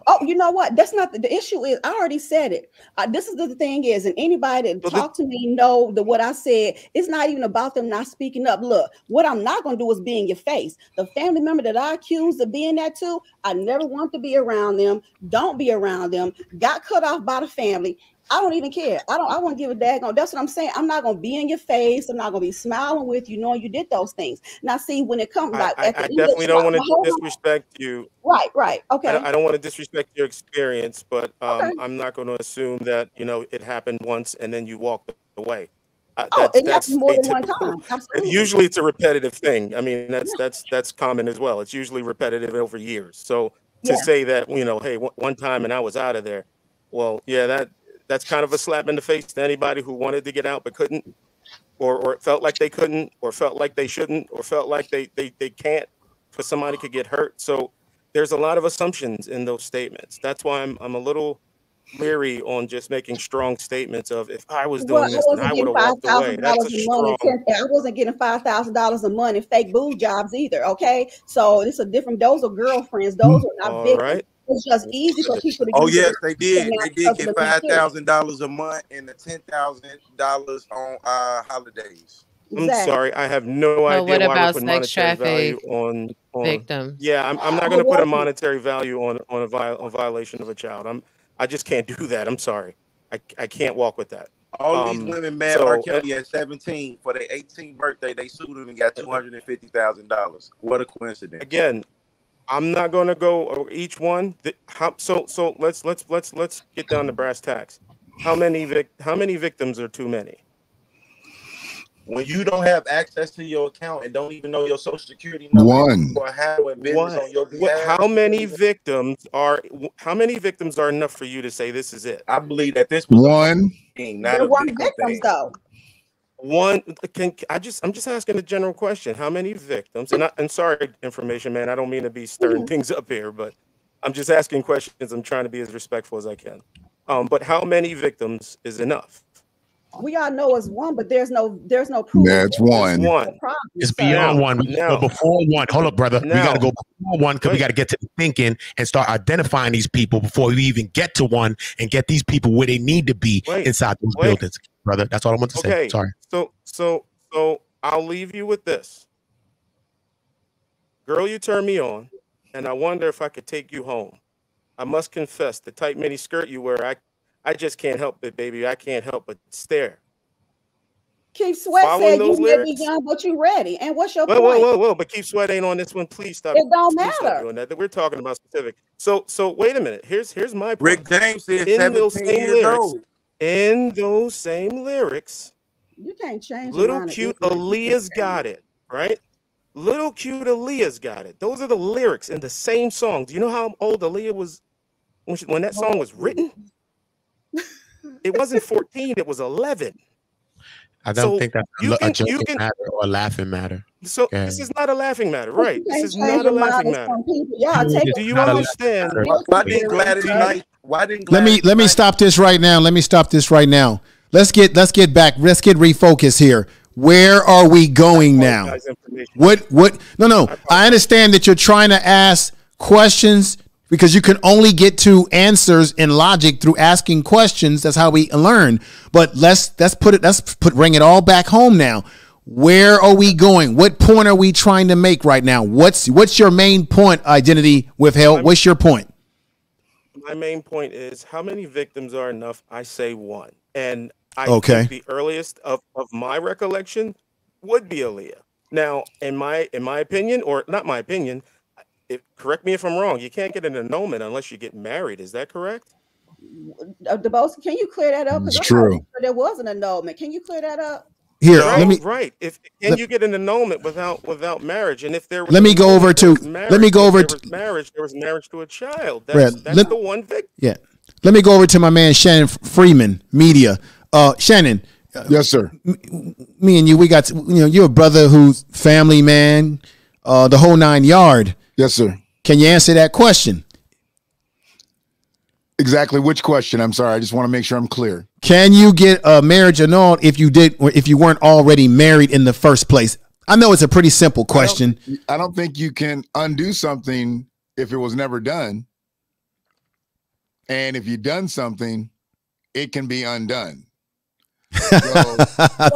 Oh, you know what? That's not the issue. Is I already said it. This is the thing is, and anybody that So the, talk to me know that what I said. It's not even about them not speaking up. Look, what I'm not gonna do is be in your face. The family member that I accused of being that too, I never want to be around them. Don't be around them. Got cut off by the family. I don't even care. I want to give a daggone. That's what I'm saying. I'm not gonna be in your face. I'm not gonna be smiling with you, knowing you did those things. Now, see, when it comes like at the I end of definitely don't want to hold on. disrespect you. Right. Okay. I don't want to disrespect your experience, but Okay. I'm not going to assume that it happened once and then you walked away. Oh, it That's happened more than one atypical. time. Absolutely. Usually, it's a repetitive thing. I mean, Yeah. that's common as well. It's usually repetitive over years. So to Yeah. say that hey, one time and I was out of there, well, yeah, that's kind of a slap in the face to anybody who wanted to get out but couldn't, or felt like they couldn't, or felt like they shouldn't, or felt like they can't, because somebody could get hurt. So there's a lot of assumptions in those statements. That's why I'm a little leery on just making strong statements of if I was Well, doing I this, then wasn't I would getting have five walked away. thousand That's dollars a in money. strong. I wasn't getting $5,000 a month in fake boo jobs either. Okay, so it's a different. Those are girlfriends. Those are not All victims. right. It's just easy for people to Oh use it yes, they did. now They did because of get the Me Too. $5,000 a month and the $10,000 on holidays. I'm Exactly. sorry, I have no Well, idea what why we're about putting sex monetary value traffic on. victims? Yeah, I'm not Oh, going to put a wasn't. monetary value on a violation of a child. I just can't do that. I'm sorry. I can't walk with that. All of these women mad R. So Kelly at 17 for their 18th birthday. They sued him and got $250,000. What a coincidence! again, I'm not going to go over each one. So let's get down to brass tacks. How many victims are too many? When you don't have access to your account and don't even know your social security number, One. or handling business on your behalf, How many victims are enough for you to say this is it? I believe that this was One. not There a weren't victim victims thing. though. One I'm just asking a general question. How many victims? And sorry, information man, I don't mean to be stirring things up here, but I'm just asking questions. I'm trying to be as respectful as I can. But how many victims is enough? We all know it's one, but there's no proof. That's one. It's one. It's beyond one. We now- go before one. Hold up, brother. We Now- got to go before one because we got to get to the thinking and start identifying these people before we even get to one and get these people where they need to be inside those buildings, brother. That's all I want to say. Okay. Sorry. So I'll leave you with this. Girl, you turn me on, and I wonder if I could take you home. I must confess, the tight mini skirt you wear, I just can't help it, baby. I can't help but stare. Keith Sweat Following said those you may be lyrics? young, but you ready. And what's your Whoa, point? whoa. But Keith Sweat ain't on this one. Please stop. It don't Please stop matter. doing that. We're talking about specific. So wait a minute. Here's my point. Rick James said In those 17 same years lyrics, old. in those same lyrics, You can't change. little around cute it. Aaliyah's got it, right? Little cute Aaliyah's got it. Those are the lyrics in the same song. Do you know how old Aaliyah was when that song was written? It wasn't 14, it was 11. I don't So think that's you a can- joking matter or a laughing matter. So Okay. this is not a laughing matter, But right? you This can't is change not a your laughing mind. matter. Some people, y'all take Do it. you Not a laughing understand? matter. Why didn't Gladys Knight? Why didn't Let Gladys me stop this right now. Let me stop this right now. Let's get back. Let's get refocused here. Where are we going now? What no. I understand that you're trying to ask questions because you can only get to answers in logic through asking questions. That's how we learn. But let's bring it all back home now. Where are we going? What point are we trying to make right now? What's your main point, Identity Withheld? What's your point? My main point is, how many victims are enough? I say one. And I Okay. think the earliest of my recollection would be Aaliyah. Now, in my opinion, or not my opinion, correct me if I'm wrong, you can't get an annulment unless you get married. Is that correct? DeBose, can you clear that up? It's Because true. there was an annulment. Can you clear that up? Here, right, let me. Right. Can you get an annulment without marriage? And if there was Let me go over to. marriage, Let me go over there to. was marriage. There was marriage to a child. Right, That's the one victim. Yeah. Let me go over to my man Shannon Freeman, media. Shannon. Yes, sir. Me and you, we got. You're a brother who's family man, the whole 9 yard. Yes, sir. Can you answer that question? Exactly which question? I'm sorry. I just want to make sure I'm clear. Can you get a marriage annulled if you weren't already married in the first place? I know it's a pretty simple question. I don't think you can undo something if it was never done. And if you've done something, it can be undone. So,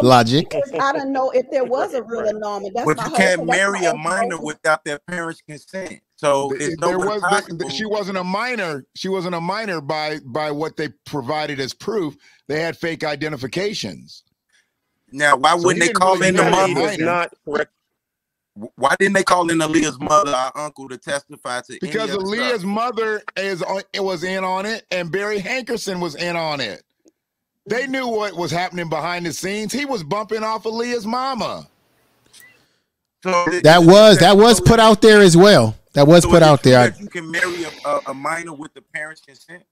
logic. I don't know if there was a real annulment. That's But my you whole can't thing. That's marry my a whole minor thing. without their parents' consent. So it's she wasn't a minor. She wasn't a minor by what they provided as proof. They had fake identifications. Now, why So wouldn't he they didn't call really in the marry a mother? minor. Not correct. Why didn't they call in Aaliyah's mother, our uncle, to testify to Because any of the Aaliyah's stuff? mother was in on it, and Barry Hankerson was in on it. They knew what was happening behind the scenes. He was bumping off Aaliyah's mama. So That was put out there as well. That was put out there. You can marry a minor with the parents' consent.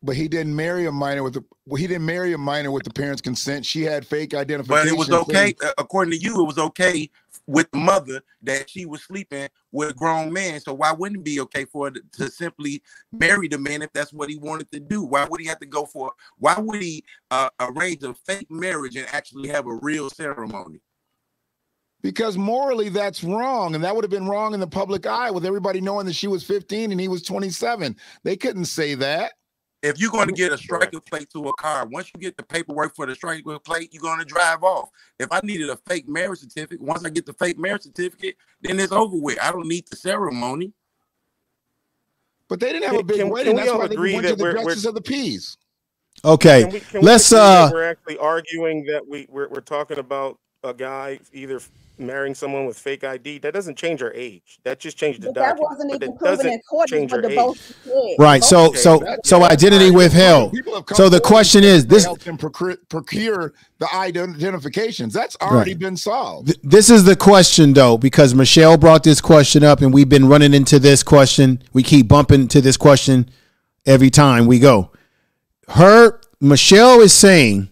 But he didn't marry a minor with the parents' consent. She had fake But identification. it was okay, according to you, it was okay with the mother that she was sleeping with a grown man. So why wouldn't it be okay for her to simply marry the man if that's what he wanted to do? Why would he have to go for? Why would he arrange a fake marriage and actually have a real ceremony? Because morally, that's wrong. And that would have been wrong in the public eye with everybody knowing that she was 15 and he was 27. They couldn't say that. If you're going to get a striker plate to a car, once you get the paperwork for the striker plate, you're going to drive off. If I needed a fake marriage certificate, once I get the fake marriage certificate, then it's over with. I don't need the ceremony. But they didn't have a big wedding. That's why they went to the Justice of the Peace. Okay, let's. We're actually arguing that we're talking about a guy either marrying someone with fake ID. That doesn't change her age. That just changed the document. That wasn't but even it proven doesn't in court. change her But age. Right. So identity withheld. So the question is this: help them procure the identifications. That's already been solved. This is the question, though, because Michelle brought this question up, and we've been running into this question. We keep bumping to this question every time we go. Michelle is saying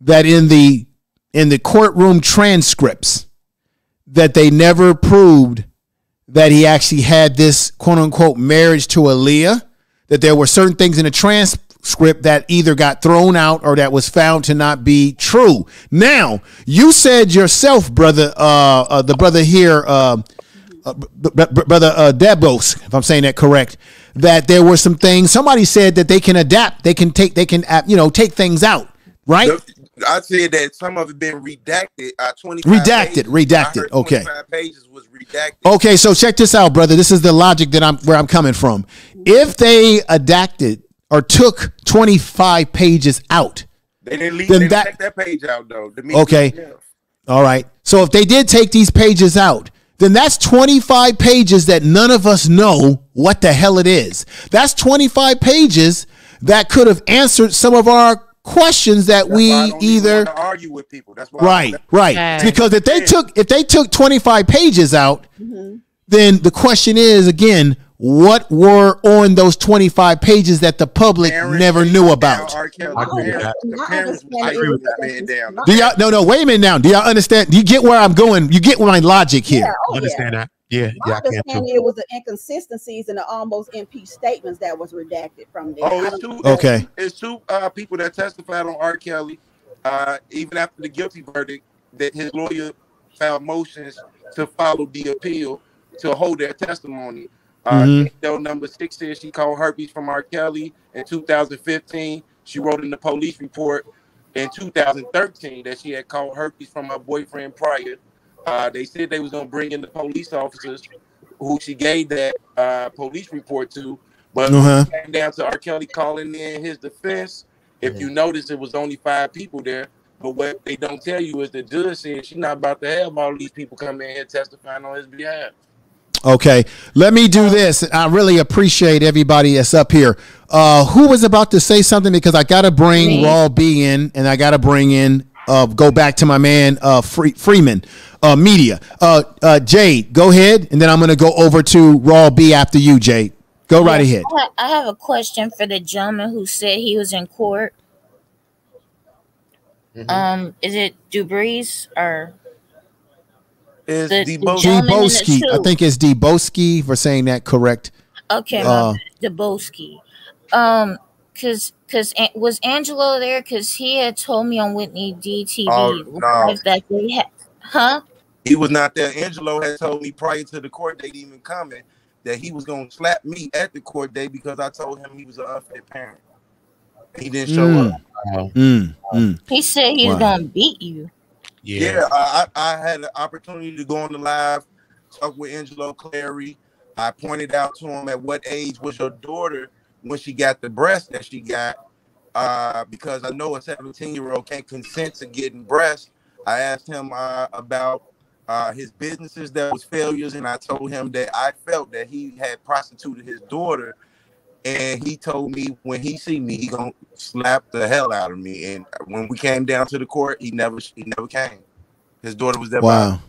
that in the courtroom transcripts that they never proved that he actually had this quote unquote marriage to Aaliyah, that there were certain things in the transcript that either got thrown out or that was found to not be true. Now, you said yourself, brother, the brother here, brother Debos, if I'm saying that correct, that there were some things, somebody said that they can adapt, they can take things out, right? I said that some of it been redacted. 25 Redacted. Okay. 25 pages was redacted. Okay, so check this out, brother. This is the logic that where I'm coming from. If they adapted or took 25 pages out, they didn't take that page out though. Okay. All right. So if they did take these pages out, then that's 25 pages that none of us know what the hell it is. That's 25 pages that could have answered some of our questions that we either argue with people. That's why right. Because if they took 25 pages out, then the question is again, what were on those 25 pages that the public never knew about? I agree with that man down. Do y'all no wait a minute now. Do y'all understand? Do you get where I'm going? You get my logic here. Understand that? Yeah, My I can too. understanding it was the inconsistencies and the almost impeached statements that was redacted from there. It's two people that testified on R. Kelly. Even after the guilty verdict, that his lawyer filed motions to follow the appeal to hold their testimony. Number 6 says she called herpes from R. Kelly in 2015. She wrote in the police report in 2013 that she had caught herpes from her boyfriend prior. They said they was gonna bring in the police officers who she gave that police report to. But when it came down to R. Kelly calling in his defense, if you notice, it was only 5 people there. But what they don't tell you is the judge said she's not about to have all these people come in here testifying on his behalf. Okay, let me do this. I really appreciate everybody that's up here. Who was about to say something? Because I got to bring Raw B in, and I got to bring in, go back to my man, Freeman, Media. Jade, go ahead, and then I'm going to go over to Raw B after you, Jade. Go right ahead. I have a question for the gentleman who said he was in court. Is it Dubreeze or is Deboski? I think it's Deboski for saying that correct. Okay, Deboski. Cause was Angelo there? Cause he had told me on Whitney DTV that they had, He was not there. Angelo had told me prior to the court date even coming that he was gonna slap me at the court date because I told him he was an unfit parent. He didn't show up. He said he was gonna beat you. Yeah, I had the opportunity to go on the live, talk with Angelo Clary. I pointed out to him at what age was your daughter when she got the breast that she got, because I know a 17-year-old can't consent to getting breast. I asked him about his businesses that was failures, and I told him that I felt that he had prostituted his daughter, and he told me when he see me, he gonna slap the hell out of me. And when we came down to the court, he never came. His daughter was there. Wow.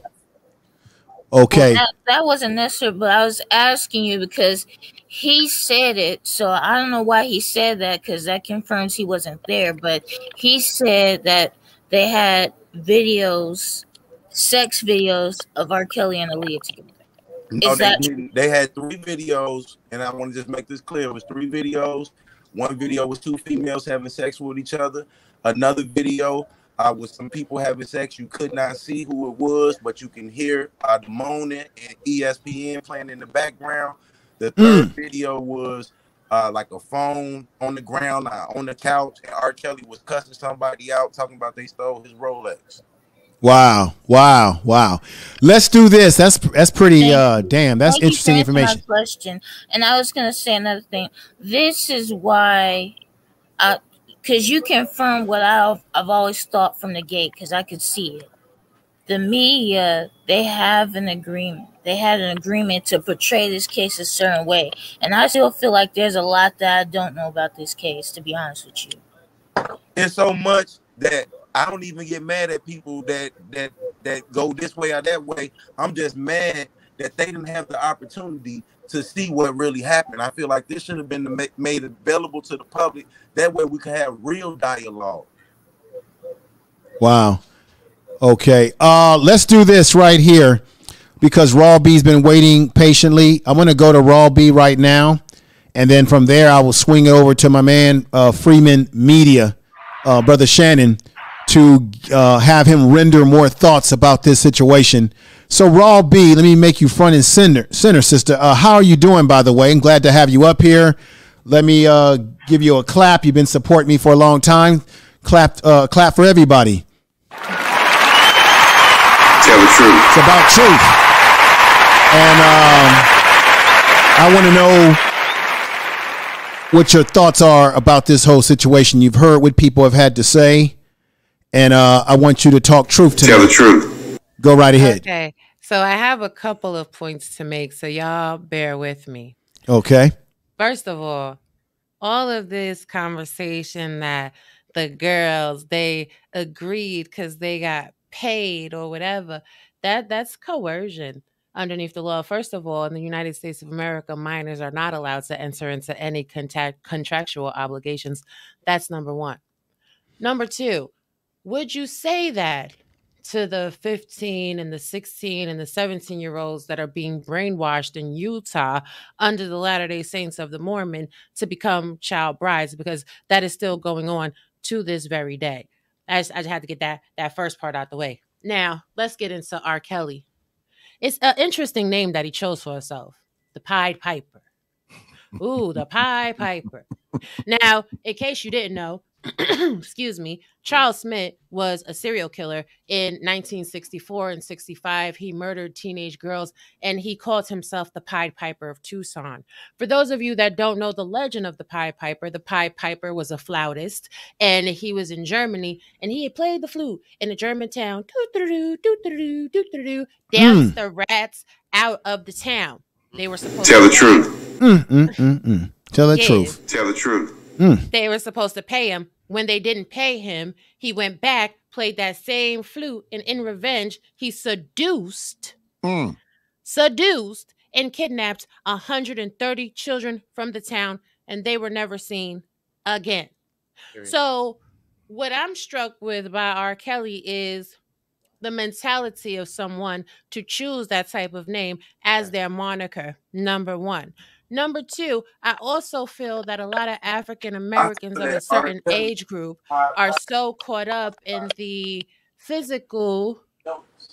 Okay. Well, that wasn't necessary, but I was asking you because he said it, so I don't know why he said that because that confirms he wasn't there. But he said that they had videos, sex videos of R. Kelly and Aaliyah together. No, they had 3 videos, and I want to just make this clear. It was 3 videos. One video was 2 females having sex with each other. Another video was some people having sex. You could not see who it was, but you can hear the moaning and ESPN playing in the background. The third video was like a phone on the ground, on the couch, and R. Kelly was cussing somebody out, talking about they stole his Rolex. Wow. Let's do this. That's pretty damn. That's interesting information. My question, and I was gonna say another thing. This is why, because you confirmed what I've always thought from the gate, because I could see it. The media, they have an agreement. They had an agreement to portray this case a certain way, and I still feel like there's a lot that I don't know about this case. To be honest with you, it's so much that I don't even get mad at people that go this way or that way. I'm just mad that they didn't have the opportunity to see what really happened. I feel like this should have been made available to the public. That way we could have real dialogue. Wow. Okay. Let's do this right here because Raw B's been waiting patiently. I'm going to go to Raw B right now. And then from there, I will swing it over to my man, Freeman Media, Brother Shannon, to have him render more thoughts about this situation. So Raw B, let me make you front and center, sister. How are you doing, by the way? I'm glad to have you up here. Let me give you a clap. You've been supporting me for a long time. Clap for everybody. Tell the truth. It's about truth. And I want to know what your thoughts are about this whole situation. You've heard what people have had to say. And I want you to talk truth to me. Tell the truth. Go right ahead. Okay. So I have a couple of points to make, so y'all bear with me. Okay. First of all of this conversation that the girls, they agreed because they got paid or whatever, that's coercion underneath the law. First of all, in the United States of America, minors are not allowed to enter into any contractual obligations. That's number one. Number two, would you say that to the 15 and the 16 and the 17-year-olds that are being brainwashed in Utah under the Latter-day Saints of the Mormon to become child brides? Because that is still going on to this very day. I just had to get that first part out the way. Now, let's get into R. Kelly. It's an interesting name that he chose for himself, the Pied Piper. Ooh, the Pied Piper. Now, in case you didn't know, excuse me, Charles Smith was a serial killer in 1964 and 65. He murdered teenage girls, and he called himself the Pied Piper of Tucson. For those of you that don't know the legend of the Pied Piper was a flautist, and he was in Germany, and he had played the flute in a German town, danced the rats out of the town. They were supposed Tell to the truth. Tell the Yeah. truth. Tell the truth. They were supposed to pay him. When they didn't pay him, he went back, played that same flute, and in revenge, he seduced, and kidnapped 130 children from the town, and they were never seen again. So, what I'm struck with by R. Kelly is the mentality of someone to choose that type of name as their moniker, number one. Number two, I also feel that a lot of African Americans of a certain age group are so caught up in the physical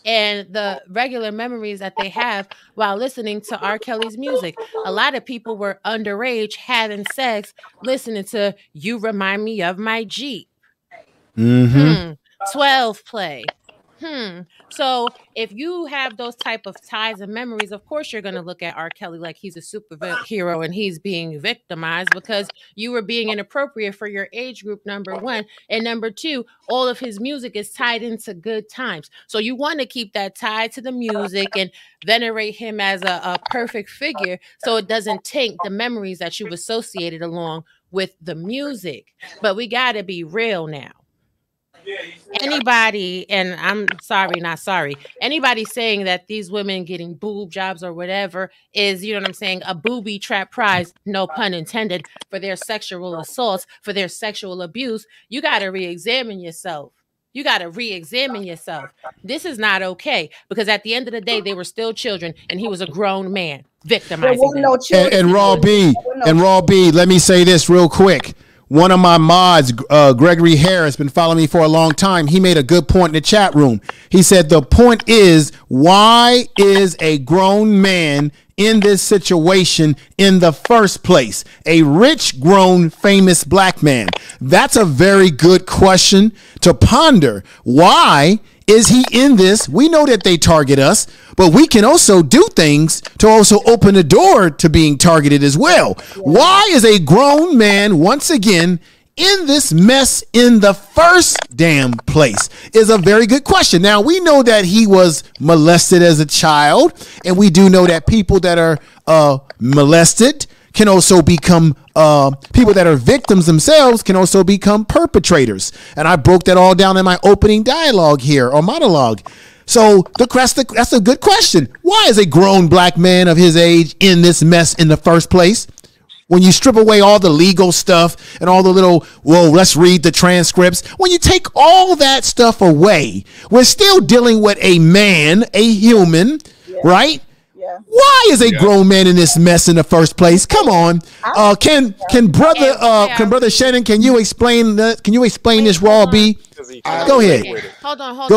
and the regular memories that they have while listening to R. Kelly's music. A lot of people were underage having sex listening to You Remind Me of My Jeep. 12 play. So if you have those type of ties and memories, of course you're going to look at R. Kelly like he's a superhero and he's being victimized because you were being inappropriate for your age group, number one. And number two, all of his music is tied into good times. So you want to keep that tied to the music and venerate him as a perfect figure so it doesn't taint the memories that you've associated along with the music. But we got to be real now. Anybody, and I'm sorry, not sorry, anybody saying that these women getting boob jobs or whatever is, you know what I'm saying, a booby trap prize, no pun intended, for their sexual assaults, for their sexual abuse, you got to re-examine yourself. You got to re-examine yourself. This is not okay because at the end of the day, they were still children and he was a grown man victimizing them. And Raw B, let me say this real quick. One of my mods, Gregory Harris, been following me for a long time. He made a good point in the chat room. He said the point is, why is a grown man in this situation in the first place? A rich, grown, famous black man. That's a very good question to ponder. Why is he in this? We know that they target us, but we can also do things to also open the door to being targeted as well. Why is a grown man once again in this mess in the first damn place is a very good question. Now, we know that he was molested as a child, and we do know that people that are molested can also become people that are victims themselves can also become perpetrators. And I broke that all down in my opening dialogue here or monologue. So that's a good question. Why is a grown black man of his age in this mess in the first place? When you strip away all the legal stuff and all the little, well, let's read the transcripts. When you take all that stuff away, we're still dealing with a man, a human, right? Why is a grown man in this mess in the first place? Come on, can brother Shannon? Can you explain that? Can you explain this, Raw B? Go ahead. Hold on.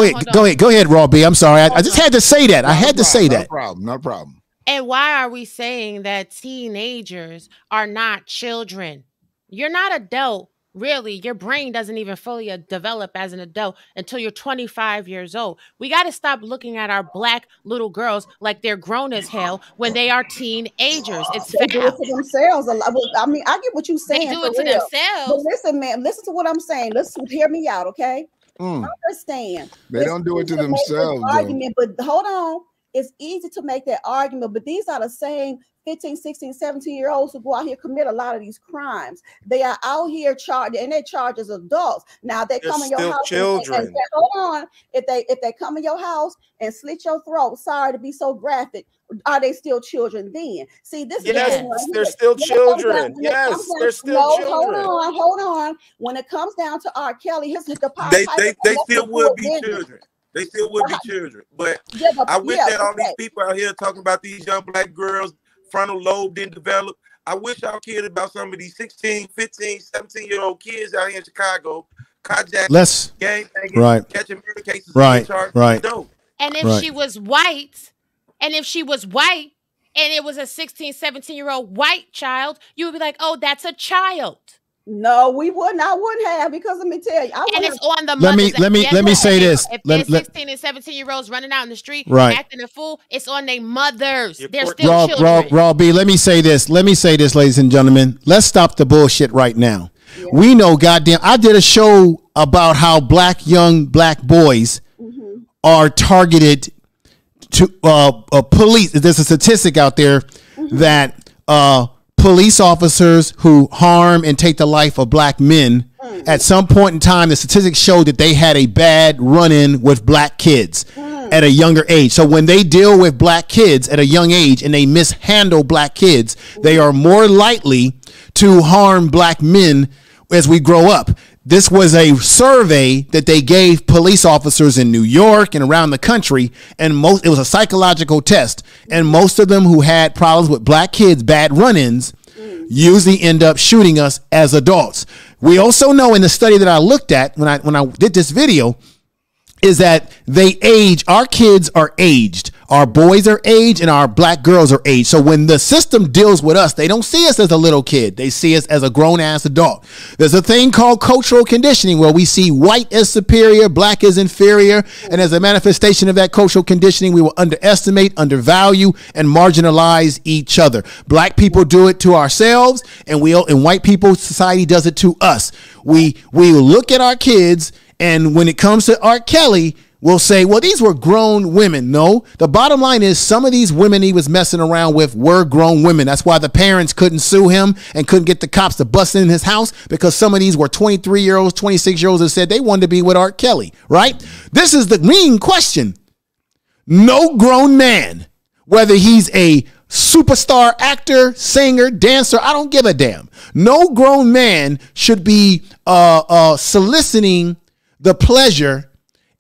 Go ahead, Raw B. I'm sorry. I just had to say that. I had to say that. No problem. And why are we saying that teenagers are not children? You're not adult. Really, your brain doesn't even fully develop as an adult until you're 25 years old. We got to stop looking at our black little girls like they're grown as hell when they are teenagers. It's They do it to themselves. I mean, I get what you're saying. They do it to themselves. But listen, man, listen to what I'm saying. Listen, hear me out, okay? Understand. They don't do it to themselves. Argument, but hold on. It's easy to make that argument, but these are the same 15, 16, 17-year-olds who go out here commit a lot of these crimes. They are out here charged, and they're charged as adults. Now they come in your house. Children. And hold on. If they come in your house and slit your throat, sorry to be so graphic, are they still children then? See, this is they're still children. Yes, they're still children. Hold on. When it comes down to R. Kelly, they still would be children. They still would be children. But I wish that all these people out here talking about these young black girls, frontal lobe didn't develop. I wish y'all cared about some of these 16, 15, 17-year-old kids out here in Chicago, carjacking, gang banging, catching murder cases. Right. And if she was white, and it was a 16, 17-year-old white child, you would be like, oh, that's a child. No, we wouldn't. I wouldn't have, because let me tell you, And it's on the Let me say this. If there's 16 and 17-year-olds running out in the street Right. acting a fool, it's on their mothers. They're still children. Raw B, let me say this, ladies and gentlemen. Let's stop the bullshit right now. Yeah. We know, goddamn, I did a show about how young black boys are targeted to police. There's a statistic out there that police officers who harm and take the life of black men, at some point in time, the statistics showed that they had a bad run-in with black kids at a younger age. So when they deal with black kids at a young age and they mishandle black kids, they are more likely to harm black men as we grow up. This was a survey that they gave police officers in New York and around the country, and it was a psychological test. And most of them who had problems with black kids, bad run-ins, usually end up shooting us as adults. We also know in the study that I looked at when I did this video is that our kids are aged. Our boys are aged and our black girls are aged. So when the system deals with us, they don't see us as a little kid. They see us as a grown-ass adult. There's a thing called cultural conditioning where we see white as superior, black as inferior. And as a manifestation of that cultural conditioning, we will underestimate, undervalue, and marginalize each other. Black people do it to ourselves, and white people, society does it to us. We look at our kids, and when it comes to R. Kelly, we'll say, well, these were grown women. No, the bottom line is some of these women he was messing around with were grown women. That's why the parents couldn't sue him and couldn't get the cops to bust in his house, because some of these were 23-year-olds, 26-year-olds that said they wanted to be with R. Kelly, right? This is the main question. No grown man, whether he's a superstar actor, singer, dancer, I don't give a damn. No grown man should be soliciting the pleasure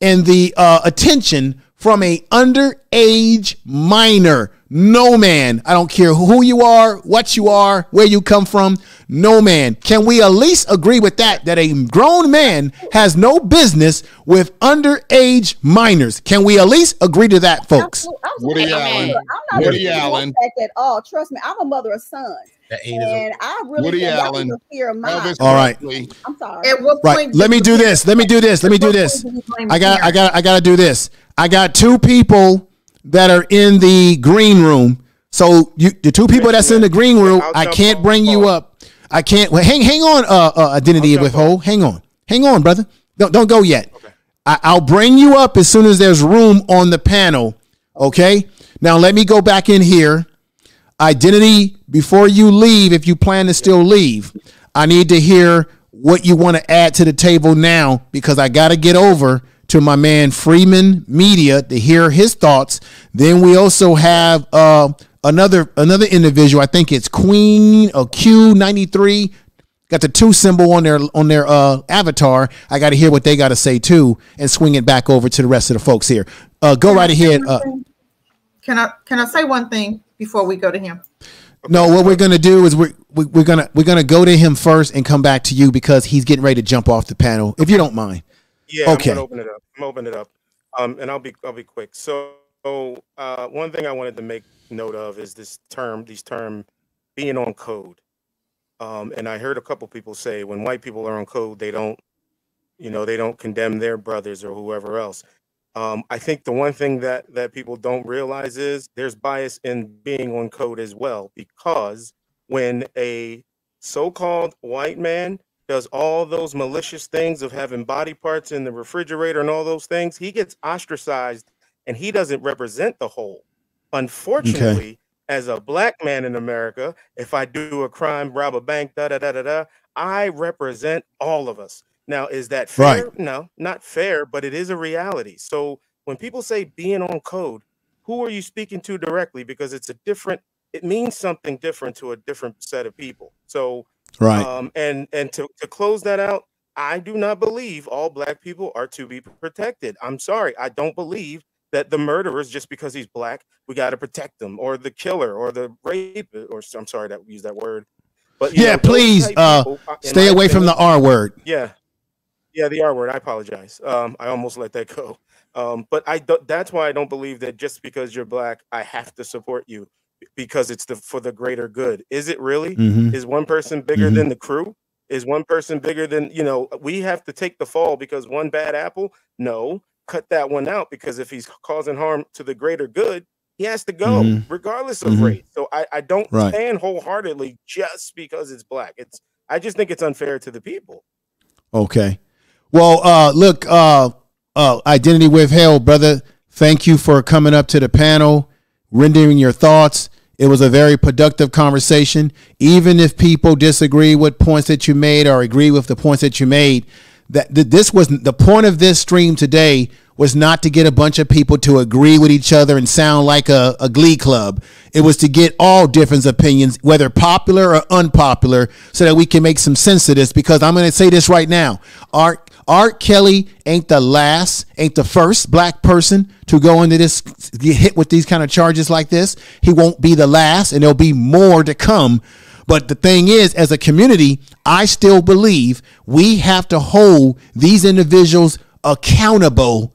and the attention from a underage minor. No man. I don't care who you are, what you are, where you come from. No man. Can we at least agree with that a grown man has no business with underage minors? Can we at least agree to that, folks? Woody Allen. I'm not Allen at all. Trust me, I'm a mother of sons. And I really Woody Allen. All right. I'm sorry. At what Right. point Let me do this. Let me do this. I gotta do this. I got two people that are in the green room. So the two people that's in the green room, I can't bring you up. I can't. Well, hang on. Identity of withhold. Hang on, brother. Don't go yet. Okay. I'll bring you up as soon as there's room on the panel. Okay. Now let me go back in here. Identity, before you leave, if you plan to still leave, I need to hear what you want to add to the table now, because I got to get over to my man Freeman Media to hear his thoughts. Then we also have another individual. I think it's Queen or Q93. Got the 2 symbol on their avatar. I got to hear what they got to say too, and swing it back over to the rest of the folks here. Go right ahead. Can I say one thing before we go to him? No, what we're gonna do is we're gonna go to him first and come back to you, because he's getting ready to jump off the panel. If you don't mind. Yeah. Okay. I'm gonna open it up. And I'll be quick. So one thing I wanted to make note of is these term being on code. And I heard a couple people say when white people are on code, they don't condemn their brothers or whoever else. I think the one thing that people don't realize is there's bias in being on code as well, because when a so-called white man does all those malicious things of having body parts in the refrigerator and all those things, he gets ostracized and he doesn't represent the whole. Unfortunately, as a black man in America, if I do a crime, rob a bank, I represent all of us. Now, is that fair? Right. No, not fair, but it is a reality. So when people say being on code, who are you speaking to directly? Because it means something different to a different set of people. So, right. And to close that out, I do not believe all black people are to be protected. I'm sorry. I don't believe that the murderers, just because he's black, we got to protect them, or the killer or the rape, or I'm sorry that we use that word. But please stay away from the R word. Yeah, the R word. I apologize. I almost let that go. But that's why I don't believe that just because you're black, I have to support you, because it's for the greater good. Is it really? Mm-hmm. Is one person bigger than the crew? Is one person bigger than, we have to take the fall because one bad apple? No, cut that one out, because if he's causing harm to the greater good, he has to go regardless of race. So I don't stand wholeheartedly just because it's black. I just think it's unfair to the people. Okay. Well, look, Identity Withheld, brother, thank you for coming up to the panel, rendering your thoughts. It was a very productive conversation. Even if people disagree with points that you made or agree with the points that you made, that this was the point of this stream today was not to get a bunch of people to agree with each other and sound like a glee club. It was to get all different opinions, whether popular or unpopular, so that we can make some sense of this. Because I'm going to say this right now. Art Kelly ain't the first black person to go into this, get hit with these kind of charges like this. He won't be the last, and there'll be more to come. But the thing is, as a community, I still believe we have to hold these individuals accountable,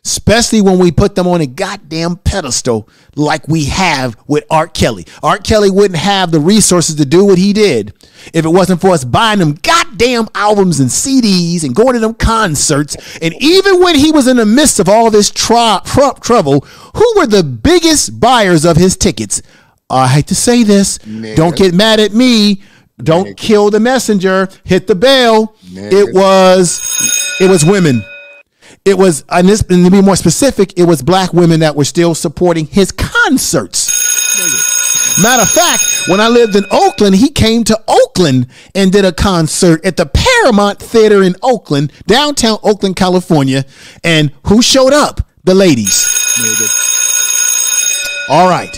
especially when we put them on a goddamn pedestal like we have with Art Kelly. Art Kelly wouldn't have the resources to do what he did if it wasn't for us buying them goddamn albums and CDs and going to them concerts. And even when he was in the midst of all this trouble, who were the biggest buyers of his tickets? I hate to say this. Don't get mad at me. Don't kill the messenger. Hit the bell. It was women. It was, and to be more specific, it was black women that were still supporting his concerts. Matter of fact, when I lived in Oakland, he came to Oakland and did a concert at the Paramount Theater in Oakland, downtown Oakland, California. And who showed up? The ladies. All right.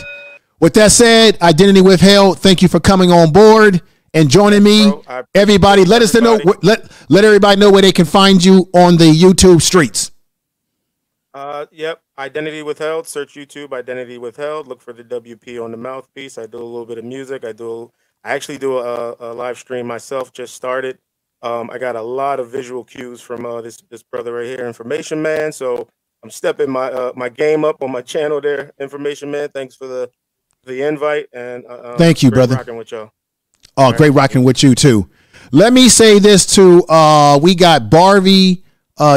With that said, Identity Withheld, thank you for coming on board and joining me. Everybody, let us know. Let everybody know where they can find you on the YouTube streets. Yep. Identity Withheld. Search YouTube. Identity Withheld. Look for the WP on the mouthpiece. I do a little bit of music. I actually do a live stream myself. Just started. I got a lot of visual cues from this brother right here, Information Man. So I'm stepping my game up on my channel there, Information Man. Thanks for the invite, and thank you, brother. Rocking with y'all. Oh, great rocking with you too. Let me say this too. We got Barbie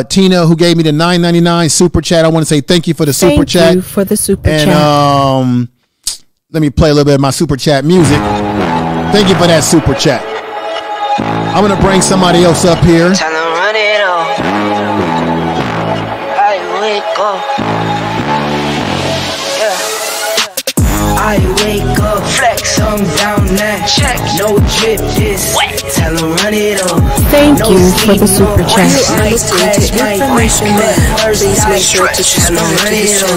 Tina, who gave me the $9.99 super chat. I want to say thank you for the super chat. Thank you for the super chat. And let me play a little bit of my super chat music. Thank you for that super chat. I'm gonna bring somebody else up here. Time to run it off. I wake up. I wake up, flex, I'm down that check, no drip, this wet, tell them run it up. Thank you for the super chat. Information Man, please make sure to subscribe to the show.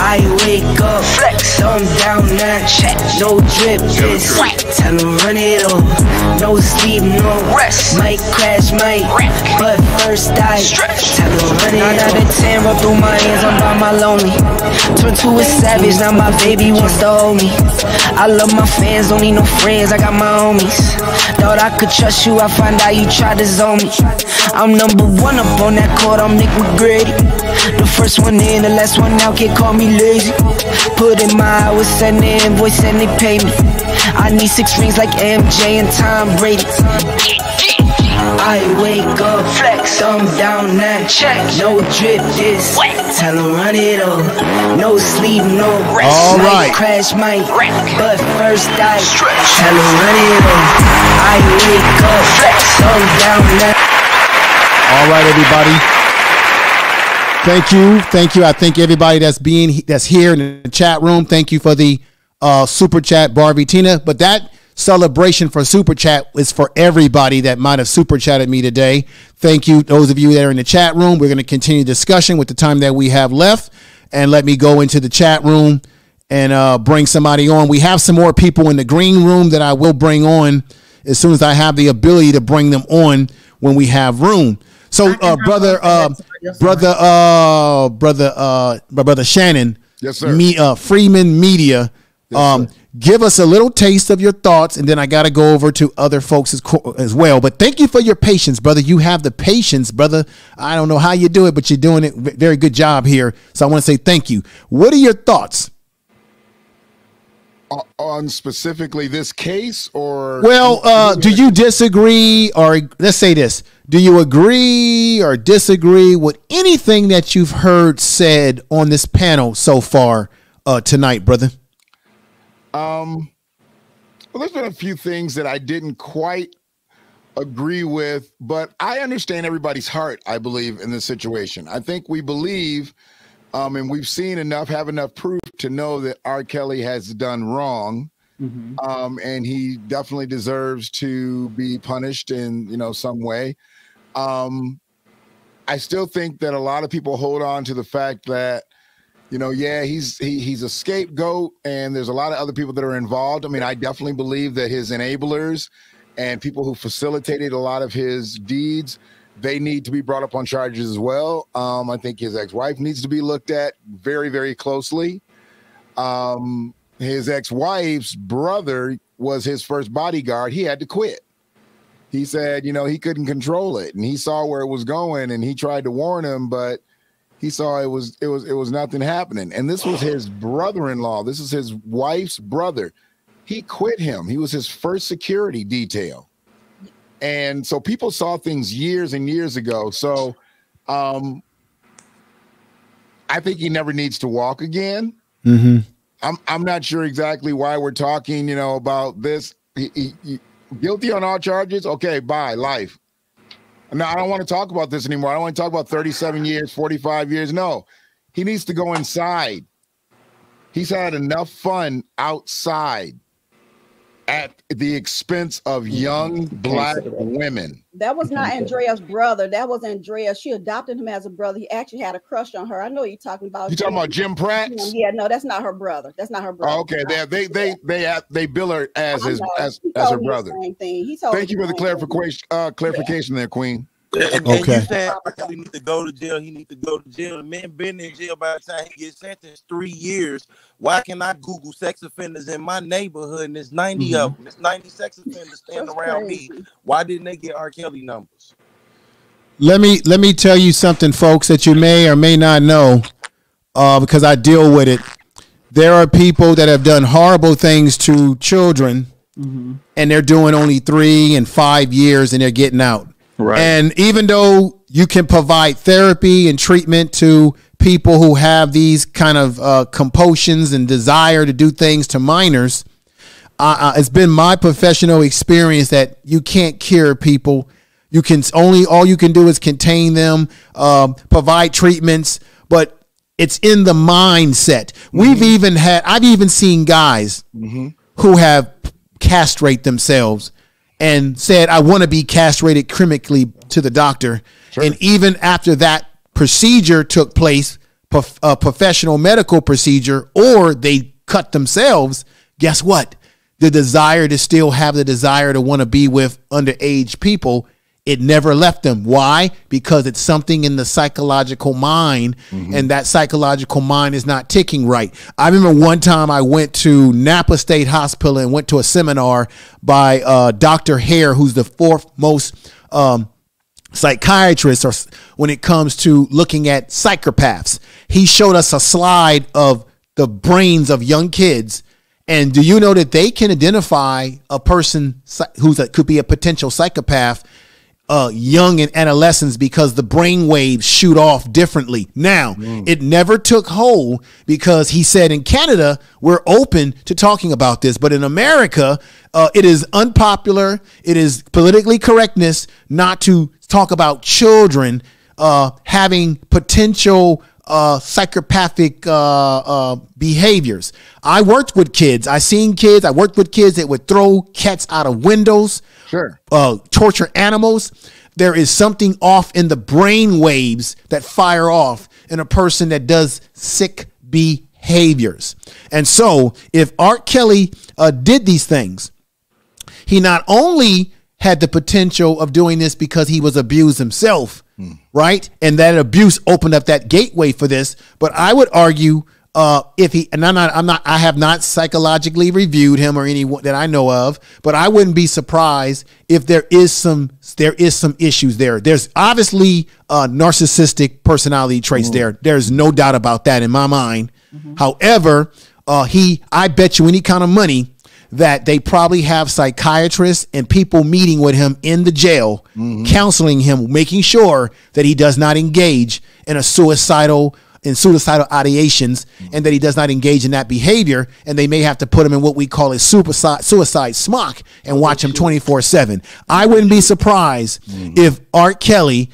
I wake up, flex, I'm down that check, no drip, this wet, tell them run it up. No sleep, no rest, might crash, might wreck, but first I tell them run it up. I got a 10 roll through my hands, I'm by my lonely. Turn to a savage, now my baby wants to hold me. I love my fans, don't need no friends, I got my homies. Thought I could trust you, I find out you tried to zone me. I'm number one up on that court, I'm Nick McGrady. The first one in, the last one out, can't call me lazy. Put in my hours, send the invoice and they pay me. I need 6 rings like MJ and Tom Brady. I wake up, flex, I'm down that check, no drip, this wet, tell them run it up. No sleep, no rest, all right. Might crash, might wreck, but first I tell them run it up. I wake up, flex, I'm down that. All right, everybody. Thank you. I thank everybody that's here in the chat room. Thank you for the super chat, Barbie Tina. But that celebration for super chat is for everybody that might have super chatted me today. Thank you, those of you that are in the chat room. We're going to continue discussion with the time that we have left, and let me go into the chat room and bring somebody on. We have some more people in the green room that I will bring on as soon as I have the ability to bring them on when we have room. So, brother Shannon, yes, sir. Freeman Media, yes, give us a little taste of your thoughts, and then I got to go over to other folks as well. But thank you for your patience, brother. You have the patience, brother. I don't know how you do it, but you're doing it. Very good job here. So I want to say thank you. What are your thoughts? On specifically this case, or well, do you disagree, or let's say this, do you agree or disagree with anything that you've heard said on this panel so far tonight, brother? Well, there's been a few things that I didn't quite agree with, but I understand everybody's heart, I believe, in this situation. I think we believe, and we've seen enough, have enough proof to know that R. Kelly has done wrong. And he definitely deserves to be punished in, some way. I still think that a lot of people hold on to the fact that, he's a scapegoat and there's a lot of other people that are involved. I mean, I definitely believe that his enablers and people who facilitated a lot of his deeds, they need to be brought up on charges as well. I think his ex-wife needs to be looked at very, very closely. His ex-wife's brother was his first bodyguard. He had to quit. He said, he couldn't control it, and he saw where it was going, and he tried to warn him, but he saw it was nothing happening. And this was his brother-in-law. This is his wife's brother. He quit him. He was his first security detail. And so people saw things years and years ago. So I think he never needs to walk again. I'm not sure exactly why we're talking, about this. He guilty on all charges. Okay, bye, life. No, I don't want to talk about this anymore. I don't want to talk about 37 years, 45 years. No, he needs to go inside. He's had enough fun outside at the expense of young Black women. That was not Andrea's brother. That was Andrea. She adopted him as a brother. He actually had a crush on her. I know you're talking about. You talking about Jim Pratt? Yeah, no, that's not her brother. That's not her brother. Oh, okay, they bill her as her brother. Same thing. He told Thank you for the clarification there, Queen. And you said R. Kelly need to go to jail. He need to go to jail. The man been in jail by the time he gets sentenced 3 years. Why can I Google sex offenders in my neighborhood and there's 90 of them? There's 90 sex offenders standing around me. Why didn't they get R. Kelly numbers? Let me tell you something, folks, that you may or may not know, because I deal with it. There are people that have done horrible things to children, and they're doing only 3 and 5 years, and they're getting out. Right. And even though you can provide therapy and treatment to people who have these kind of compulsions and desire to do things to minors, it's been my professional experience that you can't cure people. You can all you can do is contain them, provide treatments, but it's in the mindset. I've even seen guys who have castrate themselves and said, I want to be castrated chemically to the doctor. Sure. And even after that procedure took place, a professional medical procedure, or they cut themselves, guess what? The desire to still have the desire to want to be with underage people, it never left them. Why? Because it's something in the psychological mind, and that psychological mind is not ticking right. I remember one time I went to Napa State Hospital and went to a seminar by Dr. Hare, who's the foremost psychiatrist when it comes to looking at psychopaths. He showed us a slide of the brains of young kids. And do you know that they can identify a person could be a potential psychopath young in adolescence because the brain waves shoot off differently. Now, it never took hold because he said in Canada, we're open to talking about this. But in America, it is unpopular. It is politically correctness not to talk about children having potential psychopathic behaviors. I worked with kids. I worked with kids that would throw cats out of windows. Sure. Torture animals. There is something off in the brain waves that fire off in a person that does sick behaviors. And so if R. Kelly did these things, he not only had the potential of doing this because he was abused himself, right? And that abuse opened up that gateway for this. But I would argue if he, and I have not psychologically reviewed him or anyone that I know of, but I wouldn't be surprised if there is some issues there. There's obviously narcissistic personality traits there. There's no doubt about that in my mind. However, I bet you any kind of money that they probably have psychiatrists and people meeting with him in the jail, counseling him, making sure that he does not engage in suicidal ideations, and that he does not engage in that behavior. And they may have to put him in what we call a suicide smock and watch him 24/7. I wouldn't be surprised if R. Kelly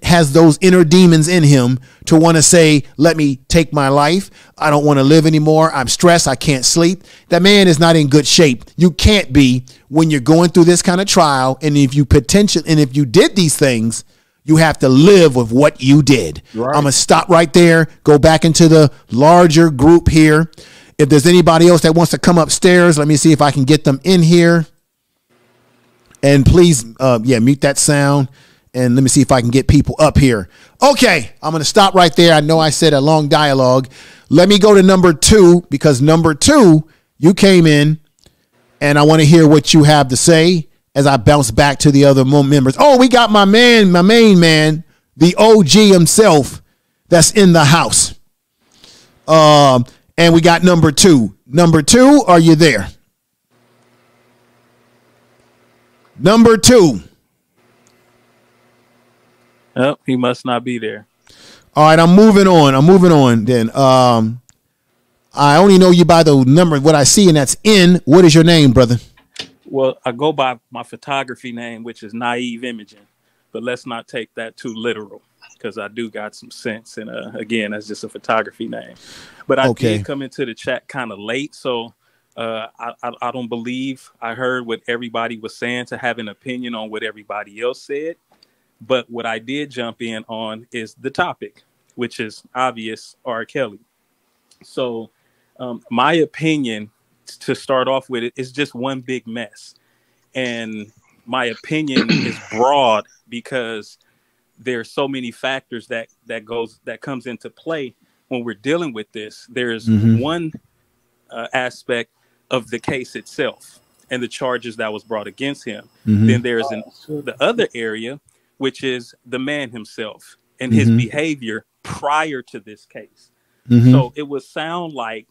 has those inner demons in him to want to say, let me take my life. I don't want to live anymore. I'm stressed. I can't sleep. That man is not in good shape. You can't be when you're going through this kind of trial. And if you did these things, you have to live with what you did. Right. I'm going to stop right there, go back into the larger group here. If there's anybody else that wants to come upstairs, let me see if I can get them in here. And please, mute that sound. And let me see if I can get people up here. Okay, I'm going to stop right there. I know I said a long dialogue. Let me go to number 2, because number 2, you came in, and I want to hear what you have to say as I bounce back to the other members. Oh, we got my main man, the OG himself that's in the house. And we got number 2. Number 2, are you there? Number 2. Oh, he must not be there. All right, I'm moving on then. I only know you by the number, what I see, and that's N. What is your name, brother? Well, I go by my photography name, which is Naive Imaging. But let's not take that too literal, because I do got some sense. And again, that's just a photography name. But I did come into the chat kind of late, so I don't believe I heard what everybody was saying to have an opinion on what everybody else said. But what I did jump in on is the topic, which is obvious, R. Kelly. So my opinion, to start off with, it is just one big mess. And my opinion is broad because there's so many factors that comes into play when we're dealing with this. There's one aspect of the case itself and the charges that was brought against him. Then there's the other area, which is the man himself and his behavior prior to this case. So it would sound like,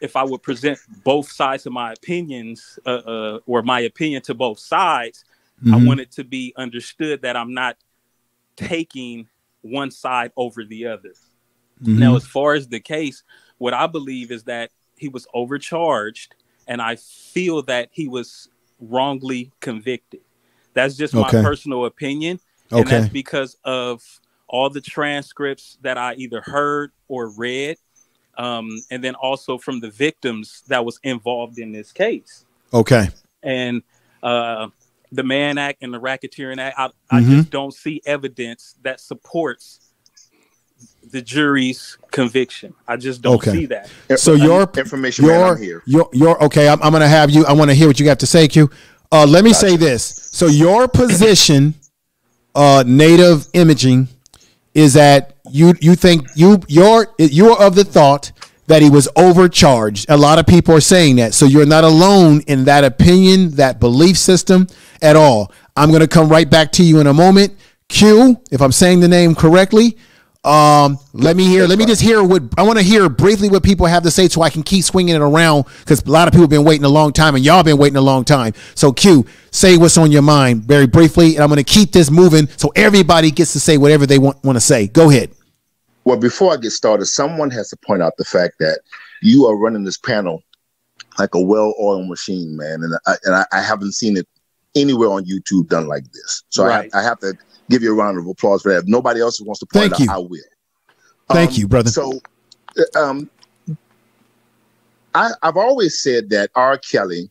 if I would present both sides of my opinions, or my opinion to both sides, I want it to be understood that I'm not taking one side over the other. Now, as far as the case, what I believe is that he was overcharged, and I feel that he was wrongly convicted. That's just my personal opinion. And that's because of all the transcripts that I either heard or read. And then also from the victims that was involved in this case. And the Mann Act and the Racketeering Act, I just don't see evidence that supports the jury's conviction. I just don't see that. So your information, I'm going to have you. I want to hear what you have to say, Q. Let me say this. So your position, Native Imaging, is that you think you're of the thought that he was overcharged. A lot of people are saying that. So you're not alone in that opinion, that belief system at all. I'm going to come right back to you in a moment. Q, if I'm saying the name correctly, let me just hear I want to hear briefly what people have to say so I can keep swinging it around, because a lot of people have been waiting a long time and y'all been waiting a long time. So Q, say what's on your mind very briefly, and I'm going to keep this moving so everybody gets to say whatever they want to say. Go ahead. Well, before I get started, someone has to point out the fact that you are running this panel like a well-oiled machine, man, and I haven't seen it anywhere on YouTube done like this. So I have to give you a round of applause for that. If nobody else wants to point out, I will. Thank you, brother. So I've always said that R. Kelly,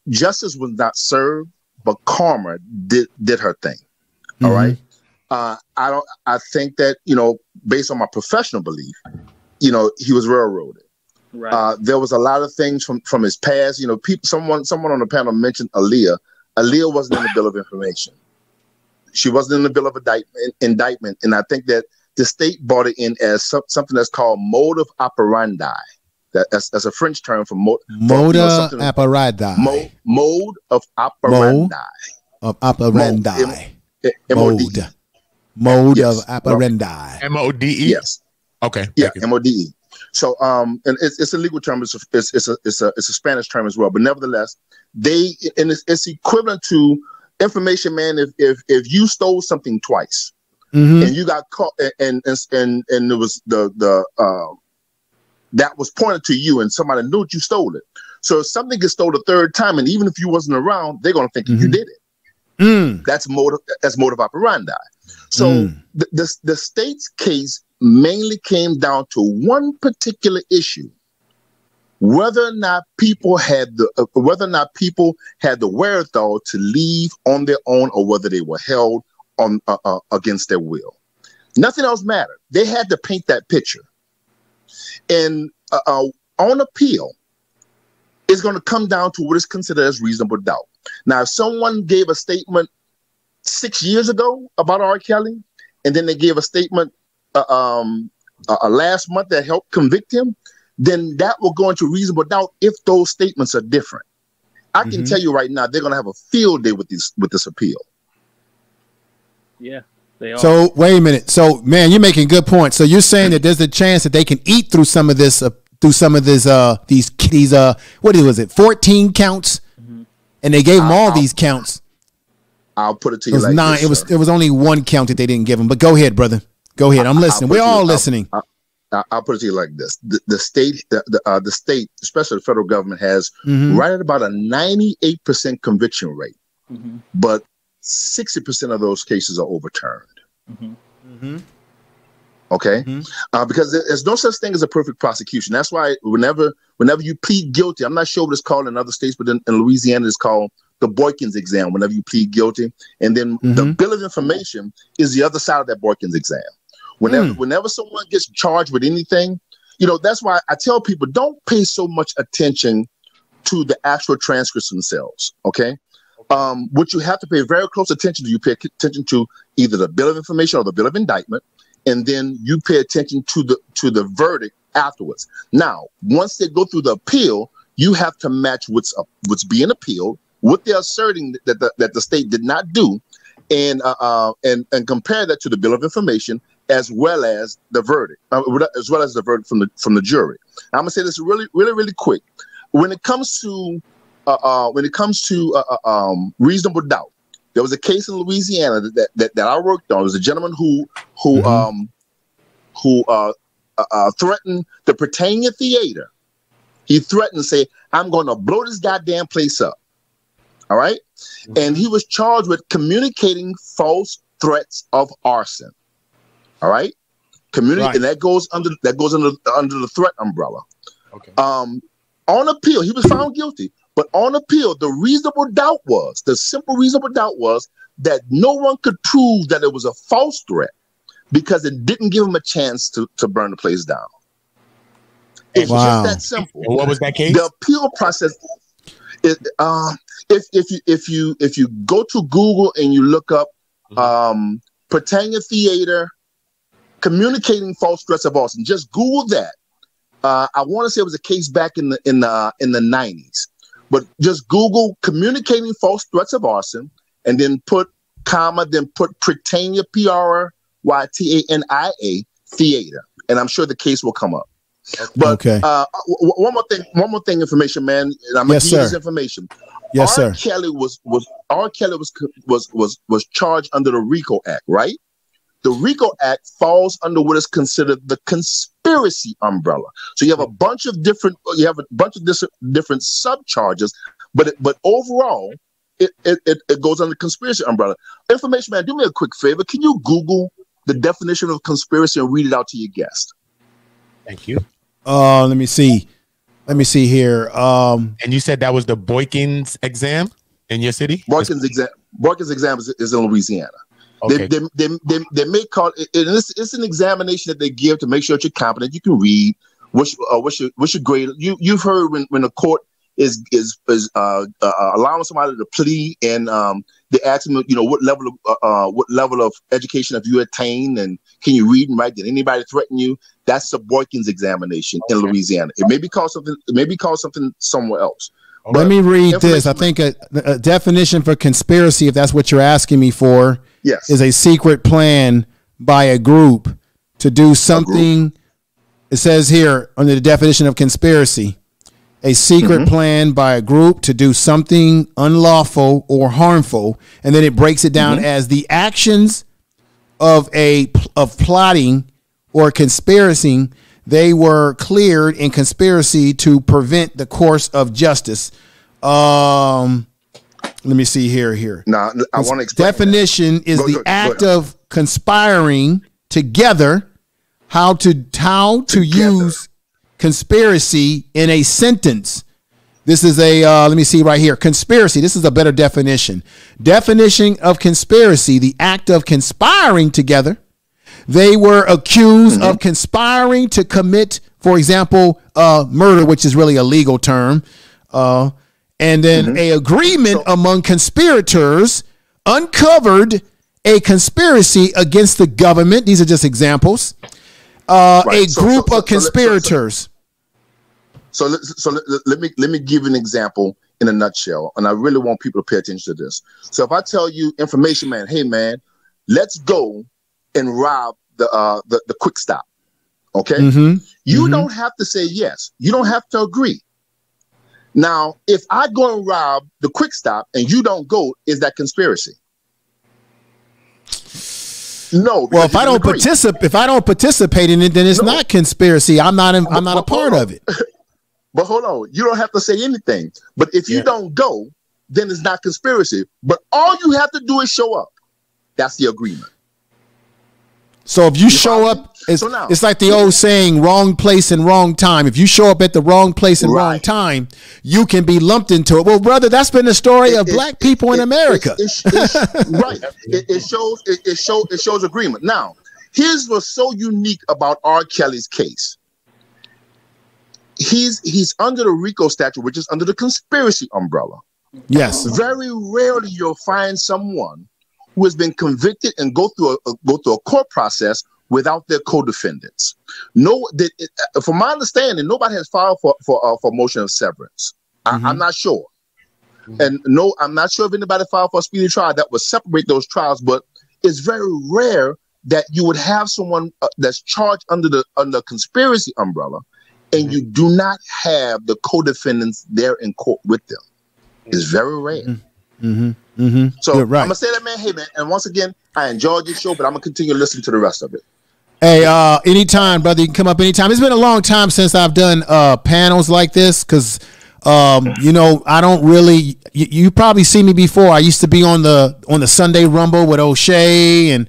justice was not served, but karma did her thing. All right. I think that, based on my professional belief, he was railroaded. Right. There was a lot of things from his past. Someone on the panel mentioned Aaliyah. Aaliyah wasn't in the Bill of Information. She wasn't in the Bill of Indictment. And I think that the state brought it in as something that's called modus operandi. That's a French term for mode of operandi. Mode of operandi. Mode of operandi. MODE. Yes. Okay. Yeah, MODE. So, and it's a legal term. It's a Spanish term as well. But nevertheless, it's equivalent to information, man. If you stole something twice and you got caught, and it was that was pointed to you, and somebody knew you stole it. So if something gets stolen a third time, and even if you wasn't around, they're gonna think you did it. That's motive operandi. So the state's case mainly came down to one particular issue: whether or not people had the wherewithal to leave on their own, or whether they were held on against their will. Nothing else mattered. They had to paint that picture. And on appeal, it's going to come down to what is considered as reasonable doubt. Now, if someone gave a statement 6 years ago about R. Kelly, and then they gave a statement last month that helped convict him, then that will go into reasonable doubt if those statements are different. I can tell you right now, they're going to have a field day with this appeal. Yeah, they are. So wait a minute. So man, you're making good points. So you're saying that there's a chance that they can eat through some of this, these what was it, 14 counts, and they gave them all these counts. I'll put it to It you was like nine. this, It was only one count that they didn't give them. But go ahead, brother. Go ahead. I'm listening. We're all listening. I'll put it to you like this: the state, especially the federal government, has right at about a 98% conviction rate, but 60% of those cases are overturned. Okay, because there's no such thing as a perfect prosecution. That's why whenever you plead guilty, I'm not sure what it's called in other states, but in Louisiana, it's called the Boykins exam. Whenever you plead guilty, and then the bill of information is the other side of that Boykins exam. Whenever someone gets charged with anything, that's why I tell people, don't pay so much attention to the actual transcripts themselves. Okay. What you have to pay very close attention to, you pay attention to either the bill of information or the bill of indictment, and then you pay attention to the verdict afterwards. Now, once they go through the appeal, you have to match what's being appealed, what they're asserting that the state did not do, and compare that to the bill of information, as well as the verdict, from the jury. I'm gonna say this really, really, really quick. When it comes to reasonable doubt, there was a case in Louisiana that I worked on. There was a gentleman who threatened the Britannia Theater. He threatened to say, "I'm going to blow this goddamn place up." All right, and he was charged with communicating false threats of arson. All right, and that goes under the threat umbrella. Okay. On appeal, he was found guilty, but on appeal, the simple reasonable doubt was that no one could prove that it was a false threat because it didn't give him a chance to burn the place down. It's just that simple. And what was that case? The appeal process is if you go to Google and you look up Britannia Theater communicating false threats of arson, just Google that. I want to say it was a case back in the 90s, but just Google communicating false threats of arson, and then put comma, then put Britannia Prytania Theater, and I'm sure the case will come up. But one more thing, information, man. And I'm gonna give you this information. Yes, sir. R. Kelly was charged under the RICO Act, right? The RICO Act falls under what is considered the conspiracy umbrella. So you have a bunch of different subcharges, but overall, it goes under the conspiracy umbrella. Information, man, do me a quick favor. Can you Google the definition of conspiracy and read it out to your guest? Thank you. Let me see here. And you said that was the Boykins exam in your city? Boykins exam is in Louisiana. Okay. They may call it. It's an examination that they give to make sure that you're competent. You can read. What's your grade? You've heard when the court is allowing somebody to plead, and they ask them, what level of education have you attained, and can you read and write? Did anybody threaten you? That's the Boykins examination in Louisiana. It may be called something. It may be called something somewhere else. Let me read this. I think a definition for conspiracy, if that's what you're asking me for, is a secret plan by a group to do something It says here under the definition of conspiracy, a secret plan by a group to do something unlawful or harmful, and then it breaks it down as the actions of plotting or conspiracy. They were cleared in conspiracy to prevent the course of justice. Let me see here. Now, I want to explain. Definition is the act of conspiring together. How to use conspiracy in a sentence. This is a, let me see right here. Conspiracy. This is a better definition. Definition of conspiracy, the act of conspiring together. They were accused of conspiring to commit, for example, murder, which is really a legal term. And then a agreement among conspirators uncovered a conspiracy against the government. These are just examples. A group of conspirators. So let me give an example in a nutshell, and I really want people to pay attention to this. So if I tell you, information man, hey man, let's go and rob the quick stop. Okay, you don't have to say yes. You don't have to agree. Now, if I go and rob the quick stop and you don't go, is that conspiracy? No. Well, if I don't participate in it, then it's not conspiracy. I'm not a part of it. But hold on, you don't have to say anything. But if you don't go, then it's not conspiracy. But all you have to do is show up. That's the agreement. So if you show up, it's like the old saying, wrong place and wrong time. If you show up at the wrong place and wrong time, you can be lumped into it. Well, brother, that's been the story of black people in America. Right. It shows agreement. Now, here's what's so unique about R. Kelly's case. He's under the RICO statute, which is under the conspiracy umbrella. Yes. Very rarely you'll find someone who has been convicted and go through a court process without their co-defendants. From my understanding, nobody has filed for motion of severance. I'm not sure. And no, I'm not sure if anybody filed for a speedy trial that would separate those trials, but it's very rare that you would have someone that's charged under the conspiracy umbrella and you do not have the co-defendants there in court with them. It's very rare. So I'm gonna say that, man. Hey, man, and once again, I enjoyed your show, but I'm gonna continue to listen to the rest of it. Hey, anytime, brother. You can come up anytime. It's been a long time since I've done panels like this because, you know, I don't really. You probably see me before. I used to be on the Sunday Rumble with O'Shea and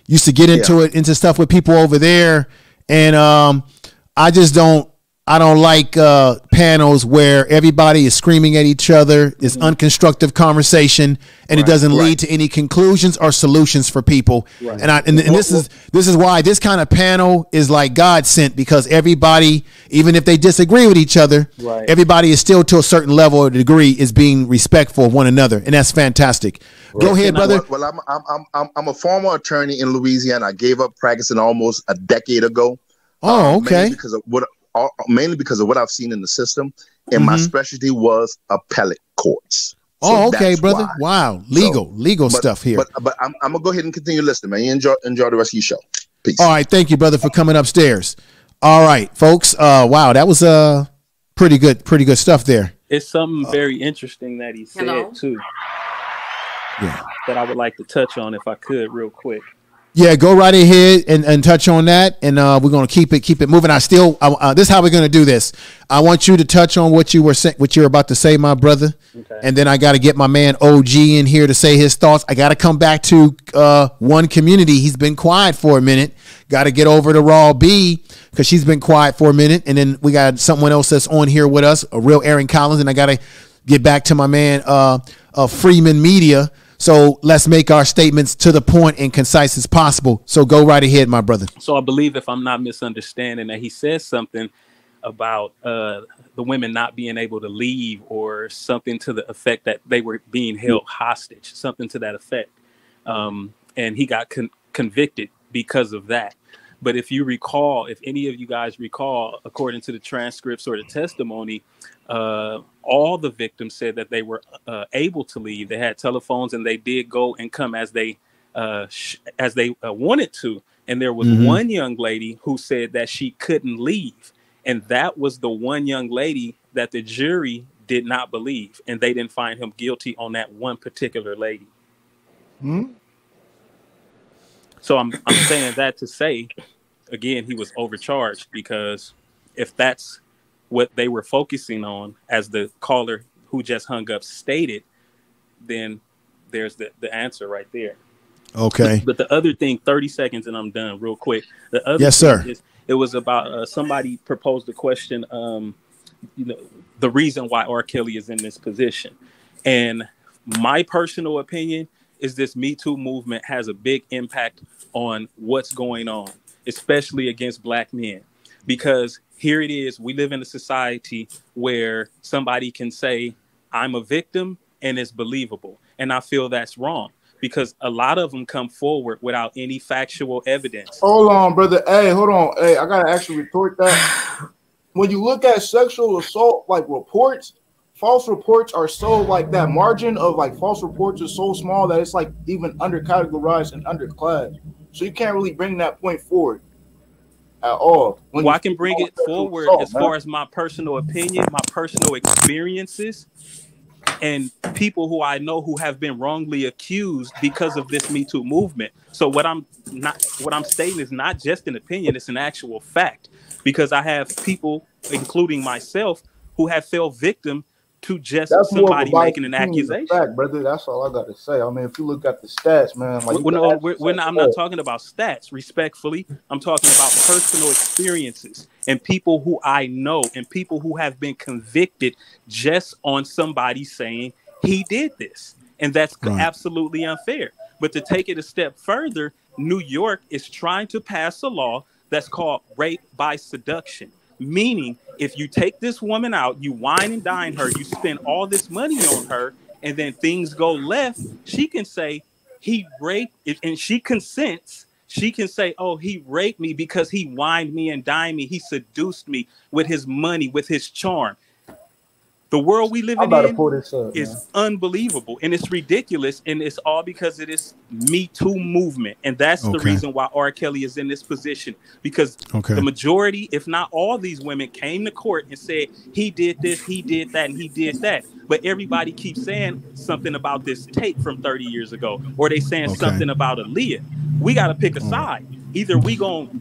used to get into stuff with people over there, and I just don't. I don't like panels where everybody is screaming at each other. It's unconstructive conversation, and it doesn't lead to any conclusions or solutions for people. And this is why this kind of panel is like God sent, because everybody, even if they disagree with each other, everybody is still to a certain level or degree is being respectful of one another, and that's fantastic. Go ahead, brother. Well, I'm a former attorney in Louisiana. I gave up practicing almost a decade ago. Oh, okay. Mainly because of what I've seen in the system, and my specialty was appellate courts. So okay, brother. Why. Wow, legal stuff here. But I'm gonna go ahead and continue listening, man. You enjoy the rest of your show. Peace. All right, thank you, brother, for coming upstairs. All right, folks. Wow, that was pretty good stuff there. It's something very interesting that he said too. Yeah, that I would like to touch on if I could, real quick. Yeah, go right ahead and touch on that, and we're gonna keep it moving. This is how we're gonna do this. I want you to touch on what you were about to say, my brother, and then I got to get my man OG in here to say his thoughts. I got to come back to One Community. He's been quiet for a minute. Got to get over to Raw B because she's been quiet for a minute, and then we got someone else that's on here with us, a real Aaron Collins, and I got to get back to my man Freeman Media. So let's make our statements to the point and concise as possible. So go right ahead, my brother. So I believe, if I'm not misunderstanding, that he says something about the women not being able to leave, or something to the effect that they were being held hostage, something to that effect. And he got convicted because of that. But if you recall, if any of you guys recall, according to the transcripts or the testimony, all the victims said that they were able to leave. They had telephones and they did go and come as they as they wanted to. And there was one young lady who said that she couldn't leave. And that was the one young lady that the jury did not believe. And they didn't find him guilty on that one particular lady. So I'm saying that to say, again, he was overcharged, because if that's what they were focusing on, as the caller who just hung up stated, then there's the answer right there. Okay. But the other thing, 30 seconds and I'm done real quick. The other yes, thing sir. is, it was about somebody proposed a question, the reason why R. Kelly is in this position. And my personal opinion is this Me Too movement has a big impact on what's going on, especially against Black men. Because here it is, we live in a society where somebody can say, I'm a victim, and it's believable. And I feel that's wrong, because a lot of them come forward without any factual evidence. Hold on, brother. Hey, hold on. Hey, I gotta actually retort that. When you look at sexual assault, like reports, false reports are so like that margin of like false reports is so small that it's like even undercategorized and underclassed. So you can't really bring that point forward at all. Well, I can bring it forward as far as my personal opinion, my personal experiences, and people who I know who have been wrongly accused because of this Me Too movement. So what I'm stating is not just an opinion, it's an actual fact, because I have people, including myself, who have fell victim to just somebody making an accusation. Fact, brother. That's all I got to say. I mean, if you look at the stats, man, like I'm not talking about stats, respectfully. I'm talking about personal experiences and people who I know and people who have been convicted just on somebody saying he did this. And that's absolutely unfair. But to take it a step further, New York is trying to pass a law that's called rape by seduction. Meaning, if you take this woman out, you wine and dine her, you spend all this money on her, and then things go left, she can say he raped, and she consents. She can say, oh, he raped me because he wined me and dined me. He seduced me with his money, with his charm. The world we live in is unbelievable, and it's ridiculous, and it's all because of this Me Too movement. And that's the reason why R. Kelly is in this position, because the majority, if not all these women, came to court and said, he did this, he did that, and he did that. But everybody keeps saying something about this tape from 30 years ago, or they saying something about Aaliyah. We got to pick a side. Either we going to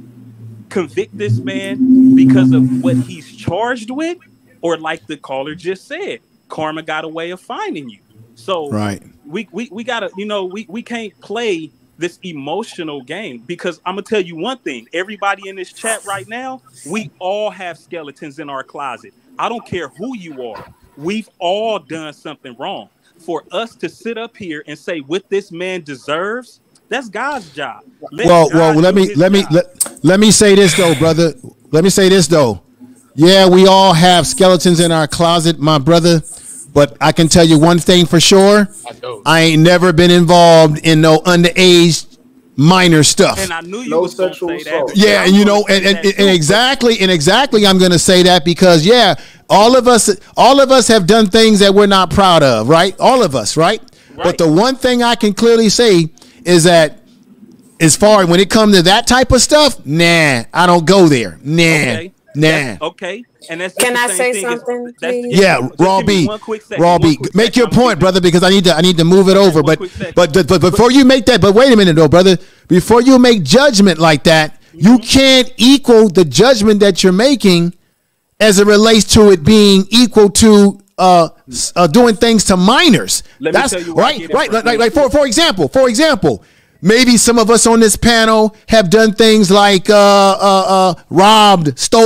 convict this man because of what he's charged with, or like the caller just said, karma got a way of finding you. So we gotta, we can't play this emotional game, because I'm gonna tell you one thing, everybody in this chat right now, we all have skeletons in our closet. I don't care who you are. We've all done something wrong. For us to sit up here and say what this man deserves, that's God's job. Let me say this though, brother. Let me say this though. Yeah, we all have skeletons in our closet, my brother. But I can tell you one thing for sure. I ain't never been involved in no underage minor stuff. And I knew you was going to say that. Yeah, and exactly I'm going to say that, because all of us have done things that we're not proud of, right? All of us, right? But the one thing I can clearly say is that as far when it comes to that type of stuff, nah, I don't go there. Nah. Okay. And that's Can I say something, please? Yeah, Raw B. Make your point, brother, because I need to move it over. But before you make that, but wait a minute though, brother. Before you make judgment like that, you can't equal the judgment that you're making as it relates to it being equal to doing things to minors. That's right. Like for example. Maybe some of us on this panel have done things like stole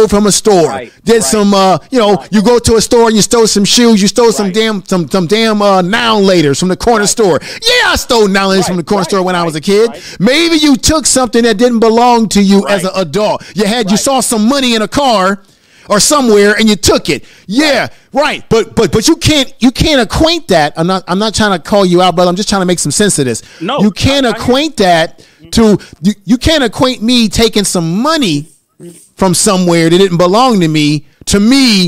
from a store, you go to a store and you stole some shoes, you stole some damn now laters from the corner store. Yeah, I stole now laters from the corner store when I was a kid. Maybe you took something that didn't belong to you as an adult. You saw some money in a car or somewhere and you took it. But you can't acquaint that. I'm not trying to call you out, brother. I'm just trying to make some sense of this. No, you can't acquaint that to you can't acquaint me taking some money from somewhere that didn't belong to me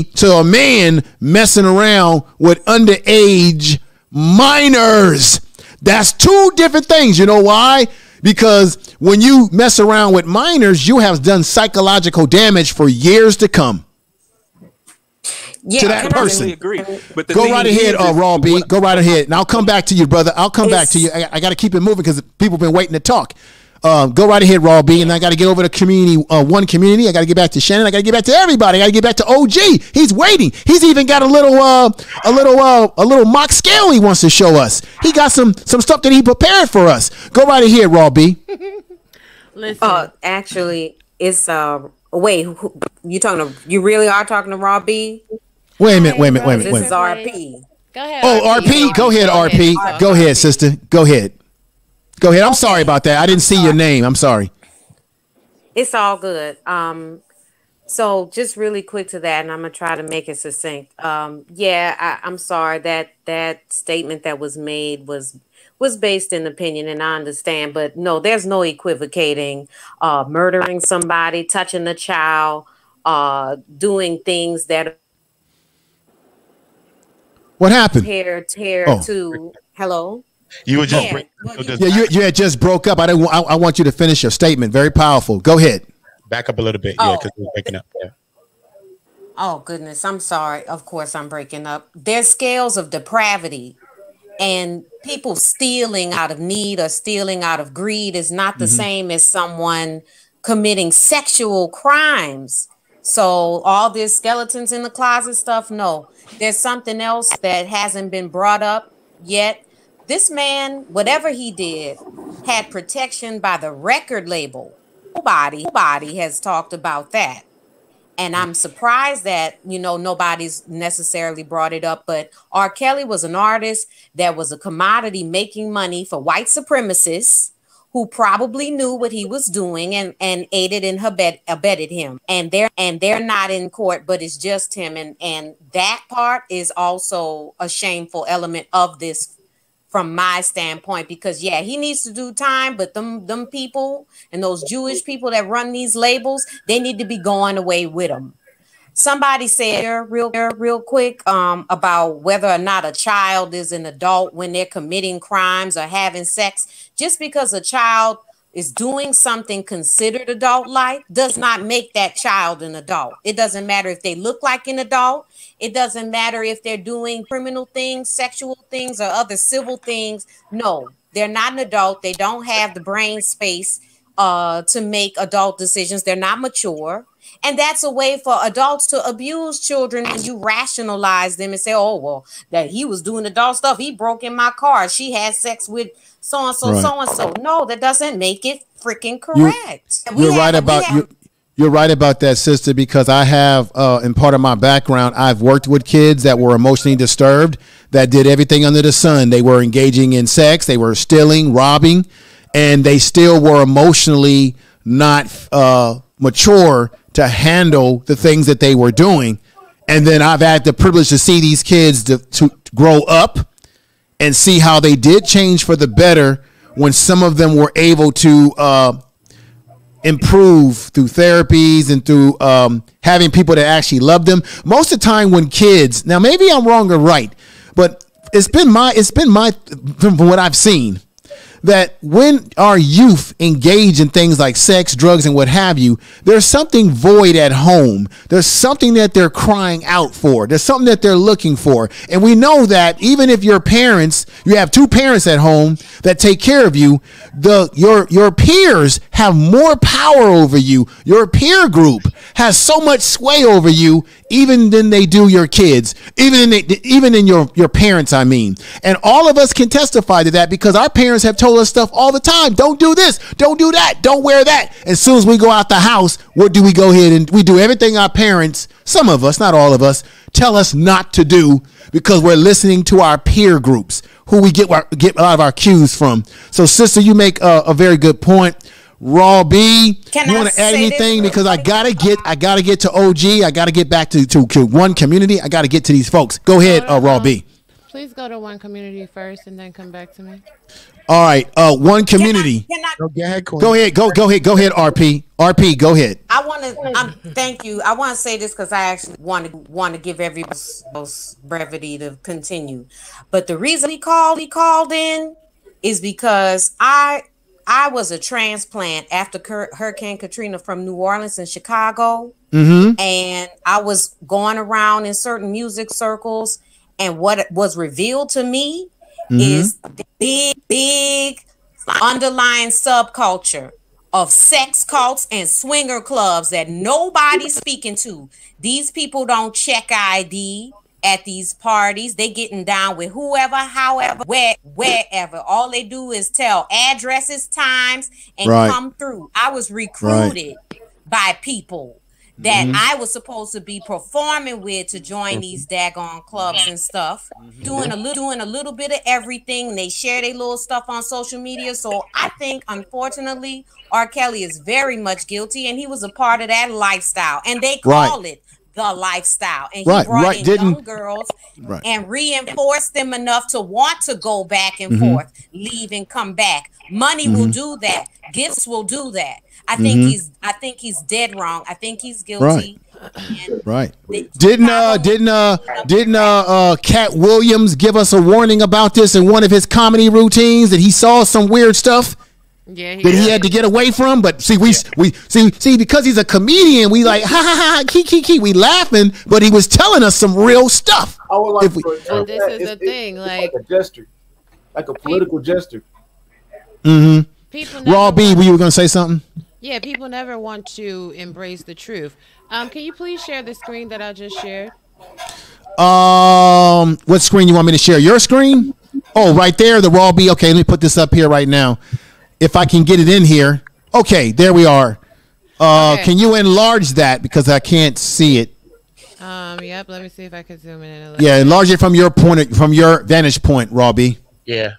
to a man messing around with underage minors. That's two different things. You know why? Because when you mess around with minors, you have done psychological damage for years to come. Yeah, to that person. I agree. But the Go thing right ahead, is Raw B. Go right ahead. And I'll come back to you, brother. I'll come back to you. I got to keep it moving because people have been waiting to talk. Go right ahead, Raw B. And I got to get over to community, one community. I got to get back to Shannon. I got to get back to everybody. I got to get back to OG. He's waiting. He's even got a little mock scale he wants to show us. He got some stuff that he prepared for us. Go right ahead, Raw B. Listen. Actually, it's wait. You really are talking to Raw B? Wait a minute. This is RP. Go ahead. Oh, RP. Go ahead, RP. Go ahead, sister. Go ahead. Go ahead. I'm sorry about that. I didn't see your name. I'm sorry. It's all good. So just really quick to that, and I'm gonna try to make it succinct. I'm sorry that statement that was made was based in opinion, and I understand, but no, there's no equivocating, murdering somebody, touching a child, doing things that. What happened? Hello. You were just you had just broke up. I want you to finish your statement. Very powerful. Go ahead. Back up a little bit, because we're breaking up. Yeah. Oh goodness, I'm sorry. Of course, I'm breaking up. There's scales of depravity, and people stealing out of need or stealing out of greed is not the same as someone committing sexual crimes. So all this skeletons in the closet stuff, no. There's something else that hasn't been brought up yet. This man, whatever he did, had protection by the record label. Nobody has talked about that. And I'm surprised that, nobody's necessarily brought it up. But R. Kelly was an artist that was a commodity making money for white supremacists who probably knew what he was doing and aided and abetted him. And they're not in court, but it's just him. And that part is also a shameful element of this from my standpoint, because he needs to do time, but them people and those Jewish people that run these labels, they need to be going away with them. Somebody said real quick about whether or not a child is an adult when they're committing crimes or having sex. Just because a child is doing something considered adult-like does not make that child an adult. It doesn't matter if they look like an adult. It doesn't matter if they're doing criminal things, sexual things, or other civil things. No, they're not an adult. They don't have the brain space to make adult decisions. They're not mature. And that's a way for adults to abuse children, and you rationalize them and say, oh, well, that he was doing adult stuff. He broke in my car. She had sex with so-and-so, so-and-so. No, that doesn't make it freaking correct. You're right about that, sister, because I have, in part of my background, I've worked with kids that were emotionally disturbed, that did everything under the sun. They were engaging in sex. They were stealing, robbing, and they still were emotionally not mature to handle the things that they were doing. And then I've had the privilege to see these kids to grow up and see how they did change for the better when some of them were able to improve through therapies and through having people that actually love them. Most of the time when kids, now maybe I'm wrong or right, but it's been my from what I've seen, that when our youth engage in things like sex, drugs, and what have you, there's something void at home. There's something that they're crying out for. There's something that they're looking for. And we know that even if your parents, you have two parents at home that take care of you, your peers have more power over you. Your peer group has so much sway over you, even than they do your kids, even in your parents, I mean. And all of us can testify to that because our parents have told us stuff all the time. Don't do this, don't do that, don't wear that. As soon as we go out the house, what do? We go ahead and we do everything our parents, some of us, not all of us, tell us not to do because we're listening to our peer groups, who we get a lot of our cues from. So, sister, you make a very good point. Raw B, you want to add anything? Because I gotta get to OG. I gotta get back to one community. I gotta get to these folks. Go ahead, Raw B. Please go to one community first and then come back to me. All right, one community. Go ahead, RP. RP, go ahead. I want to thank you. I want to say this because I actually want to give everybody brevity to continue. But the reason he called in is because I was a transplant after Hurricane Katrina from New Orleans and Chicago. Mm-hmm. And I was going around in certain music circles. And what was revealed to me is the big underlying subculture of sex cults and swinger clubs that nobody's speaking to. These people don't check ID at these parties. They getting down with whoever, however, wherever. All they do is tell addresses, times, and come through. I was recruited by people that I was supposed to be performing with to join these daggone clubs and stuff, doing a little bit of everything. They share their little stuff on social media. So I think, unfortunately, R. Kelly is very much guilty, and he was a part of that lifestyle. And they call it the lifestyle. And he brought in young girls and reinforced them enough to want to go back and forth, leave and come back. Money will do that. Gifts will do that. I think he's dead wrong. I think he's guilty. Right. Didn't Cat Williams give us a warning about this in one of his comedy routines, that he saw some weird stuff? Yeah, he had to get away from. But see, we see because he's a comedian, we like ha ha ha key we laughing, but he was telling us some real stuff. I would like this is the thing, like a gesture, like a political gesture. Raw B, were you gonna say something? Yeah, people never want to embrace the truth. Can you please share the screen that I just shared? What screen you want me to share? Your screen? Oh, right there, the Raw B. Okay, let me put this up here right now. If I can get it in here. Okay, there we are. Can you enlarge that, because I can't see it? Yep. Let me see if I can zoom in a little. Yeah, enlarge it from your vantage point, Raw B. Yeah.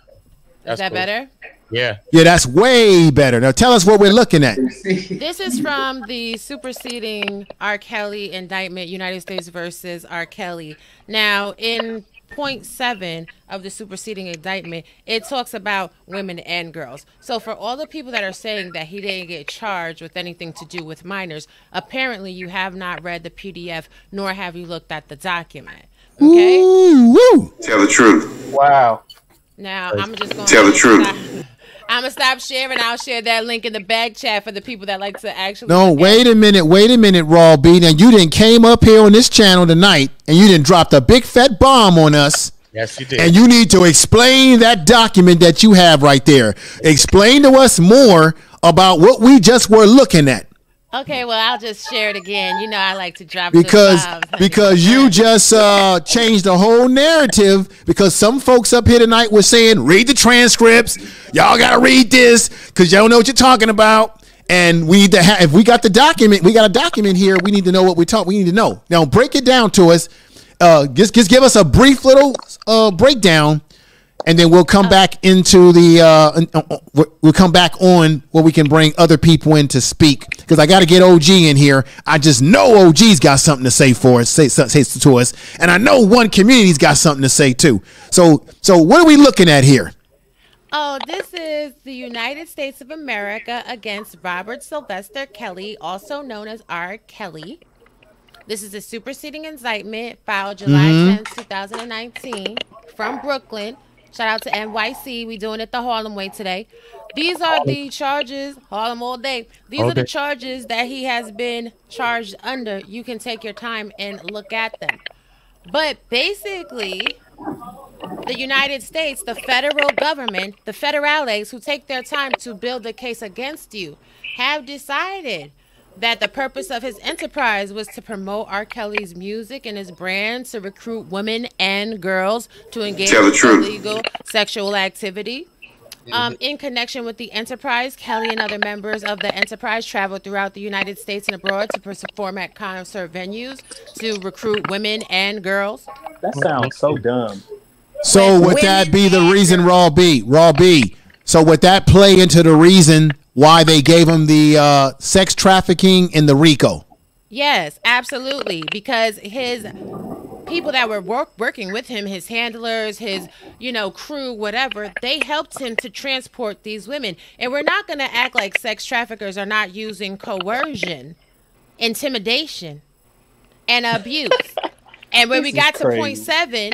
Is that better? Yeah. Yeah, that's way better. Now tell us what we're looking at. This is from the superseding R. Kelly indictment, United States versus R. Kelly. Now, in point 7 of the superseding indictment, it talks about women and girls. So for all the people that are saying that he didn't get charged with anything to do with minors, apparently you have not read the PDF, nor have you looked at the document. Okay? Ooh. Tell the truth. Wow. Now, I'm just going to tell the truth. I'm going to stop sharing. I'll share that link in the back chat for the people that like to actually. No, wait a minute, Raw B. Now, you didn't came up here on this channel tonight and you didn't drop a big fat bomb on us. Yes, you did. And you need to explain that document that you have right there. Explain to us more about what we just were looking at. Okay, well, I'll just share it again. You know, I like to drop because bombs. you just changed the whole narrative, because some folks up here tonight were saying, read the transcripts. Y'all got to read this because y'all know what you're talking about. And we need to have, if we got the document, we got a document here. We need to know what we talk. We need to know. Now, break it down to us. Just give us a brief little breakdown. And then we'll come back into the we'll come back on where we can bring other people in to speak, because I got to get OG in here. I just know OG's got something to say for us, say to us, and I know one community's got something to say too. So what are we looking at here? Oh, this is the United States of America against Robert Sylvester Kelly, also known as R. Kelly. This is a superseding indictment filed July 10th, 2019 from Brooklyn. Shout out to NYC. We doing it the Harlem way today. These are the charges, Harlem all day. These are the charges that he has been charged under. You can take your time and look at them. But basically, the United States, the federal government, the federales who take their time to build a case against you, have decided that the purpose of his enterprise was to promote R. Kelly's music and his brand, to recruit women and girls to engage in illegal sexual activity. In connection with the enterprise, Kelly and other members of the enterprise traveled throughout the United States and abroad to perform at concert venues to recruit women and girls. That sounds so dumb. So would that be the reason, Raw B? So would that play into the reason why they gave him the sex trafficking in the RICO? Yes, absolutely. Because his people that were working with him, his handlers, his, crew, whatever, they helped him to transport these women. And we're not going to act like sex traffickers are not using coercion, intimidation, and abuse. And when we got to point 7,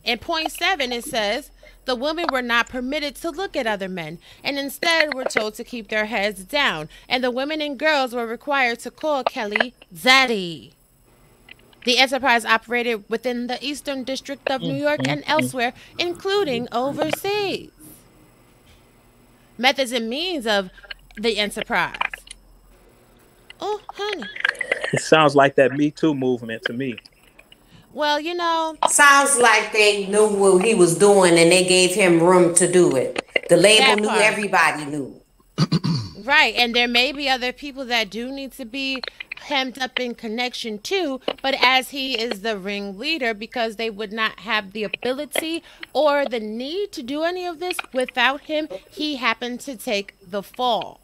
in point 7, it says The women were not permitted to look at other men, and instead were told to keep their heads down, and the women and girls were required to call Kelly Zaddy. The enterprise operated within the Eastern District of New York and elsewhere, including overseas. Methods and means of the enterprise. Oh, honey. It sounds like that Me Too movement to me. Well, you know. Sounds like they knew what he was doing and they gave him room to do it. The label knew, everybody knew. Right, and there may be other people that do need to be hemmed up in connection too, but as he is the ringleader, because they would not have the ability or the need to do any of this without him, he happened to take the fall.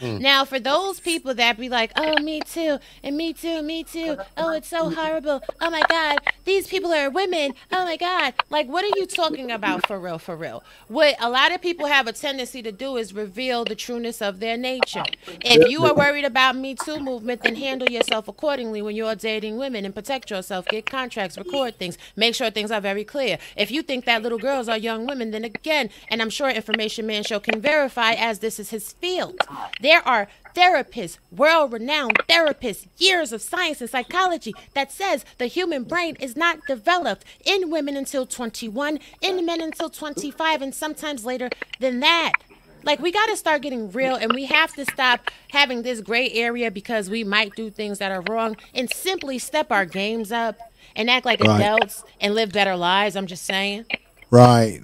Now, for those people that be like, oh, me too, and me too, me too. Oh, it's so horrible. Oh, my God, these people are women. Oh, my God. Like, what are you talking about for real, for real? What a lot of people have a tendency to do is reveal the trueness of their nature. If you are worried about Me Too movement, then handle yourself accordingly when you're dating women and protect yourself. Get contracts, record things, make sure things are very clear. If you think that little girls are young women, then again, and I'm sure Information Man Show can verify as this is his field. There are therapists, world-renowned therapists, years of science and psychology that says the human brain is not developed in women until 21, in men until 25, and sometimes later than that. Like, we got to start getting real, and we have to stop having this gray area because we might do things that are wrong and simply step our games up and act like adults and live better lives. I'm just saying. Right.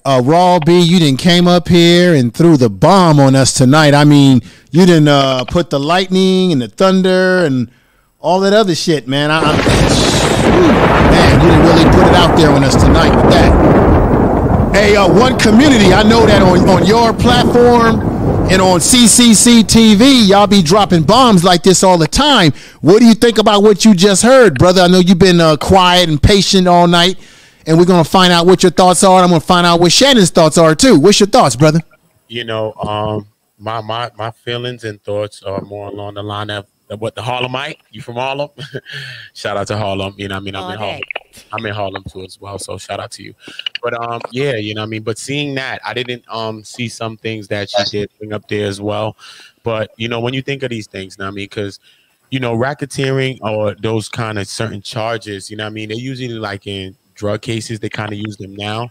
Raw B, you didn't came up here and threw the bomb on us tonight. I mean, you didn't put the lightning and the thunder and all that other shit, man. Man, you didn't really put it out there on us tonight with that. Hey, One Community, I know that on your platform and on CCC TV, y'all be dropping bombs like this all the time. What do you think about what you just heard, brother? I know you've been quiet and patient all night. And we're going to find out what your thoughts are. I'm going to find out what Shannon's thoughts are, too. What's your thoughts, brother? You know, my feelings and thoughts are more along the line of what the Harlemite. You from Harlem? Shout out to Harlem. You know what I mean? I'm in Harlem. I'm in Harlem, too, as well. So shout out to you. But, yeah, you know what I mean? But seeing that, I didn't see some things that she did bring up there as well. But, you know, when you think of these things, you know what I mean? Because, you know, racketeering or those kind of certain charges, you know what I mean? They're usually like in drug cases. They kind of use them now,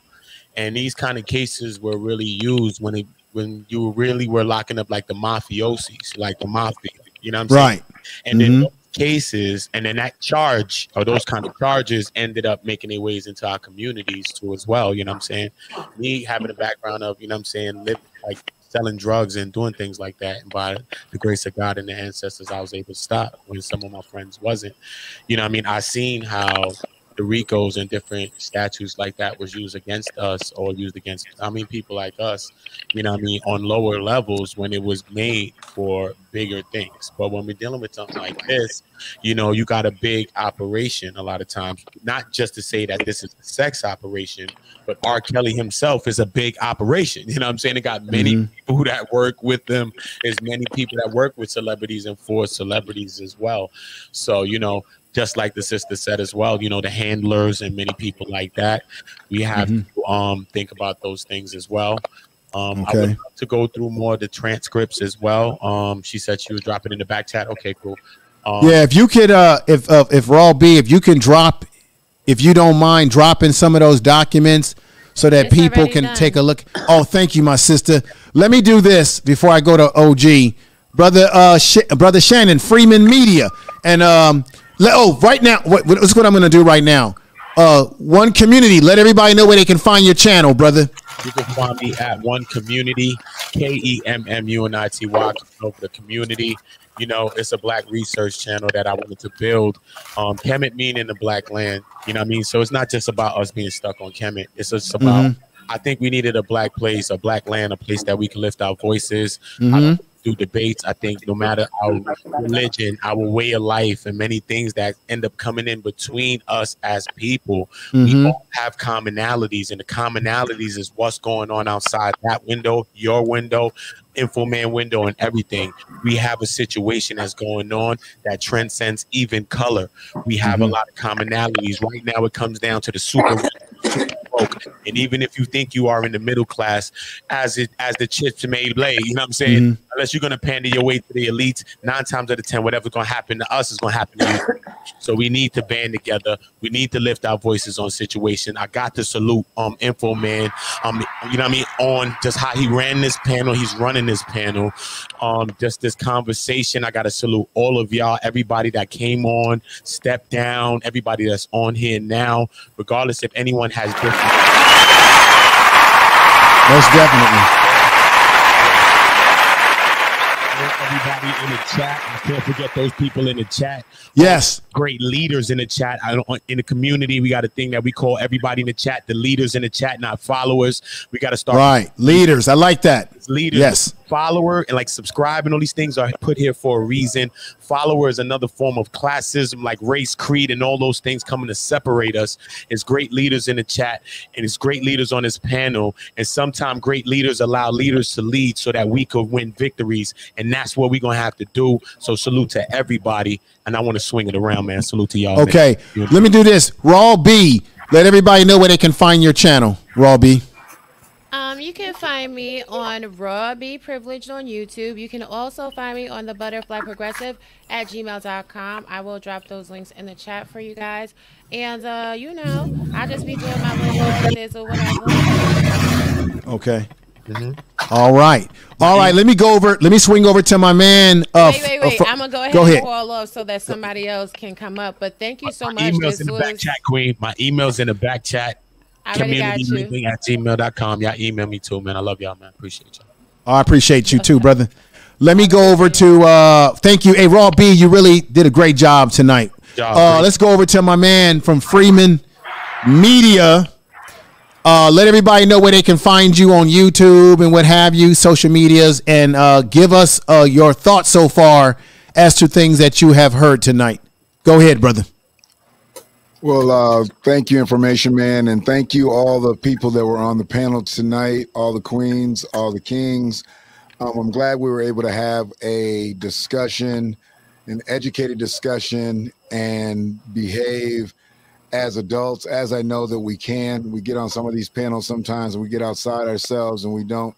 and these kind of cases were really used when you really were locking up like the mafiosis, like the mafia, you know what I'm saying? Right. And then those cases, and then that charge or those kind of charges ended up making their ways into our communities too as well, you know what I'm saying? Me having a background of, you know what I'm saying, like selling drugs and doing things like that, and by the grace of God and the ancestors, I was able to stop when some of my friends wasn't. You know what I mean? I seen how the RICOs and different statutes like that was used against us or used against, people like us, you know what I mean, on lower levels when it was made for bigger things. But when we're dealing with something like this, you know, you got a big operation a lot of times, not just to say that this is a sex operation, but R. Kelly himself is a big operation. You know what I'm saying? It got many people that work with them. There's many people that work with celebrities and for celebrities as well. So, you know, just like the sister said as well, you know, the handlers and many people like that, we have to think about those things as well. I would love to go through more of the transcripts as well. She said she would drop it in the back chat. Okay, cool. Yeah, if you could, if Raw B, if you can drop, if you don't mind dropping some of those documents so that people can take a look. Oh, thank you, my sister. Let me do this before I go to OG. Brother Shannon, Freeman Media. And right now, what's what I'm going to do right now? One Community. Let everybody know where they can find your channel, brother. You can find me at One Community, KEMMUNITY. Over the community. You know, it's a black research channel that I wanted to build. Kemet meaning the black land. You know what I mean? So it's not just about us being stuck on Kemet. It's just about, I think we needed a black place, a black land, a place that we can lift our voices. Do debates. I think no matter our religion, our way of life, and many things that end up coming in between us as people, we all have commonalities, and the commonalities is what's going on outside that window, your window, Infoman window, and everything. We have a situation that's going on that transcends even color. We have a lot of commonalities. Right now, it comes down to the Super broke. And even if you think you are in the middle class, as the chips may lay, you know what I'm saying? Unless you're gonna pander your way to the elites, 9 times out of 10, whatever's gonna happen to us is gonna happen to you. So we need to band together. We need to lift our voices on situation. I got to salute Info Man. You know what I mean? On just how he ran this panel, he's running this panel. Just this conversation. I gotta salute all of y'all, everybody that came on, stepped down, everybody that's on here now, regardless if anyone has different. Most definitely. Everybody in the chat. I can't forget those people in the chat. Yes. Great leaders in the chat. In the community, we got a thing that we call everybody in the chat, the leaders in the chat, not followers. We got to start. Right. Leaders. I like that. Leaders. Yes. Follower and like subscribe and all these things are put here for a reason. Follower is another form of classism, like race, creed, and all those things coming to separate us. It's great leaders in the chat, and it's great leaders on this panel. And sometimes great leaders allow leaders to lead so that we could win victories. And that's what we're going to have to do. So salute to everybody. And I want to swing it around, man. Salute to y'all. Okay. Man. Let me do this. Raw B. Let everybody know where they can find your channel. Raw B. You can find me on Raw Be Privileged on YouTube. You can also find me on the Butterfly Progressive at gmail.com. I will drop those links in the chat for you guys. And, you know, I'll just be doing my little birthdays or whatever. Okay. All right. All right. Let me swing over to my man. Wait. I'm going to go ahead and call off so that somebody else can come up. But thank you so much. Email's in the back chat, Queen. My email's in the back chat. Community@gmail.com. Y'all email me too, man. I love y'all, man. Appreciate y'all. Oh, I appreciate you too, brother. Let me go over to thank you. Hey, Raw B, you really did a great job tonight. Let's go over to my man from Freeman Media. Let everybody know where they can find you on YouTube and what have you, social medias, and give us your thoughts so far as to things that you have heard tonight. Go ahead, brother. Well, thank you, Information Man, and thank you all the people that were on the panel tonight, all the queens, all the kings. I'm glad we were able to have a discussion, an educated discussion, and behave as adults, as I know that we can. We get on some of these panels sometimes and we get outside ourselves and we don't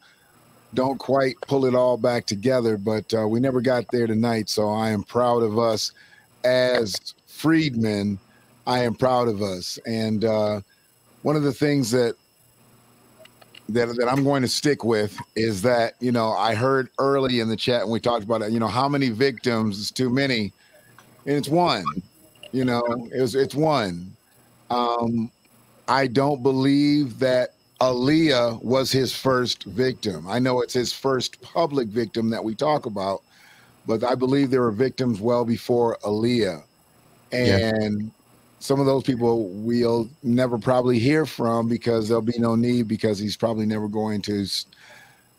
quite pull it all back together, but we never got there tonight. So I am proud of us as freedmen. I am proud of us. And one of the things that I'm going to stick with is that, you know, I heard early in the chat when we talked about it, you know, how many victims is too many, and it's one. You know, it's one. I don't believe that Aaliyah was his first victim. I know it's his first public victim that we talk about, but I believe there were victims well before Aaliyah. And some of those people we'll never probably hear from because there'll be no need, because he's probably never going to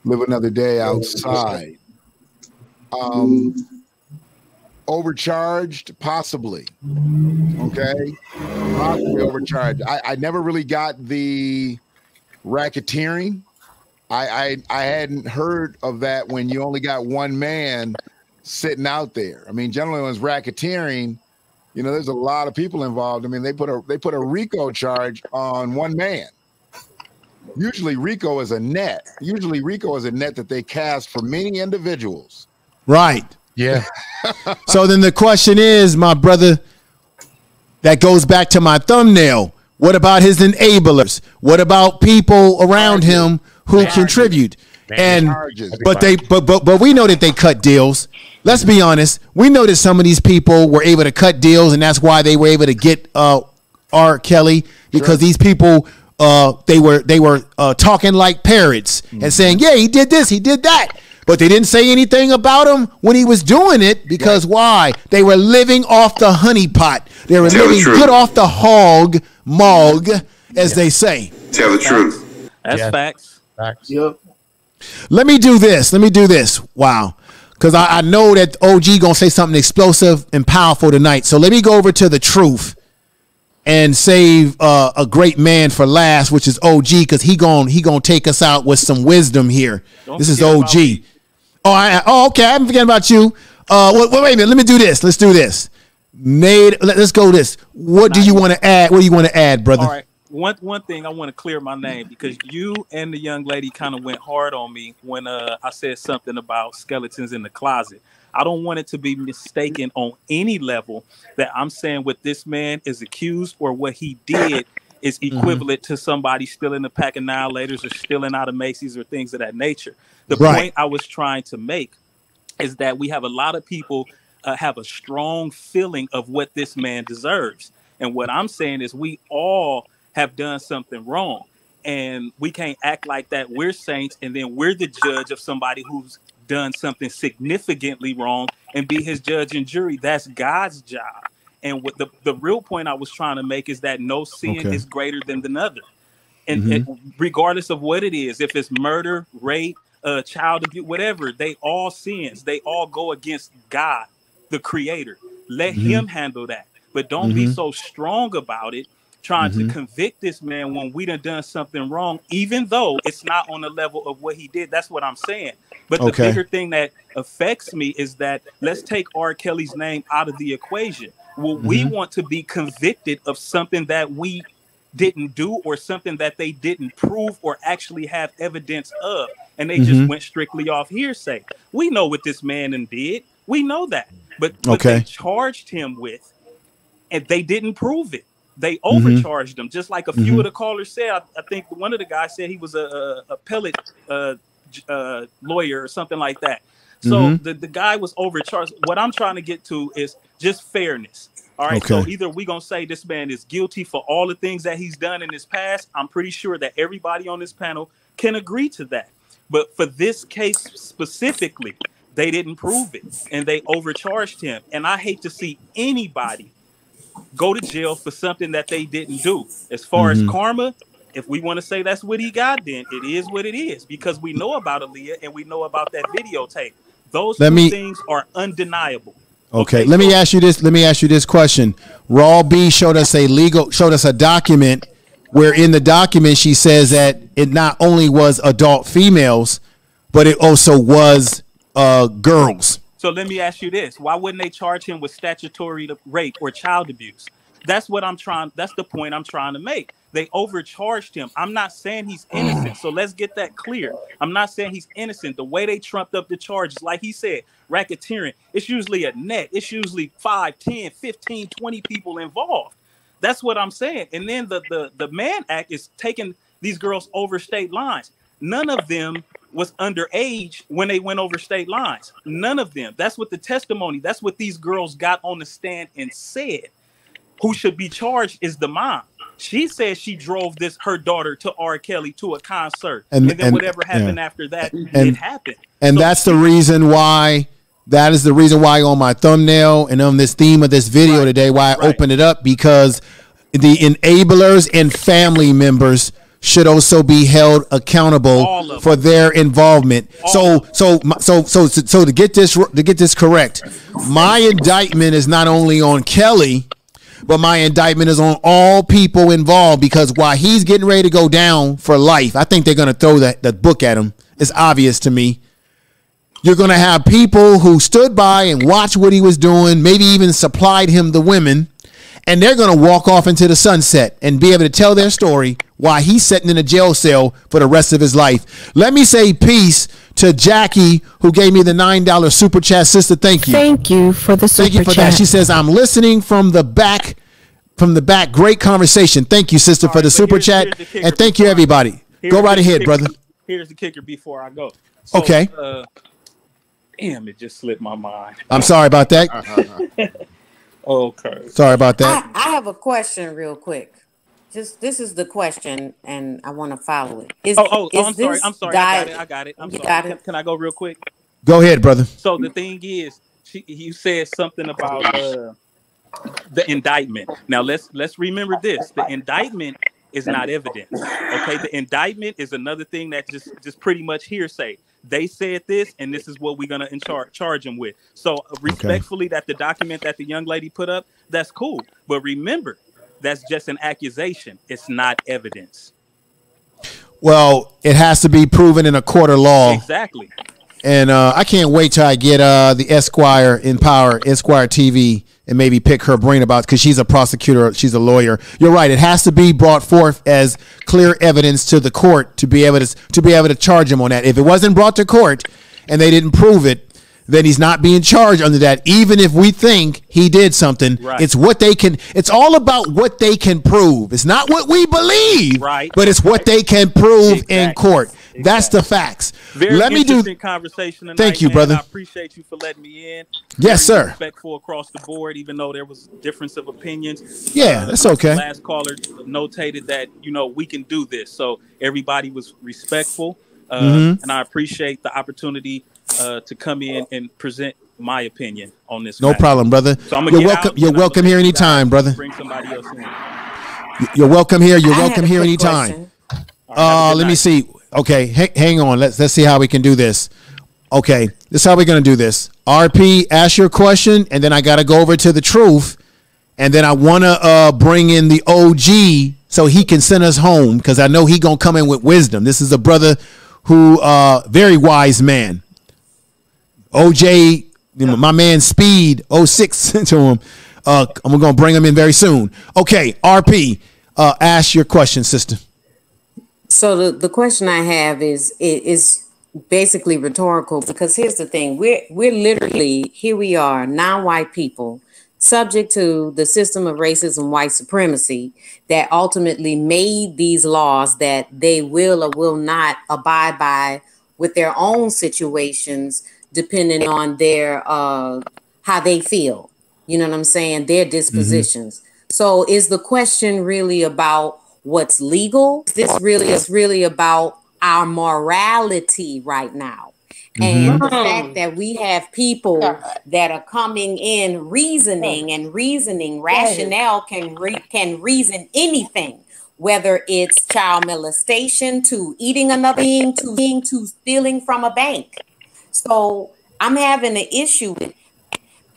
live another day outside. Overcharged, possibly. Okay, possibly overcharged. I never really got the racketeering. I hadn't heard of that when you only got one man sitting out there. I mean, generally when it's racketeering, you know, there's a lot of people involved. I mean, they put a RICO charge on one man. Usually RICO is a net. Usually RICO is a net that they cast for many individuals. Right. Yeah. So then the question is, my brother, that goes back to my thumbnail. What about his enablers? What about people around him who contribute? And but we know that they cut deals. Let's be honest. We know that some of these people were able to cut deals, and that's why they were able to get R. Kelly, because these people they were talking like parrots and saying, yeah, he did this, he did that. But they didn't say anything about him when he was doing it, because why? They were living off the honey pot. They were living good off the hog mog, as they say. Tell the truth. That's facts. Facts. Yep. Let me do this. Wow. Because I know that OG going to say something explosive and powerful tonight. So let me go over to the truth and save a great man for last, which is OG, because he gonna take us out with some wisdom here. This is OG. Okay. I haven't forgotten about you. Wait a minute. Let me do this. Let's do this. Let's go this. What do you want to add? What do you want to add, brother? All right. one thing I want to clear my name, because you and the young lady kind of went hard on me when I said something about skeletons in the closet. I don't want it to be mistaken on any level that I'm saying what this man is accused or what he did is equivalent to somebody stealing a pack of Annihilators or stealing out of Macy's or things of that nature. The point I was trying to make is that we have a lot of people have a strong feeling of what this man deserves. And what I'm saying is we all have done something wrong, and we can't act like that we're saints and then we're the judge of somebody who's done something significantly wrong and be his judge and jury. That's God's job. And what the real point I was trying to make is that no sin is greater than another. And regardless of what it is, if it's murder, rape, child abuse, whatever, they all sins. They all go against God, the creator. Let him handle that. But don't be so strong about it, trying to convict this man when we done something wrong, even though it's not on the level of what he did. That's what I'm saying. But the bigger thing that affects me is that let's take R. Kelly's name out of the equation. Well, we want to be convicted of something that we didn't do or something that they didn't prove or actually have evidence of. And they just went strictly off hearsay. We know what this man did. We know that. But they charged him with, and they didn't prove it. They overcharged him, just like a few of the callers said. I think one of the guys said he was a appellate lawyer or something like that. So the guy was overcharged. What I'm trying to get to is just fairness. All right. So either we're going to say this man is guilty for all the things that he's done in his past. I'm pretty sure that everybody on this panel can agree to that. But for this case specifically, they didn't prove it and they overcharged him. And I hate to see anybody go to jail for something that they didn't do. As far as karma, if we want to say that's what he got, then it is what it is, because we know about Aaliyah and we know about that videotape. Those two things are undeniable. Okay, let me ask you this. Let me ask you this question. Raw B showed us a document where in the document she says that it not only was adult females, but it also was girls. So let me ask you this. Why wouldn't they charge him with statutory rape or child abuse? That's the point I'm trying to make. They overcharged him. I'm not saying he's innocent. So let's get that clear. I'm not saying he's innocent. The way they trumped up the charges, like he said, racketeering, it's usually a net. It's usually 5, 10, 15, 20 people involved. That's what I'm saying. And then the Mann Act is taking these girls over state lines. None of them was underage when they went over state lines. None of them. That's what the testimony, that's what these girls got on the stand and said. Who should be charged is the mom. She said she drove her daughter to R. Kelly to a concert. And then whatever happened after that, it happened. And so that's the reason why, that is the reason why on my thumbnail and on this theme of this video today, why I opened it up, because the enablers and family members should also be held accountable for their involvement. So to get this correct, my indictment is not only on Kelly, but my indictment is on all people involved, because while he's getting ready to go down for life, I think they're going to throw that book at him. It's obvious to me. You're going to have people who stood by and watched what he was doing, maybe even supplied him the women, and they're going to walk off into the sunset and be able to tell their story while he's sitting in a jail cell for the rest of his life. Let me say peace to Jackie, who gave me the $9 super chat. Sister, thank you. Thank you for the super chat. Thank you for that. She says, I'm listening from the back. Great conversation. Thank you, sister, for the super chat. And thank you, everybody. Go right ahead, brother. Here's the kicker before I go. So, okay. Damn, it just slipped my mind. I'm sorry about that. Okay. Sorry about that. I have a question real quick. This is the question, and I want to follow it. I'm sorry. I got it. I'm sorry. Can I go real quick? Go ahead, brother. So the thing is, you said something about the indictment. Now let's remember this: the indictment is not evidence. Okay, the indictment is another thing that just pretty much hearsay. They said this, and this is what we're gonna charge them with. So respectfully, that the document that the young lady put up, that's cool. But remember, that's just an accusation. It's not evidence. Well, it has to be proven in a court of law. Exactly. And I can't wait till I get the Esquire in Power, Esquire TV, and maybe pick her brain about, because she's a prosecutor, she's a lawyer. You're right. It has to be brought forth as clear evidence to the court to be able to charge him on that. If it wasn't brought to court and they didn't prove it, then he's not being charged under that. Even if we think he did something, Right. it's what they can. It's all about what they can prove. It's not what we believe, Right. but it's what they can prove in court. That's the facts. Very Let me do. interesting conversation tonight. Thank you, man. brother. I appreciate you for letting me in. Yes, Very sir. Respectful across the board, even though there was difference of opinions. Yeah, that's okay. The last caller notated that we can do this, so everybody was respectful, Mhm. and I appreciate the opportunity to come in and present my opinion on this. No matter. problem, brother. So I'm gonna You're get welcome. out, You're and I'm welcome gonna here let you guys anytime, brother. Bring somebody else in. You're welcome here. You're I had welcome a here quick anytime. question. Let me see. Okay, hang on. Let's see how we can do this. Okay, this is how we're gonna do this. RP, ask your question, and then I gotta go over to the truth, and then I wanna bring in the OG so he can send us home, because I know he gonna come in with wisdom. This is a brother who very wise man. OJ, my man Speed 06 to him. I'm gonna bring him in very soon. Okay, RP, ask your question, sister. So the question I have is basically rhetorical, because here's the thing: we're literally, here we are, non-white people subject to the system of racism, white supremacy, that ultimately made these laws that they will or will not abide by with their own situations, depending on their how they feel. You know what I'm saying? Their dispositions. So is the question really about what's legal? This really is really about our morality right now. And the fact that we have people that are coming in reasoning, rationale can reason anything, whether it's child molestation to eating another being to stealing from a bank. So I'm having an issue with,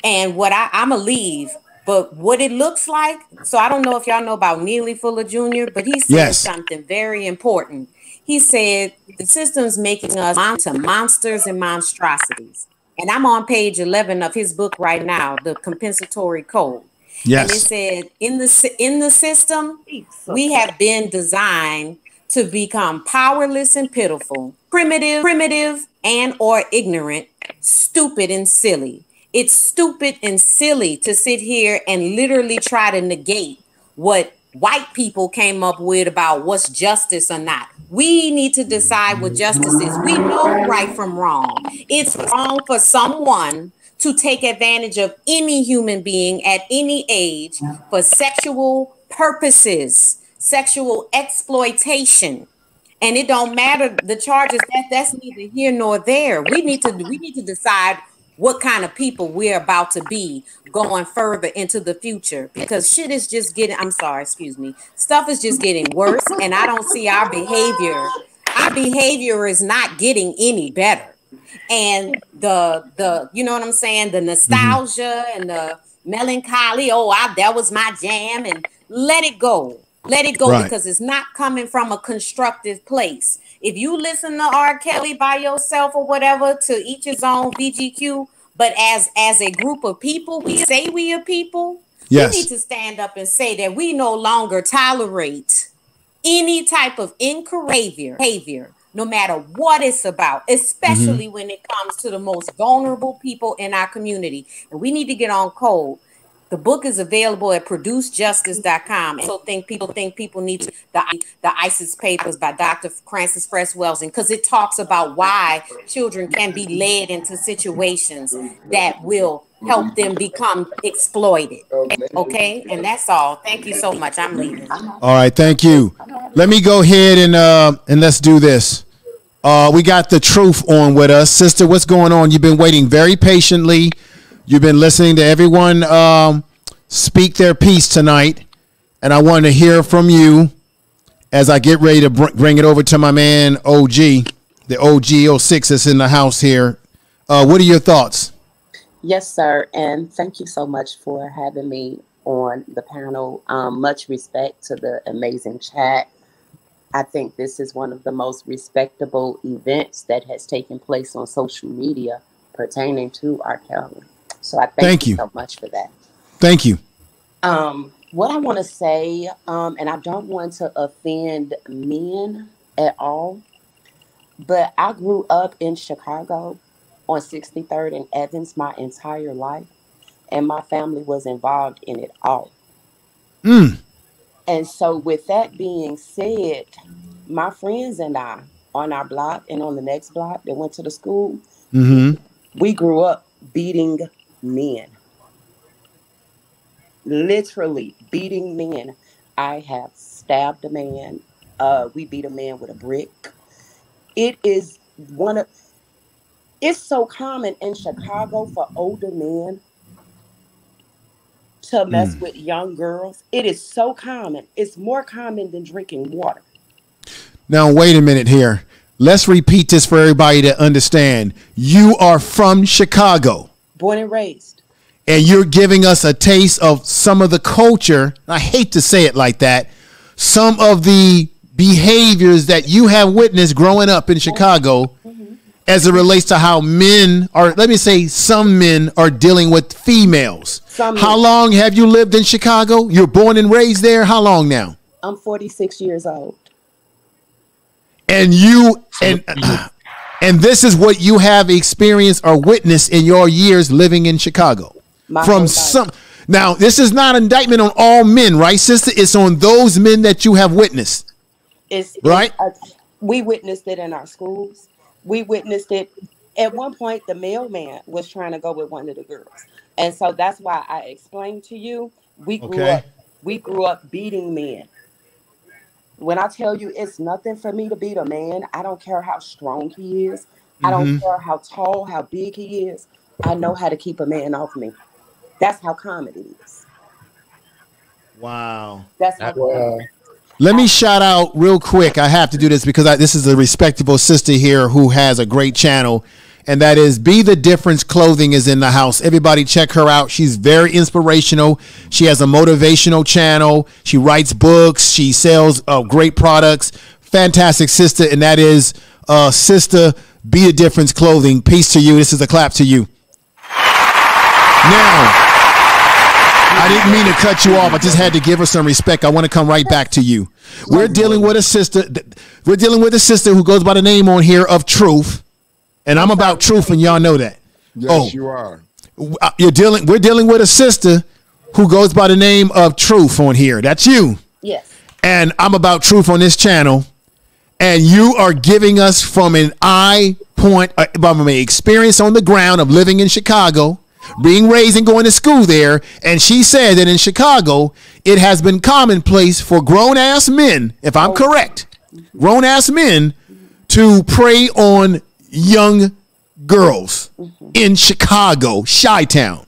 and what I'm gonna leave, but what it looks like. So I don't know if y'all know about Neely Fuller Jr., but he said something very important. He said the system's making us into monsters and monstrosities. And I'm on page 11 of his book right now, The Compensatory Code. Yes. And it said in the system, we have been designed to become powerless and pitiful, primitive and or ignorant, stupid and silly. It's stupid and silly to sit here and literally try to negate what white people came up with about what's justice or not. We need to decide what justice is. We know right from wrong. It's wrong for someone to take advantage of any human being at any age for sexual purposes, sexual exploitation. And it don't matter the charges, that's neither here nor there. We need to decide what kind of people we're about to be going further into the future, because shit is just getting, stuff is just getting worse, and I don't see our behavior is not getting any better. And the you know what I'm saying, the nostalgia and the melancholy, that was my jam, and let it go, right. Because it's not coming from a constructive place. If you listen to R. Kelly by yourself or whatever, to each his own, VGQ, but as a group of people, we say we are people. Yes. We need to stand up and say that we no longer tolerate any type of incorrect behavior, no matter what it's about, especially when it comes to the most vulnerable people in our community. And we need to get on code. The book is available at producejustice.com. So people need to, the ISIS papers by Dr. Francis Fresh Welsing, because it talks about why children can be led into situations that will help them become exploited. Okay, and that's all. Thank you so much. I'm leaving. All right, thank you. Let me go ahead and let's do this. We got the truth on with us, sister. What's going on? You've been waiting very patiently. You've been listening to everyone speak their piece tonight, and I want to hear from you as I get ready to bring it over to my man OG, the OG 06 that's in the house here. What are your thoughts? Yes, sir, and thank you so much for having me on the panel. Much respect to the amazing chat. I think this is one of the most respectable events that has taken place on social media pertaining to R. Kelly. So I thank you so much for that. Thank you. What I want to say, and I don't want to offend men at all, but I grew up in Chicago on 63rd and Evans my entire life, and my family was involved in it all. And so with that being said, my friends and I on our block and on the next block that went to the school, we grew up beating men. Literally beating men. I have stabbed a man. We beat a man with a brick. It is it's so common in Chicago for older men to mess with young girls. It is so common. It's more common than drinking water. Now, wait a minute here. Let's repeat this for everybody to understand. You are from Chicago. Born and raised. And you're giving us a taste of some of the culture. I hate to say it like that. Some of the behaviors that you have witnessed growing up in Chicago as it relates to how men are, let me say, some men are dealing with females. How long have you lived in Chicago? You're born and raised there. How long now? I'm 46 years old. And and this is what you have experienced or witnessed in your years living in Chicago. Now, this is not an indictment on all men, right, sister? It's on those men that you have witnessed. Right? We witnessed it in our schools. We witnessed it. At one point, the mailman was trying to go with one of the girls. And so that's why I explained to you, we grew up beating men. When I tell you it's nothing for me to beat a man, I don't care how strong he is. I don't care how tall, how big he is. I know how to keep a man off me. That's how common it is. Wow. That's how common. Let me shout out real quick. I have to do this because this is a respectable sister here who has a great channel, and that is Be The Difference Clothing is in the house. Everybody check her out. She's very inspirational. She has a motivational channel. She writes books. She sells great products. Fantastic sister, and that is Sister Be The Difference Clothing. Peace to you. This is a clap to you. Now, I didn't mean to cut you off. I just had to give her some respect. I want to come right back to you. We're dealing with a sister. We're dealing with a sister who goes by the name on here of Truth. And I'm about truth, and y'all know that. Yes, you are. We're dealing with a sister who goes by the name of Truth on here. That's you. Yes. And I'm about truth on this channel. And you are giving us from an from an experience on the ground of living in Chicago, being raised and going to school there. And she said that in Chicago, it has been commonplace for grown-ass men, if I'm correct, grown-ass men to prey on young girls in Chicago, Chi-Town.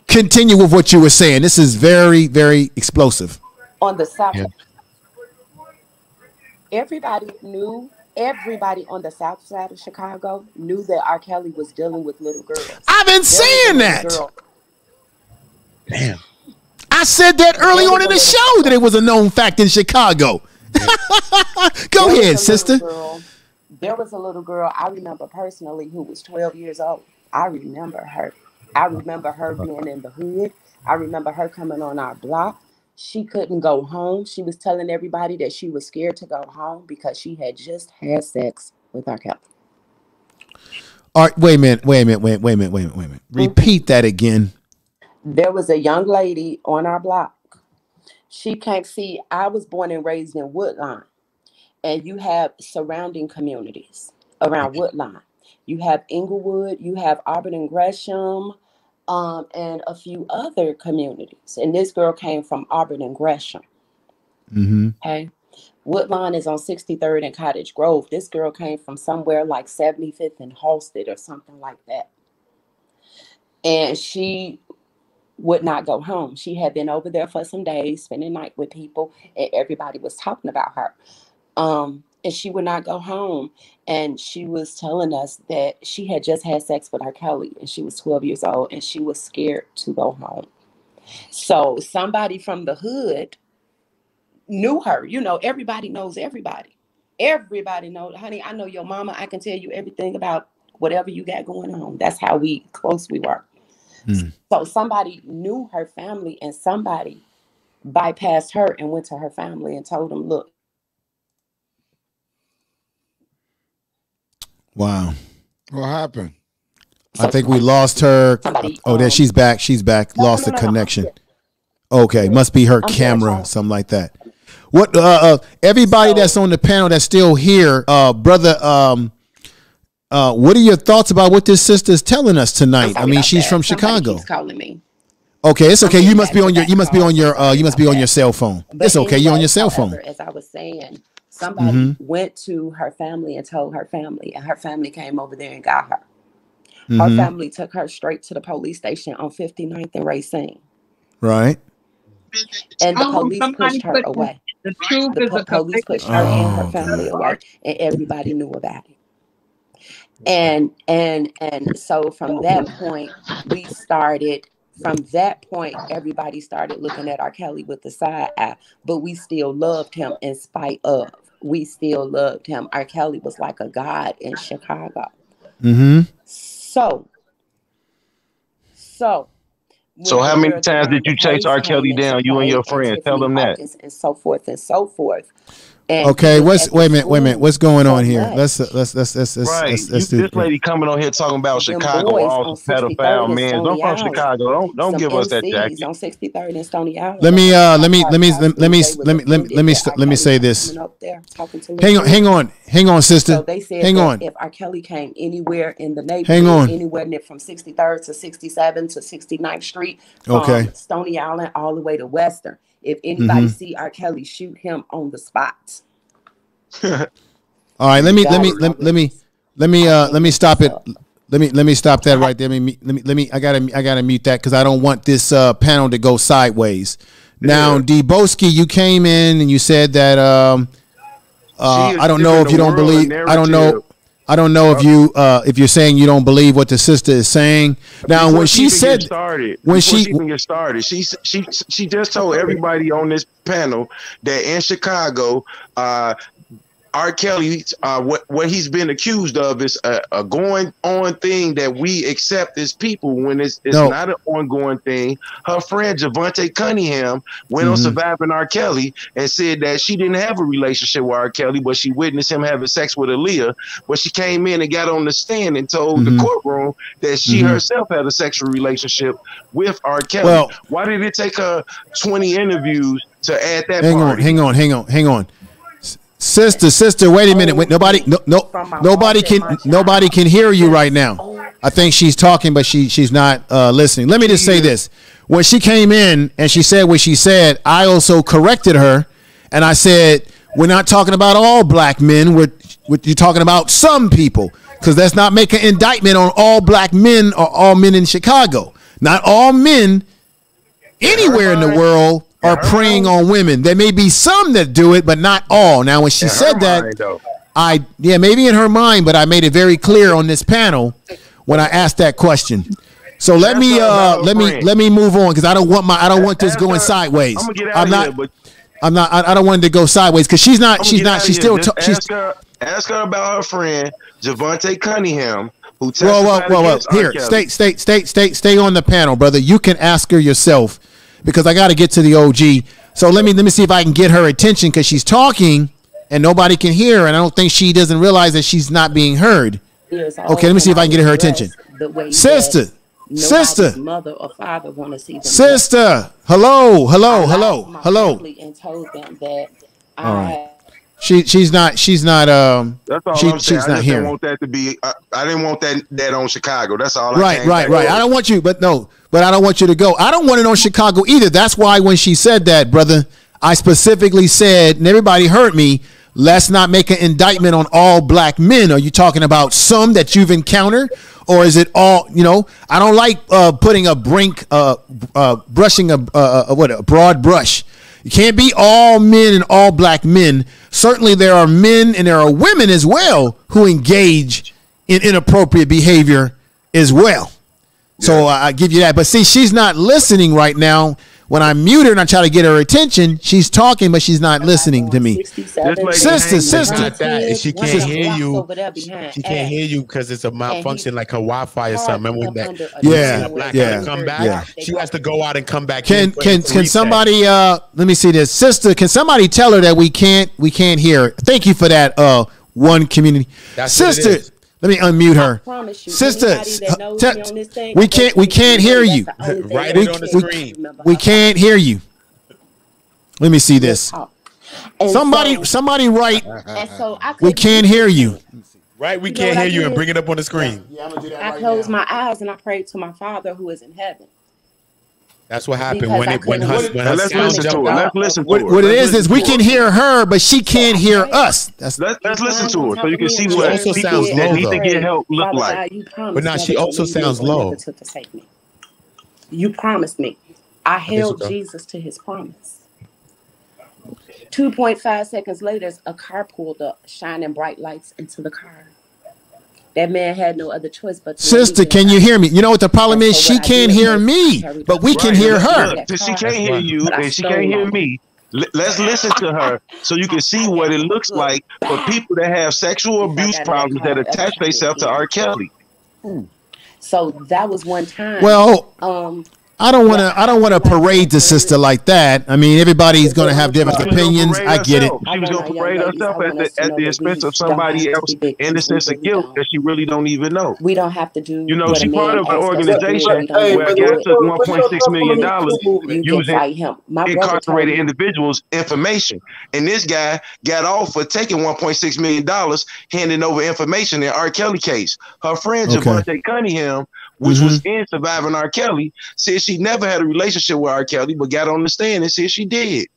Continue with what you were saying. This is very, very explosive. On the South, everybody on the South side of Chicago knew that R. Kelly was dealing with little girls. I've been saying that. Damn. I said that early on in the show that it was a known fact in Chicago. Go ahead, sister. There was a little girl I remember personally who was 12 years old. I remember her. I remember her being in the hood. I remember her coming on our block. She couldn't go home. She was telling everybody that she was scared to go home because she had just had sex with R. Kelly. All right, wait a minute. Repeat that again. There was a young lady on our block. She can't see. I was born and raised in Woodline. And you have surrounding communities around Woodline. You have Inglewood, you have Auburn and Gresham, and a few other communities. And this girl came from Auburn and Gresham. Okay. Woodline is on 63rd and Cottage Grove. This girl came from somewhere like 75th and Halsted or something like that. And she would not go home. She had been over there for some days, spending the night with people, and everybody was talking about her. And she would not go home. And she was telling us that she had just had sex with R. Kelly and she was 12 years old and she was scared to go home. So somebody from the hood knew her. You know, everybody knows everybody. Everybody knows, honey, I know your mama. I can tell you everything about whatever you got going on. That's how close we were. So somebody knew her family, and somebody bypassed her and went to her family and told them, look. Wow. What happened? I think we lost her. Oh, there she's back. She's back. Lost the connection. Okay, must be her camera, something like that. What? Everybody that's on the panel that's still here, brother. What are your thoughts about what this sister is telling us tonight? I mean, she's from Chicago. Keeps calling me. Okay, it's okay. You must be on your. You must be on your cell phone. It's okay. You're on your cell phone. As I was saying, somebody went to her family and told her family, and her family came over there and got her. Her family took her straight to the police station on 59th and Racine. Right. And the police pushed her away. The police pushed her and her family away, and everybody knew about it. And so from that point, everybody started looking at R. Kelly with the side eye, but we still loved him in spite of. We still loved him. R. Kelly was like a god in Chicago. So how many times did you chase R. Kelly down, you and your friends? Tell them that. And so forth and so forth. And okay, wait a minute. What's going on here? Let's do this lady coming on here talking about Chicago, all pedophile men. I'm from Chicago. Don't give us that jacket. On 63rd and Stony Island. Let me say this. Hang on, sister. So they said hang on. If R. Kelly came anywhere in the neighborhood, anywhere from 63rd to 67 to 69th Street, from Stony Island all the way to Western. If anybody see R. Kelly, shoot him on the spot. All right, let me stop it. Let me stop that right there. I gotta mute that because I don't want this panel to go sideways. Now, Deboski, you came in and you said that I don't know if you don't believe. I don't know if you're saying you don't believe what the sister is saying. Now, when she said when she even get started, she just told everybody on this panel that in Chicago, R. Kelly, what he's been accused of is a going on thing that we accept as people when it's not an ongoing thing. Her friend Javante Cunningham went on Surviving R. Kelly and said that she didn't have a relationship with R. Kelly, but she witnessed him having sex with Aaliyah. But she came in and got on the stand and told the courtroom that she herself had a sexual relationship with R. Kelly. Well, why did it take her 20 interviews to add that part? Hang on. Sister, wait a minute. Nobody can hear you right now. I think she's talking, but she's not listening. Let me just say this. When she came in and she said what she said, I also corrected her, and I said, we're not talking about all black men. You're talking about some people, because let's not make an indictment on all black men or all men in Chicago. Not all men anywhere in the world are preying on women. There may be some that do it, but not all. Now, when she said that, maybe in her mind, but I made it very clear on this panel when I asked that question. So let me move on, because I don't want this going sideways. I don't want it to go sideways because she's still ask her about her friend Javante Cunningham, who whoa. Here, stay on the panel, brother. You can ask her yourself, because I got to get to the OG. So let me see if I can get her attention, because she's talking and nobody can hear her, and I don't think she doesn't realize that she's not being heard. Okay, let me see if I can get her attention. Sister, mother or father want to see them. Sister, hello. And told them that all right. She's not. That's all I'm saying. She's not here. I didn't want that to be. I didn't want that on Chicago. That's all. Right. I don't want you, but I don't want you to go. I don't want it on Chicago either. That's why when she said that, brother, I specifically said, and everybody heard me, let's not make an indictment on all black men. Are you talking about some that you've encountered, or is it all? I don't like putting a brushing a broad brush. You can't be all men and all black men. Certainly there are men and there are women as well who engage in inappropriate behavior as well. So I give you that. But see, she's not listening right now. When I mute her and I try to get her attention, she's talking, but she's not listening to me. Sister. She can't hear you. She can't hear you because it's a malfunction, like her Wi-Fi or something. Remember when that? Come back. She has to go out and come back. Can somebody? Let me see this, sister. Can somebody tell her that we can't hear her? Thank you for that. One community, sister. Let me unmute her. Sister, we can't hear you. Write it on the screen. We can't hear you. Let me see this. Somebody write. We can't hear you. Right, we can't hear you, and bring it up on the screen. I closed my eyes and I prayed to my Father who is in heaven. That's what happened when her let's listen to her. Let's listen to her. What it is we can hear her, but she can't hear us. Let's listen to her so you can see what also sounds people that low, need to get help look like. But now she also sounds low. You promised me. I held Jesus to his promise. 2.5 seconds later, a car pulled up, shining bright lights into the car. That man had no other choice but to sister, can you hear me? You know what the problem is? She can't hear me, but we can hear her. She can't hear you and she can't hear me. Let's listen to her so you can see what it looks like for people that have sexual abuse problems that attach themselves to R. Kelly. So that was one time. Well, I don't want to parade the sister like that. I mean, everybody's going to have different opinions. I get it. She was going to parade herself at the expense of somebody else in the sense of guilt that she really don't even know. We don't have to do. You know, she's part of an organization where a guy took $1.6 million using incarcerated individuals' information, and this guy got off for taking $1.6 million, handing over information in R. Kelly case. Her friend Javante Cunningham, which was in Surviving R. Kelly, said she never had a relationship with R. Kelly, but got on the stand and said she did.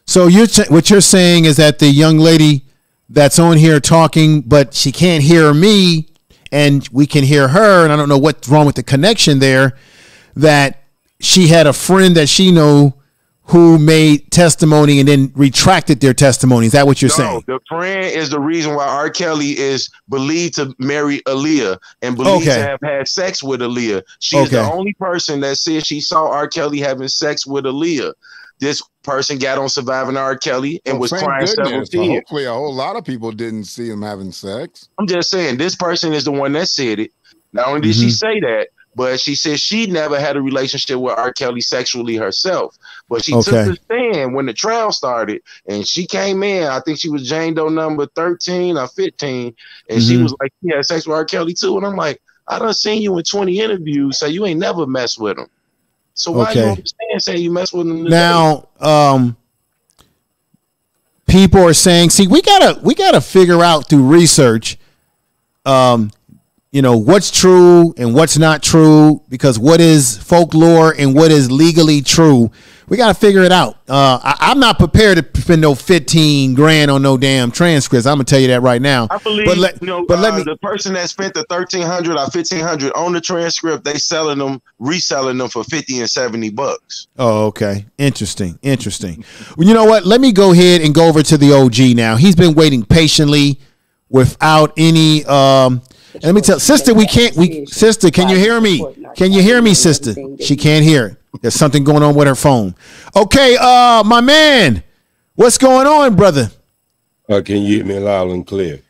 So what you're saying is that the young lady that's on here talking, but she can't hear me, and we can hear her, and I don't know what's wrong with the connection there, that she had a friend that she knew who made testimony and then retracted their testimony. Is that what you're saying? The friend is the reason why R. Kelly is believed to marry Aaliyah and believed to have had sex with Aaliyah. She's the only person that said she saw R. Kelly having sex with Aaliyah. This person got on Surviving R. Kelly and was crying several tears. Hopefully a whole lot of people didn't see him having sex. I'm just saying, this person is the one that said it. Not only did she say that, but she said she never had a relationship with R. Kelly sexually herself. But she took the stand when the trial started, and she came in. I think she was Jane Doe number 13 or 15, and she was like, she had sex with R. Kelly too. And I'm like, I done seen you in 20 interviews, so you ain't never messed with him. So why you on the stand saying you mess with him today? Now, people are saying, see, we gotta figure out through research, you know, what's true and what's not true, because what is folklore and what is legally true, we got to figure it out. I'm not prepared to spend no 15 grand on no damn transcripts. I'm gonna tell you that right now. I believe, let me, the person that spent the $1,300 or $1,500 on the transcript, they selling them, reselling them for $50 and $70. Oh, okay. Interesting. Well, you know what? Let me go ahead and go over to the OG now. He's been waiting patiently without any let me tell sister, sister, can you hear me? Can you hear me, sister? She can't hear. There's something going on with her phone. Okay, my man, what's going on, brother? Can you hear me loud and clear?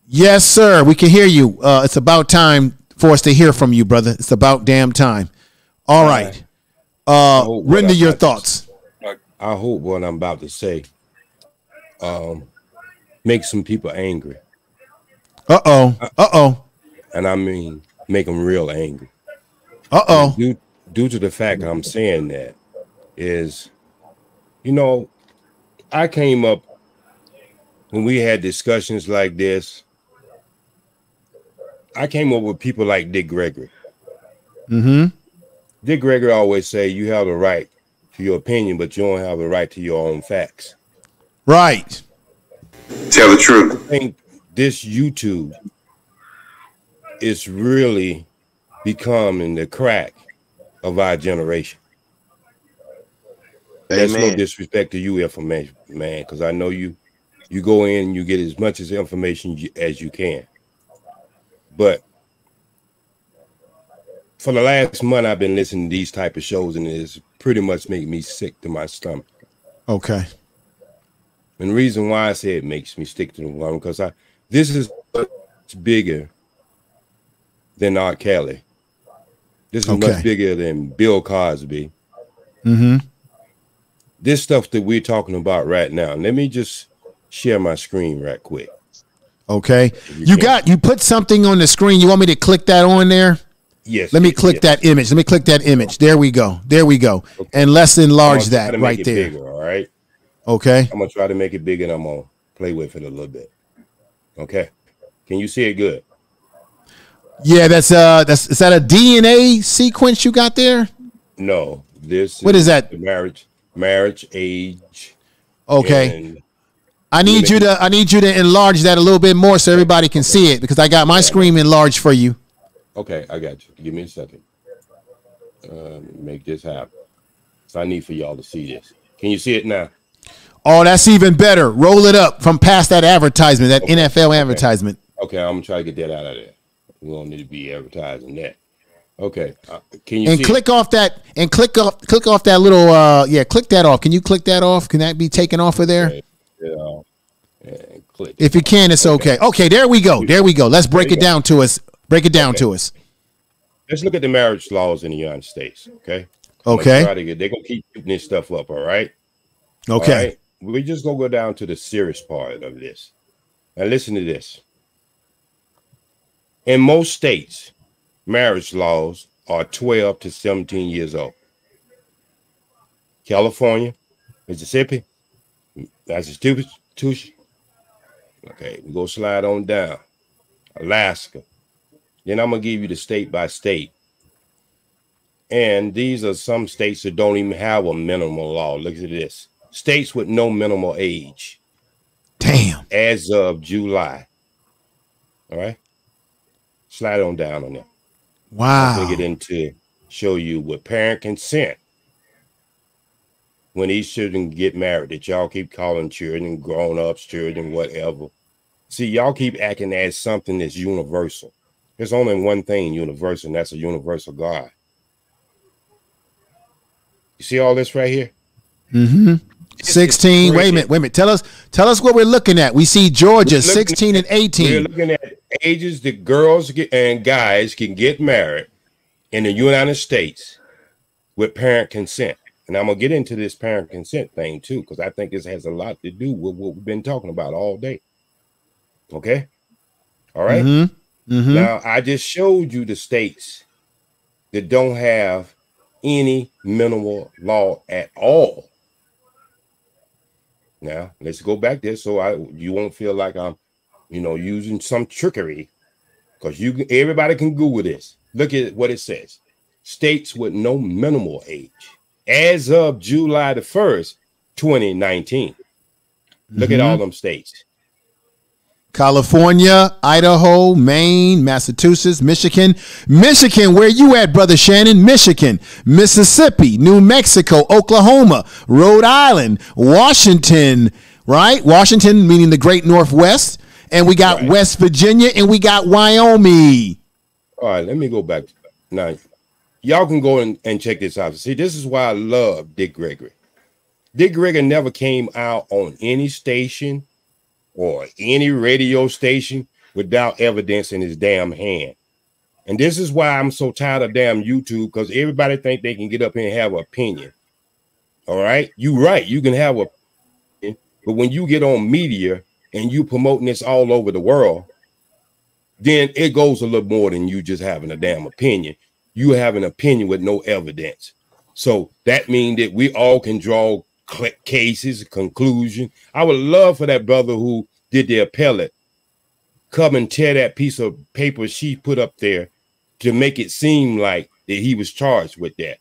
Yes, sir. We can hear you. It's about time for us to hear from you, brother. It's about damn time. All right. Render your thoughts. I hope what I'm about to say make some people angry. And I mean, make them real angry. Due to the fact I'm saying that is, you know, I came up when we had discussions like this. I came up with people like Dick Gregory. Dick Gregory always say you have the right to your opinion, but you don't have the right to your own facts. Right. Tell the truth. I think this YouTube is really becoming the crack of our generation. There's no disrespect to you, information man, because I know you go in and you get as much information as you can. But for the last month, I've been listening to these type of shows, and it's pretty much making me sick to my stomach. Okay. And the reason why I say it makes me stick to the one, because this is much bigger than R. Kelly. This is much bigger than Bill Cosby. Mm-hmm. This stuff that we're talking about right now. Let me just share my screen right quick. Okay. You put something on the screen. You want me to click that on there? Yes. Let me click that image. Let me click that image. There we go. There we go. Okay. And let's enlarge that right there. Bigger, all right. Okay. I'm gonna try to make it bigger, and I'm gonna play with it a little bit. Okay. Can you see it good? Yeah, is that a DNA sequence you got there? No. What is that? The marriage age. Okay. I need you to enlarge that a little bit more so everybody can see it, because I got my screen enlarged for you. Okay, I got you. Give me a second. Make this happen. So I need for y'all to see this. Can you see it now? Oh, that's even better. Roll it up from past that advertisement, that NFL advertisement. Okay, I'm gonna try to get that out of there. We don't need to be advertising that. Okay, can you and click off that and click off that little click that off. Can you click that off? Can that be taken off of there? Okay. And click. If you can, it's okay. Okay, there we go. There we go. Let's break it down to us. Break it down to us. Let's look at the marriage laws in the United States. Okay. Okay. They're gonna keep putting this stuff up. All right. Okay. All right? We're just gonna go down to the serious part of this. Now listen to this. In most states, marriage laws are 12 to 17 years old. California, Mississippi, Massachusetts. Okay, we go slide on down. Alaska. Then I'm gonna give you the state by state. And these are some states that don't even have a minimal law. Look at this. States with no minimal age. Damn. As of July. All right. Slide on down on that. Wow. I'm gonna get into show you with parent consent. When these children get married, that y'all keep calling children, grown-ups, children, whatever. See, y'all keep acting as something that's universal. There's only one thing universal, and that's a universal God. You see all this right here? Mm-hmm. 16. Wait a minute. Tell us what we're looking at. We see Georgia 16 and 18. We're looking at ages that girls and guys can get married in the United States with parent consent. And I'm gonna get into this parent consent thing too, because I think this has a lot to do with what we've been talking about all day. Okay. All right. Mm-hmm. Mm-hmm. Now I just showed you the states that don't have any minimal law at all. Now let's go back there so you won't feel like I'm, using some trickery, because everybody can Google this. Look at what it says. States with no minimal age as of July the 1st, 2019. Look at all them states. California, Idaho, Maine, Massachusetts, Michigan, where you at, Brother Shannon? Michigan, Mississippi, New Mexico, Oklahoma, Rhode Island, Washington, right? Washington meaning the great Northwest. And we got West Virginia, and we got Wyoming. All right, let me go back. Now, y'all can go and check this out. See, this is why I love Dick Gregory. Dick Gregory never came out on any station or any radio station without evidence in his damn hand. And this is why I'm so tired of damn YouTube, because everybody think they can get up here and have an opinion. All right? You right. You can have an opinion, but when you get on media and you promoting this all over the world, then it goes a little more than you just having a damn opinion. You have an opinion with no evidence. So that means that we all can draw cases, conclusion. I would love for that brother who did the appellate come and tear that piece of paper she put up there to make it seem like that he was charged with that.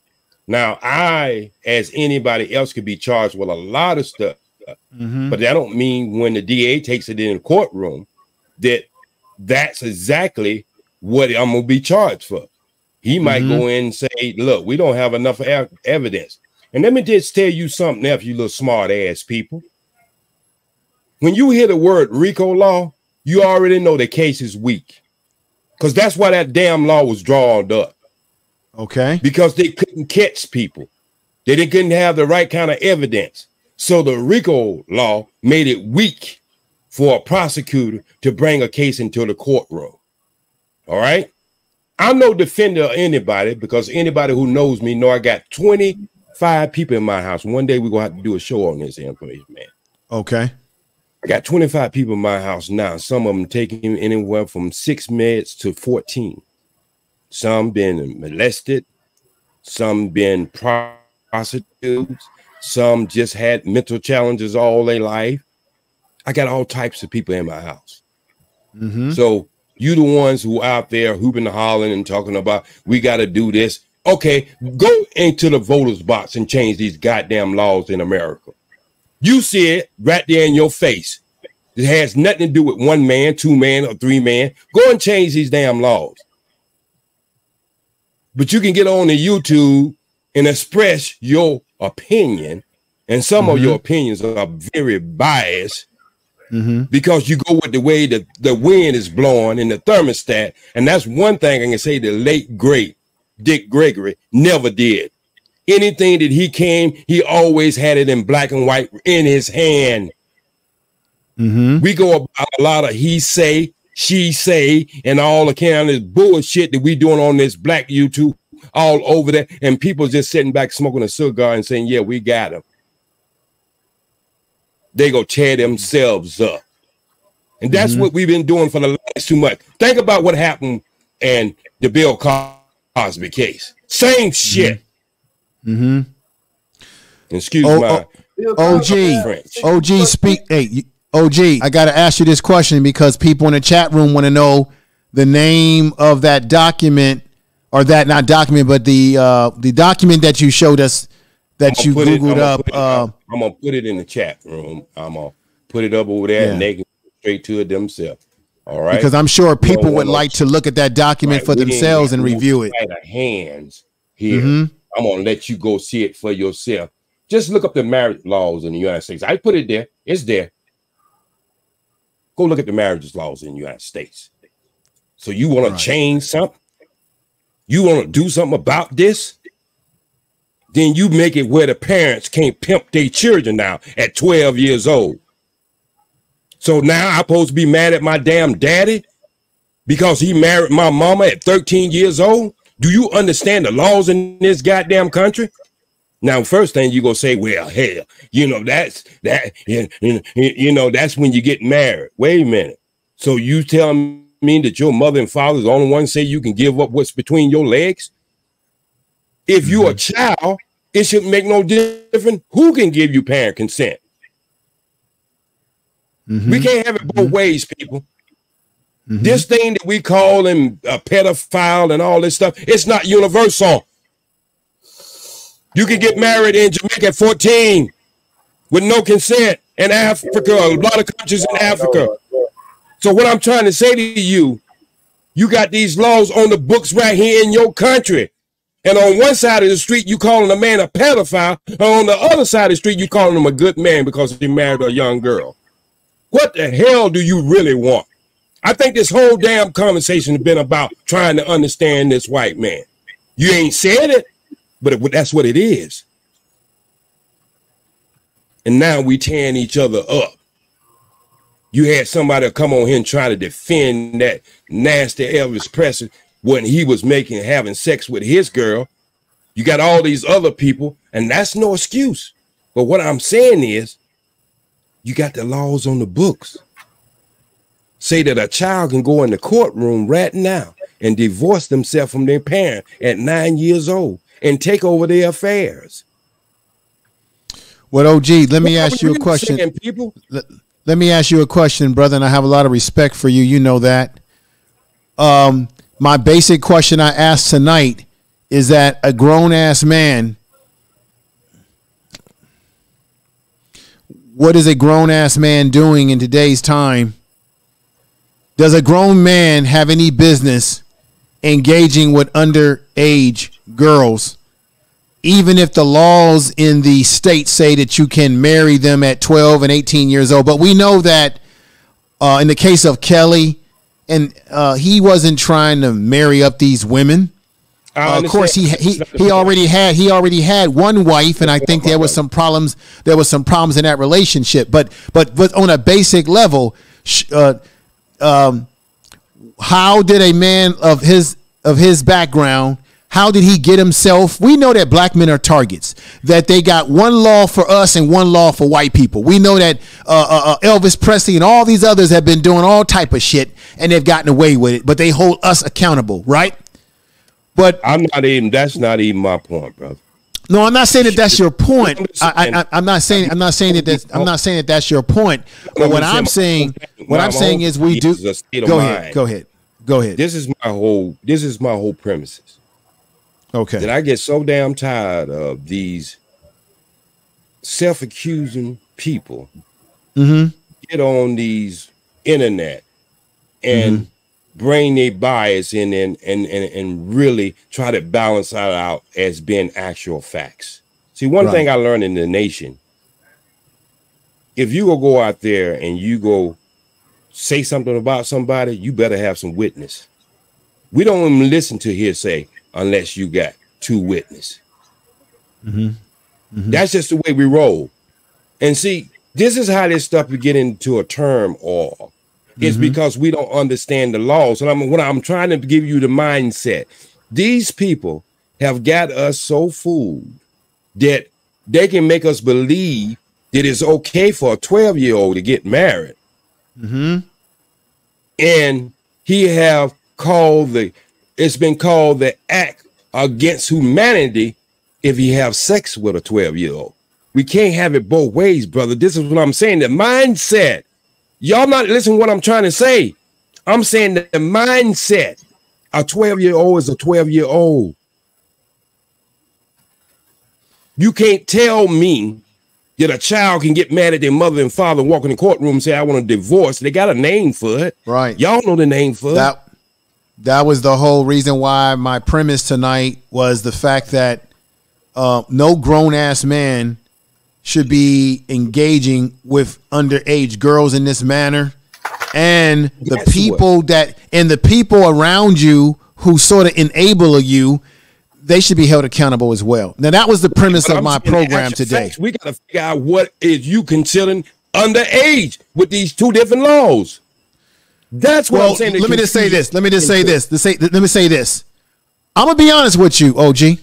Now, I, as anybody else, could be charged with a lot of stuff, but that don't mean when the DA takes it in the courtroom that that's exactly what I'm gonna be charged for. He might go in and say, look, we don't have enough evidence. And let me just tell you something else, you little smart ass people. When you hear the word RICO law, you already know the case is weak, because that's why that damn law was drawn up. Okay. Because they couldn't catch people. They couldn't have the right kind of evidence. So the RICO law made it weak for a prosecutor to bring a case into the courtroom. All right. I'm no defender of anybody, because anybody who knows me know I got 25 people in my house. One day we're going to have to do a show on this information, man. Okay. I got 25 people in my house now. Some of them taking anywhere from 6 meds to 14. Some been molested. Some been prostitutes. Some just had mental challenges all their life. I got all types of people in my house. So you the ones who out there hooping and hollering and talking about, we got to do this. Okay, go into the voters box and change these goddamn laws in America. You see it right there in your face. It has nothing to do with 1 man, 2 man, or 3 man. Go and change these damn laws. But you can get on the YouTube and express your opinion. And some of your opinions are very biased because you go with the way that the wind is blowing in the thermostat. And that's one thing I can say the late, great Dick Gregory never did. Anything that he came, he always had it in black and white in his hand. We go about a lot of he say, she say, and all the kind of this bullshit that we doing on this black YouTube all over there, and people just sitting back smoking a cigar and saying, yeah, we got him. They go tear themselves up. And that's what we've been doing for the last 2 months. Think about what happened in the Bill Cosby case. Same shit. Excuse my OG, speak. Hey, OG, I got to ask you this question because people in the chat room want to know the name of that document, or that not document, but the document that you showed us that you Googled up. I'm gonna put it in the chat room. I'm gonna put it up over there, and they can go straight to it themselves. All right, because I'm sure people would like to look at that document for themselves and review it. Hands here. I'm gonna let you go see it for yourself. Just look up the marriage laws in the United States. I put it there. It's there. Go look at the marriage laws in the United States. So you want to change something? You want to do something about this? Then you make it where the parents can't pimp their children now at 12 years old. So now I'm supposed to be mad at my damn daddy because he married my mama at 13 years old? Do you understand the laws in this goddamn country? Now, first thing you gonna say, well, hell, you know, that's when you get married. Wait a minute. So you tell me that your mother and father is the only one say you can give up what's between your legs? If you're a child, it shouldn't make no difference who can give you parent consent. We can't have it both ways, people. This thing that we call him a pedophile and all this stuff, it's not universal. You can get married in Jamaica at 14 with no consent. In Africa, a lot of countries in Africa. So what I'm trying to say to you, you got these laws on the books right here in your country. And on one side of the street, you calling a man a pedophile. And on the other side of the street, you calling him a good man because he married a young girl. What the hell do you really want? I think this whole damn conversation has been about trying to understand this white man. You ain't said it, but that's what it is. And now we tearing each other up. You had somebody come on here and try to defend that nasty Elvis Presley when he was having sex with his girl. You got all these other people, and that's no excuse. But what I'm saying is, you got the laws on the books. Say that a child can go in the courtroom right now and divorce themselves from their parent at 9 years old and take over their affairs. Well, OG, let me ask you a question. Let me ask you a question, brother, and I have a lot of respect for you. You know that. My basic question I asked tonight is that a grown-ass man, what is a grown-ass man doing in today's time? Does a grown man have any business engaging with underage girls, even if the laws in the state say that you can marry them at 12 and 18 years old? But we know that in the case of Kelly, and he wasn't trying to marry up these women. Of course, he already had one wife, and I think there was some problems. There was some problems in that relationship. But on a basic level, how did a man of his background? How did he get himself? We know that black men are targets, that they got one law for us and one law for white people. We know that Elvis Presley and all these others have been doing all type of shit and they've gotten away with it, but they hold us accountable, right? But that's not even my point, brother. No, I'm not saying that that's your point. I'm not saying that that's your point. But what I'm saying is we do. Go ahead. This is my whole premises. Okay. That I get so damn tired of these self-accusing people get on these internet and bring their bias in and really try to balance that out as being actual facts. See, one thing I learned in the nation, if you go out there and you go say something about somebody, you better have some witness. We don't even listen to hearsay unless you got two witnesses. That's just the way we roll. And see, this is how this stuff we get into a term or it's because we don't understand the laws. And what I'm trying to give you the mindset. These people have got us so fooled that they can make us believe that it's okay for a 12-year-old to get married. And he have it's been called the act against humanity if he have sex with a 12-year-old. We can't have it both ways, brother. This is what I'm saying. The mindset. Y'all not listening to what I'm trying to say. I'm saying that the mindset. A 12-year-old is a 12-year-old. You can't tell me that a child can get mad at their mother and father and walk in the courtroom and say, I want a divorce. They got a name for it. Right. Y'all know the name for it. That was the whole reason why my premise tonight was the fact that no grown-ass man should be engaging with underage girls in this manner. And the people around you who sort of enable you, they should be held accountable as well. Now, that was the premise of my program today. Facts, we got to figure out what is you considering underage with these two different laws. That's what I'm saying. Let me just say this. Let me say this. I'm going to be honest with you, OG.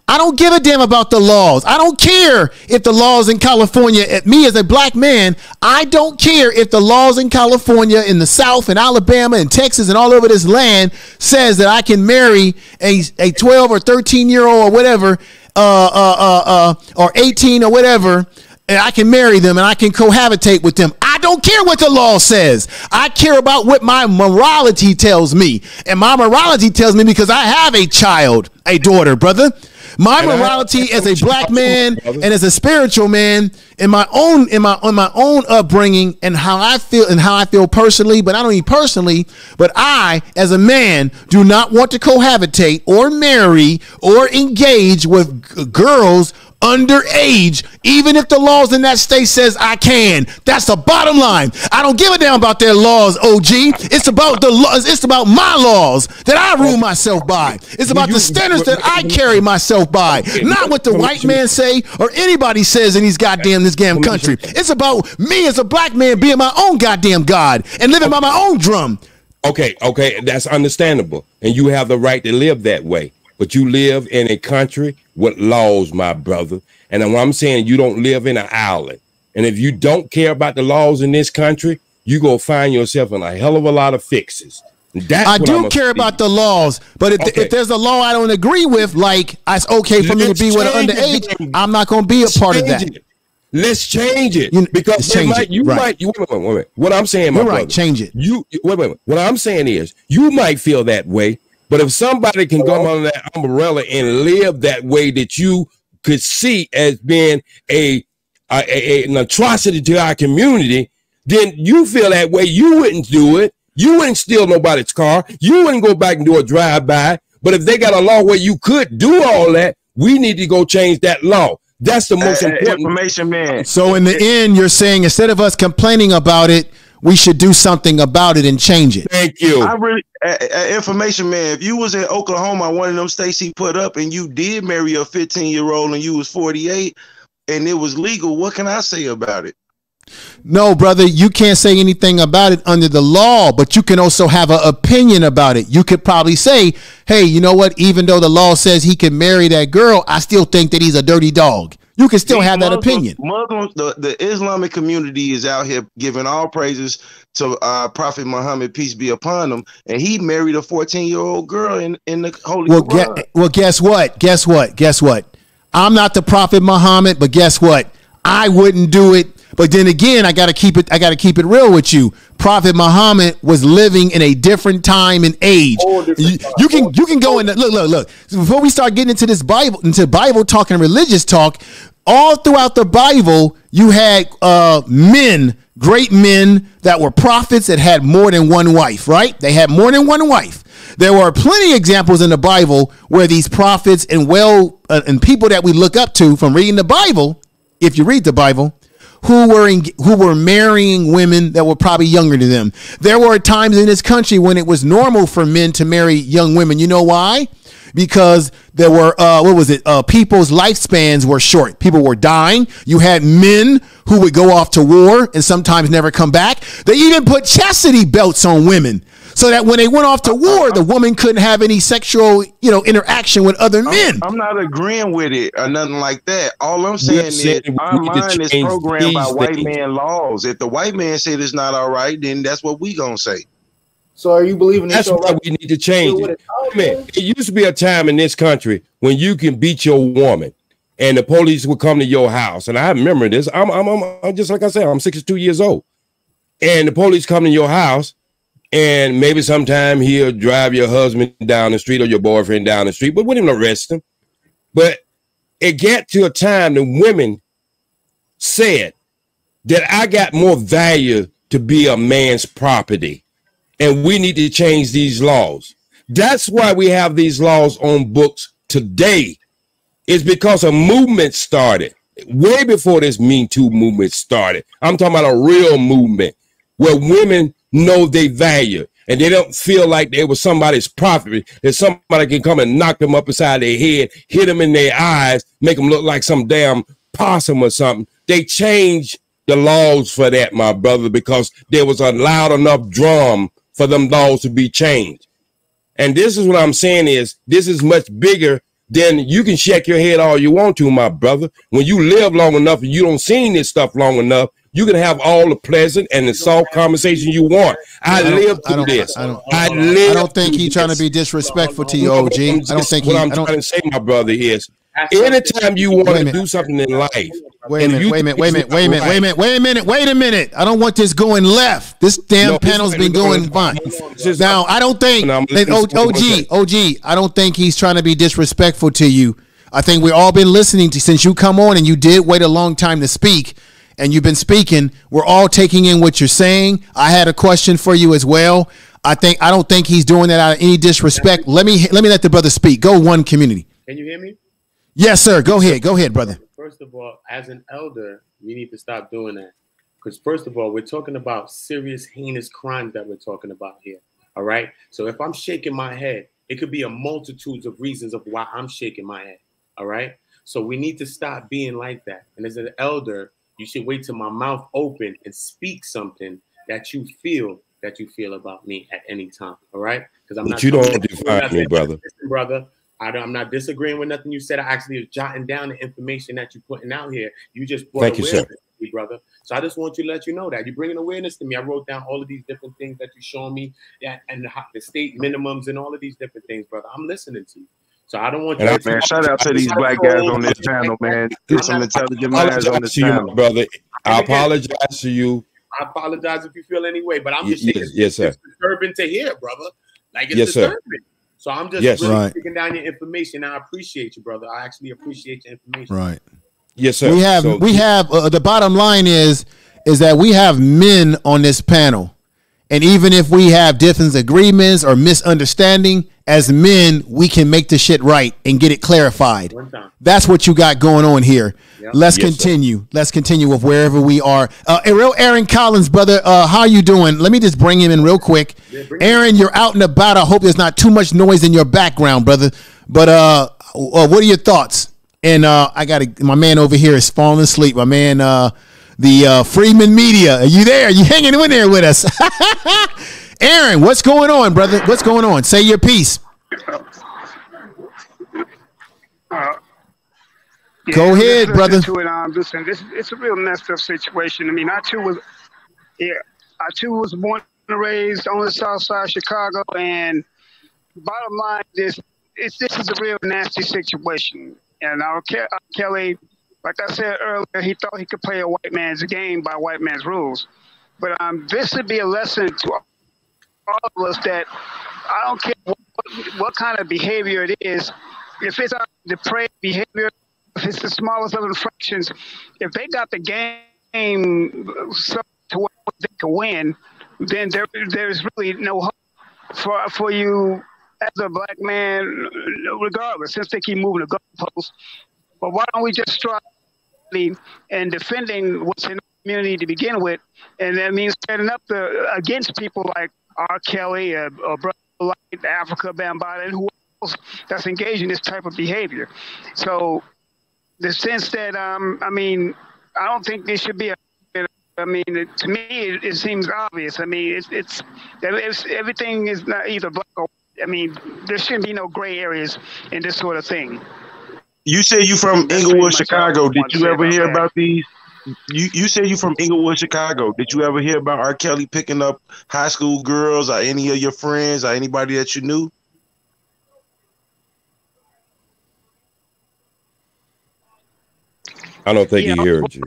I don't give a damn about the laws. I don't care if the laws in California, me as a black man, I don't care if the laws in California, in the South, and Alabama, and Texas, and all over this land says that I can marry a 12 or 13-year-old or whatever, or 18 or whatever, and I can marry them and I can cohabitate with them. I don't care what the law says. I care about what my morality tells me. And my morality tells me because I have a child, a daughter, brother. My morality as a black man and as a spiritual man in my own upbringing and how I feel personally, but not only personally, but I as a man do not want to cohabitate or marry or engage with girls underage, even if the laws in that state says I can. That's the bottom line. I don't give a damn about their laws, OG. It's about the laws. It's about my laws that I rule myself by. It's about the standards that I carry myself by, not what the white man say or anybody says in this damn country. It's about me as a black man being my own goddamn God and living by my own drum. Okay, that's understandable, and you have the right to live that way. But you live in a country with laws, my brother. And what I'm saying, you don't live in an island. And if you don't care about the laws in this country, you go find yourself in a hell of a lot of fixes. I do care about the laws, but if there's a law I don't agree with, like it's okay for me to be with an underage, I'm not going to be a part of that. Let's change it because wait. What I'm saying, my brother, right, change it. Wait. What I'm saying is, you might feel that way. But if somebody can come under that umbrella and live that way that you could see as being an atrocity to our community, then you feel that way. You wouldn't do it. You wouldn't steal nobody's car. You wouldn't go back and do a drive-by. But if they got a law where you could do all that, we need to go change that law. That's the most important information, man. So in the end, you're saying instead of us complaining about it, we should do something about it and change it. Thank you. I really, information man, if you was in Oklahoma, one of them states he put up, and you did marry a 15-year-old and you was 48 and it was legal, what can I say about it? No, brother, you can't say anything about it under the law, but you can also have an opinion about it. You could probably say, hey, you know what? Even though the law says he can marry that girl, I still think that he's a dirty dog. You can still have that opinion. Muslims, the Islamic community is out here giving all praises to Prophet Muhammad, peace be upon him, and he married a 14-year-old girl in the Holy Quran. Guess what? Guess what? I'm not the Prophet Muhammad, but guess what? I wouldn't do it. But then again, I gotta keep it real with you. Prophet Muhammad was living in a different time and age. You can go in. Look. So before we start getting into this Bible talk and religious talk, all throughout the Bible, you had great men that were prophets that had more than one wife. Right? They had more than one wife. There were plenty of examples in the Bible where these prophets and people that we look up to from reading the Bible, if you read the Bible, who were marrying women that were probably younger than them. There were times in this country when it was normal for men to marry young women. You know why? Because there were people's lifespans were short. People were dying. You had men who would go off to war and sometimes never come back. They even put chastity belts on women, so that when they went off to war, the woman couldn't have any sexual, interaction with other men. I'm not agreeing with it or nothing like that. All I'm saying is our mind is programmed by white man laws. If the white man said it's not all right, then that's what we gonna say. So are you believing that's why we need to change it? Man, it used to be a time in this country when you can beat your woman and the police would come to your house. And I remember this. I'm just like I said, I'm 62 years old. And the police come to your house. And maybe sometime he'll drive your husband down the street or your boyfriend down the street, but wouldn't even arrest him. But it got to a time that women said that I got more value to be a man's property, and we need to change these laws. That's why we have these laws on books today. It's because a movement started way before this Me Too movement started. I'm talking about a real movement where women know they value and they don't feel like they were somebody's property, that somebody can come and knock them up inside their head, hit them in their eyes, make them look like some damn possum or something. They changed the laws for that, my brother, because there was a loud enough drum for them laws to be changed. And this is what I'm saying is this is much bigger than you can shake your head all you want to, my brother. When you live long enough and you don't see this stuff long enough, you can have all the pleasant and the soft conversation you want. I lived through this. I don't think he's trying to be disrespectful to you, OG. I don't think what I'm trying to say, my brother, is anytime you want to do something in life. Wait a minute. I don't want this going left. This damn panel's been going fine. Now, I don't think, OG, I don't think he's trying to be disrespectful to you. I think we've all been listening to, since you come on and you did wait a long time to speak, and you've been speaking, we're all taking in what you're saying. I had a question for you as well. I don't think he's doing that out of any disrespect. Let me let the brother speak. Go One Community. Can you hear me? Yes, sir. Go ahead, brother. First of all, as an elder, we need to stop doing that. Because first of all, we're talking about serious, heinous crimes that we're talking about here. All right. So if I'm shaking my head, it could be a multitude of reasons of why I'm shaking my head. All right. So we need to stop being like that. And as an elder, you should wait till my mouth open and speak something that you feel about me at any time. All right? Because I'm not. You don't define me, brother. Listen, brother, I'm not disagreeing with nothing you said. I actually was jotting down the information that you're putting out here. You just brought Thank you, sir. To me, brother. So I just want you to let you know that you're bringing awareness to me. I wrote down all of these different things that you're showing me, and the state minimums and all of these different things, brother. I'm listening to you. So I don't want you man, shout out to these black guys on this panel, man. There's some intelligent minds on this panel. Brother. I apologize to you. I apologize if you feel any way, but I'm just saying yes, sir. It's disturbing to hear, brother. Like it's yes, disturbing. Sir. So I'm just really taking down your information. I appreciate you, brother. I actually appreciate your information. Right. Yes, sir. We have the bottom line is that we have men on this panel. And even if we have different agreements or misunderstanding, as men, we can make the shit right and get it clarified. That's what you got going on here. Yep. Let's continue. Sir. Let's continue with wherever we are. Real Aaron Collins, brother, how you doing? Let me just bring him in real quick. Aaron, you're out and about. I hope there's not too much noise in your background, brother. But what are your thoughts? And I got my man over here is falling asleep. My man, the Freeman Media. Are you there? Are you hanging in there with us? Aaron, what's going on, brother? What's going on? Say your piece. Go ahead, brother. To it, listen, it's a real messed up situation. I mean, I too was born and raised on the south side of Chicago, and bottom line, this is a real nasty situation. And our Kelly, like I said earlier, he thought he could play a white man's game by white man's rules. But this would be a lesson to all of us that I don't care what kind of behavior it is. If it's a depraved behavior, if it's the smallest of infractions, if they got the game so to where they can win, then there's really no hope for you as a black man, regardless, since they keep moving the goalposts. But why don't we just strive in defending what's in the community to begin with, and that means standing up against people like R. Kelly, or Brother like Africa Bambaataa, and who else that's engaged in this type of behavior. So the sense that, I mean, I don't think there should be to me, it seems obvious. I mean, it's everything is not either black or, I mean, there shouldn't be no gray areas in this sort of thing. You say you from Inglewood, Chicago. Did you ever hear about these? You say you from Inglewood, Chicago. Did you ever hear about R. Kelly picking up high school girls, or any of your friends, or anybody that you knew? I don't think he heard you.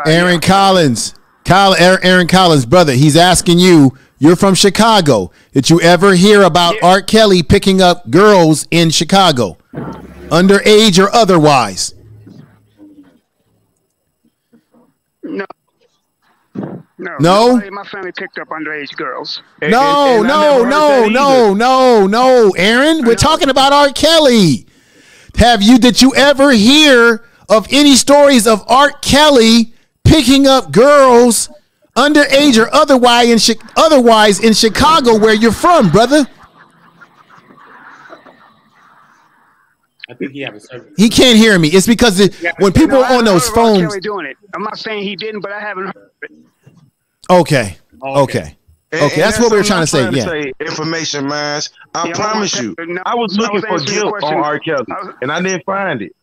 Aaron Collins. Aaron Collins, brother, he's asking you, you're from Chicago. Did you ever hear about R. Kelly picking up girls in Chicago, underage or otherwise? No. No. No? My family picked up underage girls. No, Aaron, we're talking about R. Kelly. Did you ever hear of any stories of R. Kelly picking up girls underage or otherwise in Chicago, where you're from, brother? I think he has a He can't hear me. It's because when people are on those phones. Kelly doing it. I'm not saying he didn't, but I haven't heard it. Okay. That's what we were trying to say. Say information, man. I promise you, I was looking for guilt on R. Kelly, and I didn't find it.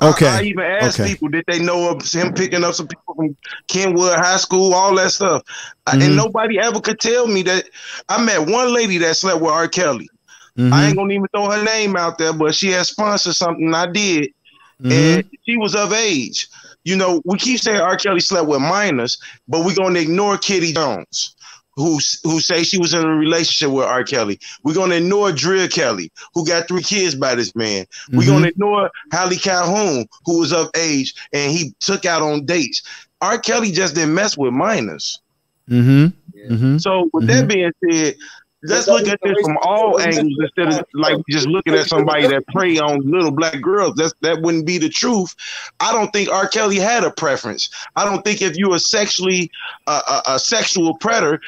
Okay. I even asked people, did they know of him picking up some people from Kenwood High School, all that stuff. And nobody ever could tell me that. I met one lady that slept with R. Kelly. I ain't gonna even throw her name out there, but she had sponsored something I did, and she was of age. You know, we keep saying R. Kelly slept with minors, but we're gonna ignore Kitty Jones, who say she was in a relationship with R. Kelly. We're gonna ignore Drill Kelly, who got 3 kids by this man. We're gonna ignore Hallie Calhoun, who was of age and he took out on dates. R. Kelly just didn't mess with minors. So with that being said, let's look at this from all angles instead of like just looking at somebody that prey on little black girls. That wouldn't be the truth. I don't think R. Kelly had a preference. I don't think if you're a sexual predator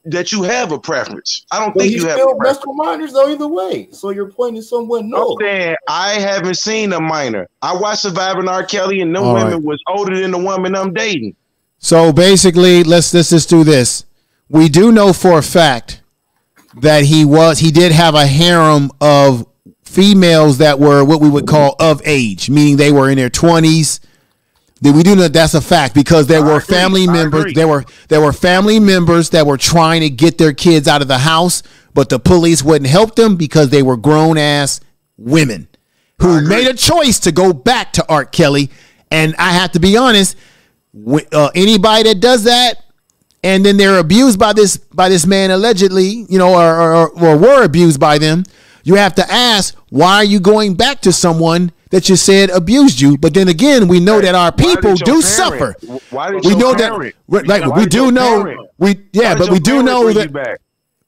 that you have a preference. I don't think you have a preference. Still minors though either way. So your point is somewhat no. I'm saying I haven't seen a minor. I watched Surviving R. Kelly, and them women was older than the woman I'm dating. So basically, let's just do this. We do know for a fact that he did have a harem of females that were what we would call of age, meaning they were in their 20s. We do know that's a fact because there were family members. There were family members that were trying to get their kids out of the house, but the police wouldn't help them because they were grown ass women who made a choice to go back to R. Kelly. And I have to be honest, anybody that does that, and then they're abused by this man allegedly, you know, or were abused by them, you have to ask, why are you going back to someone that you said abused you? But then again, we know that our people do suffer. We know that, right? We do know, but we do know that,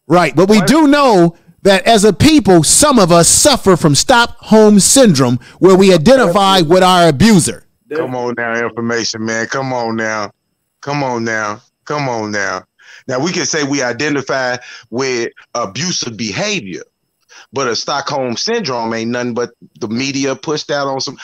right? But we do know that as a people, some of us suffer from Stockholm syndrome, where we identify with our abuser. Come on now, information, man. Come on now. Come on now. Come on now. Now, we can say we identify with abusive behavior, but a Stockholm syndrome ain't nothing but the media pushed out on some.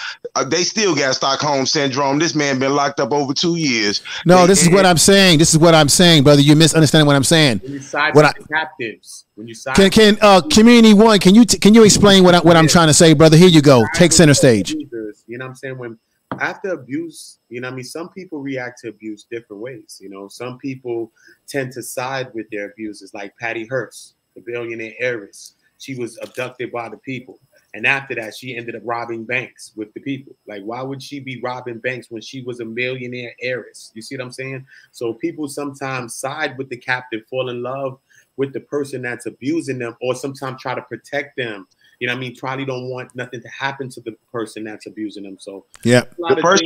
They still got Stockholm syndrome. This man been locked up over 2 years. No, this is what I'm saying. This is what I'm saying, brother. You misunderstanding what I'm saying. When you side with the captives, when you side can Community One, can you explain what I'm trying to say, brother? Here you go. Take center stage. You know what I'm saying? When after abuse, you know what I mean, some people react to abuse different ways. You know, some people tend to side with their abusers, like Patty Hearst, the billionaire heiress. She was abducted by the people. And after that, she ended up robbing banks with the people. Like, why would she be robbing banks when she was a millionaire heiress? You see what I'm saying? So people sometimes side with the captive, fall in love with the person that's abusing them, or sometimes try to protect them. You know what I mean? Probably don't want nothing to happen to the person that's abusing them. So yeah. The first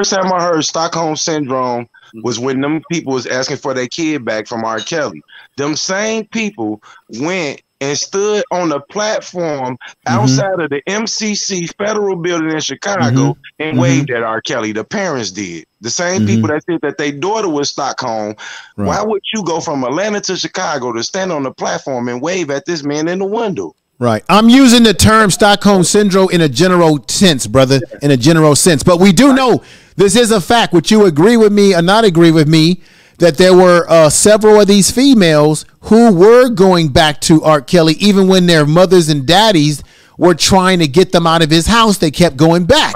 time I heard Stockholm syndrome was when them people was asking for their kid back from R. Kelly. Them same people went and stood on a platform outside of the MCC federal building in Chicago and waved at R. Kelly. The parents did. The same people that said that their daughter was Stockholm. Right. Why would you go from Atlanta to Chicago to stand on the platform and wave at this man in the window? Right. I'm using the term Stockholm syndrome in a general sense, brother, in a general sense. But we do know this is a fact. Would you agree with me or not agree with me that there were several of these females who were going back to R. Kelly, even when their mothers and daddies were trying to get them out of his house? They kept going back.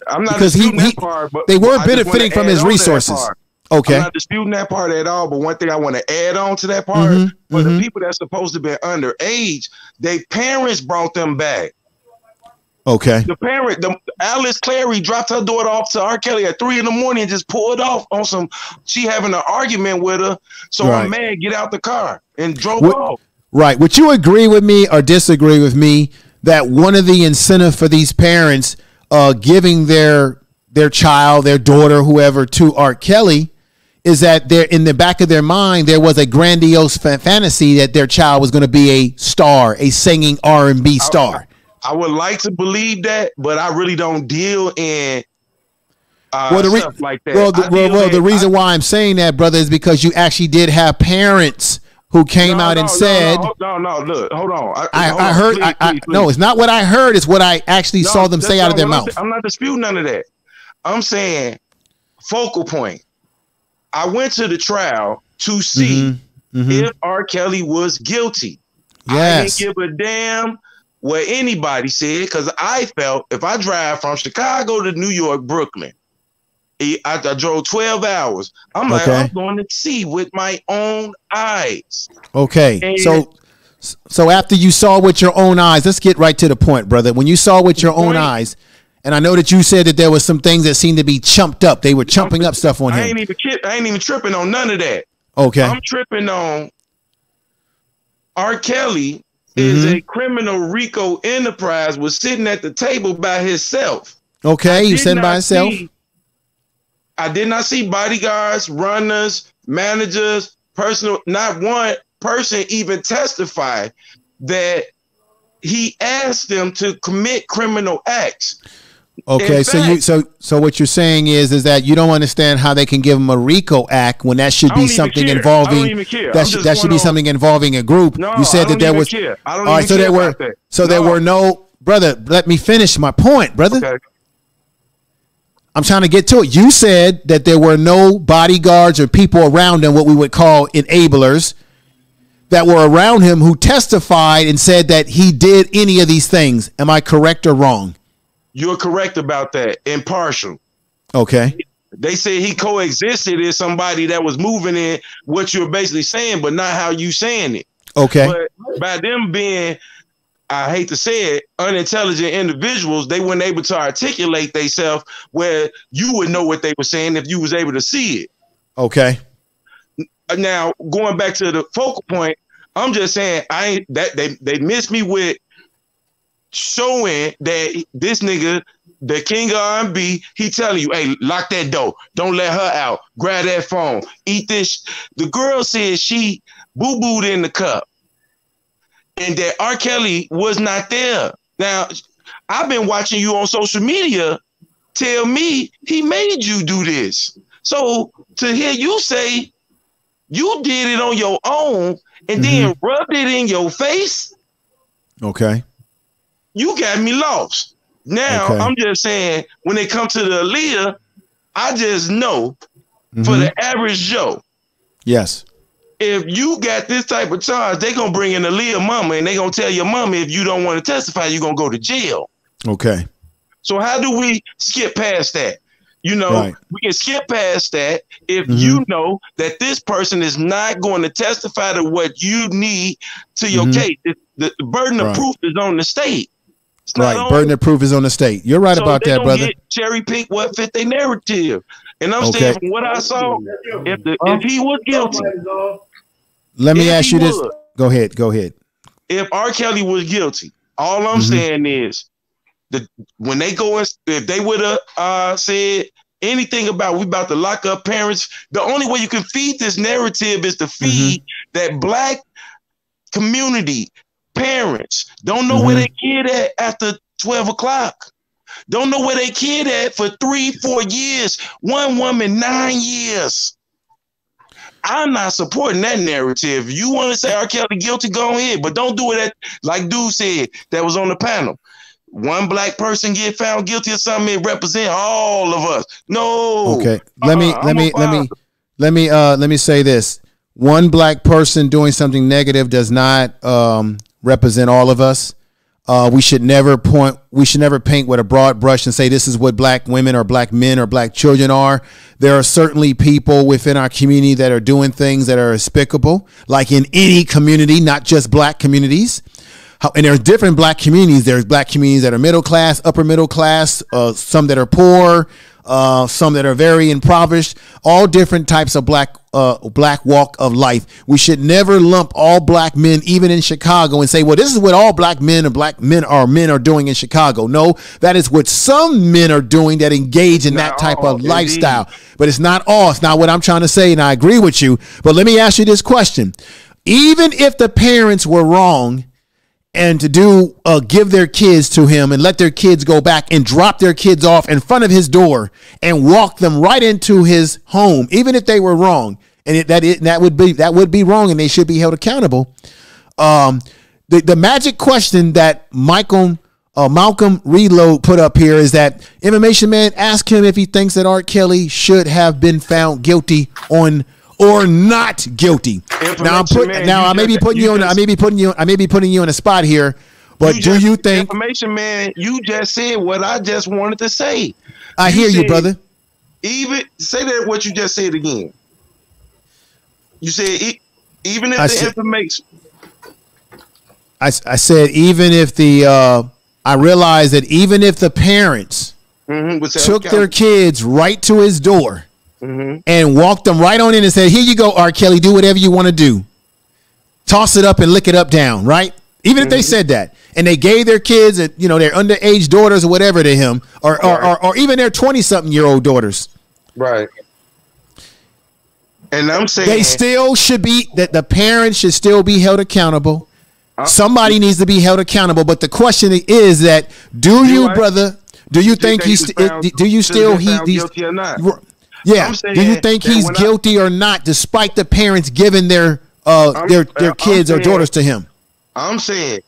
I'm not because disputing that part, but they were I just benefiting wanna from add his on to that resources. part. Okay. I'm not disputing that part at all, but one thing I want to add on to that part, for the people that's supposed to be underage, their parents brought them back. Okay. Alice Clary dropped her daughter off to R. Kelly at 3 in the morning and just pulled off on some, she having an argument with her. So Right. a man get out the car and drove off. Right. Would you agree with me or disagree with me that one of the incentive for these parents giving their child, their daughter, whoever, to R. Kelly is that they're in the back of their mind, there was a grandiose fantasy that their child was going to be a star, a singing R&B star. I would like to believe that, but I really don't deal in stuff like that. The reason why I'm saying that, brother, is because you actually did have parents who came out and said, no, look, hold on. I heard, please. No, it's not what I heard. It's what I actually saw them say out of their mouth. I'm not disputing none of that. I'm saying focal point. I went to the trial to see if R. Kelly was guilty. Yes. I didn't give a damn what anybody said, because I felt if I drive from Chicago to New York, Brooklyn, I drove 12 hours. I'm like, I'm going to see with my own eyes. Okay. And So after you saw with your own eyes, let's get right to the point, brother. When you saw with your own eyes, and I know that you said that there was some things that seemed to be chumped up. They were chumping up stuff on him. I ain't even tripping on none of that. Okay. I'm tripping on R. Kelly is a criminal RICO enterprise, was sitting at the table by himself. Okay, you sitting by himself? I did not see bodyguards, runners, managers, not one person even testify that he asked them to commit criminal acts. Okay, so what you're saying is that you don't understand how they can give him a RICO act when that should be something involving that should be something involving a group. No, you said that there was all right, so there were no brother. Let me finish my point, brother. Okay. I'm trying to get to it. You said that there were no bodyguards or people around him, what we would call enablers, that were around him who testified and said that he did any of these things. Am I correct or wrong? You're correct about that. Impartial. Okay. They said he coexisted as somebody that was moving in what you're basically saying, but not how you saying it. Okay. But by them being, I hate to say it, unintelligent individuals, they weren't able to articulate themselves where you would know what they were saying if you was able to see it. Okay. Now, going back to the focal point, I'm just saying they missed me with showing that this nigga, the king of R&B, he telling you, hey, lock that door. Don't let her out. Grab that phone. Eat this. The girl said she boo-booed in the cup. and that R. Kelly was not there. Now, I've been watching you on social media tell me he made you do this. So to hear you say you did it on your own and then rubbed it in your face, okay, you got me lost. Now, I'm just saying, when it comes to the Aaliyah, I just know for the average Joe, yes, if you got this type of charge, they're going to bring in Aaliyah mama and they're going to tell your mama, if you don't want to testify, you're going to go to jail. Okay. So how do we skip past that? You know, we can skip past that if you know that this person is not going to testify to what you need to your case. The burden of proof is on the state. Right, burden of proof is on the state. You're right about that, brother. Cherry pick what fit their narrative, and I'm saying from what I saw, if he was guilty, let me ask you this. Go ahead. Go ahead. If R. Kelly was guilty, all I'm saying is when they go, if they would have said anything about we about to lock up parents, the only way you can feed this narrative is to feed that black community. Parents don't know where their kid at after 12 o'clock. Don't know where their kid at for 3-4 years. One woman, 9 years. I'm not supporting that narrative. You want to say R. Kelly guilty, go ahead, but don't do it like dude said that was on the panel. One black person get found guilty of something, it represent all of us. No. Okay. Let me say this. One black person doing something negative does not represent all of us. We should never paint with a broad brush and say this is what black women or black men or black children are. There are certainly people within our community that are doing things that are despicable, like in any community, not just black communities. And there's different black communities. There's black communities that are middle class, upper middle class, some that are poor, some that are very impoverished, all different types of black walk of life. We should never lump all black men, even in Chicago, and say, well, this is what all black men are doing in Chicago. No, that is what some men are doing that engage in that type of lifestyle. But it's not all. It's not what I'm trying to say, and I agree with you. But let me ask you this question. Even if the parents were wrong and to give their kids to him and let their kids go back and drop their kids off in front of his door and walk them right into his home, even if they were wrong, and that would be wrong, and they should be held accountable. The magic question that Malcolm Reload put up here is that Information Man asked him if he thinks that R. Kelly should have been found guilty or not guilty. I may be putting you on a spot here, but do you think Information Man, you just said what I just wanted to say. I hear you, brother. Even say that what you just said again. You said even if the information. I said even if I realized that even if the parents took their kids right to his door and walked them right on in and said, here you go, R. Kelly, do whatever you want to do. Toss it up and lick it up down, right? Even if they said that. And they gave their kids, their underage daughters or whatever to him, or even their 20-something-year-old daughters. Right. And I'm saying they still should be, that the parents should still be held accountable. Somebody needs to be held accountable. But the question is that, do you think he's guilty or not? Yeah. Do you think he's guilty or not, despite the parents giving their kids or daughters to him? I'm saying,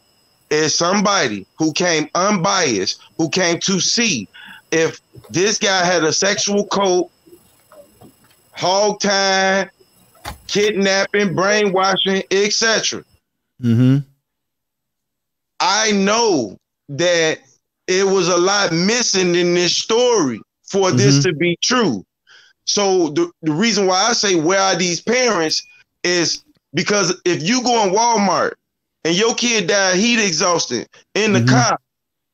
as somebody who came unbiased, who came to see if this guy had a sexual cult, hog tie, kidnapping, brainwashing, etc. I know that it was a lot missing in this story for this to be true. So the reason why I say where are these parents is because if you go in Walmart and your kid died heat exhausted in the car,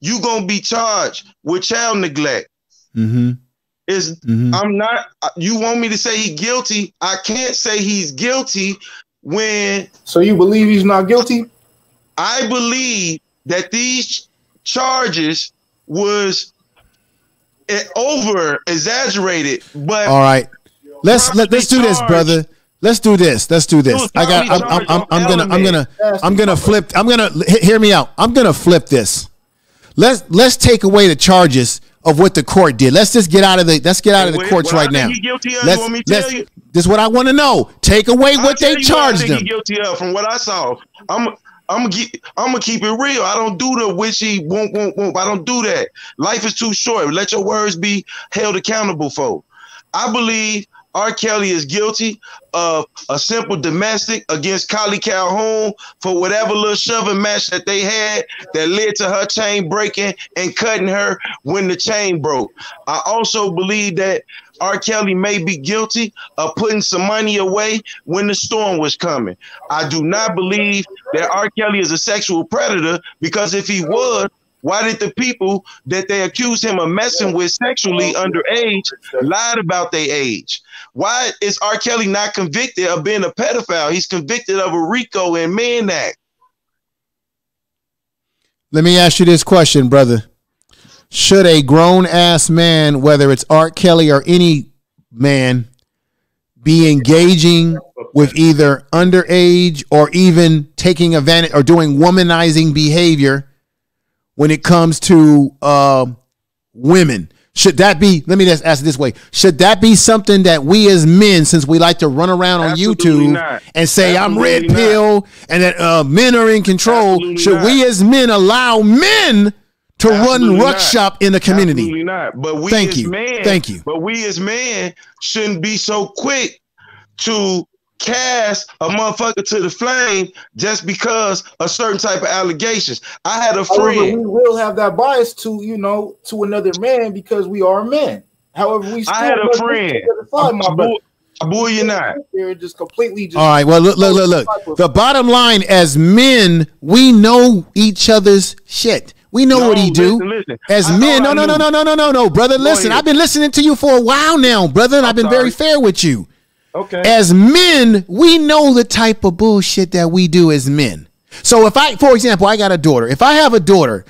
you gonna be charged with child neglect. I'm not. You want me to say he's guilty? I can't say he's guilty when. So you believe he's not guilty? I believe that these charges was over exaggerated, but all right, let's do this, brother. Let's do this. Let's do this. I'm gonna flip. Hear me out. I'm gonna flip this. Let's take away the charges of what the court did. Let's just get out of the courts right now. This is what I want to know. Take away what they charged him. Guilty of, from what I saw. I'm gonna keep it real. I don't do the wishy won't. I don't do that. Life is too short. Let your words be held accountable for. I believe R. Kelly is guilty of a simple domestic against Kylie Calhoun for whatever little shoving match that they had that led to her chain breaking and cutting her when the chain broke. I also believe that R. Kelly may be guilty of putting some money away when the storm was coming. I do not believe that R. Kelly is a sexual predator, because if he was, why did the people that they accused him of messing with sexually underage lied about their age? Why is R. Kelly not convicted of being a pedophile? He's convicted of a RICO and Mann Act. Let me ask you this question, brother. Should a grown-ass man, whether it's R. Kelly or any man, be engaging with either underage or even taking advantage or doing womanizing behavior when it comes to women? Should that be, let me just ask it this way, should that be something that we as men, since we like to run around on YouTube and say I'm red pill and that men are in control, should we as men allow men to run ruckshop in the community? Absolutely not. But we Thank as you. men, Thank you. But we as men shouldn't be so quick to cast a motherfucker to the flame just because of certain type of allegations. I had a friend. However, we will have that bias to, you know, to another man because we are men. However, we still I had a friend. You're not. They're just completely just. All right. Well, look. The bottom line, as men, we know each other's shit. We know what he do. Listen. As men, no, brother. Listen, I've been listening to you for a while now, brother, and I've been very fair with you. Okay. As men, we know the type of bullshit that we do as men. So if I, for example, I got a daughter. If I have a daughter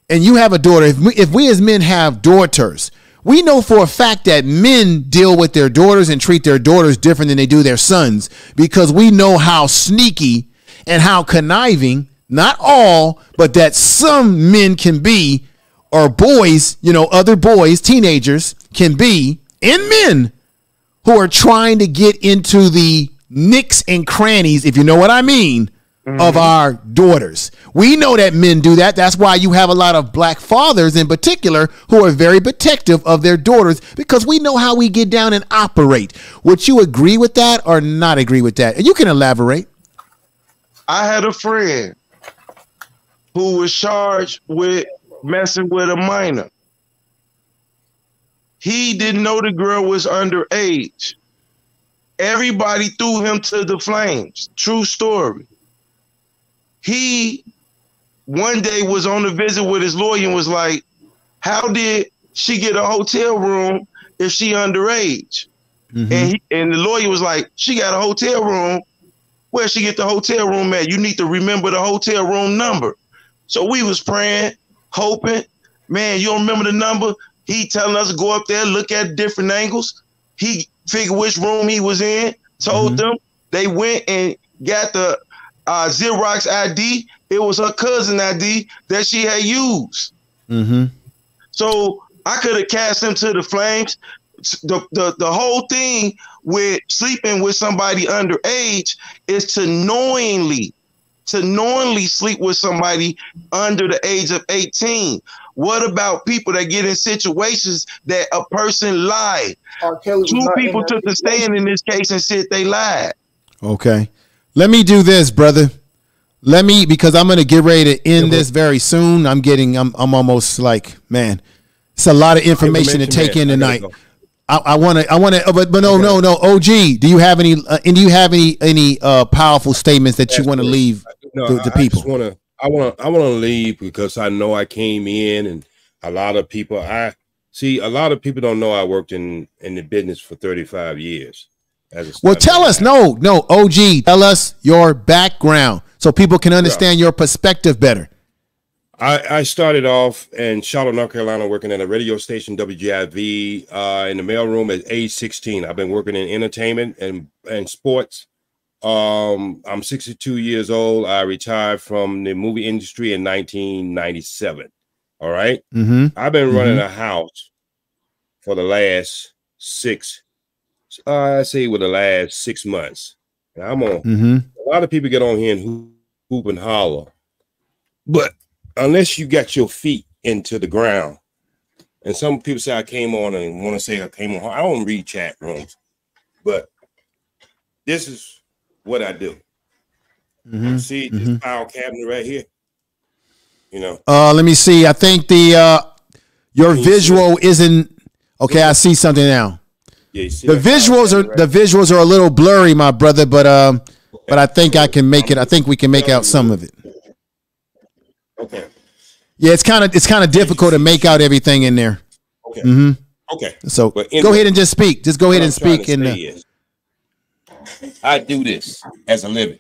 and you have a daughter, if we as men have daughters, we know for a fact that men deal with their daughters and treat their daughters different than they do their sons, because we know how sneaky and how conniving, not all, but that some men can be, or boys, you know, other boys, teenagers can be, and men who are trying to get into the nicks and crannies, if you know what I mean, of our daughters. We know that men do that. That's why you have a lot of black fathers in particular who are very protective of their daughters, because we know how we get down and operate. Would you agree with that or not agree with that? And you can elaborate. I had a friend who was charged with messing with a minor. He didn't know the girl was underage. Everybody threw him to the flames. True story. He one day was on a visit with his lawyer and was like, how did she get a hotel room if she underage? And the lawyer was like, she got a hotel room. Where'd she get the hotel room at? You need to remember the hotel room number. So we was praying, hoping, man, you don't remember the number? He telling us to go up there, look at different angles. He figured which room he was in, told them. They went and got the Xerox ID. It was her cousin ID that she had used. So I could have cast him to the flames. The whole thing with sleeping with somebody underage is to knowingly sleep with somebody under the age of 18. What about people that get in situations that a person lied? Two people took the stand in this case and said they lied. Okay. Let me do this, brother. Because I'm going to get ready to end this very soon. I'm almost like, man, it's a lot of information to take in tonight. I want to, but no. OG, do you have any powerful statements that you want to leave the people? I want to leave because I know I came in, and a lot of people don't know I worked in the business for 35 years. Well, tell us, OG, tell us your background so people can understand your perspective better. I started off in Charlotte, North Carolina, working at a radio station, WGIV, in the mailroom at age 16. I've been working in entertainment and sports. I'm 62 years old. I retired from the movie industry in 1997. All right. I've been running a house for the last I say with the last 6 months. And I'm on. A lot of people get on here and hoop and holler, but unless you got your feet into the ground, and some people say I came on and want to say I came on. I don't read chat rooms, but this is what I do. See this file cabinet right here. You know. Let me see. I think your visual isn't okay. I see something now. Yeah, you see the visuals are a little blurry, my brother, but I think I can make it. I think we can make out some of it. Okay. Yeah, it's kind of difficult to make out everything in there. Okay. Okay. So go ahead and just speak. Just go ahead and speak. I do this as a living.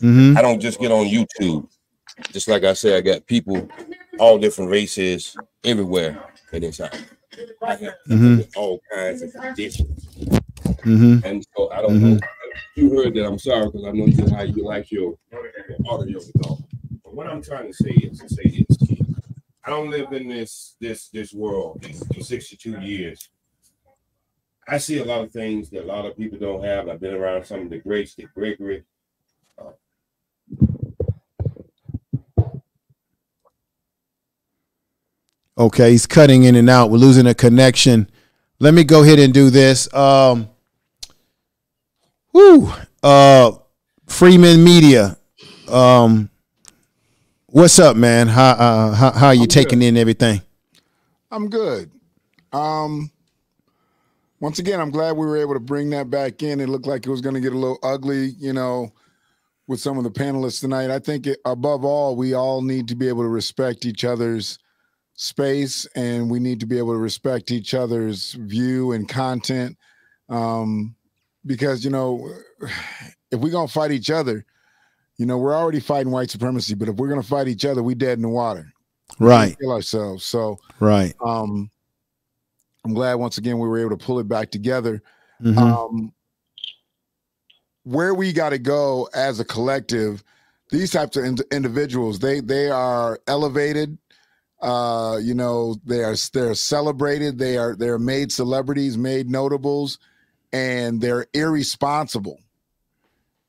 I don't just get on YouTube. Just like I said, I got people, all different races, everywhere in this house. I have all kinds of conditions. And so I don't know. You heard that. I'm sorry, because I know how you like your audio to go. But what I'm trying to say is I don't live in this world for 62 years. I see a lot of things that a lot of people don't have. I've been around some of the greats, Dick Gregory. Okay, he's cutting in and out. We're losing a connection. Let me go ahead and do this. Freeman Media. What's up, man? How are you taking in everything? I'm good. Once again, I'm glad we were able to bring that back in. It looked like it was going to get a little ugly, you know, with some of the panelists tonight. I think above all, we all need to be able to respect each other's space, and we need to be able to respect each other's view and content. Because, you know, if we're going to fight each other, you know, we're already fighting white supremacy, but if we're going to fight each other, we dead in the water. Right. We kill ourselves. So, right. I'm glad once again we were able to pull it back together. Where we got to go as a collective, these types of individuals, they are elevated. You know, they're celebrated. They're made celebrities, made notables, and they're irresponsible.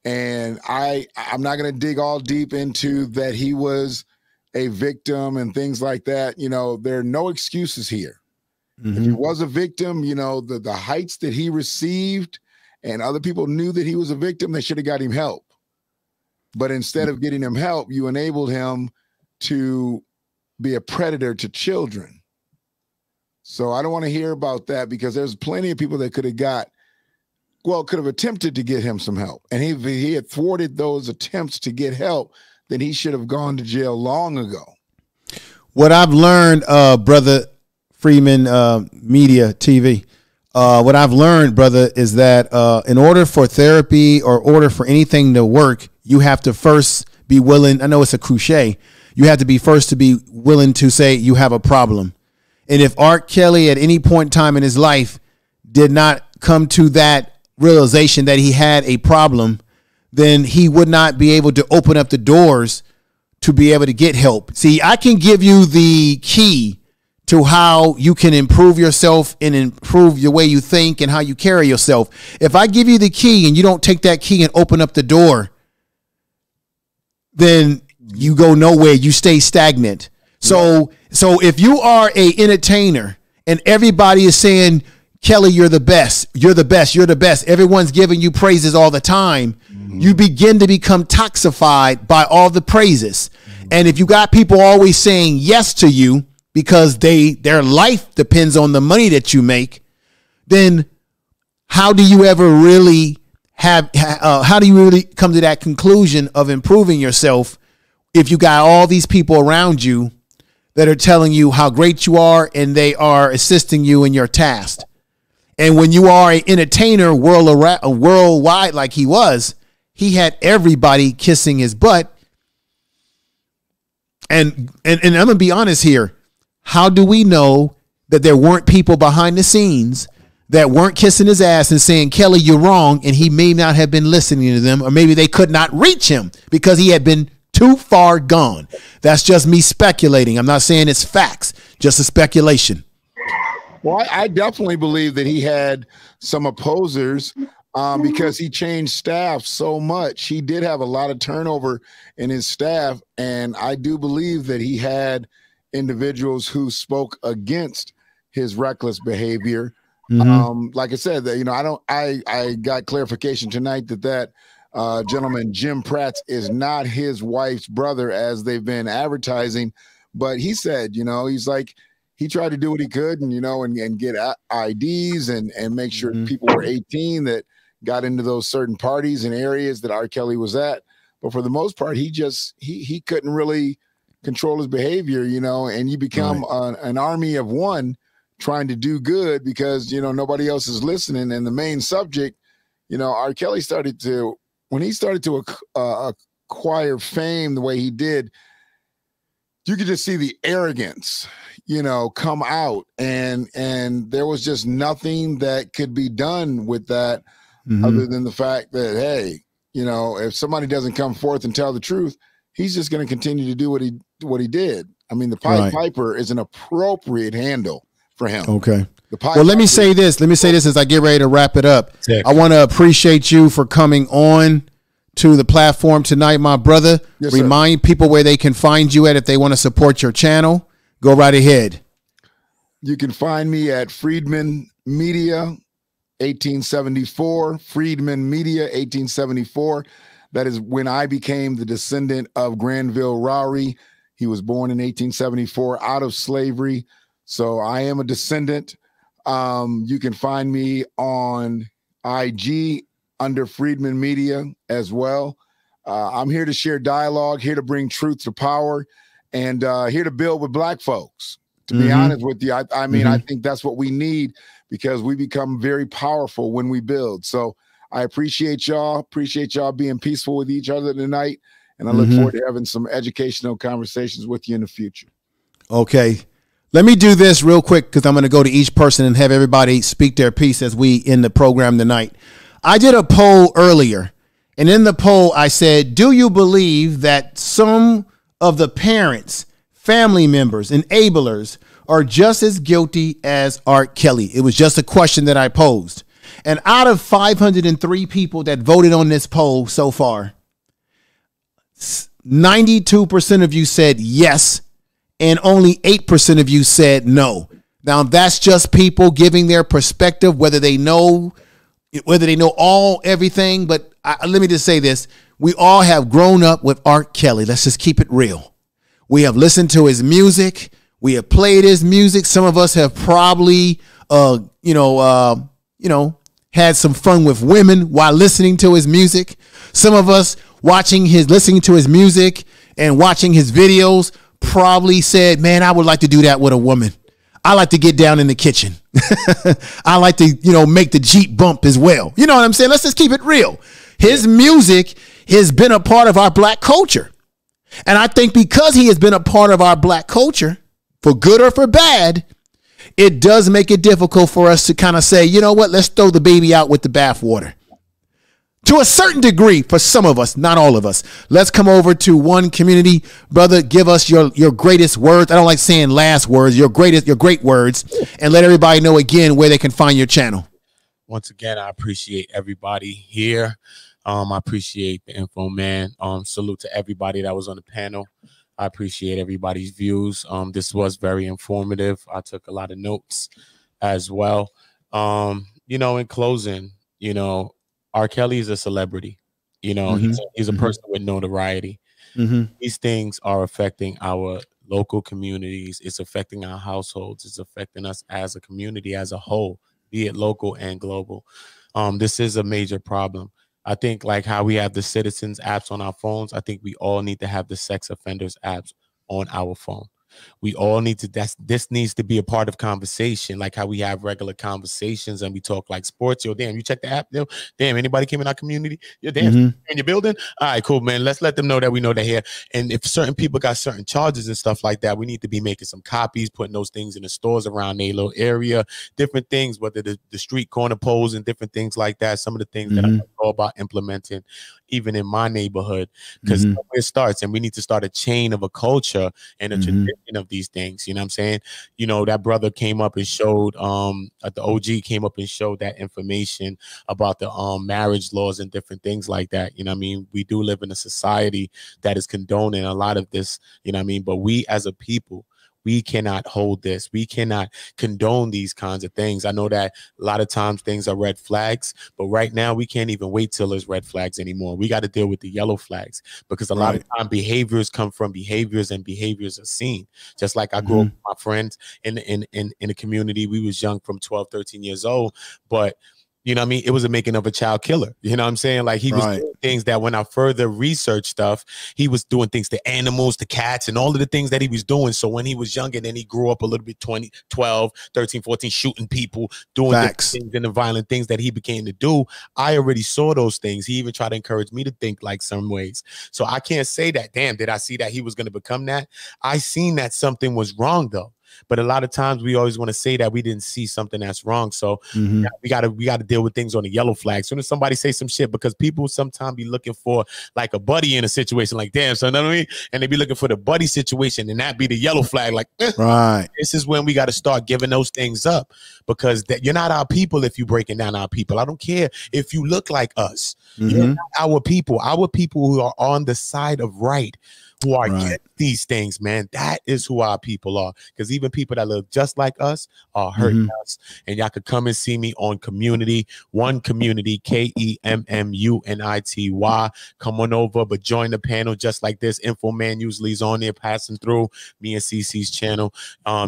And I'm not going to dig all deep into that he was a victim and things like that. You know, there are no excuses here. If he was a victim, you know, the heights that he received and other people knew that he was a victim, they should have got him help. But instead of getting him help, you enabled him to be a predator to children. So I don't want to hear about that, because there's plenty of people that could have attempted to get him some help. And if he had thwarted those attempts to get help, then he should have gone to jail long ago. What I've learned, brother Freeman Media TV, what I've learned, brother, is that in order for therapy or order for anything to work, you have to first be willing. I know it's a cliche. You have to be first to be willing to say you have a problem. And if R. Kelly at any point in time in his life did not come to that realization that he had a problem, then he would not be able to open up the doors to be able to get help. See, I can give you the key to how you can improve yourself and improve the way you think and how you carry yourself. If I give you the key and you don't take that key and open up the door, then you go nowhere. You stay stagnant. So if you are a entertainer and everybody is saying, Kelly, you're the best, you're the best, you're the best, everyone's giving you praises all the time, you begin to become toxified by all the praises. And if you got people always saying yes to you because their life depends on the money that you make, then how do you ever really how do you really come to that conclusion of improving yourself if you got all these people around you that are telling you how great you are and they are assisting you in your task? And when you are an entertainer worldwide like he was, he had everybody kissing his butt. And I'm gonna be honest here. How do we know that there weren't people behind the scenes that weren't kissing his ass and saying, Kelly, you're wrong, and he may not have been listening to them, or maybe they could not reach him because he had been too far gone? That's just me speculating. I'm not saying it's facts, just a speculation. Well, I definitely believe that he had some opposers because he changed staff so much. He did have a lot of turnover in his staff, and I do believe that he had individuals who spoke against his reckless behavior. Like I said, that I got clarification tonight that gentleman Jim Pratt is not his wife's brother as they've been advertising, but he said, he's like, he tried to do what he could and and get IDs and make sure people were 18 that got into those certain parties and areas that R. Kelly was at. But for the most part, he couldn't really control his behavior, and you become an army of one trying to do good because nobody else is listening. And the main subject, R. Kelly when he started to acquire fame the way he did, you could just see the arrogance come out, and there was just nothing that could be done with that other than the fact that, hey, if somebody doesn't come forth and tell the truth, he's just going to continue to do what he did. I mean, the Pied Piper is an appropriate handle for him. Okay. Well, let me say this as I get ready to wrap it up. I want to appreciate you for coming on to the platform tonight, my brother. Yes, Remind people where they can find you at if they want to support your channel. Go right ahead. You can find me at Friedman Media 1874. Friedman Media 1874. That is when I became the descendant of Granville Rowley. He was born in 1874 out of slavery. So I am a descendant. You can find me on IG under Friedman Media as well. I'm here to share dialogue, here to bring truth to power, and here to build with Black folks. To be honest with you, I mean, I think that's what we need because we become very powerful when we build. So I appreciate y'all being peaceful with each other tonight. And I look forward to having some educational conversations with you in the future. Okay. Let me do this real quick because I'm going to go to each person and have everybody speak their piece as we end the program tonight. I did a poll earlier, and in the poll, I said, do you believe that some of the parents, family members, enablers are just as guilty as R. Kelly? It was just a question that I posed. And out of 503 people that voted on this poll so far, 92% of you said yes, and only 8% of you said no. Now, that's just people giving their perspective, whether they know everything. But let me just say this. We all have grown up with R. Kelly. Let's just keep it real. We have listened to his music. We have played his music. Some of us have probably, had some fun with women while listening to his music. Some of us listening to his music and watching his videos probably said, man, I would like to do that with a woman. I like to get down in the kitchen. I like to, make the Jeep bump as well. You know what I'm saying? Let's just keep it real. His music has been a part of our Black culture. And I think because he has been a part of our Black culture, for good or for bad, it does make it difficult for us to kind of say, you know what, let's throw the baby out with the bathwater. To a certain degree, for some of us, not all of us. Let's come over to one community. Brother, give us your greatest words. I don't like saying last words, your great words, and let everybody know again where they can find your channel. Once again, I appreciate everybody here. I appreciate the info, man. Salute to everybody that was on the panel. I appreciate everybody's views. This was very informative. I took a lot of notes as well. In closing, R. Kelly is a celebrity. He's a person with notoriety. These things are affecting our local communities. It's affecting our households. It's affecting us as a community as a whole, be it local and global. This is a major problem. I think like how we have the citizens apps on our phones, I think we all need to have the sex offenders apps on our phone. We all need to, this needs to be a part of conversation, like how we have regular conversations and we talk like sports. Yo, damn, you check the app? Yo, damn, anybody came in our community? Yo, damn, in your building? All right, cool, man. Let's let them know that we know they're here. And if certain people got certain charges and stuff like that, we need to be making some copies, putting those things in the stores around their little area, different things, whether the street corner poles and different things like that. Some of the things that I'm all about implementing, even in my neighborhood, because it starts, and we need to start a chain of a culture and a tradition of these things. You know what I'm saying? You know, that brother came up and showed, the OG came up and showed that information about the marriage laws and different things like that. You know what I mean? We do live in a society that is condoning a lot of this, you know what I mean? But we as a people, we cannot hold this. We cannot condone these kinds of things. I know that a lot of times things are red flags, but right now we can't even wait till there's red flags anymore. We got to deal with the yellow flags, because a lot of time behaviors come from behaviors, and behaviors are seen. Just like I grew up with my friends in the community. We was young from 12, 13 years old, but you know what I mean? It was a making of a child killer. You know what I'm saying? Like he was doing things that when I further researched stuff, he was doing things to animals, to cats, and all of the things that he was doing. So when he was young and then he grew up a little bit, 12, 13, 14, shooting people, doing things and the violent things that he began to do, I already saw those things. He even tried to encourage me to think like some ways. So I can't say that, damn, did I see that he was going to become that? I seen that something was wrong though. But a lot of times we always want to say that we didn't see something that's wrong. So we gotta deal with things on the yellow flag. Soon as somebody say some shit, because people sometimes be looking for like a buddy in a situation, like damn, so you know what I mean? And they be looking for the buddy situation, and that be the yellow flag. Like this is when we got to start giving those things up, because you're not our people if you breaking down our people. I don't care if you look like us. You're not our people. Our people who are on the side of right, who are getting these things, man. That is who our people are. Because even people that look just like us are hurting us. And y'all could come and see me on Community, One Community, KEMMUNITY. Come on over, but join the panel just like this. Info Man usually is on there passing through me and CC's channel.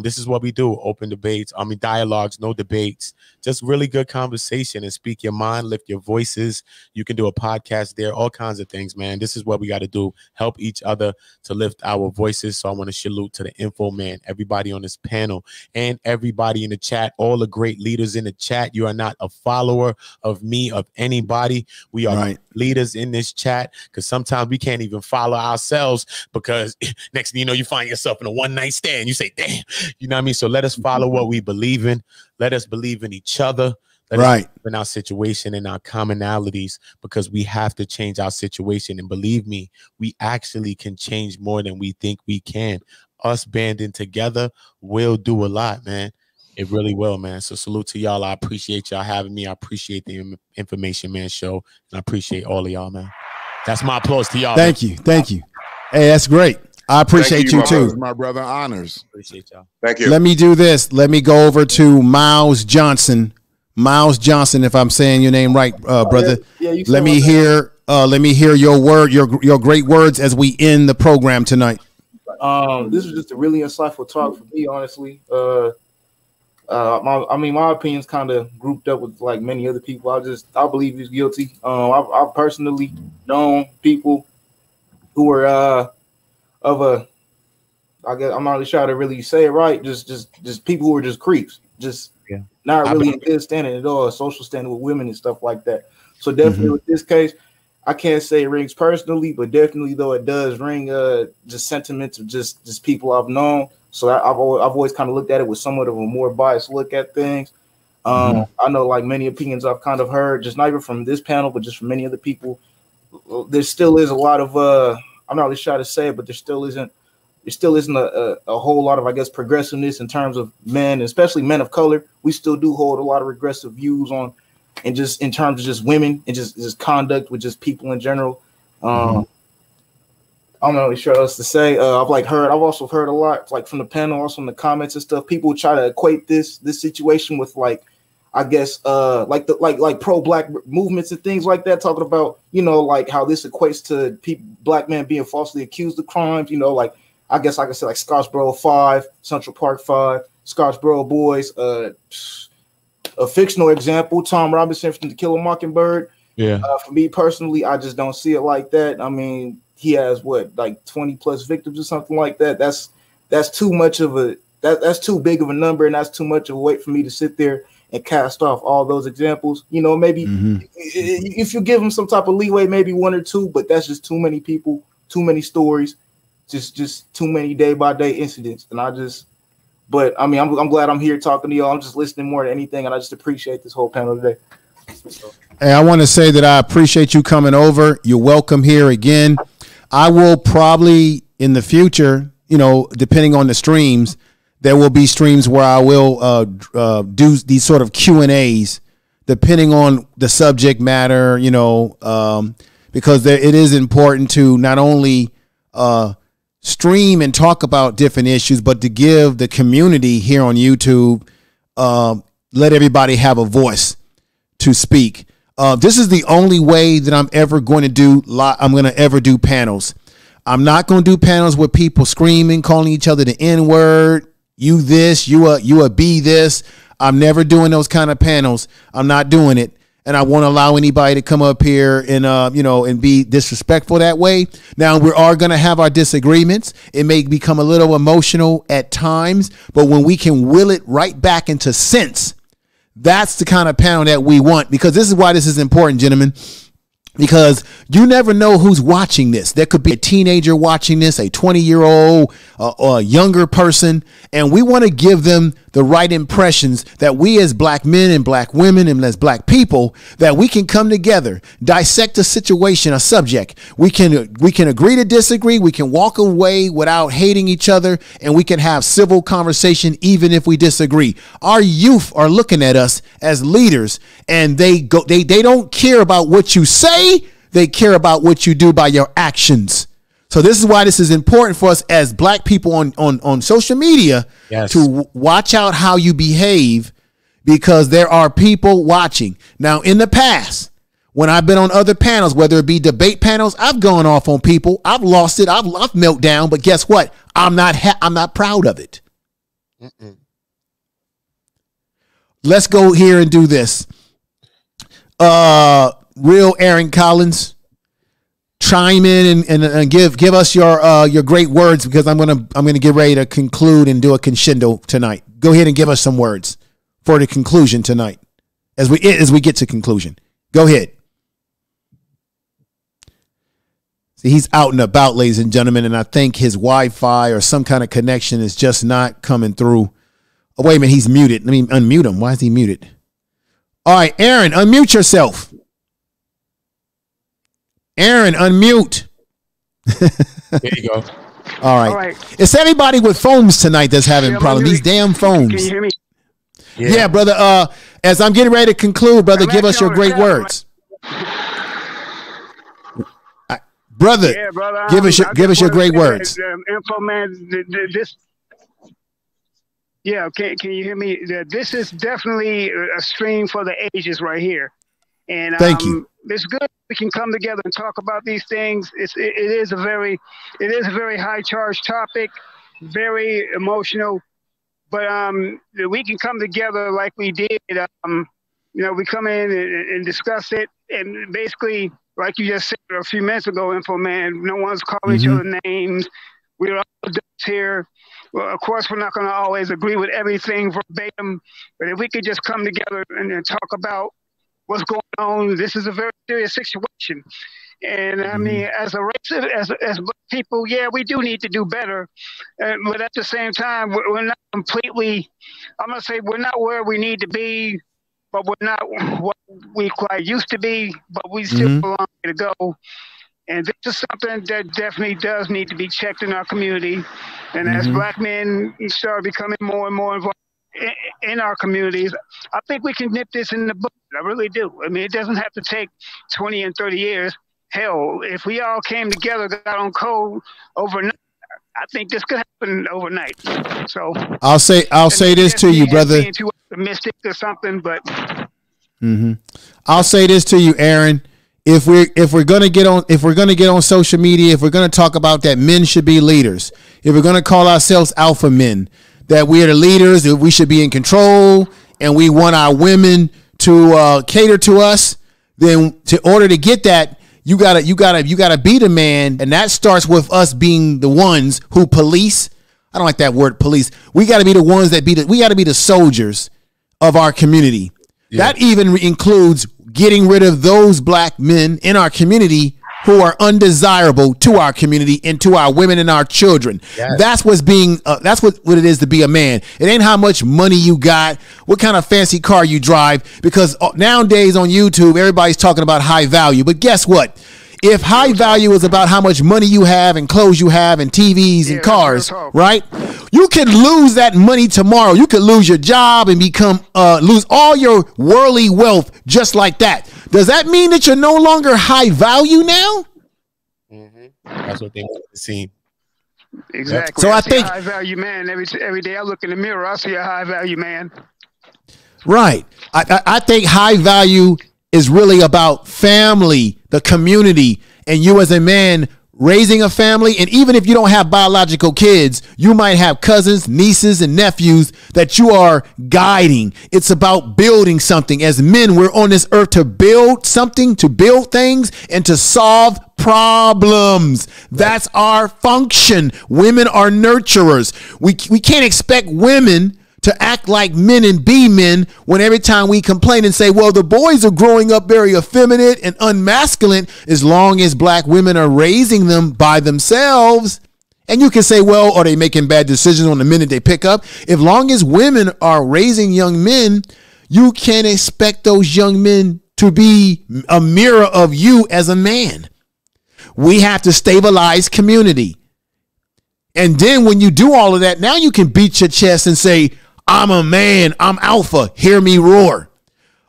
This is what we do. Open debates. I mean, dialogues, no debates. Just really good conversation, and speak your mind, lift your voices. You can do a podcast there, all kinds of things, man. This is what we got to do. Help each other to lift our voices. So I want to salute to the Info Man, everybody on this panel, and everybody in the chat, all the great leaders in the chat. You are not a follower of me, of anybody. We are leaders in this chat, because sometimes we can't even follow ourselves, because next thing you know, you find yourself in a one-night stand. You say, damn, you know what I mean? So let us follow what we believe in. Let us believe in each other. Let us believe in our situation and our commonalities, because we have to change our situation. And believe me, we actually can change more than we think we can. Us banding together will do a lot, man. It really will, man. So salute to y'all. I appreciate y'all having me. I appreciate the Information Man show, and I appreciate all of y'all, man. That's my applause to y'all. Thank you. Thank you. Hey, that's great. I appreciate you too. My brother, honors. Appreciate y'all. Thank you. Let me do this. Let me go over to Miles Johnson. Miles Johnson, if I'm saying your name right, brother. Let me hear your word, your great words as we end the program tonight. This was just a really insightful talk for me, honestly. My opinion's kind of grouped up with like many other people. I believe he's guilty. I've personally known people who were I guess I'm not really sure how to really say it right. Just people who were just creeps, not really in good standing at all, social standing with women and stuff like that. So definitely with this case, I can't say it rings personally, but definitely though it does ring just sentiments of just people I've known. So I've always kind of looked at it with somewhat of a more biased look at things. I know like many opinions I've kind of heard, just not even from this panel, but just from many other people. There still is a lot of I'm not really sure how to say it, but there still isn't a whole lot of, I guess, progressiveness in terms of men, especially men of color. We still do hold a lot of regressive views on, and just in terms of just women and just conduct with just people in general. I'm not really sure what else to say. I've also heard a lot like from the panel, also in the comments and stuff. People try to equate this situation with like, I guess, like pro-black movements and things like that, talking about, you know, like how this equates to black men being falsely accused of crimes, you know, like I guess like I said, like Scottsboro 5, Central Park 5, Scottsboro Boys, a fictional example, Tom Robinson from To Kill a Mockingbird. Yeah. For me personally, I just don't see it like that. I mean, he has like 20 plus victims or something like that. That's that's too much of a that's too big of a number, and that's too much of a weight for me to sit there and cast off all those examples. You know, maybe if you give them some type of leeway, maybe one or two, but that's just too many people, too many stories, just too many day by day incidents. And but I mean, I'm glad I'm here talking to y'all. I'm just listening more than anything, and I just appreciate this whole panel today. Hey, I want to say that I appreciate you coming over. You're welcome here again. I will probably in the future, you know, depending on the streams, there will be streams where I will do these sort of Q&As depending on the subject matter, you know, because it is important to not only stream and talk about different issues, but to give the community here on YouTube, let everybody have a voice to speak. This is the only way that I'm ever going to do panels. I'm not going to do panels with people screaming, calling each other the N-word. You this, you a be this. I'm never doing those kind of panels. I'm not doing it. And I won't allow anybody to come up here and, you know, and be disrespectful that way. Now, we are going to have our disagreements. It may become a little emotional at times, but when we can will it right back into sense, that's the kind of panel that we want, because this is why this is important, gentlemen. Because you never know who's watching this. There could be a teenager watching this, a 20-year-old, or a younger person, and we want to give them the right impressions that we as black men and black women and as black people, that we can come together, dissect a situation, a subject. We can agree to disagree. We can walk away without hating each other, and we can have civil conversation even if we disagree. Our youth are looking at us as leaders, and they don't care about what you say. They care about what you do by your actions. So this is why this is important for us as black people on social media, to watch out how you behave, because there are people watching. Now, in the past, when I've been on other panels, whether it be debate panels, I've gone off on people. I've lost it. I've melted down. But guess what? I'm not proud of it. Let's go here and do this. Real Aaron Collins, chime in and give us your great words, because I'm gonna get ready to conclude and do a crescendo tonight. Go ahead and give us some words for the conclusion tonight, as we get to conclusion. Go ahead. See, he's out and about, ladies and gentlemen, and I think his Wi-Fi or some kind of connection is just not coming through. Oh, wait a minute, he's muted. Let me unmute him. Why is he muted? All right, Aaron, unmute yourself. Aaron, unmute. There you go. All right. It's everybody with phones tonight that's having problems. These damn phones. Can you hear me? Yeah, brother. As I'm getting ready to conclude, brother, give us your great words. Brother, give us your great words. Info man, can you hear me? This is definitely a stream for the ages right here. And thank you. It's good we can come together and talk about these things. It is a very high charged topic, very emotional, but we can come together like we did. You know, we come in and discuss it, and basically, like you just said a few minutes ago, Info Man, no one's calling each other names. We're all adults here. Well, of course, we're not going to always agree with everything verbatim, but if we could just come together and talk about what's going on. This is a very serious situation. And I mean, as a race, as black people, yeah, we do need to do better. But at the same time, we're not completely, I'm going to say we're not where we need to be, but we're not what we quite used to be, but we still have a long way to go. And this is something that definitely does need to be checked in our community. And as black men start becoming more and more involved in our communities, I think we can nip this in the bud. I really do. I mean, it doesn't have to take 20 and 30 years. Hell, if we all came together, got on code overnight, I think this could happen overnight. So I'll say this to you, brother. Being too optimistic or something, but I'll say this to you, Aaron. If we're gonna get on social media, if we're gonna talk about that men should be leaders, if we're gonna call ourselves alpha men, that we are the leaders, that we should be in control, and we want our women to cater to us, then in order to get that, you gotta be the man, and that starts with us being the ones who police. I don't like that word police. We got to be the ones that we got to be the soldiers of our community. Yeah. That even includes getting rid of those black men in our community who are undesirable to our community and to our women and our children. Yes. That's what's being, that's what it is to be a man. It ain't how much money you got, what kind of fancy car you drive, because nowadays on YouTube, everybody's talking about high value. But guess what? If high value is about how much money you have and clothes you have and TVs and cars, right? You could lose that money tomorrow. You could lose your job and lose all your worldly wealth just like that. Does that mean that you're no longer high value now? That's what they want to see. Exactly. So I see think a high value man every day I look in the mirror, I see a high value man. Right. I think high value is really about family, the community, and you as a man raising a family. And even if you don't have biological kids, you might have cousins, nieces, and nephews that you are guiding. It's about building something. As men, we're on this earth to build something, to build things, and to solve problems. That's our function. Women are nurturers. We can't expect women to act like men and be men when every time we complain and say, well, the boys are growing up very effeminate and unmasculine, as long as black women are raising them by themselves. And you can say, well, are they making bad decisions on the men that they pick up? As long as women are raising young men, you can't expect those young men to be a mirror of you as a man. We have to stabilize community. And then when you do all of that, now you can beat your chest and say, I'm a man. I'm alpha. Hear me roar.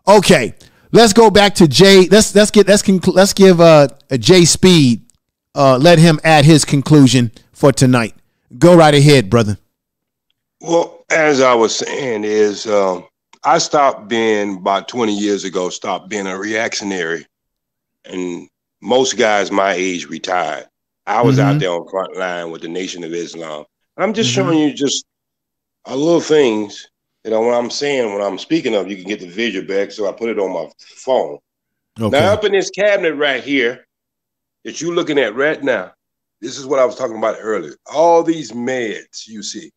Okay, let's go back to Jay. Let's give Jay Speed. Let him add his conclusion for tonight. Go right ahead, brother. Well, as I was saying, is I stopped being about 20 years ago. Stopped being a reactionary, and most guys my age retired. I was out there on front line with the Nation of Islam. I'm just showing you just a little things, you know, when I'm saying, when I'm speaking of, you can get the visual back. So I put it on my phone. Okay. Now up in this cabinet right here that you're looking at right now, this is what I was talking about earlier. All these meds you see,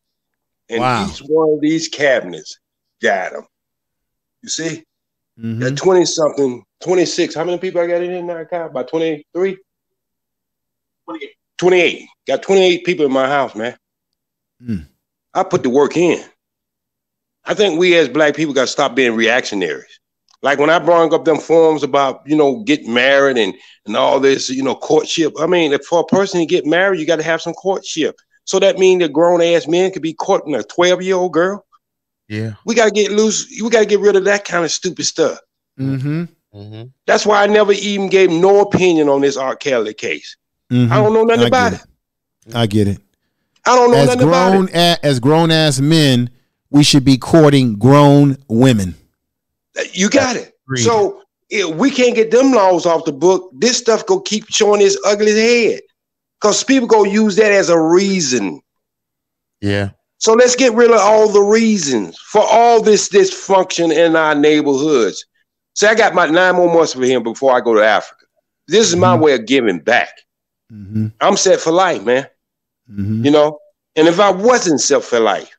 and each one of these cabinets got them. You see, got 20 something, 26. How many people I got in there now? About 23? 28. Got 28 people in my house, man. I put the work in. I think we as black people got to stop being reactionaries. Like when I brought up them forums about, you know, getting married and all this, you know, courtship. I mean, if for a person to get married, you got to have some courtship. So that means that grown ass men could be courting a 12-year-old girl. Yeah. We got to get loose. We got to get rid of that kind of stupid stuff. That's why I never even gave no opinion on this R. Kelly case. I don't know nothing about it. I get it. I don't know nothing about it. As grown ass men, we should be courting grown women. You got it. So if we can't get them laws off the book, this stuff go keep showing its ugly head. Because people go use that as a reason. Yeah. So let's get rid of all the reasons for all this dysfunction in our neighborhoods. See, I got my 9 more months for him before I go to Africa. This is my way of giving back. I'm set for life, man. You know, and if I wasn't set for life,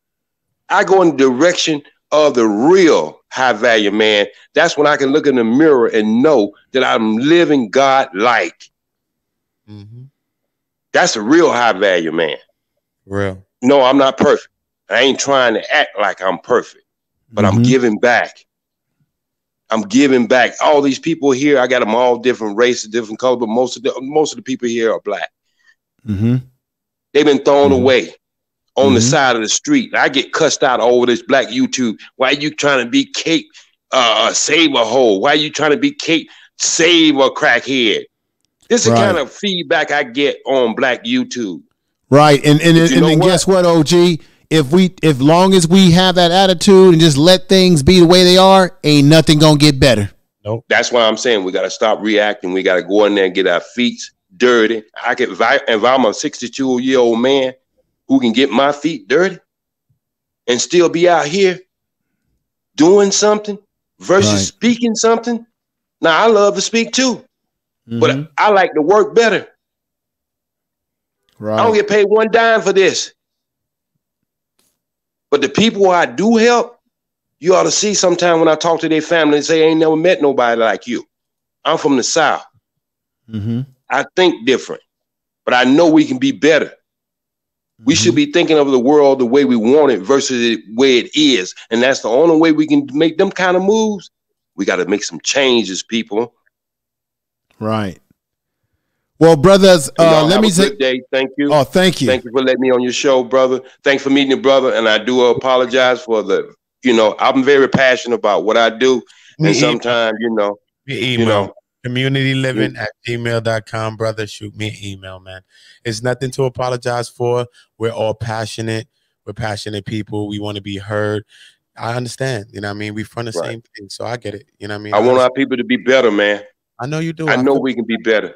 I go in the direction of the real high value man. That's when I can look in the mirror and know that I'm living God-like. That's a real high value man. Real. No, I'm not perfect. I ain't trying to act like I'm perfect, but I'm giving back. I'm giving back. All these people here, I got them all different races, different colors, but most of the people here are black. They've been thrown away on the side of the street. I get cussed out over this black YouTube. Why are you trying to be Kate save a hoe? Why are you trying to be Kate save a crackhead? This is the kind of feedback I get on black YouTube. Right. And then guess what, OG? If long as we have that attitude and just let things be the way they are, ain't nothing gonna get better. Nope. That's why I'm saying we got to stop reacting. We got to go in there and get our feet dirty. I can, if I'm a 62-year-old man who can get my feet dirty and still be out here doing something versus speaking something. Now I love to speak too, but I like to work better. I don't get paid one dime for this. But the people I do help, you ought to see sometime when I talk to their family and say, I ain't never met nobody like you. I'm from the South. I think different, but I know we can be better. We should be thinking of the world the way we want it versus the way it is. And that's the only way we can make them kind of moves. We got to make some changes, people. Right. Well, brothers, let me say good day. Thank you. Oh, thank you. Thank you for letting me on your show, brother. Thanks for meeting your brother. And I do apologize for the, I'm very passionate about what I do. And sometimes, communityliving@gmail.com, brother. Shoot me an email, man. It's nothing to apologize for. We're all passionate. We're passionate people. We want to be heard. I understand. You know what I mean? We from the same thing. So I get it. You know what I mean? I want our people to be better, man. I know you do. I know we can be better.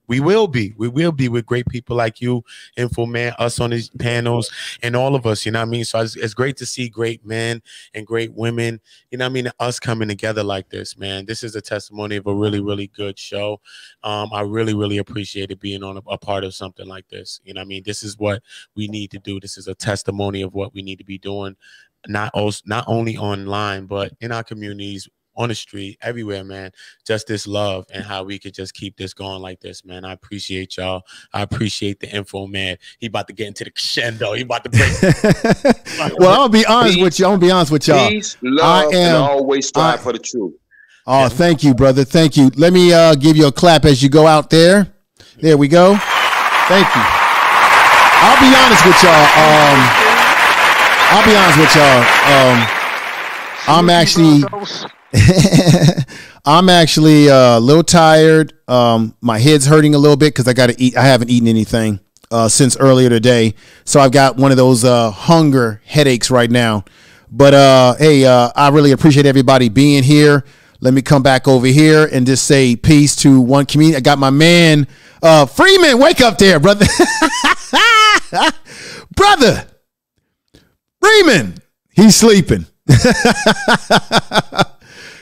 We will be. We will be with great people like you, Info Man, us on these panels, and all of us, you know what I mean? So it's great to see great men and great women, you know what I mean, us coming together like this, man. This is a testimony of a really, really good show. I really, really appreciated being on a part of something like this. You know what I mean? This is what we need to do. This is a testimony of what we need to be doing, not only online, but in our communities, on the street, everywhere, man. Just this love and how we could just keep this going like this, man. I appreciate y'all. I appreciate the Info Man. He about to get into the crescendo. He about to break. Well, I'm gonna be honest with you. I'm gonna be honest with y'all. Peace, love, and always strive for the truth. Oh, thank you, brother. Thank you. Let me give you a clap as you go out there. There we go. Thank you. I'll be honest with y'all. I'm actually a little tired. My head's hurting a little bit because I got to eat. I haven't eaten anything since earlier today, so I've got one of those hunger headaches right now. But hey, I really appreciate everybody being here. Let me come back over here and just say peace to one community. I got my man Freeman. Wake up there, brother. Brother Freeman. He's sleeping.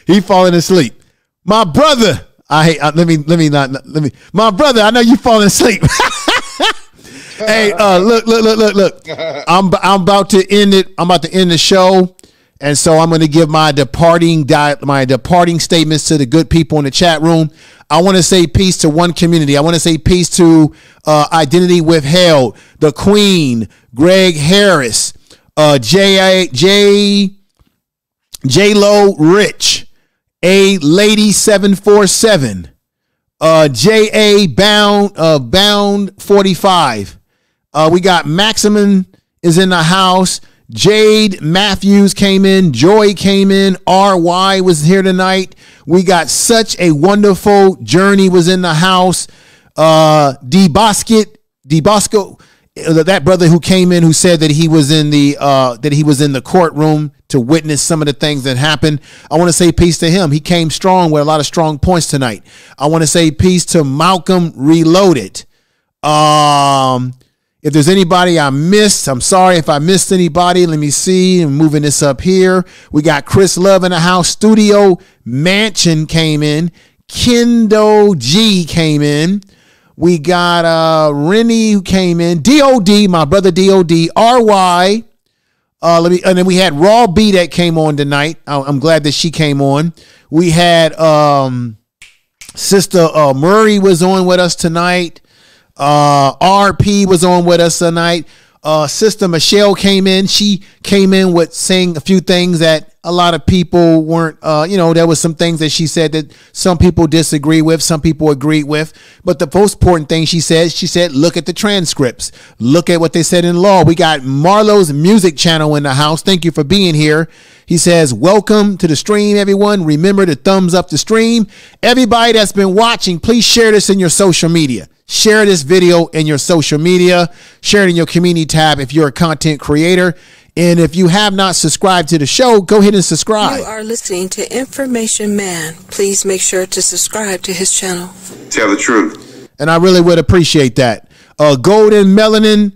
He falling asleep. My brother, my brother, I know you falling asleep. Hey, look. I'm about to end it. I'm about to end the show. And so I'm going to give my departing statements to the good people in the chat room. I want to say peace to one community. I want to say peace to Identity Withheld, the Queen, Greg Harris, J-Lo Rich, A Lady 747, J.A. Bound 45. We got Maximum is in the house. Jade Matthews came in. Joy came in. R.Y. was here tonight. We got such a wonderful journey was in the house. DeBosco, that brother who came in who said that he was in the courtroom to witness some of the things that happened. I want to say peace to him. He came strong with a lot of strong points tonight. I want to say peace to Malcolm Reloaded. If there's anybody I missed, I'm sorry if I missed anybody. Let me see. I'm moving this up here. We got Chris Love in the house. Studio Mansion came in. Kendo G came in. We got Rennie who came in. DOD, my brother DOD. RY. And then we had Raw B that came on tonight. I'm glad that she came on. We had Sister Murray was on with us tonight. RP was on with us tonight. Sister Michelle came in. She came in with saying a few things that a lot of people weren't, there was some things that she said that some people disagree with, some people agreed with. But the most important thing she said, look at the transcripts. Look at what they said in law. We got Marlo's music channel in the house. Thank you for being here. He says, welcome to the stream, everyone. Remember to thumbs up the stream. Everybody that's been watching, please share this in your social media. Share this video in your social media. Share it in your community tab if you're a content creator. And if you have not subscribed to the show, go ahead and subscribe. You are listening to Information Man. Please make sure to subscribe to his channel. Tell the truth. And I really would appreciate that. Golden Melanin,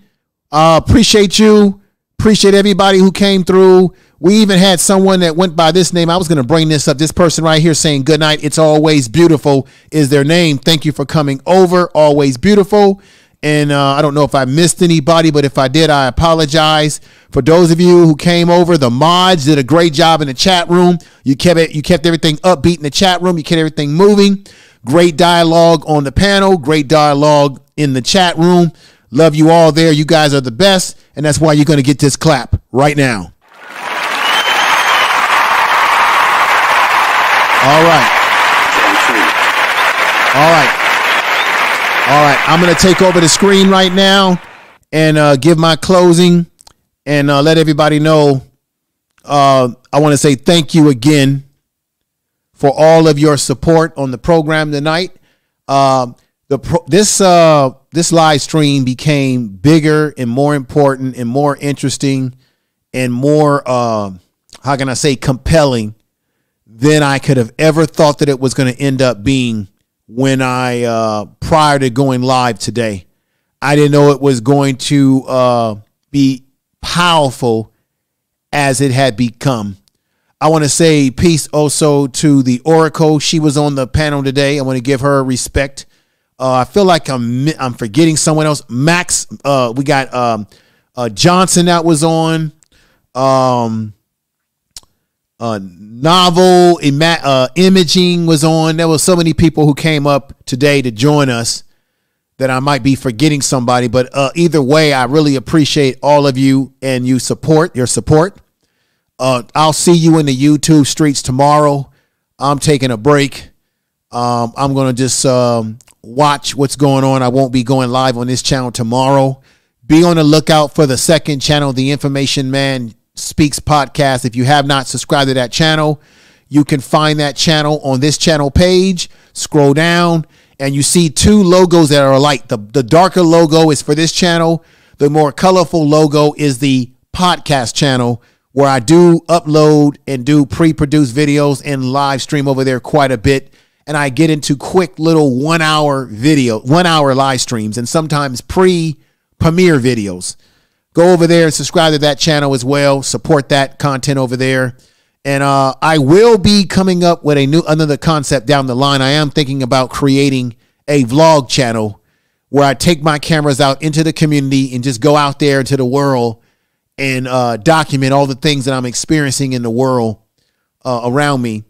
appreciate you. Appreciate everybody who came through. We even had someone that went by this name. I was going to bring this up. This person right here saying good night. It's always beautiful is their name. Thank you for coming over. Always beautiful. And I don't know if I missed anybody, but if I did, I apologize. For those of you who came over, the mods did a great job in the chat room. You kept everything upbeat in the chat room. You kept everything moving. Great dialogue on the panel. Great dialogue in the chat room. Love you all there. You guys are the best. And that's why you're going to get this clap right now. All right. All right. All right. I'm going to take over the screen right now and give my closing and let everybody know. I want to say thank you again for all of your support on the program tonight. This live stream became bigger and more important and more interesting and more, how can I say, compelling than I could have ever thought that it was going to end up being when I, prior to going live today. I didn't know it was going to be powerful as it had become. I want to say peace also to the Oracle. She was on the panel today. I want to give her respect. I feel like I'm forgetting someone else. Max, we got Johnson that was on. Novel Imaging was on. There was so many people who came up today to join us that I might be forgetting somebody. But either way, I really appreciate all of you and your support. I'll see you in the YouTube streets tomorrow. I'm taking a break. I'm going to just watch what's going on. I won't be going live on this channel tomorrow. Be on the lookout for the second channel, The Information Man Speaks Podcast. If you have not subscribed to that channel, you can find that channel on this channel page. Scroll down and you see two logos that are alike. The darker logo is for this channel. The more colorful logo is the podcast channel, where I do upload and do pre-produced videos and live stream over there quite a bit. And I get into quick little 1 hour live streams and sometimes premiere videos. Go over there and subscribe to that channel as well. Support that content over there. And I will be coming up with another concept down the line. I am thinking about creating a vlog channel where I take my cameras out into the community and just go out there into the world and document all the things that I'm experiencing in the world around me.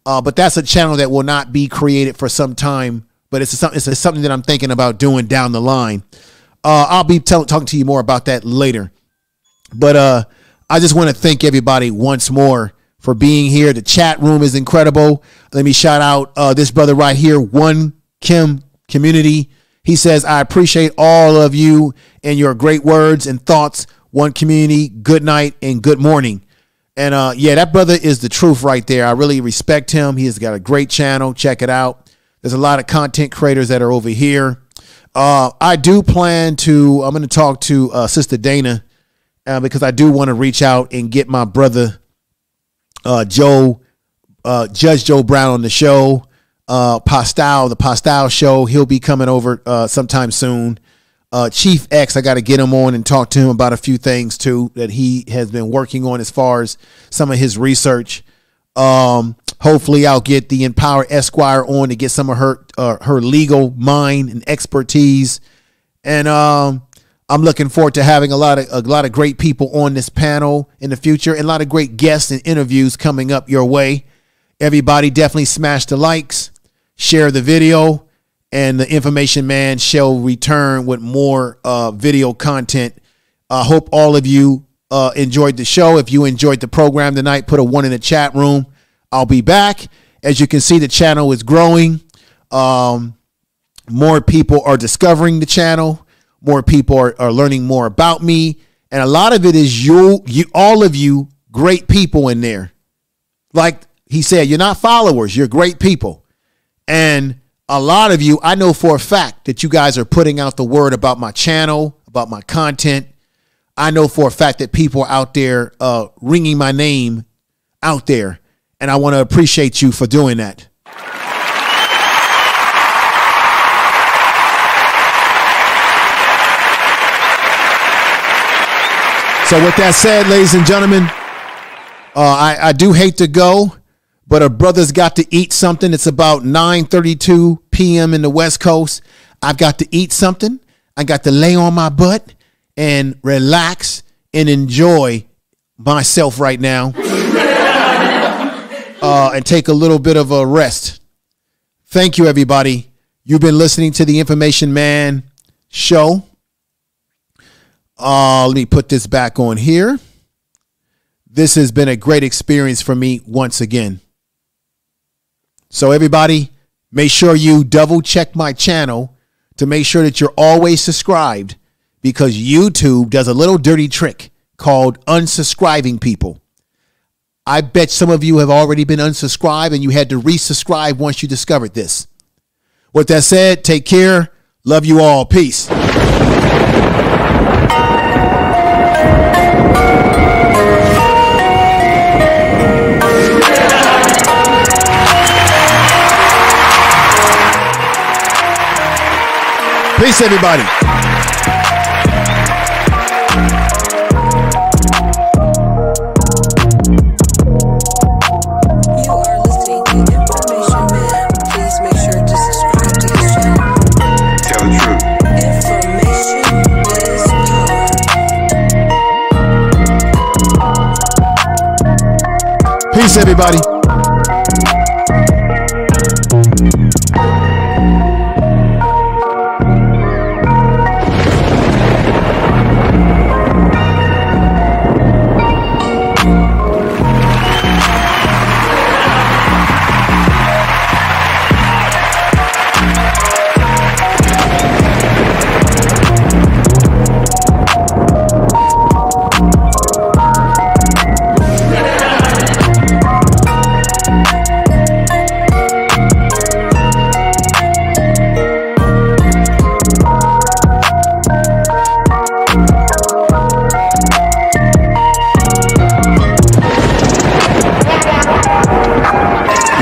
But that's a channel that will not be created for some time, but it's something that I'm thinking about doing down the line. I'll be talking to you more about that later. But I just want to thank everybody once more for being here. The chat room is incredible. Let me shout out this brother right here, One Kim Community. He says, I appreciate all of you and your great words and thoughts. One Community, good night and good morning. And yeah, that brother is the truth right there. I really respect him. He has got a great channel. Check it out. There's a lot of content creators that are over here. I do plan to, I'm going to talk to Sister Dana because I do want to reach out and get my brother Judge Joe Brown on the show. The Postal show. He'll be coming over sometime soon. Chief X, I got to get him on and talk to him about a few things too that he has been working on as far as some of his research. Hopefully I'll get the Empower Esquire on to get some of her legal mind and expertise. And I'm looking forward to having a lot of great people on this panel in the future and a lot of great guests and interviews coming up your way. Everybody definitely smash the likes, share the video, and the Information Man shall return with more video content. I hope all of you enjoyed the show. If you enjoyed the program tonight, put a 1 in the chat room. I'll be back. As you can see, the channel is growing. More people are discovering the channel. More people are learning more about me. And a lot of it is all of you great people in there. Like he said, you're not followers. You're great people. And a lot of you, I know for a fact that you guys are putting out the word about my channel, about my content. I know for a fact that people are out there ringing my name out there. And I want to appreciate you for doing that. So with that said, ladies and gentlemen, I do hate to go, but a brother's got to eat something. It's about 9:32 p.m. in the West Coast. I've got to eat something. I got to lay on my butt and relax and enjoy myself right now and take a little bit of a rest. Thank you, everybody. You've been listening to the Information Man show. Let me put this back on here. This has been a great experience for me once again. So everybody, make sure you double check my channel to make sure that you're always subscribed, because YouTube does a little dirty trick called unsubscribing people. I bet some of you have already been unsubscribed and you had to resubscribe once you discovered this. With that said, take care. Love you all. Peace. Peace, everybody. You are listening to Information Man. Please make sure to subscribe to his channel. Tell the truth. Information is power. Peace, everybody.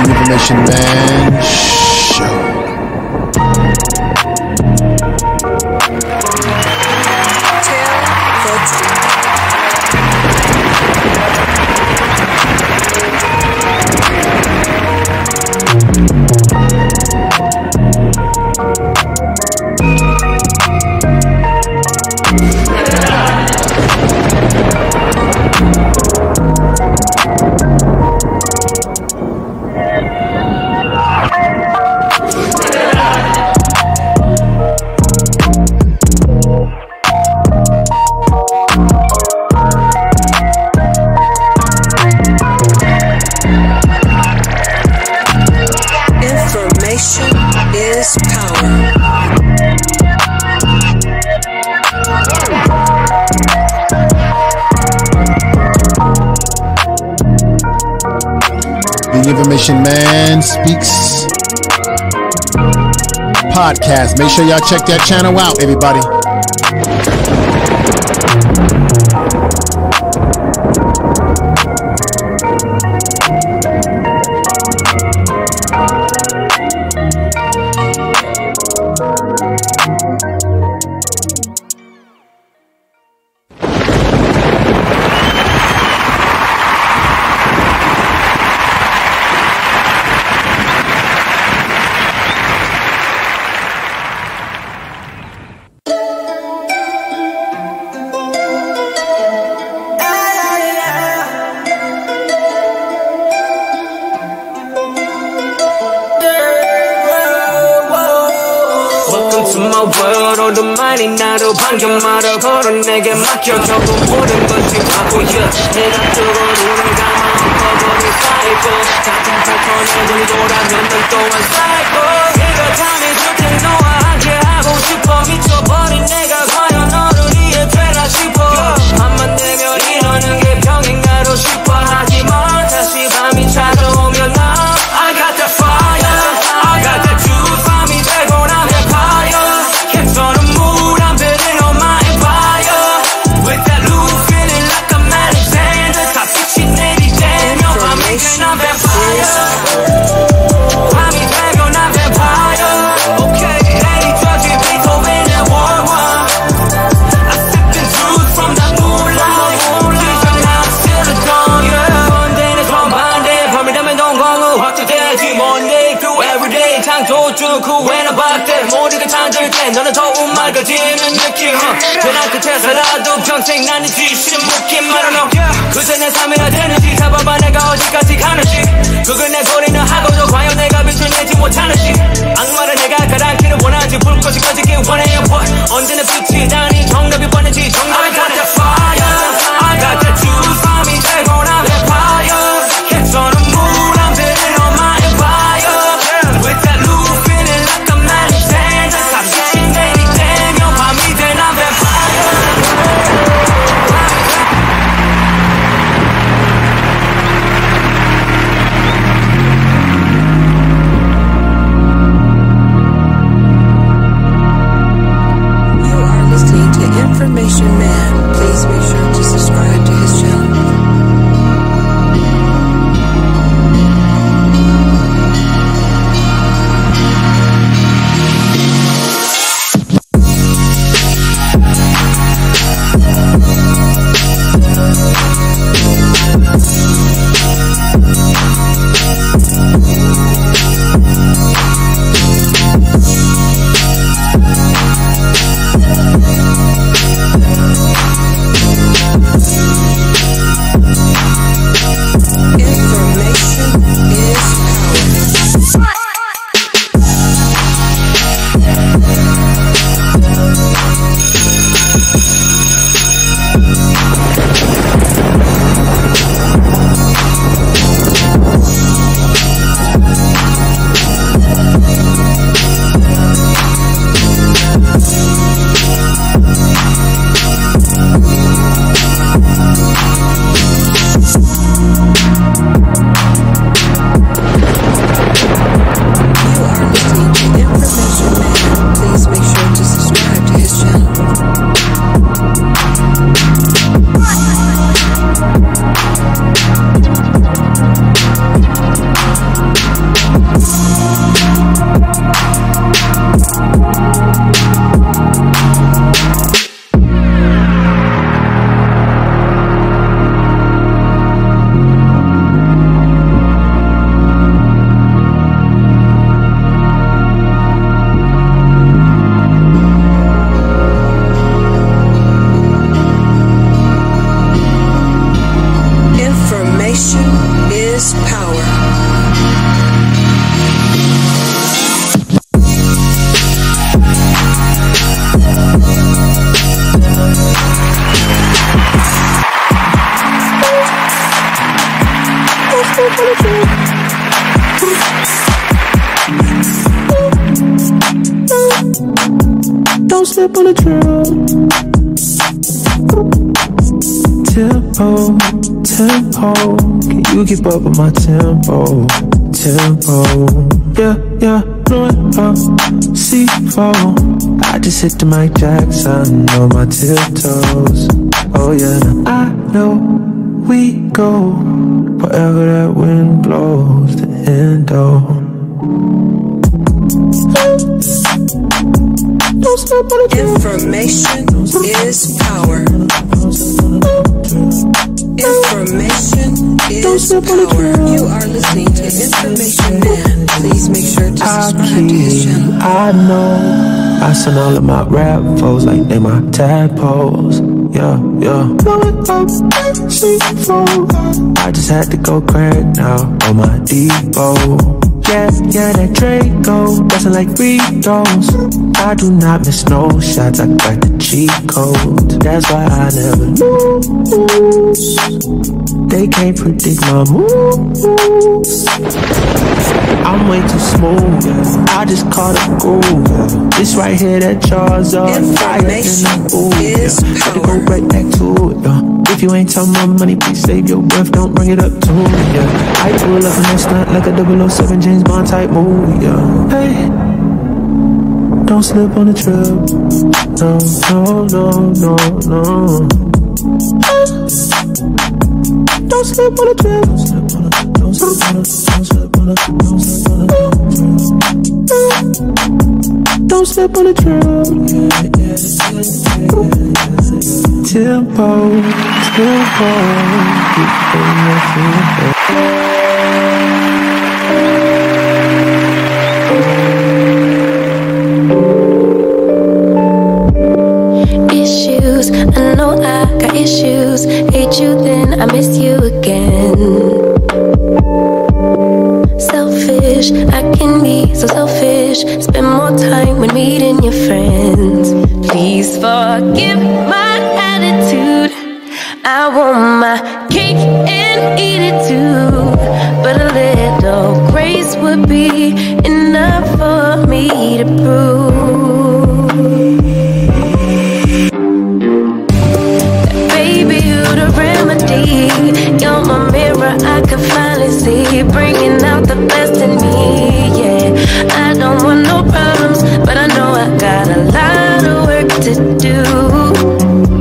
Information Man Show. Information is power. The Information Man Speaks podcast. Make sure y'all check that channel out, everybody. 많이 나도 반겨말아 걸어 내게 맡겨줘도 모든 것이 바보야 내가 뜨거운 눈을 감아 엎어버린 사이코 같은 패턴에 돌아면 넌 또한 사이코 네가 잠이 좋게 너와 함께 하고 싶어 미쳐버린 내가 과연 너를 이해되나 싶어 맘만 내면 이러는 게 병인가로 싶어 하지만 다시 밤이 찾아오면 나 I got that fire I got that juice 밤이 되고 나면 fire 괜찮은 mood I'm building on my empire with that loose feeling like I'm Alexander 다 빛이 내리대며 밤이 되나 vampire 밤이 되고 난 vampire okay 내리쳐진 비토벤의 월화 세상이 창조주 그 외는 박대 모두가 창조일 때 너는 더욱 맑아지는 느낌 변한 끝에서라도 평생 나는 지시는 묻기만 하노 그새 내 삶이라 되는지 잡아봐 내가 어디까지 가는지 그걸 내 고리는 하고도 과연 내가 빛을 내지 못하는지 악마를 내가 가라앉기를 원하지 불꽃이 꺼지길 원해요 언제나 빛이 나니 정답이 뻔했지 정답이 got that fire I got that juice 밤이 되고 난 vampire 괜찮은 물 I'm building on my empire with that loop feeling like I'm not insane stop saying anything 요 밤이 돼 난 vampire Information Man. Please make sure to subscribe to his channel. Don't slip on the trail. Tempo, tempo. Can you keep up with my tempo? Tempo. Yeah, blowing up C4. I just hit the Mike Jackson on my tiptoes. Oh yeah, I know we go wherever that wind blows. The endo. Information is power. Information is power. You are listening to Information Man. Please make sure to subscribe to his channel. I know I send all of my rap foes like they my tadpoles. Yeah. I just had to go crack now on my Depot. Yeah, that Draco doesn't like free throws. I do not miss no shots, I got the cheat code. That's why I never lose. They can't predict my moves. I'm way too smooth, I just caught a groove. This right here, that jaw's on fire, then I'm ooh. Got to go right back to it, If you ain't talking about money, please save your breath, don't bring it up to me, I pull up in that stunt like a 007 James Bond type movie, Hey, don't slip on the trip. No. Don't slip on the trip. Don't slip on the trip. Tempo. Keep so selfish. Spend more time when meeting your friends. Please forgive my attitude. I want my cake and eat it too, but a little grace would be enough for me to prove that, baby, you're the remedy. You're my mirror, I can finally see, bringing out the best in me. Yeah, I don't want no problems, but I know I got a lot of work to do.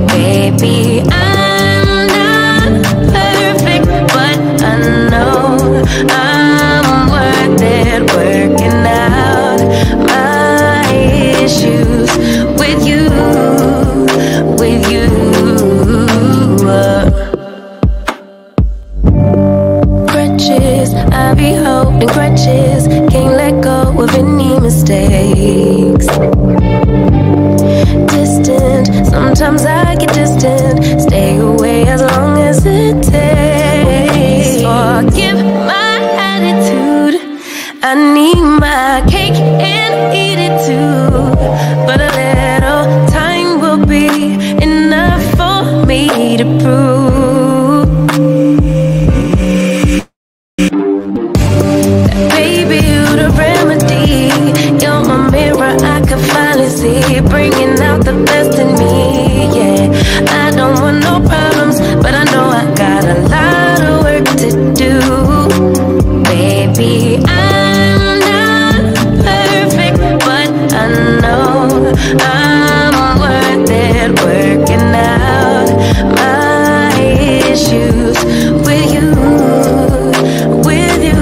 Baby, I'm not perfect, but I know I'm worth it, working out my issues with you, with you. Crutches, I be holding crutches, can't let go of any mistakes. Distant, sometimes I get distant, stay away as long as it takes. Forgive my attitude, I need my cake and eat it too, but a little time will be enough for me to prove that, baby, you're the remedy. You're my mirror, I can finally see, bringing out the best in me. Yeah, I don't want no problems, but I know I got a lot of work to do. Baby, I'm not perfect, but I know I'm worth it, working out my issues with you, with you.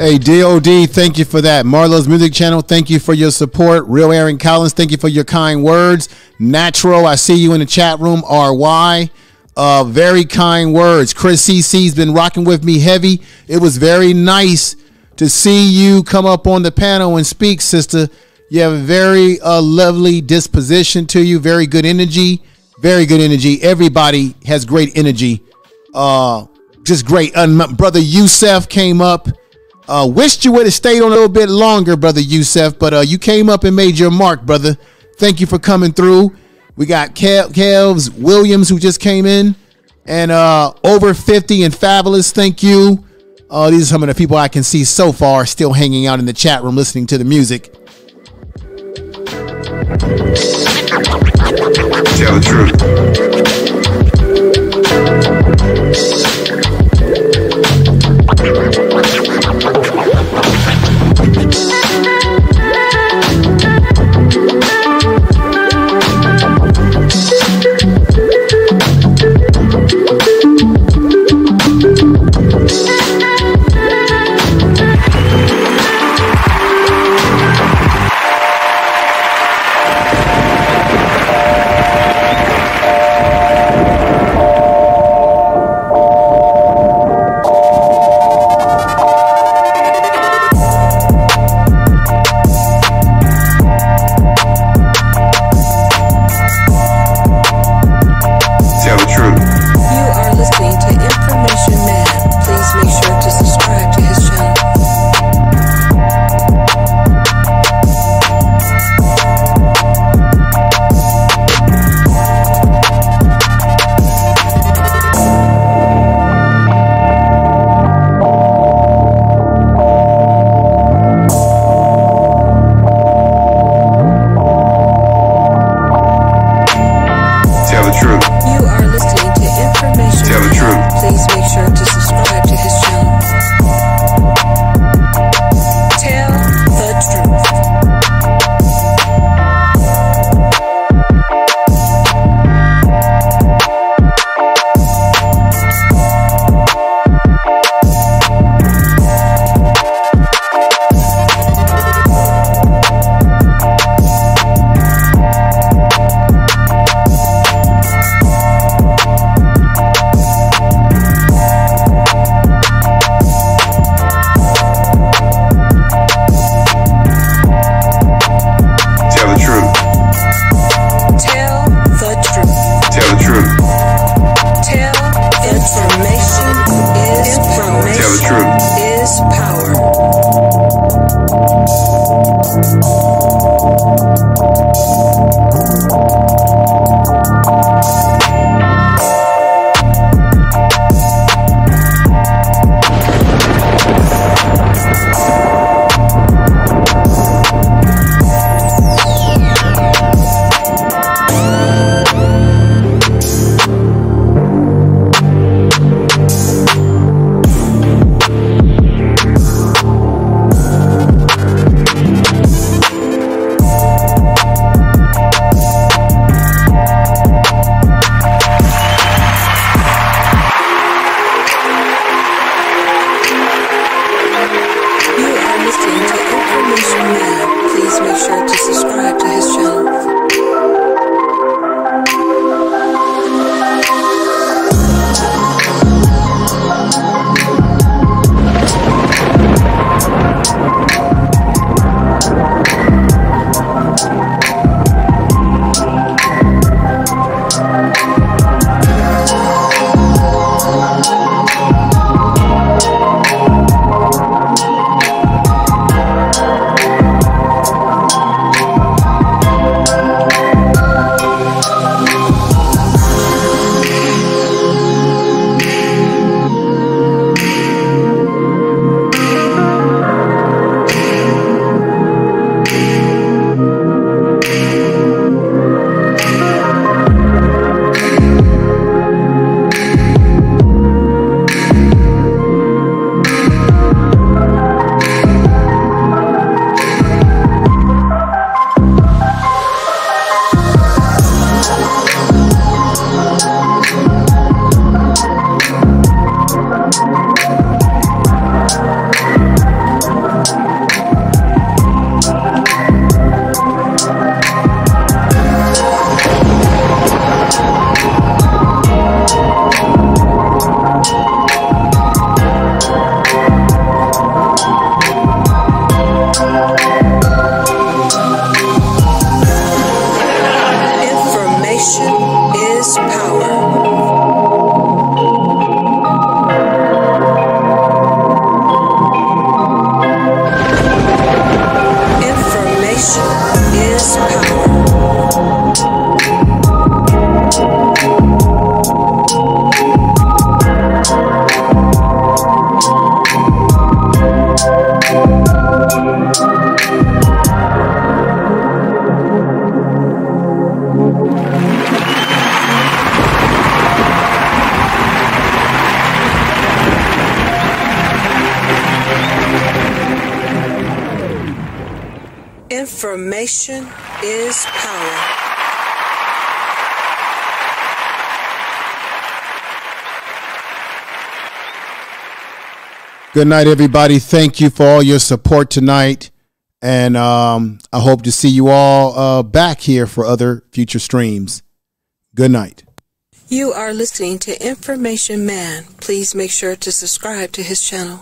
Hey, DOD, thank you for that. Marlo's Music Channel, thank you for your support. Real Aaron Collins, thank you for your kind words. Natural, I see you in the chat room. RY, very kind words. Chris CC's been rocking with me heavy. It was very nice to see you come up on the panel and speak, sister. You have a very lovely disposition to you. Very good energy. Very good energy. Everybody has great energy. Just great. Brother Youssef came up. Wished you would have stayed on a little bit longer, Brother Youssef, but you came up and made your mark, brother. Thank you for coming through. We got Kevs Williams, who just came in, and Over 50 and Fabulous. Thank you. These are some of the people I can see so far still hanging out in the chat room listening to the music. Tell the truth. Please make sure to subscribe to his channel. Tell the truth. Information is power. Good night, everybody. Thank you for all your support tonight. And I hope to see you all back here for other future streams. Good night. You are listening to Information Man. Please make sure to subscribe to his channel.